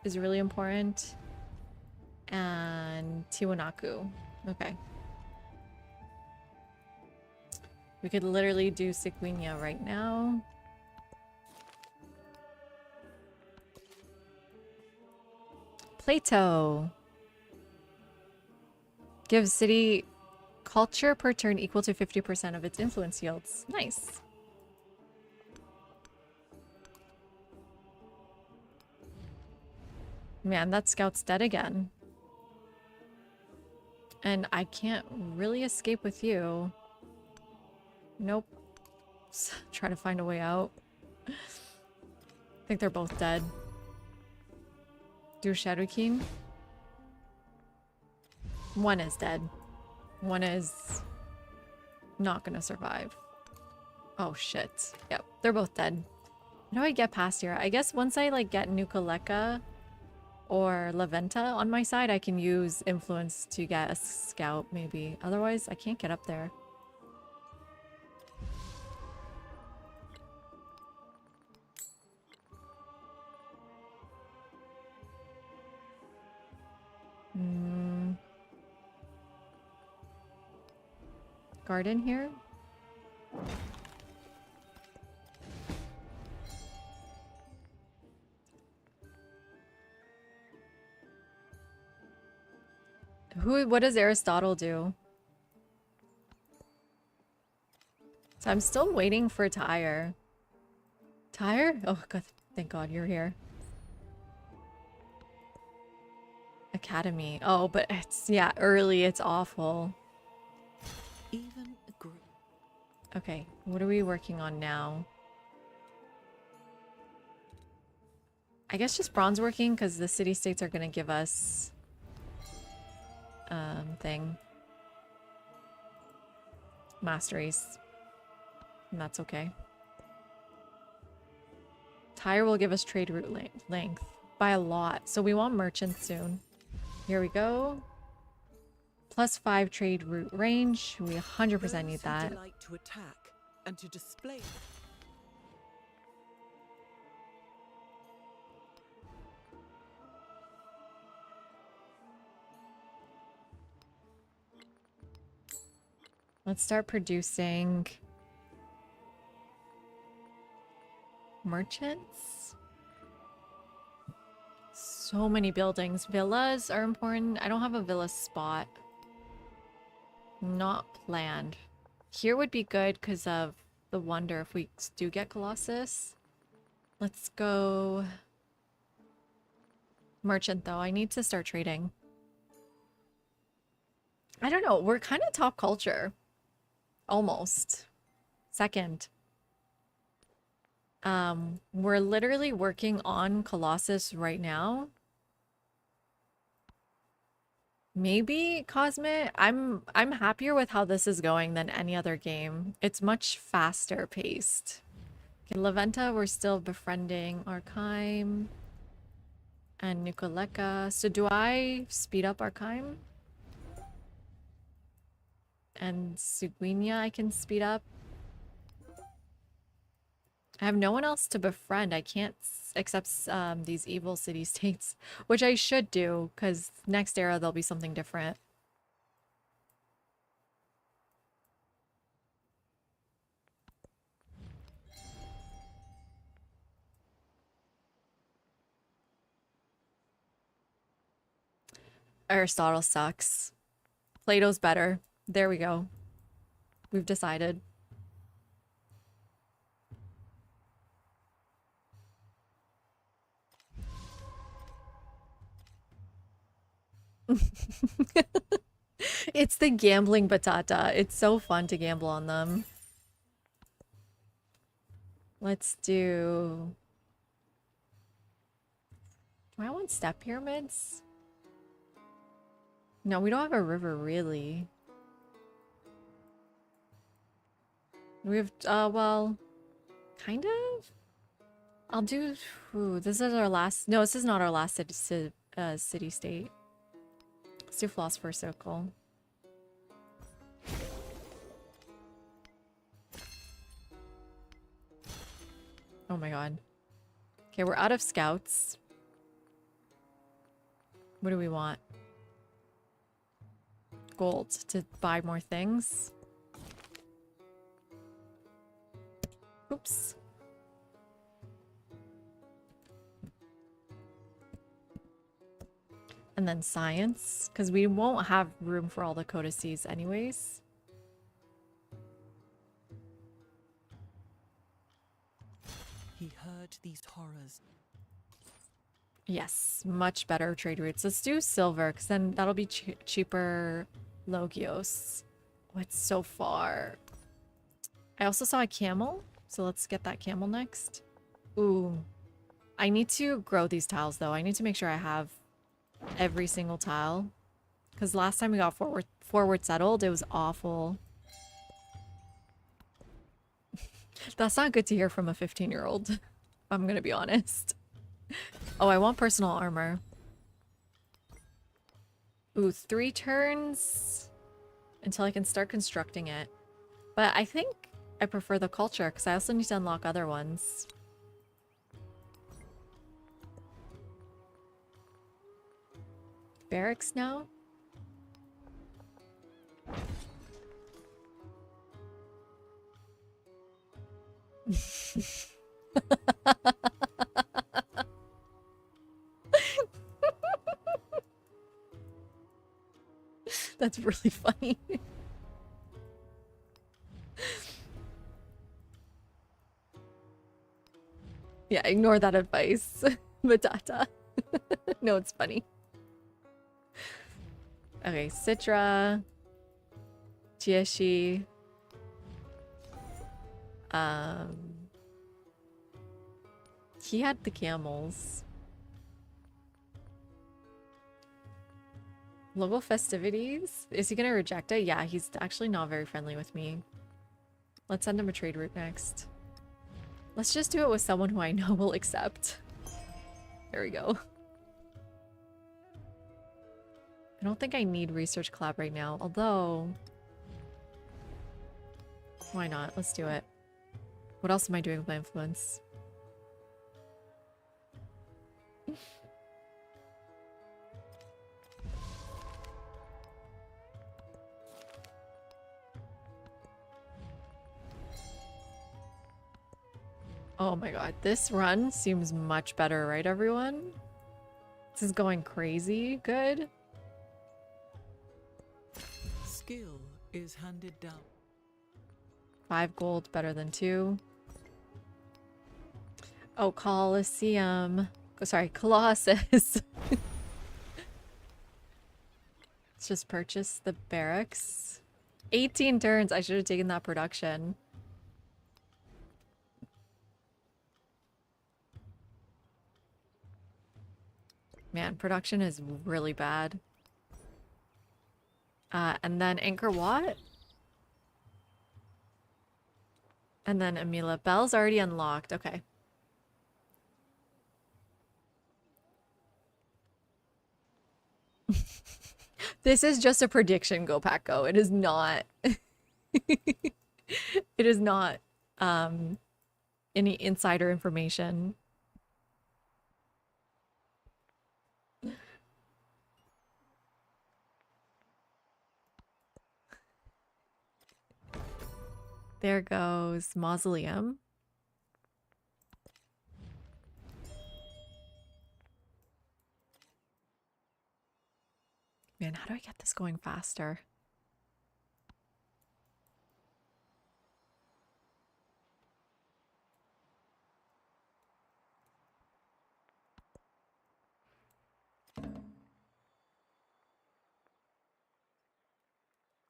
is really important. And Tiwanaku. Okay. We could literally do Sequinia right now. Plato. Gives city culture per turn equal to 50% of its influence yields. Nice. Man, that scout's dead again. And I can't really escape with you. Nope. Try to find a way out. I think they're both dead. Do Shadowkeen? One is dead. One is not gonna survive. Oh shit. Yep, they're both dead. How do I get past here? I guess once I like get Nukaleka or Laventa on my side, I can use influence to get a scout maybe. Otherwise, I can't get up there. Garden here? What does Aristotle do? So I'm still waiting for Tyre. Tyre? Oh god, thank god you're here. Academy. Oh, but it's, yeah, early, it's awful. Even agree. Okay, what are we working on now? I guess just bronze working because the city-states are gonna give us thing. Masteries. And that's okay. Tyre will give us trade route length by a lot. So we want merchants soon. Here we go. +5 trade route range. We 100% need that. Those who delight to attack and to display. Let's start producing merchants. So many buildings. Villas are important. I don't have a villa spot. Not planned. Here would be good because of the wonder if we do get Colossus. Let's go merchant though. I need to start trading. I don't know. We're kind of top culture. Almost. Second. We're literally working on Colossus right now. Maybe Cosmic. I'm happier with how this is going than any other game. It's much faster paced. Okay, Laventa, we're still befriending Archime and Nukaleka. So do I speed up Archime? And Suguinia I can speed up. I have no one else to befriend. I can't accept these evil city-states, which I should do, because next era there'll be something different. Aristotle sucks. Plato's better. There we go. We've decided. It's the gambling batata. It's so fun to gamble on them. Let's do... Do I want step pyramids? No, we don't have a river, really. We have, well, kind of? I'll do... Ooh, this is our last... No, this is not our last city-state. Let's do Philosopher's Circle. Oh my god. Okay, we're out of scouts. What do we want? Gold to buy more things. Oops. And then science, because we won't have room for all the codices anyways. He heard these horrors. Yes, much better trade routes. Let's do silver, because then that'll be cheaper Logios. Oh, it's so far. I also saw a camel, so let's get that camel next. Ooh. I need to grow these tiles, though. I need to make sure I have every single tile. Because last time we got forward settled, it was awful. That's not good to hear from a 15-year-old, if I'm gonna be honest. Oh, I want personal armor. Ooh, 3 turns until I can start constructing it. But I think I prefer the culture, because I also need to unlock other ones. Barracks now? That's really funny. Yeah, ignore that advice. Batata. No, it's funny. Okay, Citra. Jieshi. He had the camels. Local festivities? Is he gonna reject it? Yeah, he's actually not very friendly with me. Let's send him a trade route next. Let's just do it with someone who I know will accept. There we go. I don't think I need research collab right now, although... Why not? Let's do it. What else am I doing with my influence? Oh my god, this run seems much better, right everyone? This is going crazy good. Skill is handed down. 5 gold better than 2. Oh, Colosseum. Oh, sorry, Colossus. Let's just purchase the barracks. 18 turns. I should have taken that production. Man, production is really bad. And then Anchor Wat. And then Amila. Bell's already unlocked. Okay. This is just a prediction, Go Pack Go. It is not. It is not any insider information. There goes Mausoleum. Man, how do I get this going faster?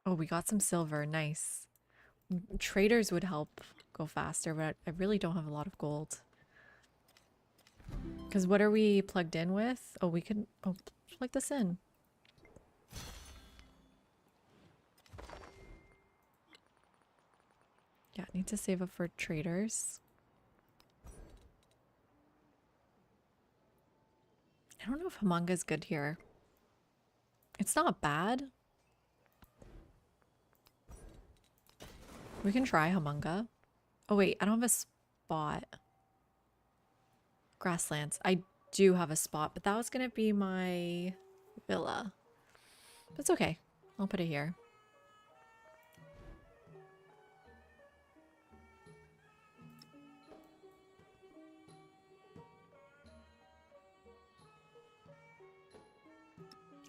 Oh, we got some silver. Nice. Traders would help go faster, but I really don't have a lot of gold. Because what are we plugged in with? Oh, we could plug this in. Yeah, need to save up for traders. I don't know if Humanga's good here. It's not bad. We can try Humanga. Oh wait, I don't have a spot. Grasslands. I do have a spot, but that was gonna be my villa. But it's okay. I'll put it here.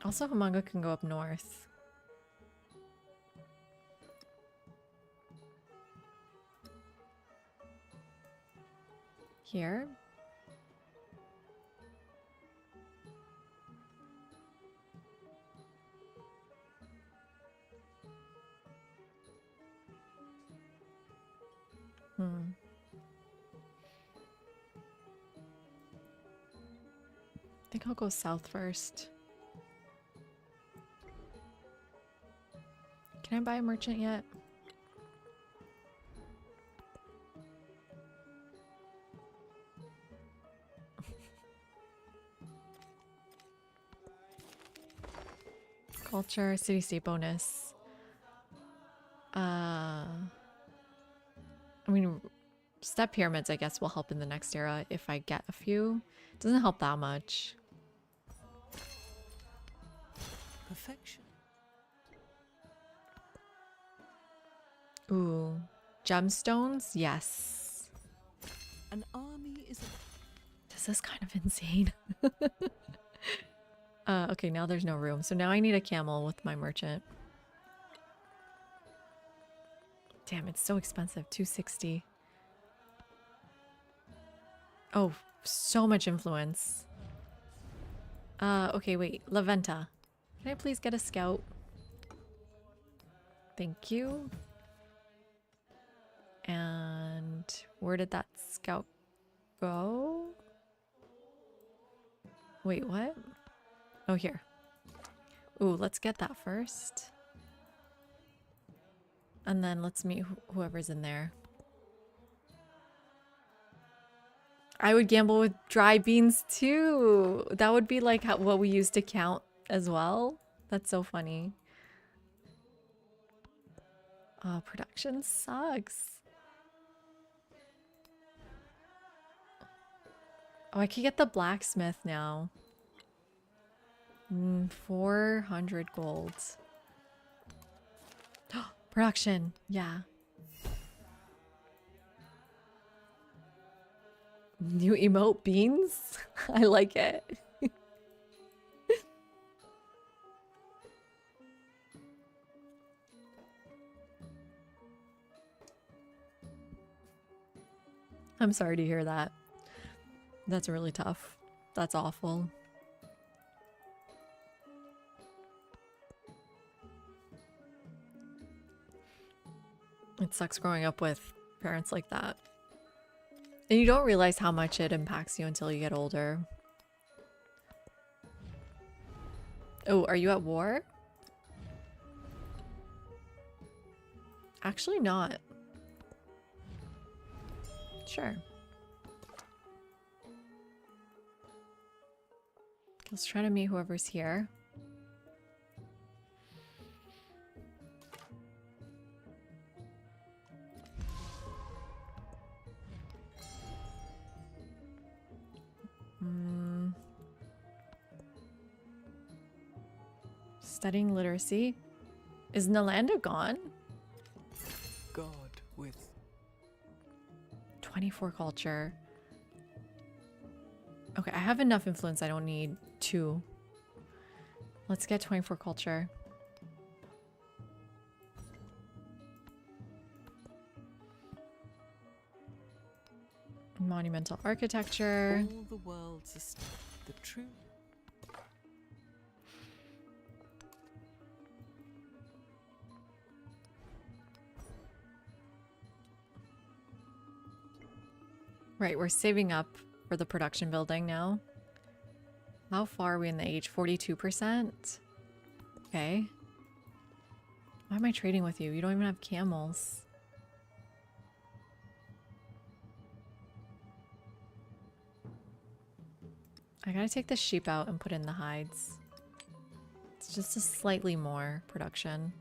Also, Humanga can go up north. Here. I think I'll go south first. Can I buy a merchant yet? Culture, city state bonus. I mean, step pyramids, I guess, will help in the next era if I get a few. Doesn't help that much. Perfection. Ooh, gemstones? Yes. An army is a This is kind of insane. Okay, now there's no room. So now I need a camel with my merchant. Damn, it's so expensive. 260. Oh, so much influence. Okay, wait. La Venta. Can I please get a scout? Thank you. And where did that scout go? Wait, what? Oh, here. Ooh, let's get that first. And then let's meet whoever's in there. I would gamble with dry beans too. That would be like what we used to count as well. That's so funny. Oh, production sucks. Oh, I can get the blacksmith now. 400 gold. Production, yeah. New emote beans? I like it. I'm sorry to hear that. That's really tough. That's awful. It sucks growing up with parents like that. And you don't realize how much it impacts you until you get older. Oh, are you at war? Actually not. Sure. Let's try to meet whoever's here. Studying literacy. Is Nalanda gone? god with 24 culture. Okay, I have enough influence. I don't need 2. Let's get 24 culture. Monumental architecture. all the world's the true. Right, we're saving up for the production building now. How far are we in the age? 42%? Okay. Why am I trading with you? You don't even have camels. I gotta take the sheep out and put in the hides. It's just a slightly more production.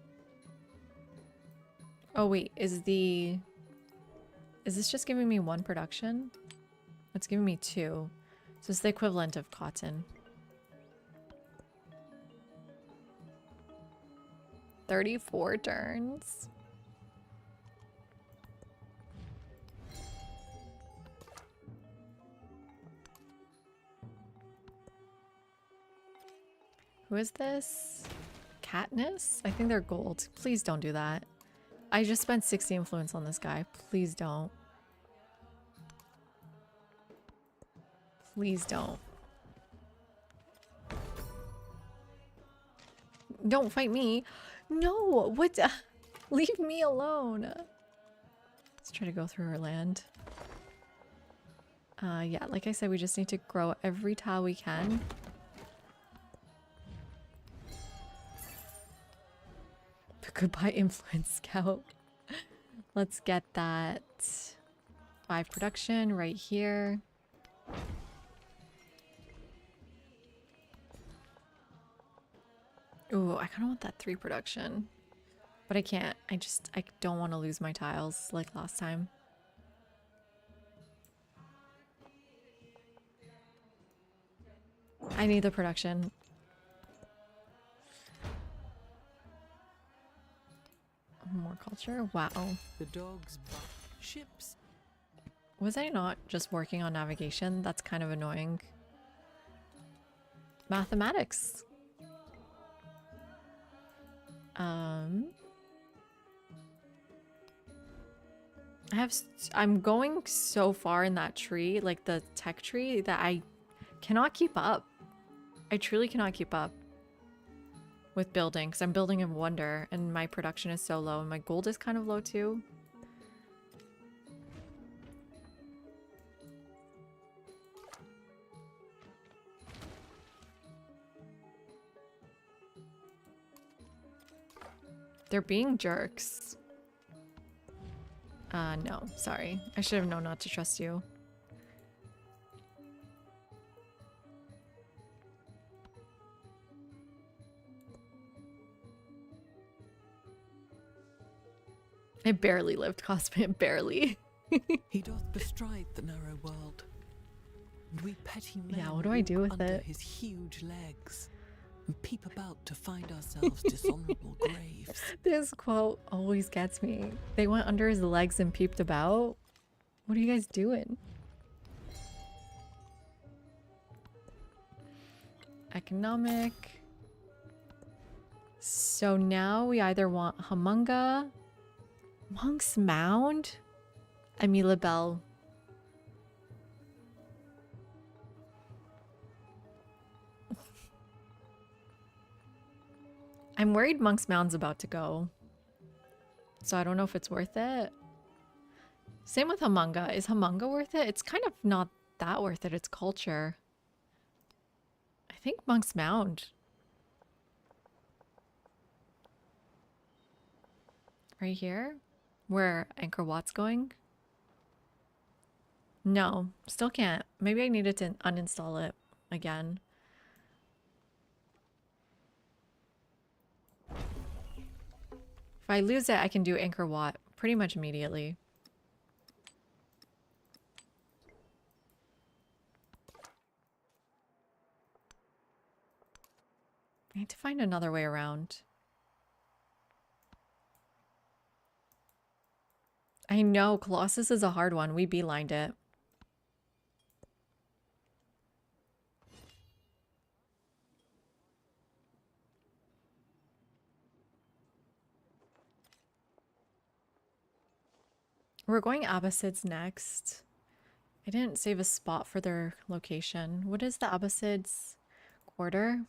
Oh wait, is this just giving me one production? It's giving me two. So it's the equivalent of cotton. 34 turns. Who is this? Katniss? I think they're gold. Please don't do that. I just spent 60 influence on this guy. Please don't. Please don't. Don't fight me. No, what? Leave me alone. Let's try to go through her land. Yeah, like I said, we just need to grow every tile we can. Goodbye, influence scout. Let's get that 5 production right here. Ooh, I kind of want that 3 production. But I can't. I don't want to lose my tiles like last time. I need the production. More culture? Wow. The dogs bark. Ships. Was I not just working on navigation? That's kind of annoying. Mathematics. I'm going so far in that tree, like the tech tree, that I cannot keep up. I truly cannot keep up with building, because I'm building in Wonder and my production is so low and my gold is kind of low too. They're being jerks. No, sorry. I should have known not to trust you. I barely lived Cosmic, barely. He doth bestride the narrow world, and we petty men Yeah, what do I do walk with under it? his huge legs and peep about to find ourselves dishonorable graves. This quote always gets me. They went under his legs and peeped about. What are you guys doing? Economic. So now we either want Humunga, Monk's Mound, Amila Bell. I'm worried Monk's Mound's about to go. So I don't know if it's worth it. Same with Humunga. Is Humunga worth it? It's kind of not that worth it. It's culture. I think Monk's Mound. Right here? Where Angkor Wat's going? No, still can't. Maybe I needed to uninstall it again. If I lose it, I can do Angkor Wat pretty much immediately. I need to find another way around. I know, Colossus is a hard one. We beelined it. We're going Abbasids next. I didn't save a spot for their location. What is the Abbasids quarter?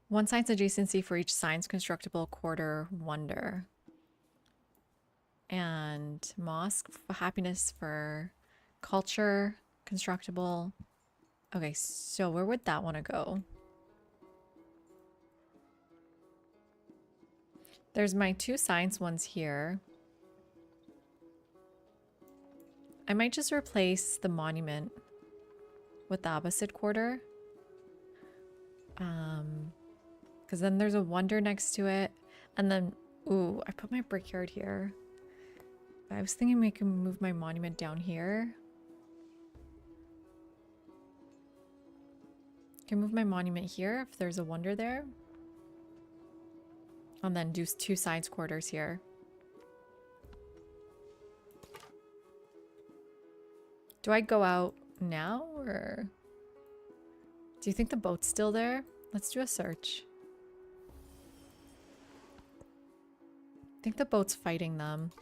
One science adjacency for each science constructible quarter wonder. And mosque happiness for culture constructible. Okay, so where would that want to go? There's my 2 science ones here. I might just replace the monument with the Abbasid quarter. Because then there's a wonder next to it. And then, ooh, I put my brickyard here. I was thinking we can move my monument down here. Can move my monument here if there's a wonder there. And then do 2 science quarters here. Do I go out now or do you think the boat's still there? Let's do a search. I think the boat's fighting them.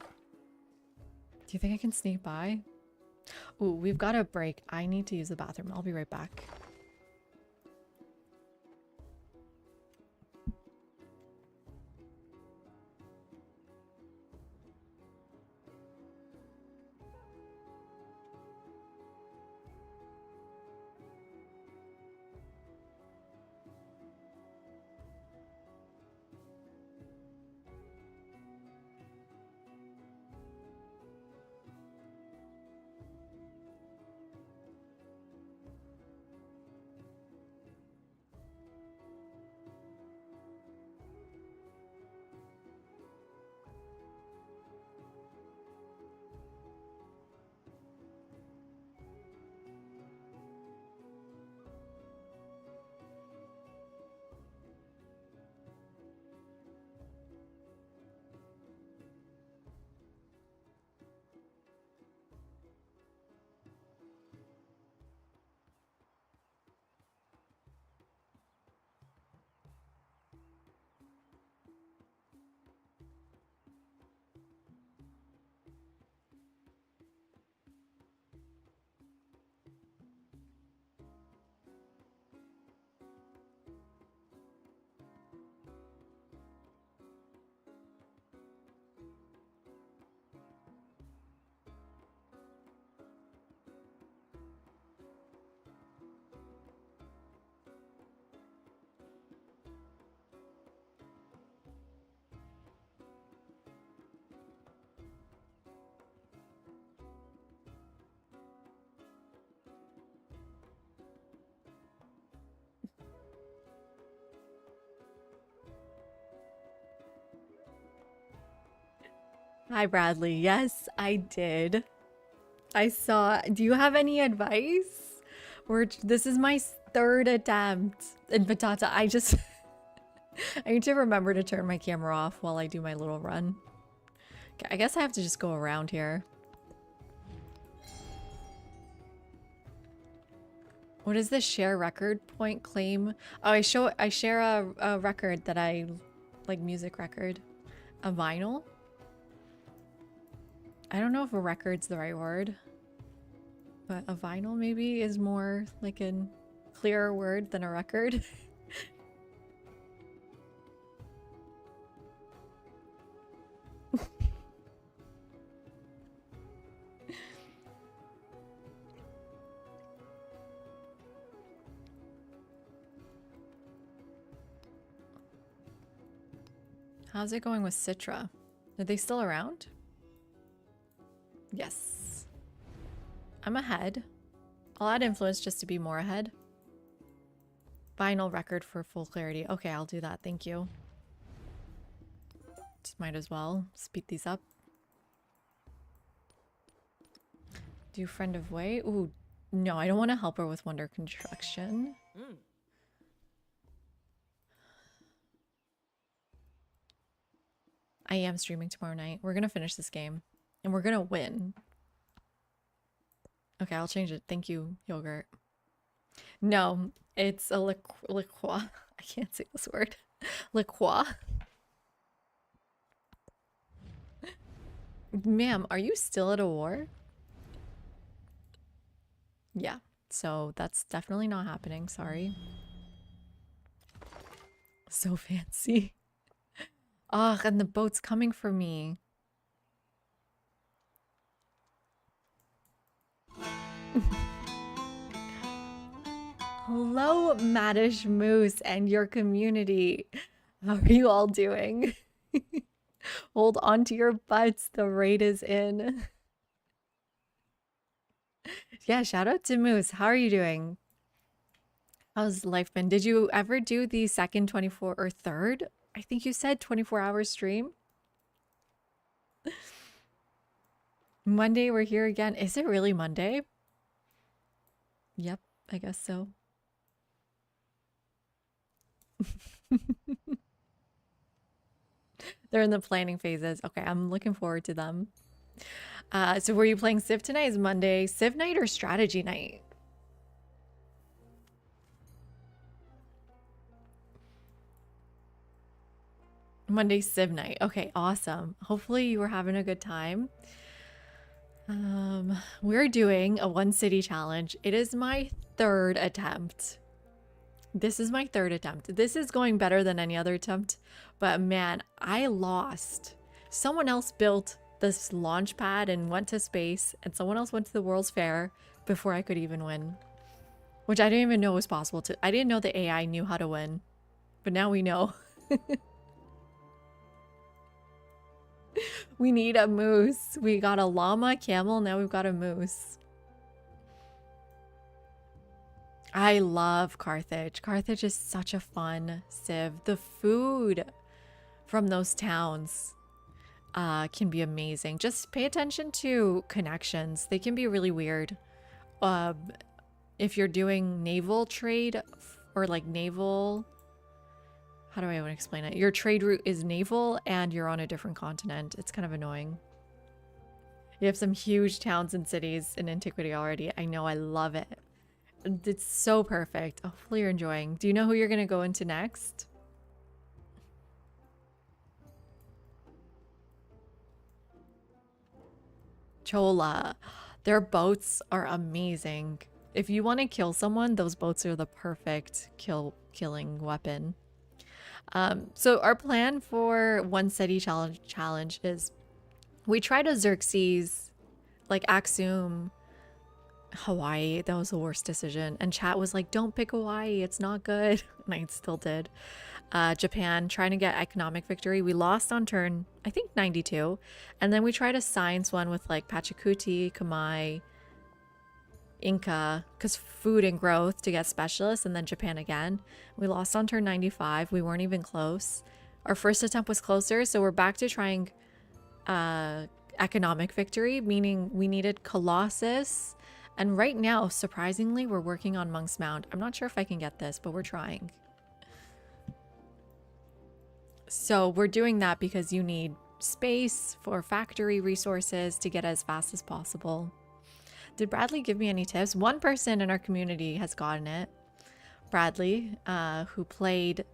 Do you think I can sneak by? Ooh, we've got a break. I need to use the bathroom. I'll be right back. Hi, Bradley. Yes, I did. I saw. Do you have any advice? This is my 3rd attempt in Patata. I just I need to remember to turn my camera off while I do my little run. Okay, I guess I have to just go around here. What is this share record point claim? Oh, I share a record that I like, music record. A vinyl? I don't know if a record's the right word. But a vinyl maybe is more like a clearer word than a record. How's it going with Citra? Are they still around? Yes. I'm ahead. I'll add influence just to be more ahead. Vinyl record for full clarity. Okay, I'll do that. Thank you. Just might as well speed these up. Do friend of way? Ooh, no, I don't want to help her with wonder construction. I am streaming tomorrow night. We're gonna finish this game. And we're gonna win. Okay, I'll change it. Thank you, yogurt. No, it's a liqueur. I can't say this word. Liqueur. Ma'am, are you still at a war? Yeah, so that's definitely not happening. Sorry. So fancy. Ugh, and the boat's coming for me. Hello, Maddish Moose and your community. How are you all doing? Hold on to your butts. The raid is in. Yeah, shout out to Moose. How are you doing? How's life been? Did you ever do the second 24 or third? I think you said 24-hour stream. Monday, we're here again. Is it really Monday? Yep, I guess so. They're in the planning phases. Okay, I'm looking forward to them. So were you playing Civ tonight? Is Monday Civ night or strategy night? Monday Civ night. Okay, awesome. Hopefully you were having a good time. We're doing a one city challenge. It is my third attempt. This is my third attempt. This is going better than any other attempt, but man, I lost. Someone else built this launch pad and went to space, and someone else went to the World's Fair before I could even win. Which I didn't even know was possible to. I didn't know the AI knew how to win, but now we know. We need a moose. We got a llama, camel, now we've got a moose. I love Carthage. Carthage is such a fun civ. The food from those towns can be amazing. Just pay attention to connections. They can be really weird. If you're doing naval trade or like naval, how do I want to explain it? Your trade route is naval and you're on a different continent. It's kind of annoying. You have some huge towns and cities in Antiquity already. I know, I love it. It's so perfect. Hopefully you're enjoying. Do you know who you're going to go into next? Chola. Their boats are amazing. If you want to kill someone, those boats are the perfect killing weapon. So our plan for one city challenge is we tried a Xerxes, like Axum, Hawaii. That was the worst decision. And chat was like, don't pick Hawaii. It's not good. And I still did. Japan, trying to get economic victory. We lost on turn, I think 92. And then we tried a science one with like Pachacuti, Kamai, Inca, because food and growth to get specialists, and then Japan again. We lost on turn 95. We weren't even close. Our first attempt was closer, so we're back to trying economic victory, meaning we needed Colossus. And right now, surprisingly, we're working on Monk's Mound. I'm not sure if I can get this, but we're trying. So we're doing that because you need space for factory resources to get as fast as possible. Did Bradley give me any tips? One person in our community has gotten it. Bradley, who played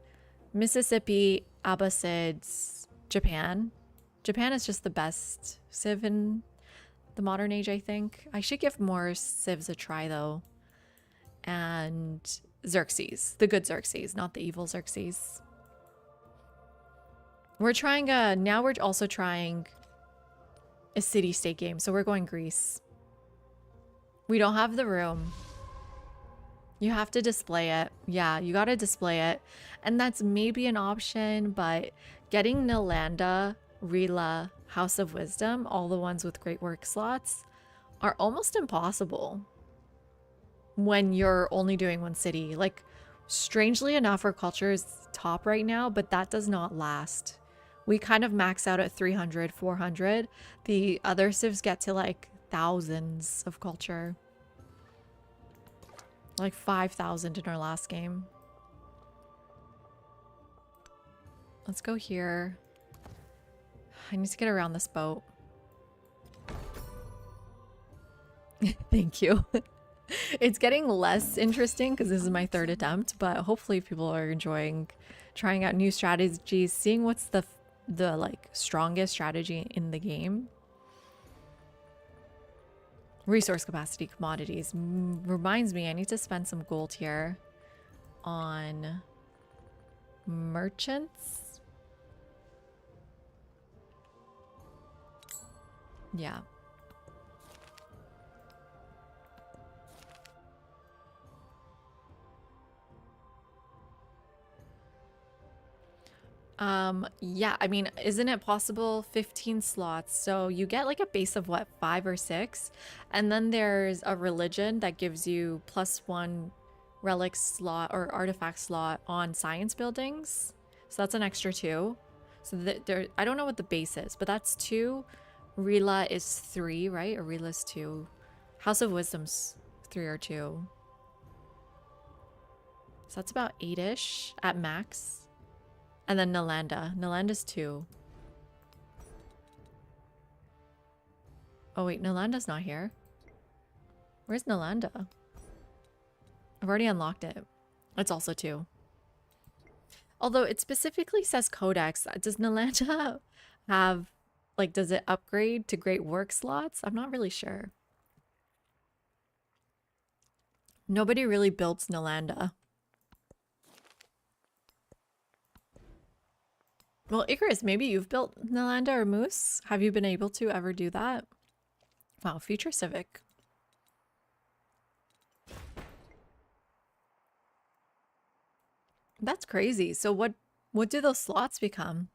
Mississippi, Abbasids, Japan. Japan is just the best civ in the modern age, I think. I should give more civs a try, though. And Xerxes. The good Xerxes, not the evil Xerxes. We're trying now we're also trying a city-state game. So we're going Greece. We don't have the room. You have to display it. Yeah, you gotta display it. And that's maybe an option, but getting Nalanda, Rila, House of Wisdom, all the ones with great work slots, are almost impossible when you're only doing one city. Like, strangely enough, our culture is top right now, but that does not last. We kind of max out at 300, 400. The other civs get to like thousands of culture. Like 5,000 in our last game. Let's go here. I need to get around this boat. Thank you. It's getting less interesting because this is my third attempt, but hopefully people are enjoying trying out new strategies, seeing what's the like strongest strategy in the game. Resource capacity, commodities. Reminds me, I need to spend some gold here on merchants. Yeah. Yeah, I mean, isn't it possible 15 slots? So you get like a base of what, 5 or 6? And then there's a religion that gives you +1 relic slot or artifact slot on science buildings. So that's an extra 2. So there, I don't know what the base is, but that's 2. Rila is 3, right? Or Rila's 2. House of Wisdom's 3 or 2. So that's about 8-ish at max. And then Nalanda. Nalanda's 2. Oh wait, Nalanda's not here. Where's Nalanda? I've already unlocked it. It's also 2. Although it specifically says Codex. Does Nalanda have, like, does it upgrade to great work slots? I'm not really sure. Nobody really builds Nalanda. Well, Icarus, maybe you've built Nalanda or Moose. Have you been able to ever do that? Wow, Future Civic. That's crazy. So what do those slots become?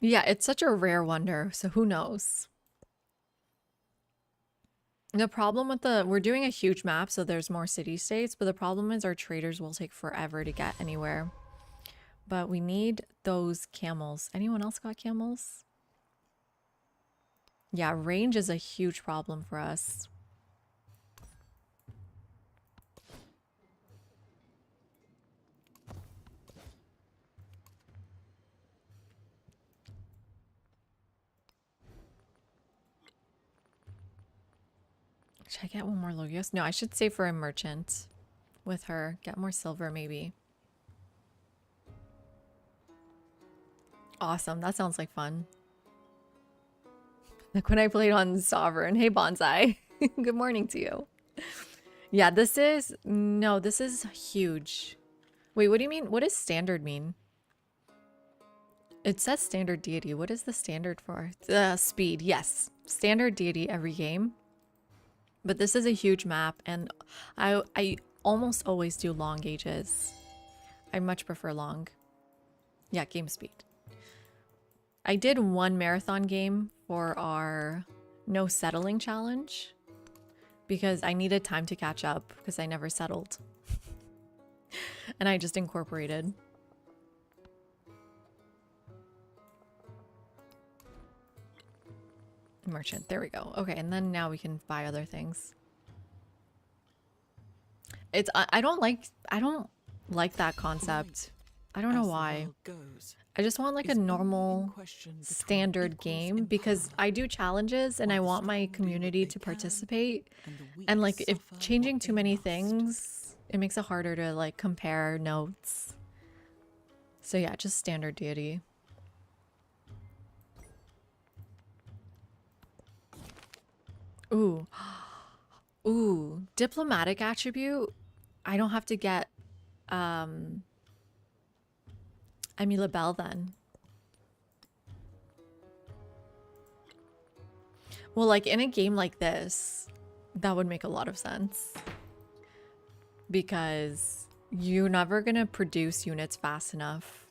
Yeah, it's such a rare wonder, so who knows? The problem with we're doing a huge map, so there's more city states, but the problem is our traders will take forever to get anywhere. But we need those camels. Anyone else got camels? Yeah, range is a huge problem for us. Should I get one more Logios? No, I should save for a merchant with her. Get more silver, maybe. Awesome. That sounds like fun. Like when I played on Sovereign. Hey, Bonsai. Good morning to you. Yeah, this is... No, this is huge. Wait, what do you mean? What does standard mean? It says standard deity. What is the standard for? Speed. Yes. Standard deity every game. But this is a huge map, and I almost always do long gauges. I much prefer long. Yeah, game speed. I did one marathon game for our no settling challenge because I needed time to catch up because I never settled. And I just incorporated. Merchant, there we go. Okay, and then now we can buy other things. It's I don't like that concept. I don't know why. I just want like a normal standard game because I do challenges and I want my community to participate. And like if changing too many things, it makes it harder to like compare notes. So yeah, just standard deity. Ooh. Ooh, diplomatic attribute. I don't have to get Emmy Bell then. Well, like in a game like this, that would make a lot of sense. Because you're never gonna produce units fast enough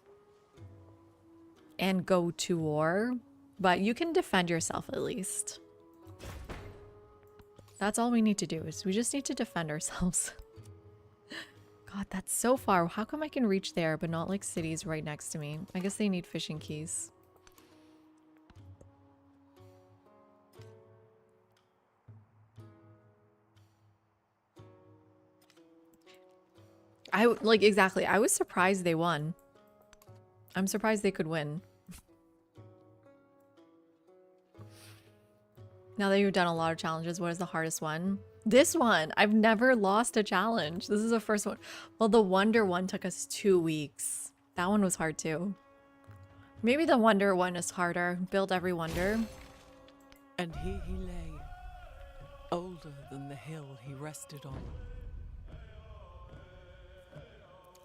and go to war, but you can defend yourself at least. That's all we need to do is we just need to defend ourselves. God, that's so far. How come I can reach there but not like cities right next to me? I guess they need fishing keys. Exactly. I was surprised they won. I'm surprised they could win. Now that you've done a lot of challenges, what is the hardest one? This one! I've never lost a challenge. This is the first one. Well, the Wonder one took us 2 weeks. That one was hard too. Maybe the Wonder one is harder. Build every wonder. And here he lay, older than the hill he rested on.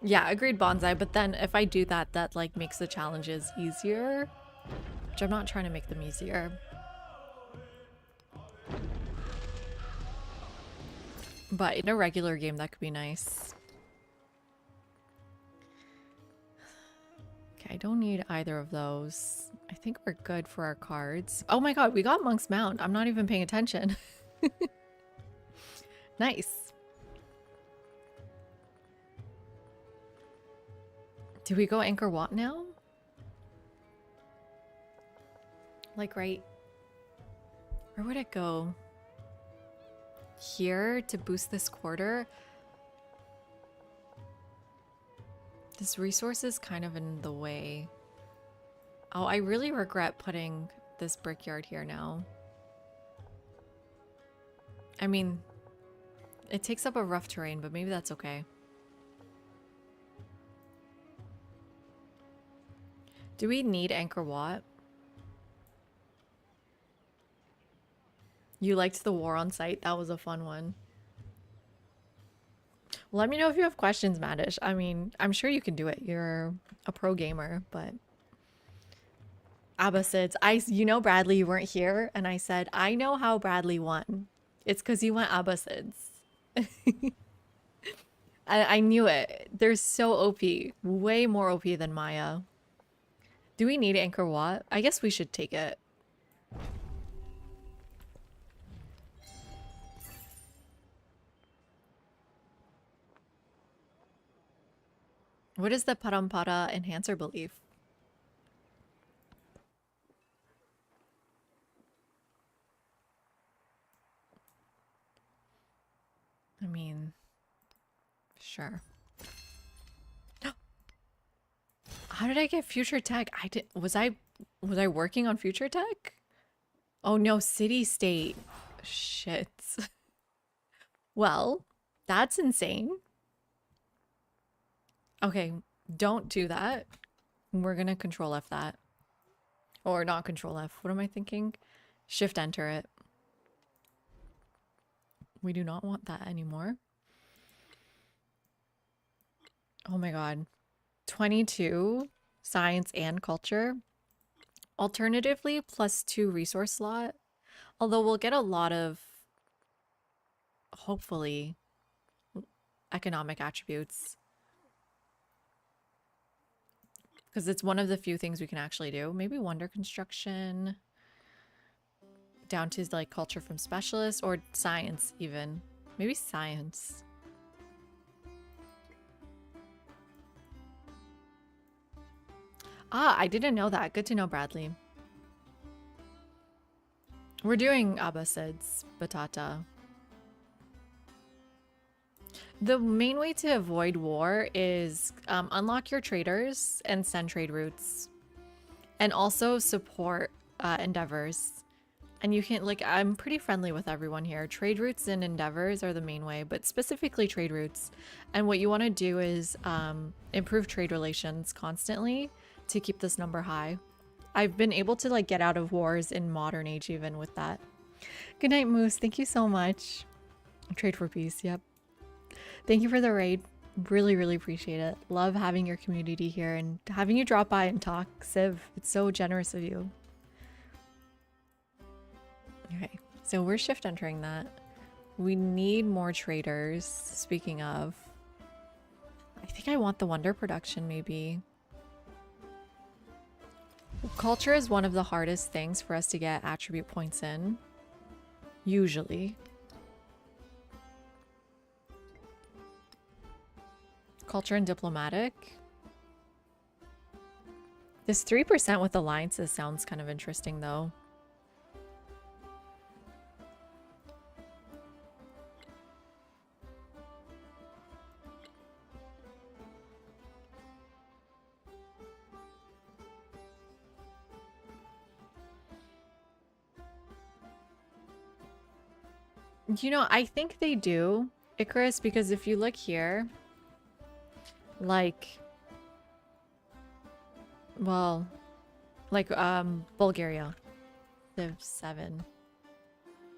Yeah, agreed bonsai, but then if I do that, that like makes the challenges easier, which I'm not trying to make them easier. But in a regular game, that could be nice. Okay, I don't need either of those. I think we're good for our cards. Oh my god, we got Monk's Mount. I'm not even paying attention. Nice. Do we go Angkor Wat now? Like right... Where would it go? Here to boost this quarter? This resource is kind of in the way. Oh, I really regret putting this brickyard here now. I mean, it takes up a rough terrain, but maybe that's okay. Do we need Angkor Wat? You liked the war on site? That was a fun one. Let me know if you have questions, Madish. I mean, I'm sure you can do it. You're a pro gamer, but... Abbasids. You know, Bradley, you weren't here, and I said, I know how Bradley won. It's because he went Abbasids. I knew it. They're so OP. Way more OP than Maya. Do we need Angkor Wat? I guess we should take it. What is the Parampara enhancer belief? I mean, sure. How did I get future tech? Was I working on future tech? Oh no, city state. Shit. Well, that's insane. Okay, don't do that. We're gonna control F that. Or not control F. What am I thinking? Shift enter it. We do not want that anymore. Oh my god. 22 science and culture. Alternatively, +2 resource slot. Although we'll get a lot of, hopefully, economic attributes. Because it's one of the few things we can actually do. Maybe wonder construction. Down to like culture from specialists or science even. Maybe science. Ah, I didn't know that. Good to know, Bradley. We're doing Abbasids, Batata. The main way to avoid war is unlock your traders and send trade routes. And also support endeavors. And you can, like, I'm pretty friendly with everyone here. Trade routes and endeavors are the main way, but specifically trade routes. And what you want to do is improve trade relations constantly to keep this number high. I've been able to, like, get out of wars in modern age even with that. Good night, Moose. Thank you so much. Trade for peace, yep. Thank you for the raid. Really, really appreciate it. Love having your community here and having you drop by and talk, Civ. It's so generous of you. Okay, so we're shift entering that. We need more traders, speaking of. I think I want the wonder production, maybe. Culture is one of the hardest things for us to get attribute points in. Usually. Culture and diplomatic. This 3% with alliances sounds kind of interesting, though. You know, I think they do, Icarus, because if you look here, like, well, like, Bulgaria, they have 7.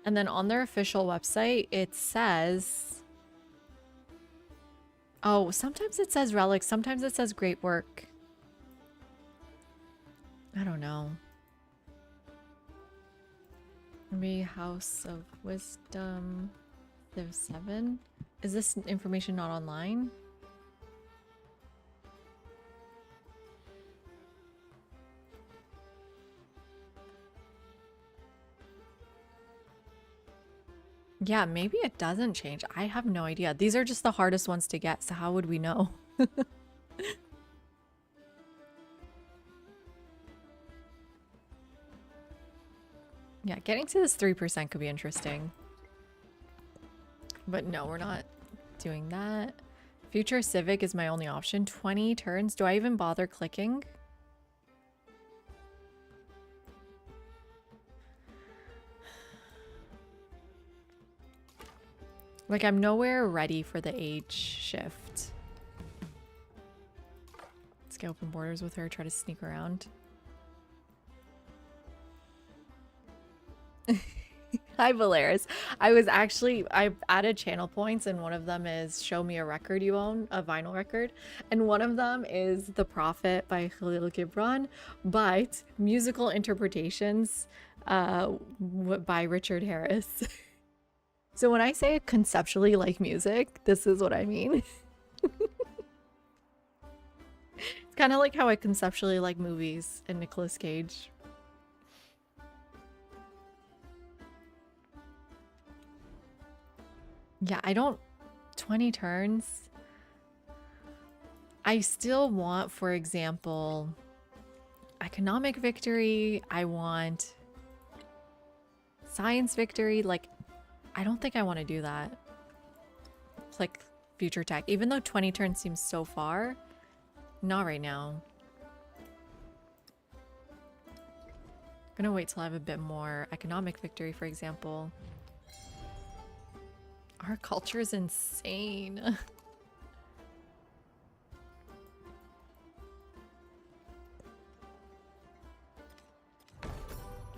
And then on their official website, it says Oh, sometimes it says relics, sometimes it says great work. I don't know. Maybe House of Wisdom. There's 7. Is this information not online? Yeah, maybe it doesn't change. I have no idea. These are just the hardest ones to get, so how would we know? Yeah, getting to this 3% could be interesting. But no, we're not doing that. Future Civic is my only option. 20 turns. Do I even bother clicking? Like, I'm nowhere ready for the age shift. Let's get open borders with her, try to sneak around. Hi, Valeris. I added channel points, and one of them is show me a record you own, a vinyl record. And one of them is The Prophet by Khalil Gibran, but musical interpretations by Richard Harris. So when I say conceptually like music, this is what I mean. It's kind of like how I conceptually like movies and Nicolas Cage. Yeah, I don't... 20 turns. I still want, for example, economic victory. I want science victory. Like, I don't think I want to do that. Click future tech. Even though 20 turns seems so far, not right now. I'm gonna wait till I have a bit more economic victory, for example. Our culture is insane.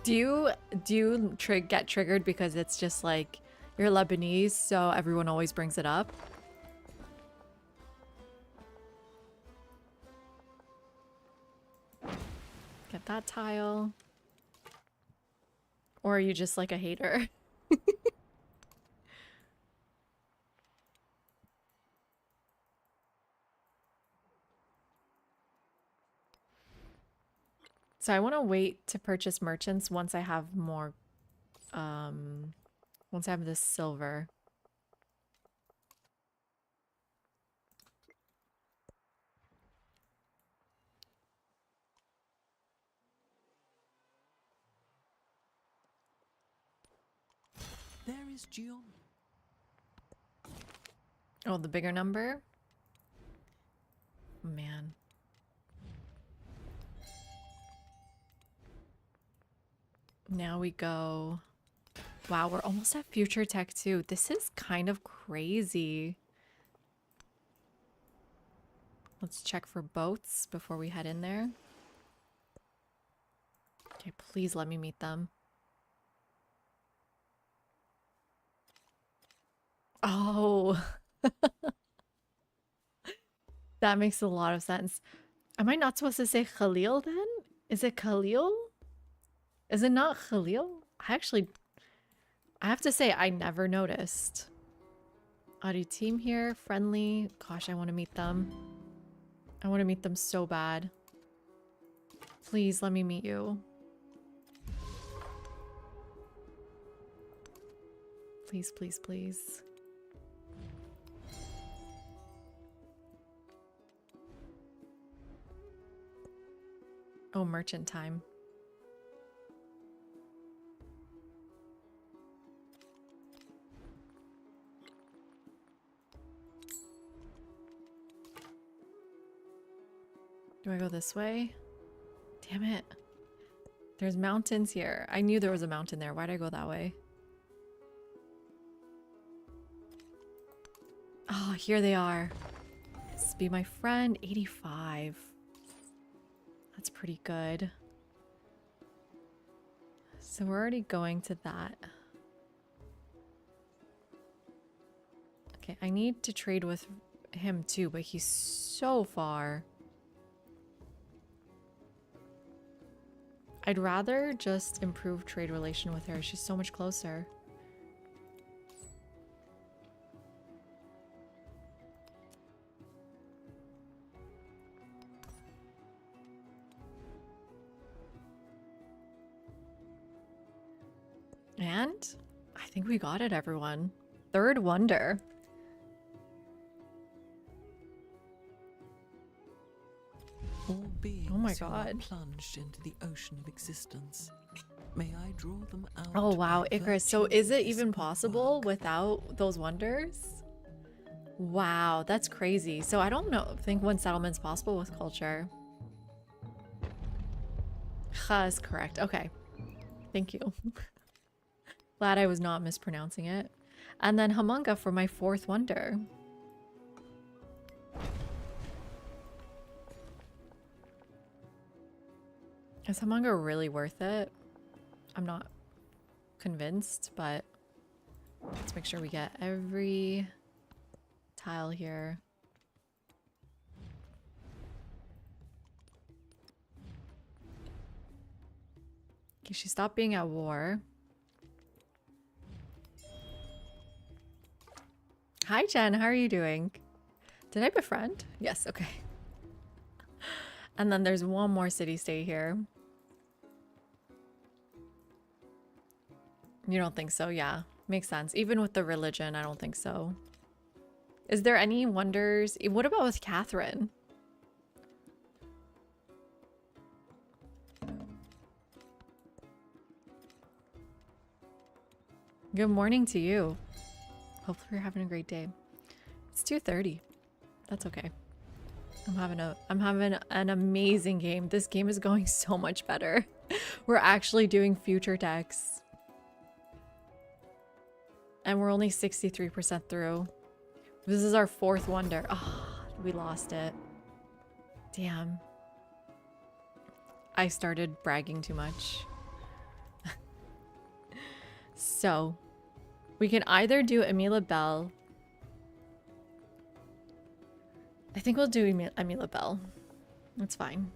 Do you get triggered because it's just like you're Lebanese, so everyone always brings it up? Get that tile. Or are you just like a hater? So I want to wait to purchase merchants once I have more, once I have this silver. There is Gion. Oh, the bigger number? Man. Now we go. Wow, we're almost at future tech too. This is kind of crazy. Let's check for boats before we head in there. Okay, please let me meet them. Oh, that makes a lot of sense. Am I not supposed to say Khalil then? Is it Khalil? Is it not Khalil? I have to say, I never noticed. Audi team here, friendly. Gosh, I want to meet them. I want to meet them so bad. Please let me meet you. Please, please, please. Oh, merchant time. Do I go this way? Damn it. There's mountains here. I knew there was a mountain there. Why'd I go that way? Oh, here they are. This be my friend. 85. That's pretty good. So we're already going to that. Okay, I need to trade with him too, but he's so far. I'd rather just improve trade relation with her. She's so much closer. And I think we got it, everyone. Third wonder. All beings Oh my who are God. plunged into the ocean of existence. May I draw them out. Oh wow, by Icarus. So virtue is of it this even good possible work. without those wonders? Wow, that's crazy. So I don't think one settlement's possible with culture. Ha is correct. Okay. Thank you. Glad I was not mispronouncing it. And then Humunga for my fourth wonder. Is Humunga really worth it? I'm not convinced, but let's make sure we get every tile here. Okay, she stopped being at war. Hi Jen, how are you doing? Did I befriend? Yes, okay. And then there's one more city-state here. You don't think so? Yeah, makes sense. Even with the religion, I don't think so. Is there any wonders? What about with Catherine? Good morning to you. Hopefully you're having a great day. It's 2:30. That's okay. I'm having an amazing game. This game is going so much better. We're actually doing future techs. And we're only 63% through. This is our fourth wonder. Oh, we lost it. Damn. I started bragging too much. So, we can either do Emila Bell. I think we'll do Emila Bell. That's fine.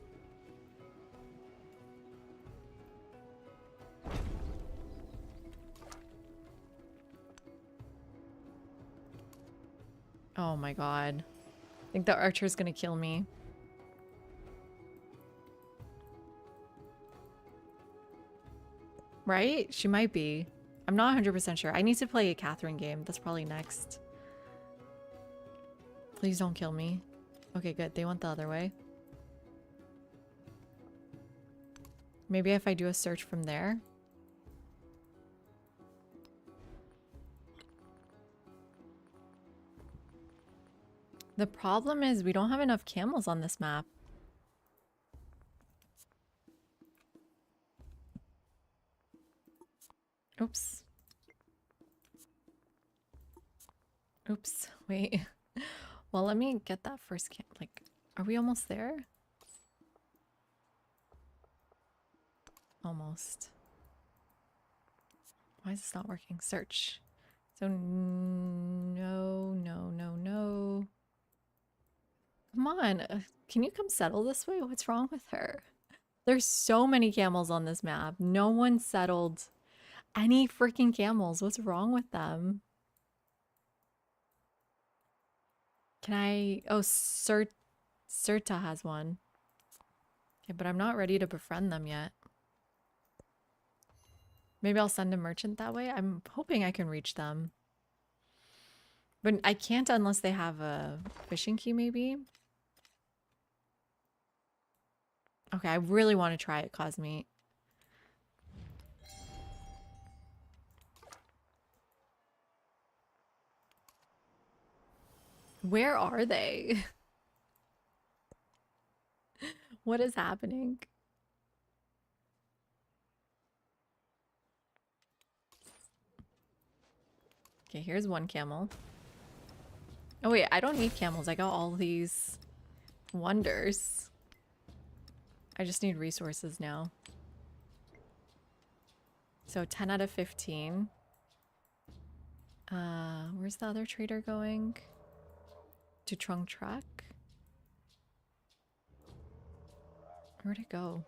Oh my god. I think the archer's gonna kill me. Right? She might be. I'm not 100% sure. I need to play a Catherine game. That's probably next. Please don't kill me. Okay, good. They went the other way. Maybe if I do a search from there. The problem is we don't have enough camels on this map. Oops. Oops. Wait. Well, let me get that first camp. Like, are we almost there? Almost. Why is this not working? Search. So, no, no, no, no. Come on. Can you come settle this way? What's wrong with her? There's so many camels on this map. No one settled any freaking camels. What's wrong with them? Can I... Oh, Serta has one. Okay, but I'm not ready to befriend them yet. Maybe I'll send a merchant that way. I'm hoping I can reach them. But I can't unless they have a fishing key, maybe. Okay, I really want to try it, Cosme. Where are they? What is happening? Okay, here's one camel. Oh wait, I don't need camels. I got all these wonders. I just need resources now. So 10 out of 15. Where's the other trader going? to Trung Track? Where'd it go?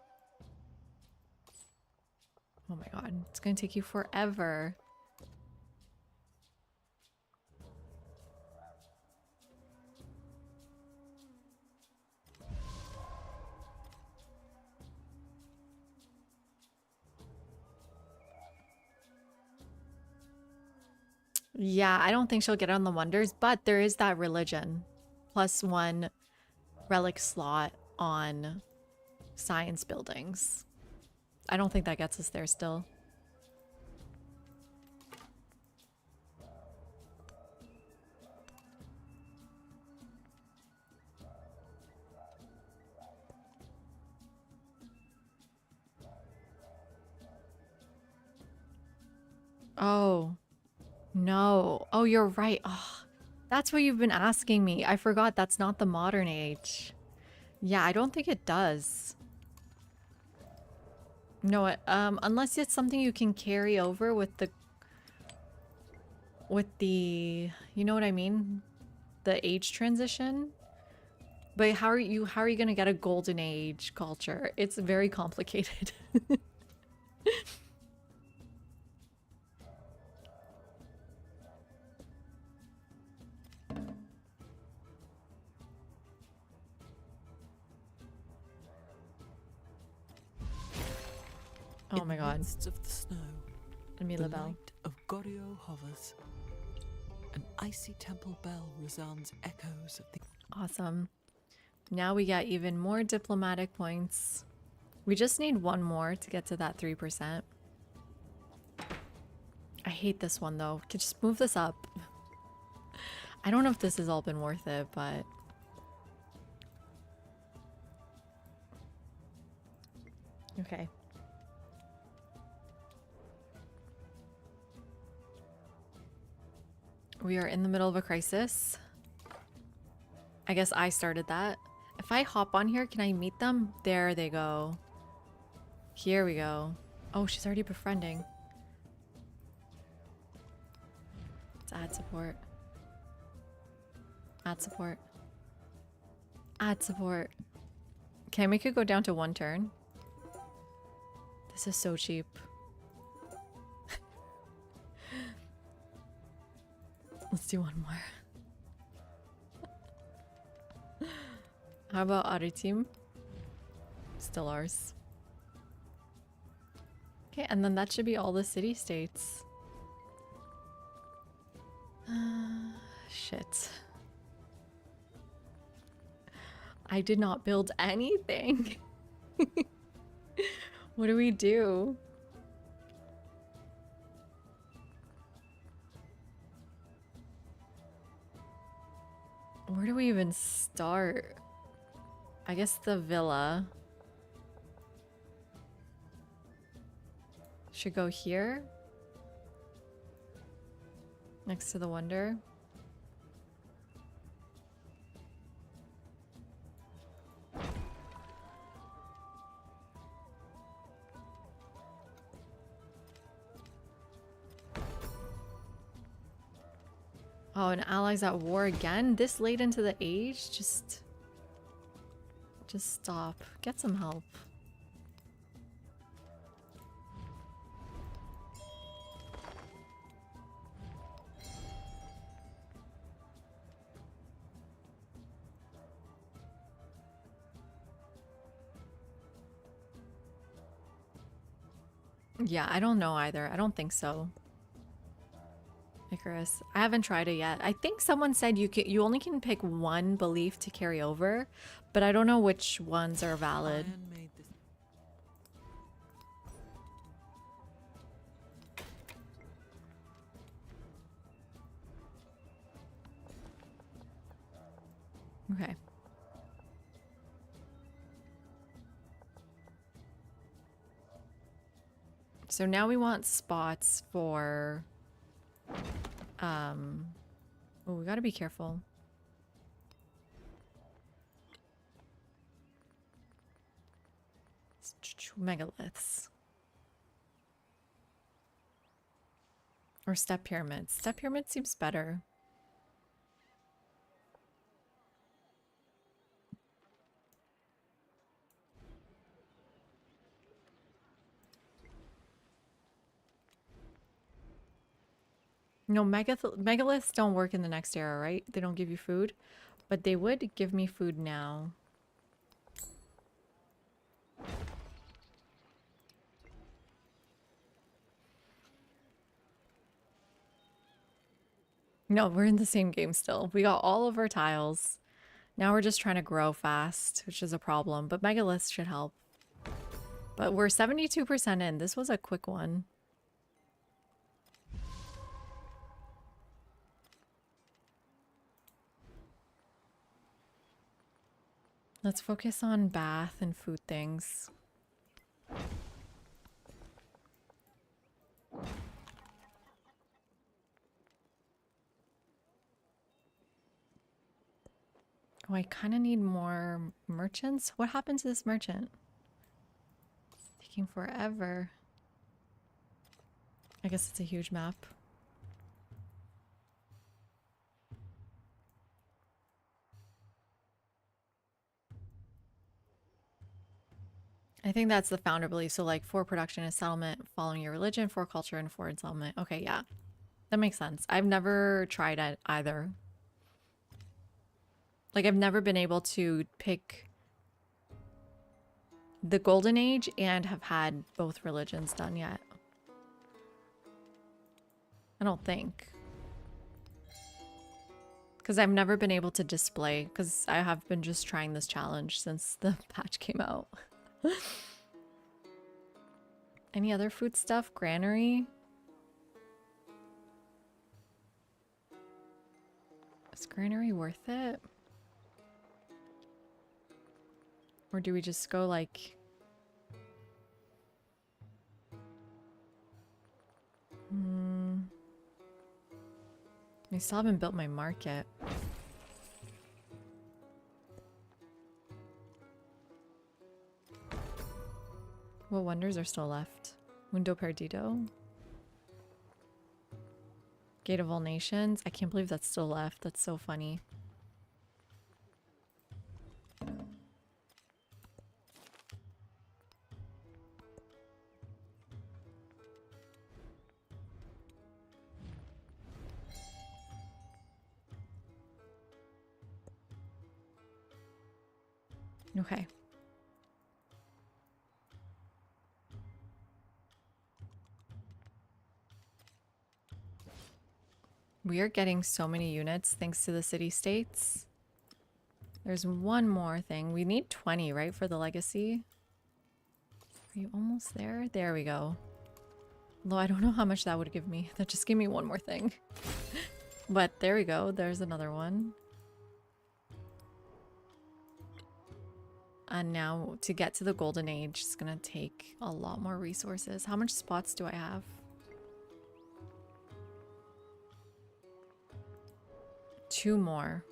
Oh my god, it's gonna take you forever. Yeah, I don't think she'll get on the wonders, but there is that religion. +1 relic slot on science buildings. I don't think that gets us there still. Oh, no. Oh, you're right. Oh, that's what you've been asking me. I forgot that's not the modern age. Yeah, I don't think it does. No, unless it's something you can carry over with the, you know what I mean? The age transition. But how are you gonna get a golden age culture? It's very complicated. Oh my god. In the midst of the snow, Let the the bell. light of Goryeo hovers. An icy temple bell resounds echoes of the... Awesome. Now we got even more diplomatic points. We just need one more to get to that 3%. I hate this one though. Could just move this up. I don't know if this has all been worth it, but... Okay. We are in the middle of a crisis. I guess I started that. If I hop on here, can I meet them? There they go. Here we go. Oh, she's already befriending. Let's add support. Add support. Add support. Can I make it go down to 1 turn? This is so cheap. Let's do one more. How about other team? Still ours. Okay, and then that should be all the city-states. Shit. I did not build anything. What do we do? Where do we even start? I guess the villa should go here. Next to the wonder. Oh, and allies at war again? This late into the age? Just stop. Get some help. Yeah, I don't know either. I don't think so. Icarus. I haven't tried it yet. I think someone said you only can pick one belief to carry over, but I don't know which ones are valid. Iron made this... Okay. So now we want spots for oh, we gotta be careful. Megaliths. Or step pyramids. Step pyramid seems better. No, megaliths don't work in the next era, right? They don't give you food, but they would give me food now. No, we're in the same game still. We got all of our tiles. Now we're just trying to grow fast, which is a problem, but megaliths should help. But we're 72% in. This was a quick one. Let's focus on bath and food things. Oh, I kind of need more merchants. What happened to this merchant? It's taking forever. I guess it's a huge map. I think that's the founder belief. So like for production and settlement, following your religion, for culture and for settlement. Okay, yeah. That makes sense. I've never tried it either. Like I've never been able to pick the golden age and have had both religions done yet. I don't think. Because I've never been able to display, because I have been just trying this challenge since the patch came out. Any other food stuff? Granary? Is granary worth it? Or do we just go like... I still haven't built my market. What wonders are still left? Mundo Perdido? Gate of All Nations? I can't believe that's still left. That's so funny. Okay. We are getting so many units thanks to the city-states. There's one more thing. We need 20, right, for the legacy? Are you almost there? There we go. Although I don't know how much that would give me. That just gave me one more thing. But there we go. There's another one. And now to get to the golden age is going to take a lot more resources. How much spots do I have? 2 more.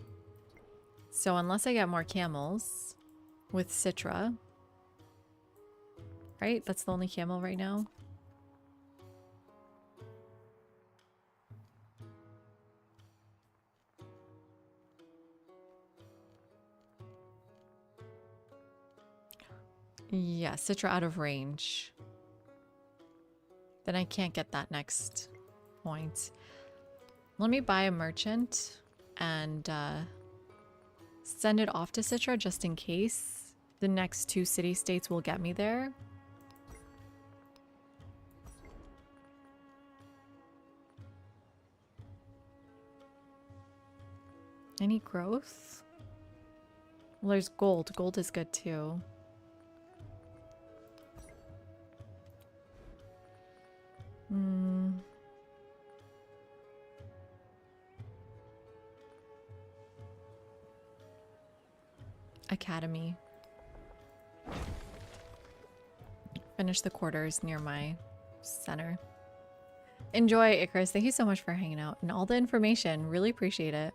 So unless I get more camels with Citra, right? That's the only camel right now. Yeah, Citra out of range. Then I can't get that next point. Let me buy a merchant and send it off to Citra just in case. The next 2 city-states will get me there. Any growth? Well, there's gold. Gold is good too. Academy. Finish the quarters near my center. Enjoy, Icarus. Thank you so much for hanging out and all the information. Really appreciate it.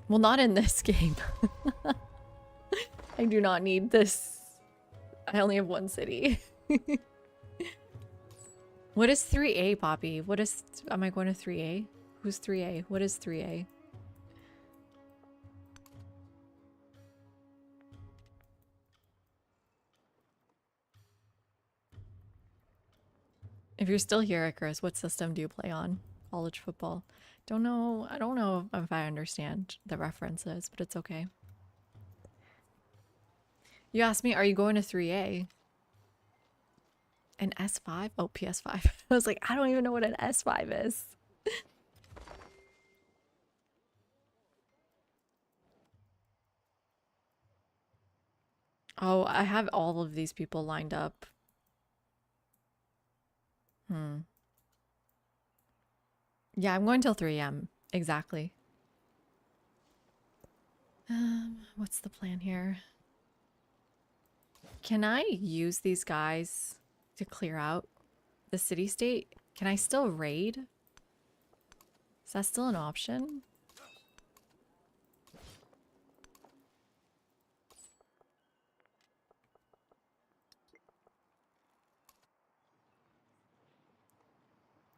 Well, not in this game. I do not need this. I only have 1 city. What is 3A, Poppy? What is... Am I going to 3A? Who's 3A? What is 3A? If you're still here, Icarus, what system do you play on? College football. Don't know. I don't know if I understand the references, but it's okay. You asked me, are you going to 3A? An S5? Oh, PS5. I was like, I don't even know what an S5 is. Oh, I have all of these people lined up. Yeah, I'm going till 3 a.m. Exactly. What's the plan here? Can I use these guys to clear out the city-state? Can I still raid? Is that still an option?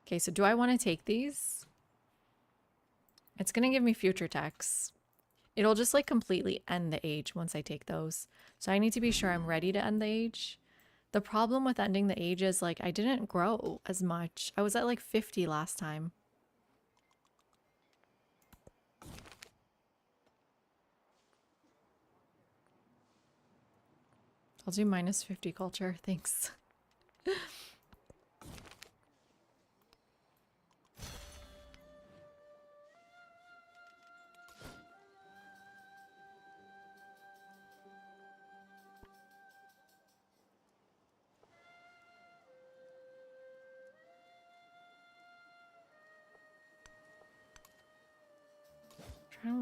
Okay, so do I want to take these? It's going to give me future techs. It'll just like completely end the age once I take those. So I need to be sure I'm ready to end the age. The problem with ending the age is like I didn't grow as much. I was at like 50 last time. I'll do minus 50 culture. Thanks.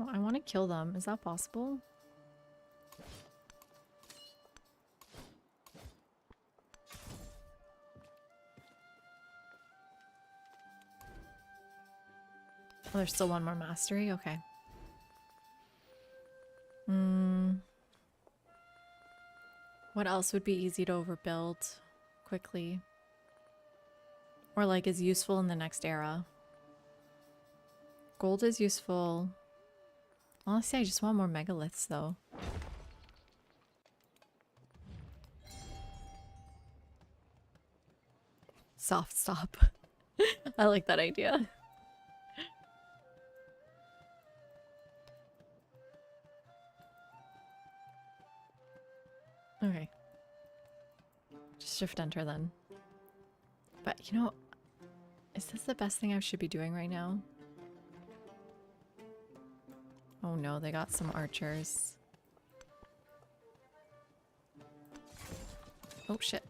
I want to kill them. Is that possible? Oh, there's still one more mastery? Okay. What else would be easy to overbuild quickly? Or like is useful in the next era? Gold is useful. Honestly, I just want more megaliths though. Soft stop. I like that idea. Okay. Just shift enter then. But you know, is this the best thing I should be doing right now? Oh no, they got some archers. Oh shit.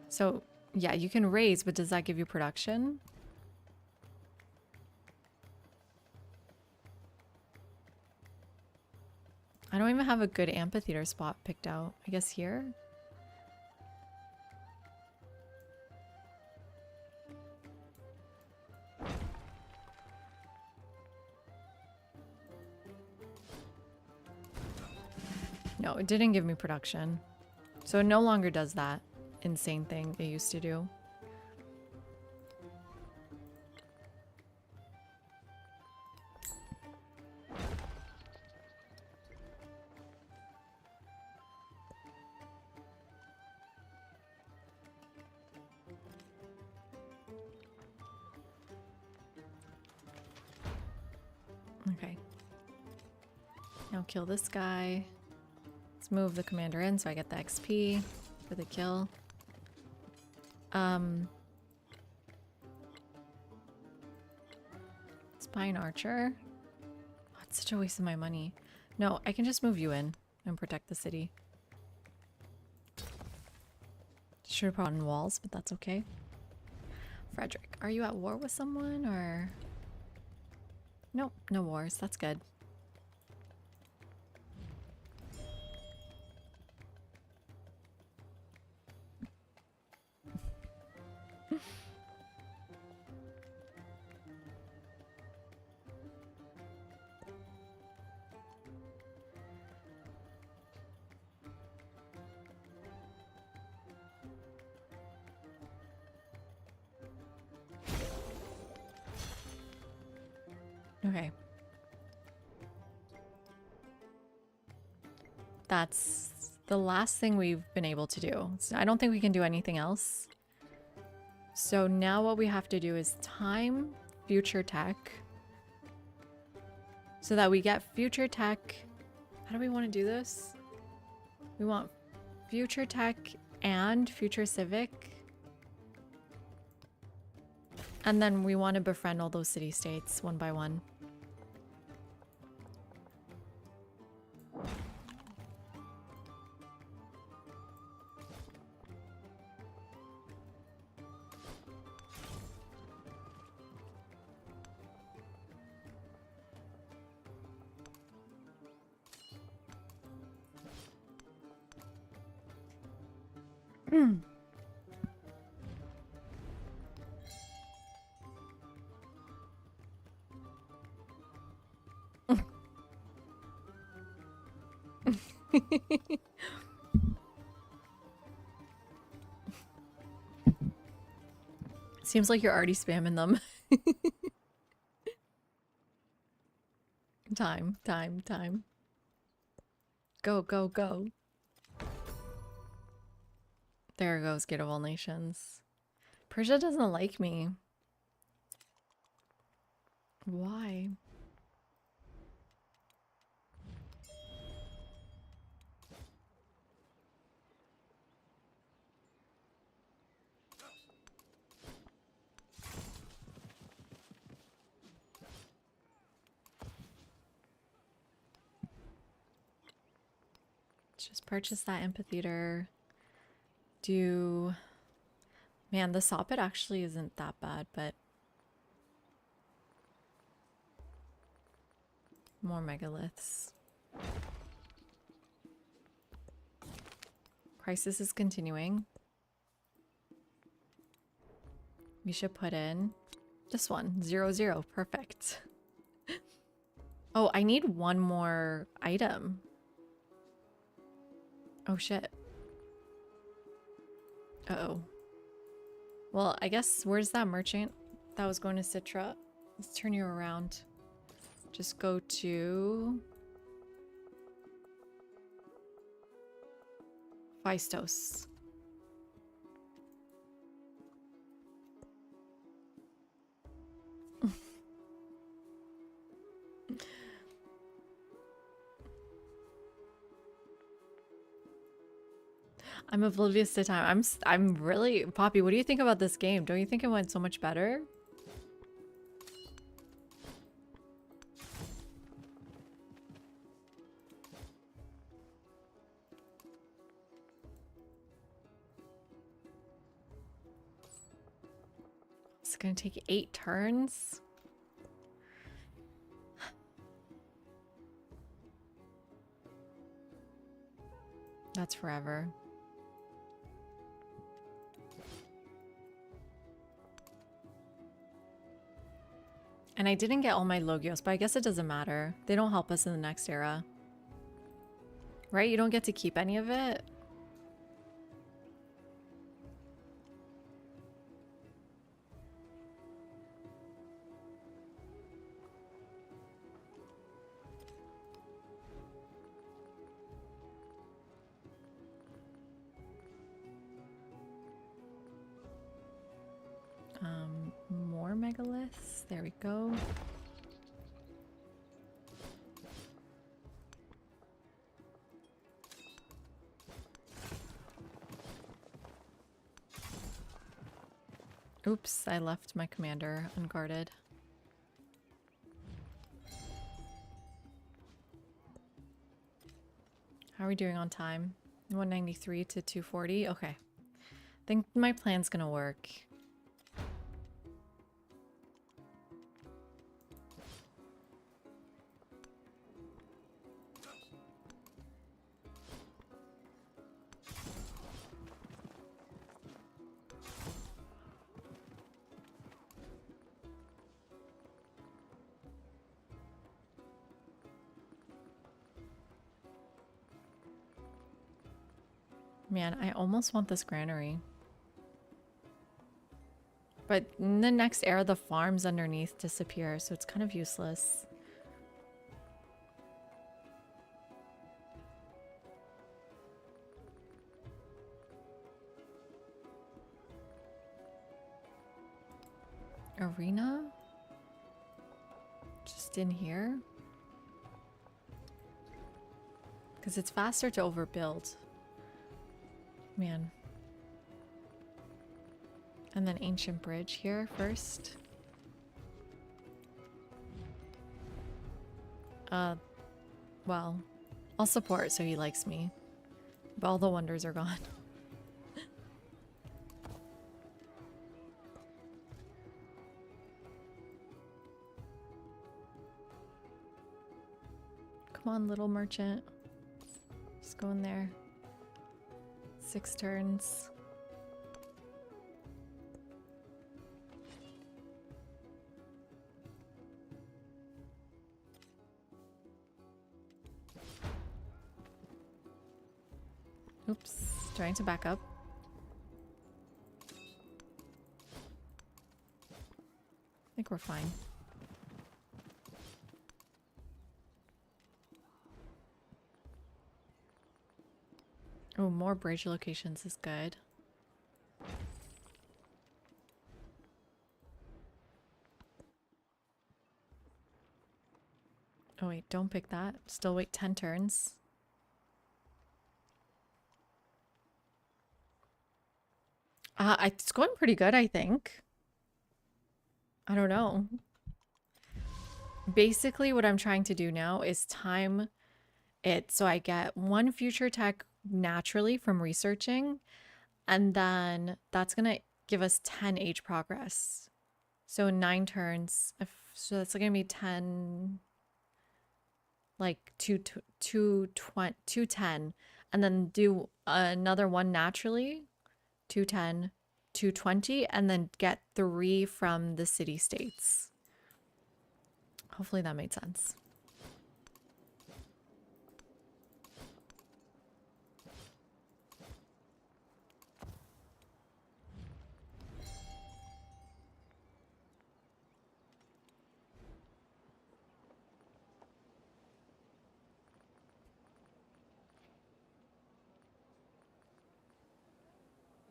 So, yeah, you can raise, but does that give you production? I don't even have a good amphitheater spot picked out. I guess here? No, it didn't give me production. So it no longer does that insane thing it used to do. Okay. Now kill this guy. Let's move the commander in so I get the XP for the kill. Spine archer. Oh, it's such a waste of my money. No, I can just move you in and protect the city. Should have put on walls, but that's okay. Frederick, are you at war with someone or? Nope, no wars. That's good. Okay. the last thing we've been able to do. So I don't think we can do anything else. So now what we have to do is time future tech so that we get future tech. How do we want to do this? We want future tech and future civic. And then we want to befriend all those city-states one by one. Seems like you're already spamming them. Time, time, time. Go, go, go. There goes Gate of All Nations. Persia doesn't like me. Why? Just purchase that amphitheater. Man, the soppet actually isn't that bad, but more megaliths. Crisis is continuing. We should put in this one, 0, 0. Perfect. Oh, I need one more item. Oh shit. Uh-oh. Well, I guess, where's that merchant that was going to Citra? Let's turn you around. Just go to Phaistos. I'm oblivious to time. I'm really Poppy, what do you think about this game? Don't you think it went so much better? It's gonna take 8 turns. That's forever. And I didn't get all my Logios, but I guess it doesn't matter. They don't help us in the next era. Right? You don't get to keep any of it? More megaliths. There we go. Oops, I left my commander unguarded. How are we doing on time? 193 to 240? Okay. I think my plan's gonna work. Man, I almost want this granary. But in the next era, the farms underneath disappear, so it's kind of useless. Arena? Just in here? Because it's faster to overbuild. Man. And then ancient bridge here first. Well, I'll support so he likes me. But all the wonders are gone. Come on, little merchant. Just go in there. 6 turns. Oops, trying to back up. I think we're fine. Oh, more bridge locations is good. Oh wait, don't pick that. Still wait 10 turns. It's going pretty good, I think. I don't know. Basically, what I'm trying to do now is time it so I get 1 future tech naturally from researching, and then that's gonna give us 10 age progress. So in 9 turns, so that's gonna be 10, like 210, and then do another one naturally, 210, 220, and then get 3 from the city states. Hopefully that made sense.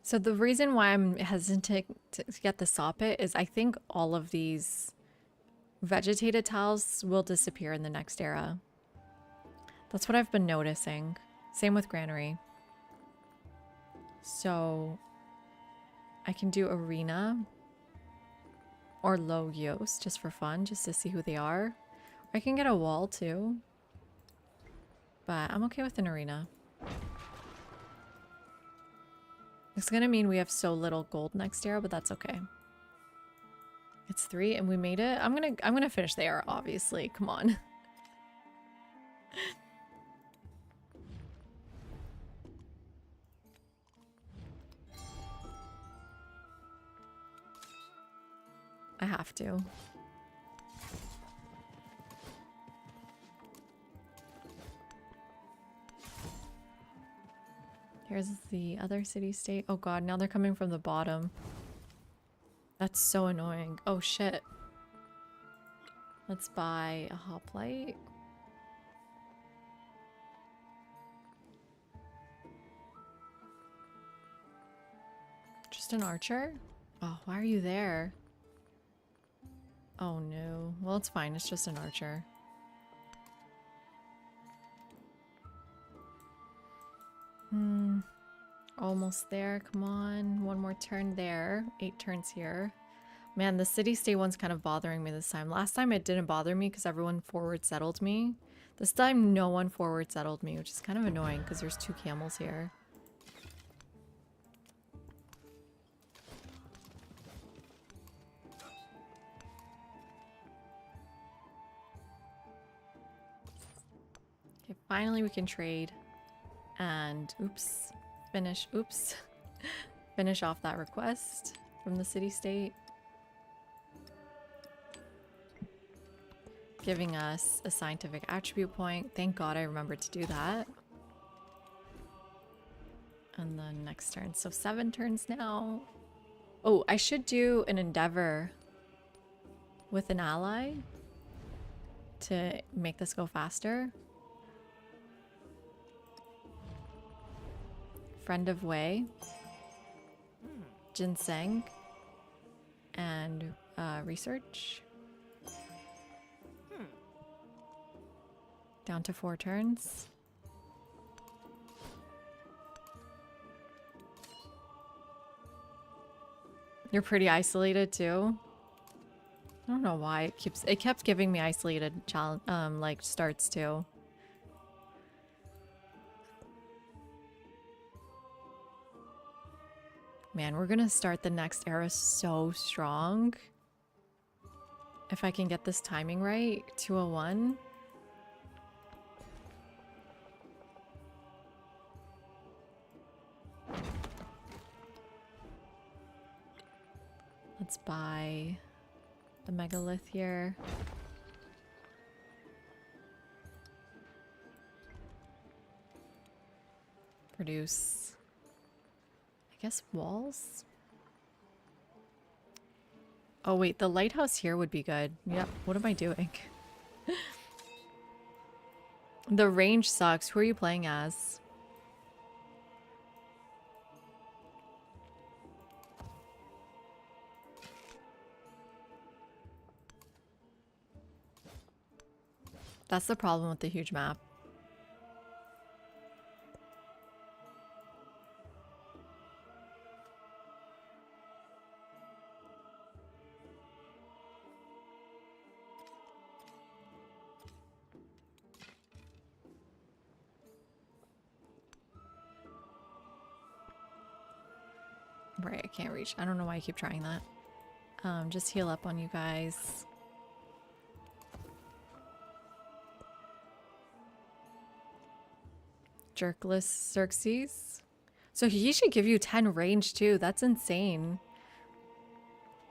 So the reason why I'm hesitant to get the soppit is I think all of these vegetated tiles will disappear in the next era. That's what I've been noticing. Same with granary. So I can do arena or low Yost just for fun, just to see who they are. Or I can get a wall too. But I'm okay with an arena. It's gonna mean we have so little gold next era, but that's okay. It's 3 and we made it. I'm gonna finish the era, obviously. Come on. I have to. Here's the other city-state. Oh god, now they're coming from the bottom. That's so annoying. Oh shit. Let's buy a hoplite. Just an archer? Oh, why are you there? Oh no. Well, it's fine. It's just an archer. Almost there. Come on. 1 more turn there. 8 turns here. Man, the city-state one's kind of bothering me this time. Last time it didn't bother me because everyone forward settled me. This time no one forward settled me, which is kind of annoying because there's 2 camels here. Okay, finally we can trade. And oops. Finish off that request from the city-state. Giving us a scientific attribute point. Thank god I remembered to do that. And then next turn. So 7 turns now. Oh, I should do an endeavor with an ally to make this go faster. Friend of Wei, ginseng, and research. Down to 4 turns. You're pretty isolated too. I don't know why it kept giving me isolated challenge like starts too. Man, we're gonna start the next era so strong. If I can get this timing right, 201. Let's buy the megalith here. Produce, I guess, walls? Oh wait, the lighthouse here would be good. Yep, what am I doing? The range sucks. Who are you playing as? That's the problem with the huge map. Right, I can't reach. I don't know why I keep trying that. Just heal up on you guys. Jerkless Xerxes. So he should give you 10 range too. That's insane.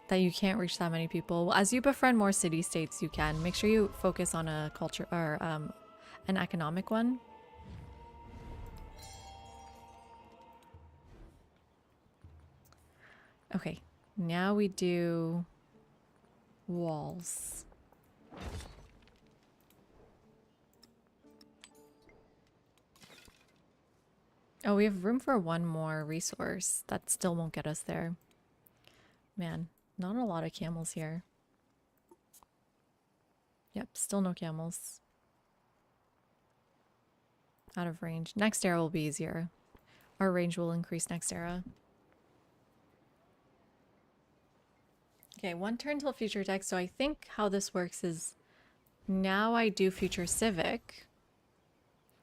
That you can't reach that many people. Well, as you befriend more city-states, you can. Make sure you focus on a culture or an economic one. Okay, now we do walls. Oh, we have room for one more resource. That still won't get us there. Man, not a lot of camels here. Yep, still no camels. Out of range. Next era will be easier. Our range will increase next era. Okay, 1 turn till future tech. So I think how this works is now I do future civic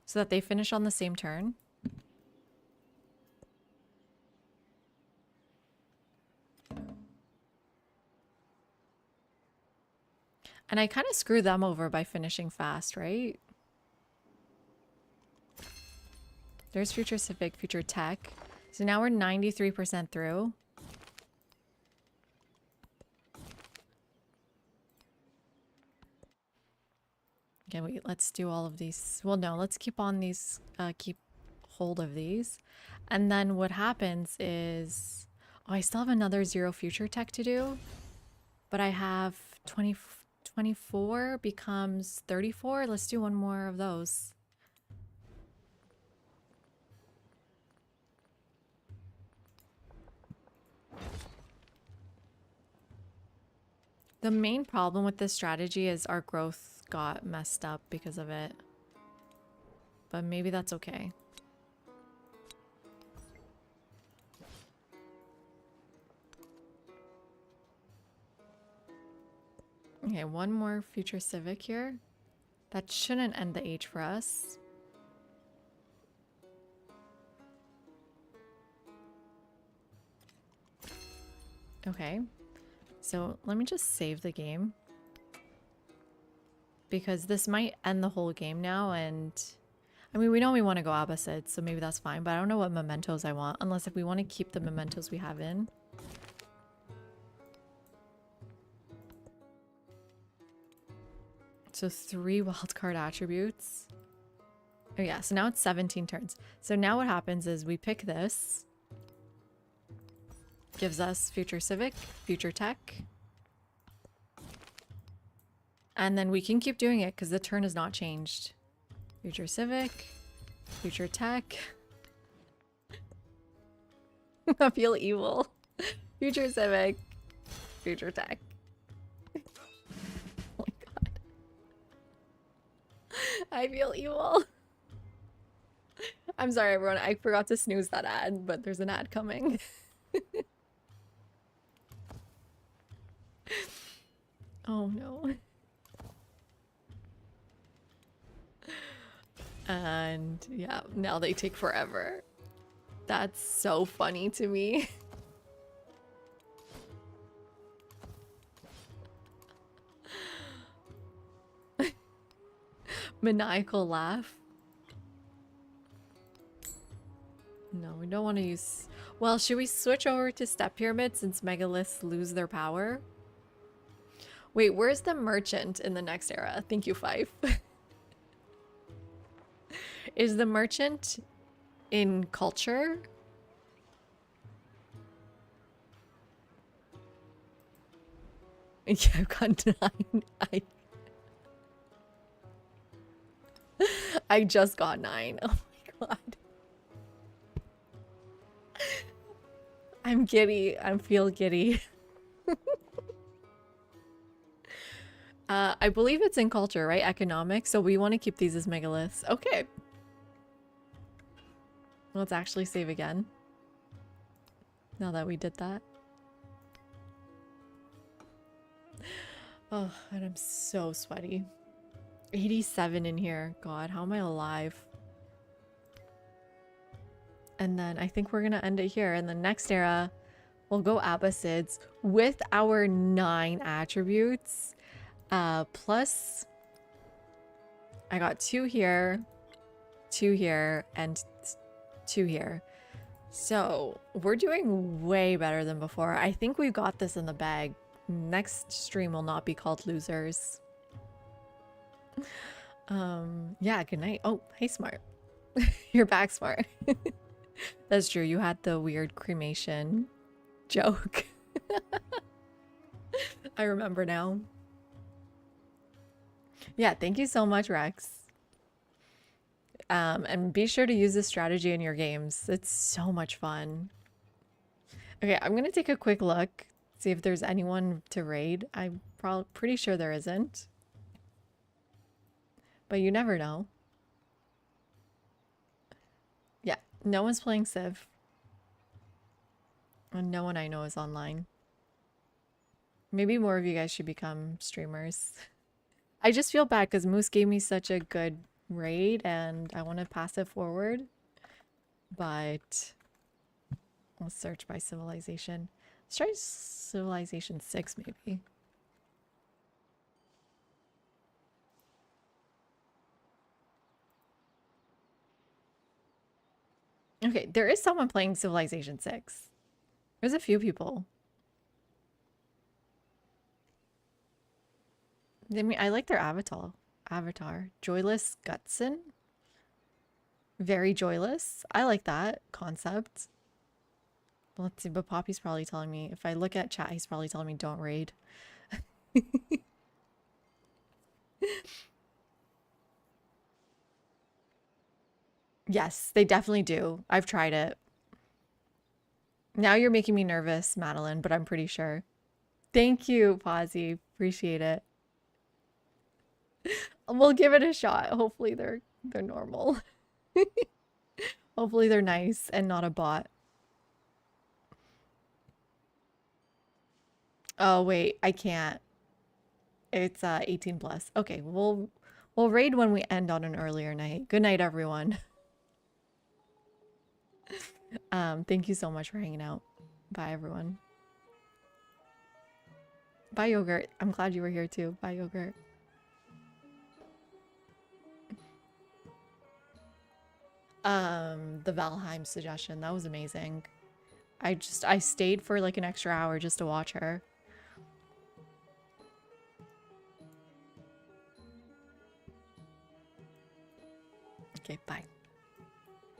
so that they finish on the same turn. And I kind of screw them over by finishing fast, right? There's future civic, future tech. So now we're 93% through. Okay, wait, let's do all of these. Well, no, let's keep on these, keep hold of these. And then what happens is, oh, I still have another 0 future tech to do, but I have 24 becomes 34. Let's do one more of those. The main problem with this strategy is our growth got messed up because of it. But maybe that's okay. Okay, one more future civic here. That shouldn't end the age for us. Okay. So let me just save the game. Because this might end the whole game now, and I mean, we know we want to go Abbasid, so maybe that's fine, but I don't know what mementos I want, unless if we want to keep the mementos we have in. So 3 wildcard attributes. Oh yeah, so now it's 17 turns. So now what happens is we pick this. Gives us future civic, future tech. And then we can keep doing it because the turn is not changed. Future civic, future tech. I feel evil. Future civic, future tech. I feel evil. I'm sorry, everyone. I forgot to snooze that ad, but there's an ad coming. Oh no. And yeah, now they take forever. That's so funny to me. Maniacal laugh. No, we don't want to use... Well, should we switch over to step pyramid since megaliths lose their power? Wait, where's the merchant in the next era? Thank you, Fife. Is the merchant in culture? Yeah, I've got 9. I just got 9. Oh my god. I'm giddy. I feel giddy. I believe it's in culture, right? Economics. So we want to keep these as megaliths. Okay. Let's actually save again. Now that we did that. Oh, and I'm so sweaty. 87 in here. God, how am I alive? And then I think we're going to end it here. In the next era, we'll go Abbasids with our 9 attributes. Plus, I got 2 here, 2 here, and 2 here. So we're doing way better than before. I think we got this in the bag. Next stream will not be called losers. Yeah, good night. Oh, hey, Smart. You're back, Smart. That's true. You had the weird cremation joke. I remember now. Yeah, thank you so much, Rex. And be sure to use this strategy in your games. It's so much fun. Okay, I'm gonna take a quick look, see if there's anyone to raid. I'm pretty sure there isn't. But you never know. Yeah, no one's playing Civ. And no one I know is online. Maybe more of you guys should become streamers. I just feel bad because Moose gave me such a good raid and I want to pass it forward. But let's search by civilization. Let's try civilization 6 maybe. Okay, there is someone playing civilization 6. There's a few people. I mean, I like their avatar. Joyless Gutson. Very joyless. I like that concept. Let's see, but Poppy's probably telling me, if I look at chat, he's probably telling me don't raid. Yes, they definitely do. I've tried it. Now you're making me nervous, Madeline, but I'm pretty sure. Thank you, Posy. Appreciate it. We'll give it a shot. Hopefully they're normal. Hopefully they're nice and not a bot. Oh wait, I can't. It's 18 plus. Okay, we'll raid when we end on an earlier night. Good night, everyone. Thank you so much for hanging out. Bye, everyone. Bye, Yogurt. I'm glad you were here too. Bye, Yogurt. The Valheim suggestion, that was amazing. I stayed for like an extra hour just to watch her. Okay, bye.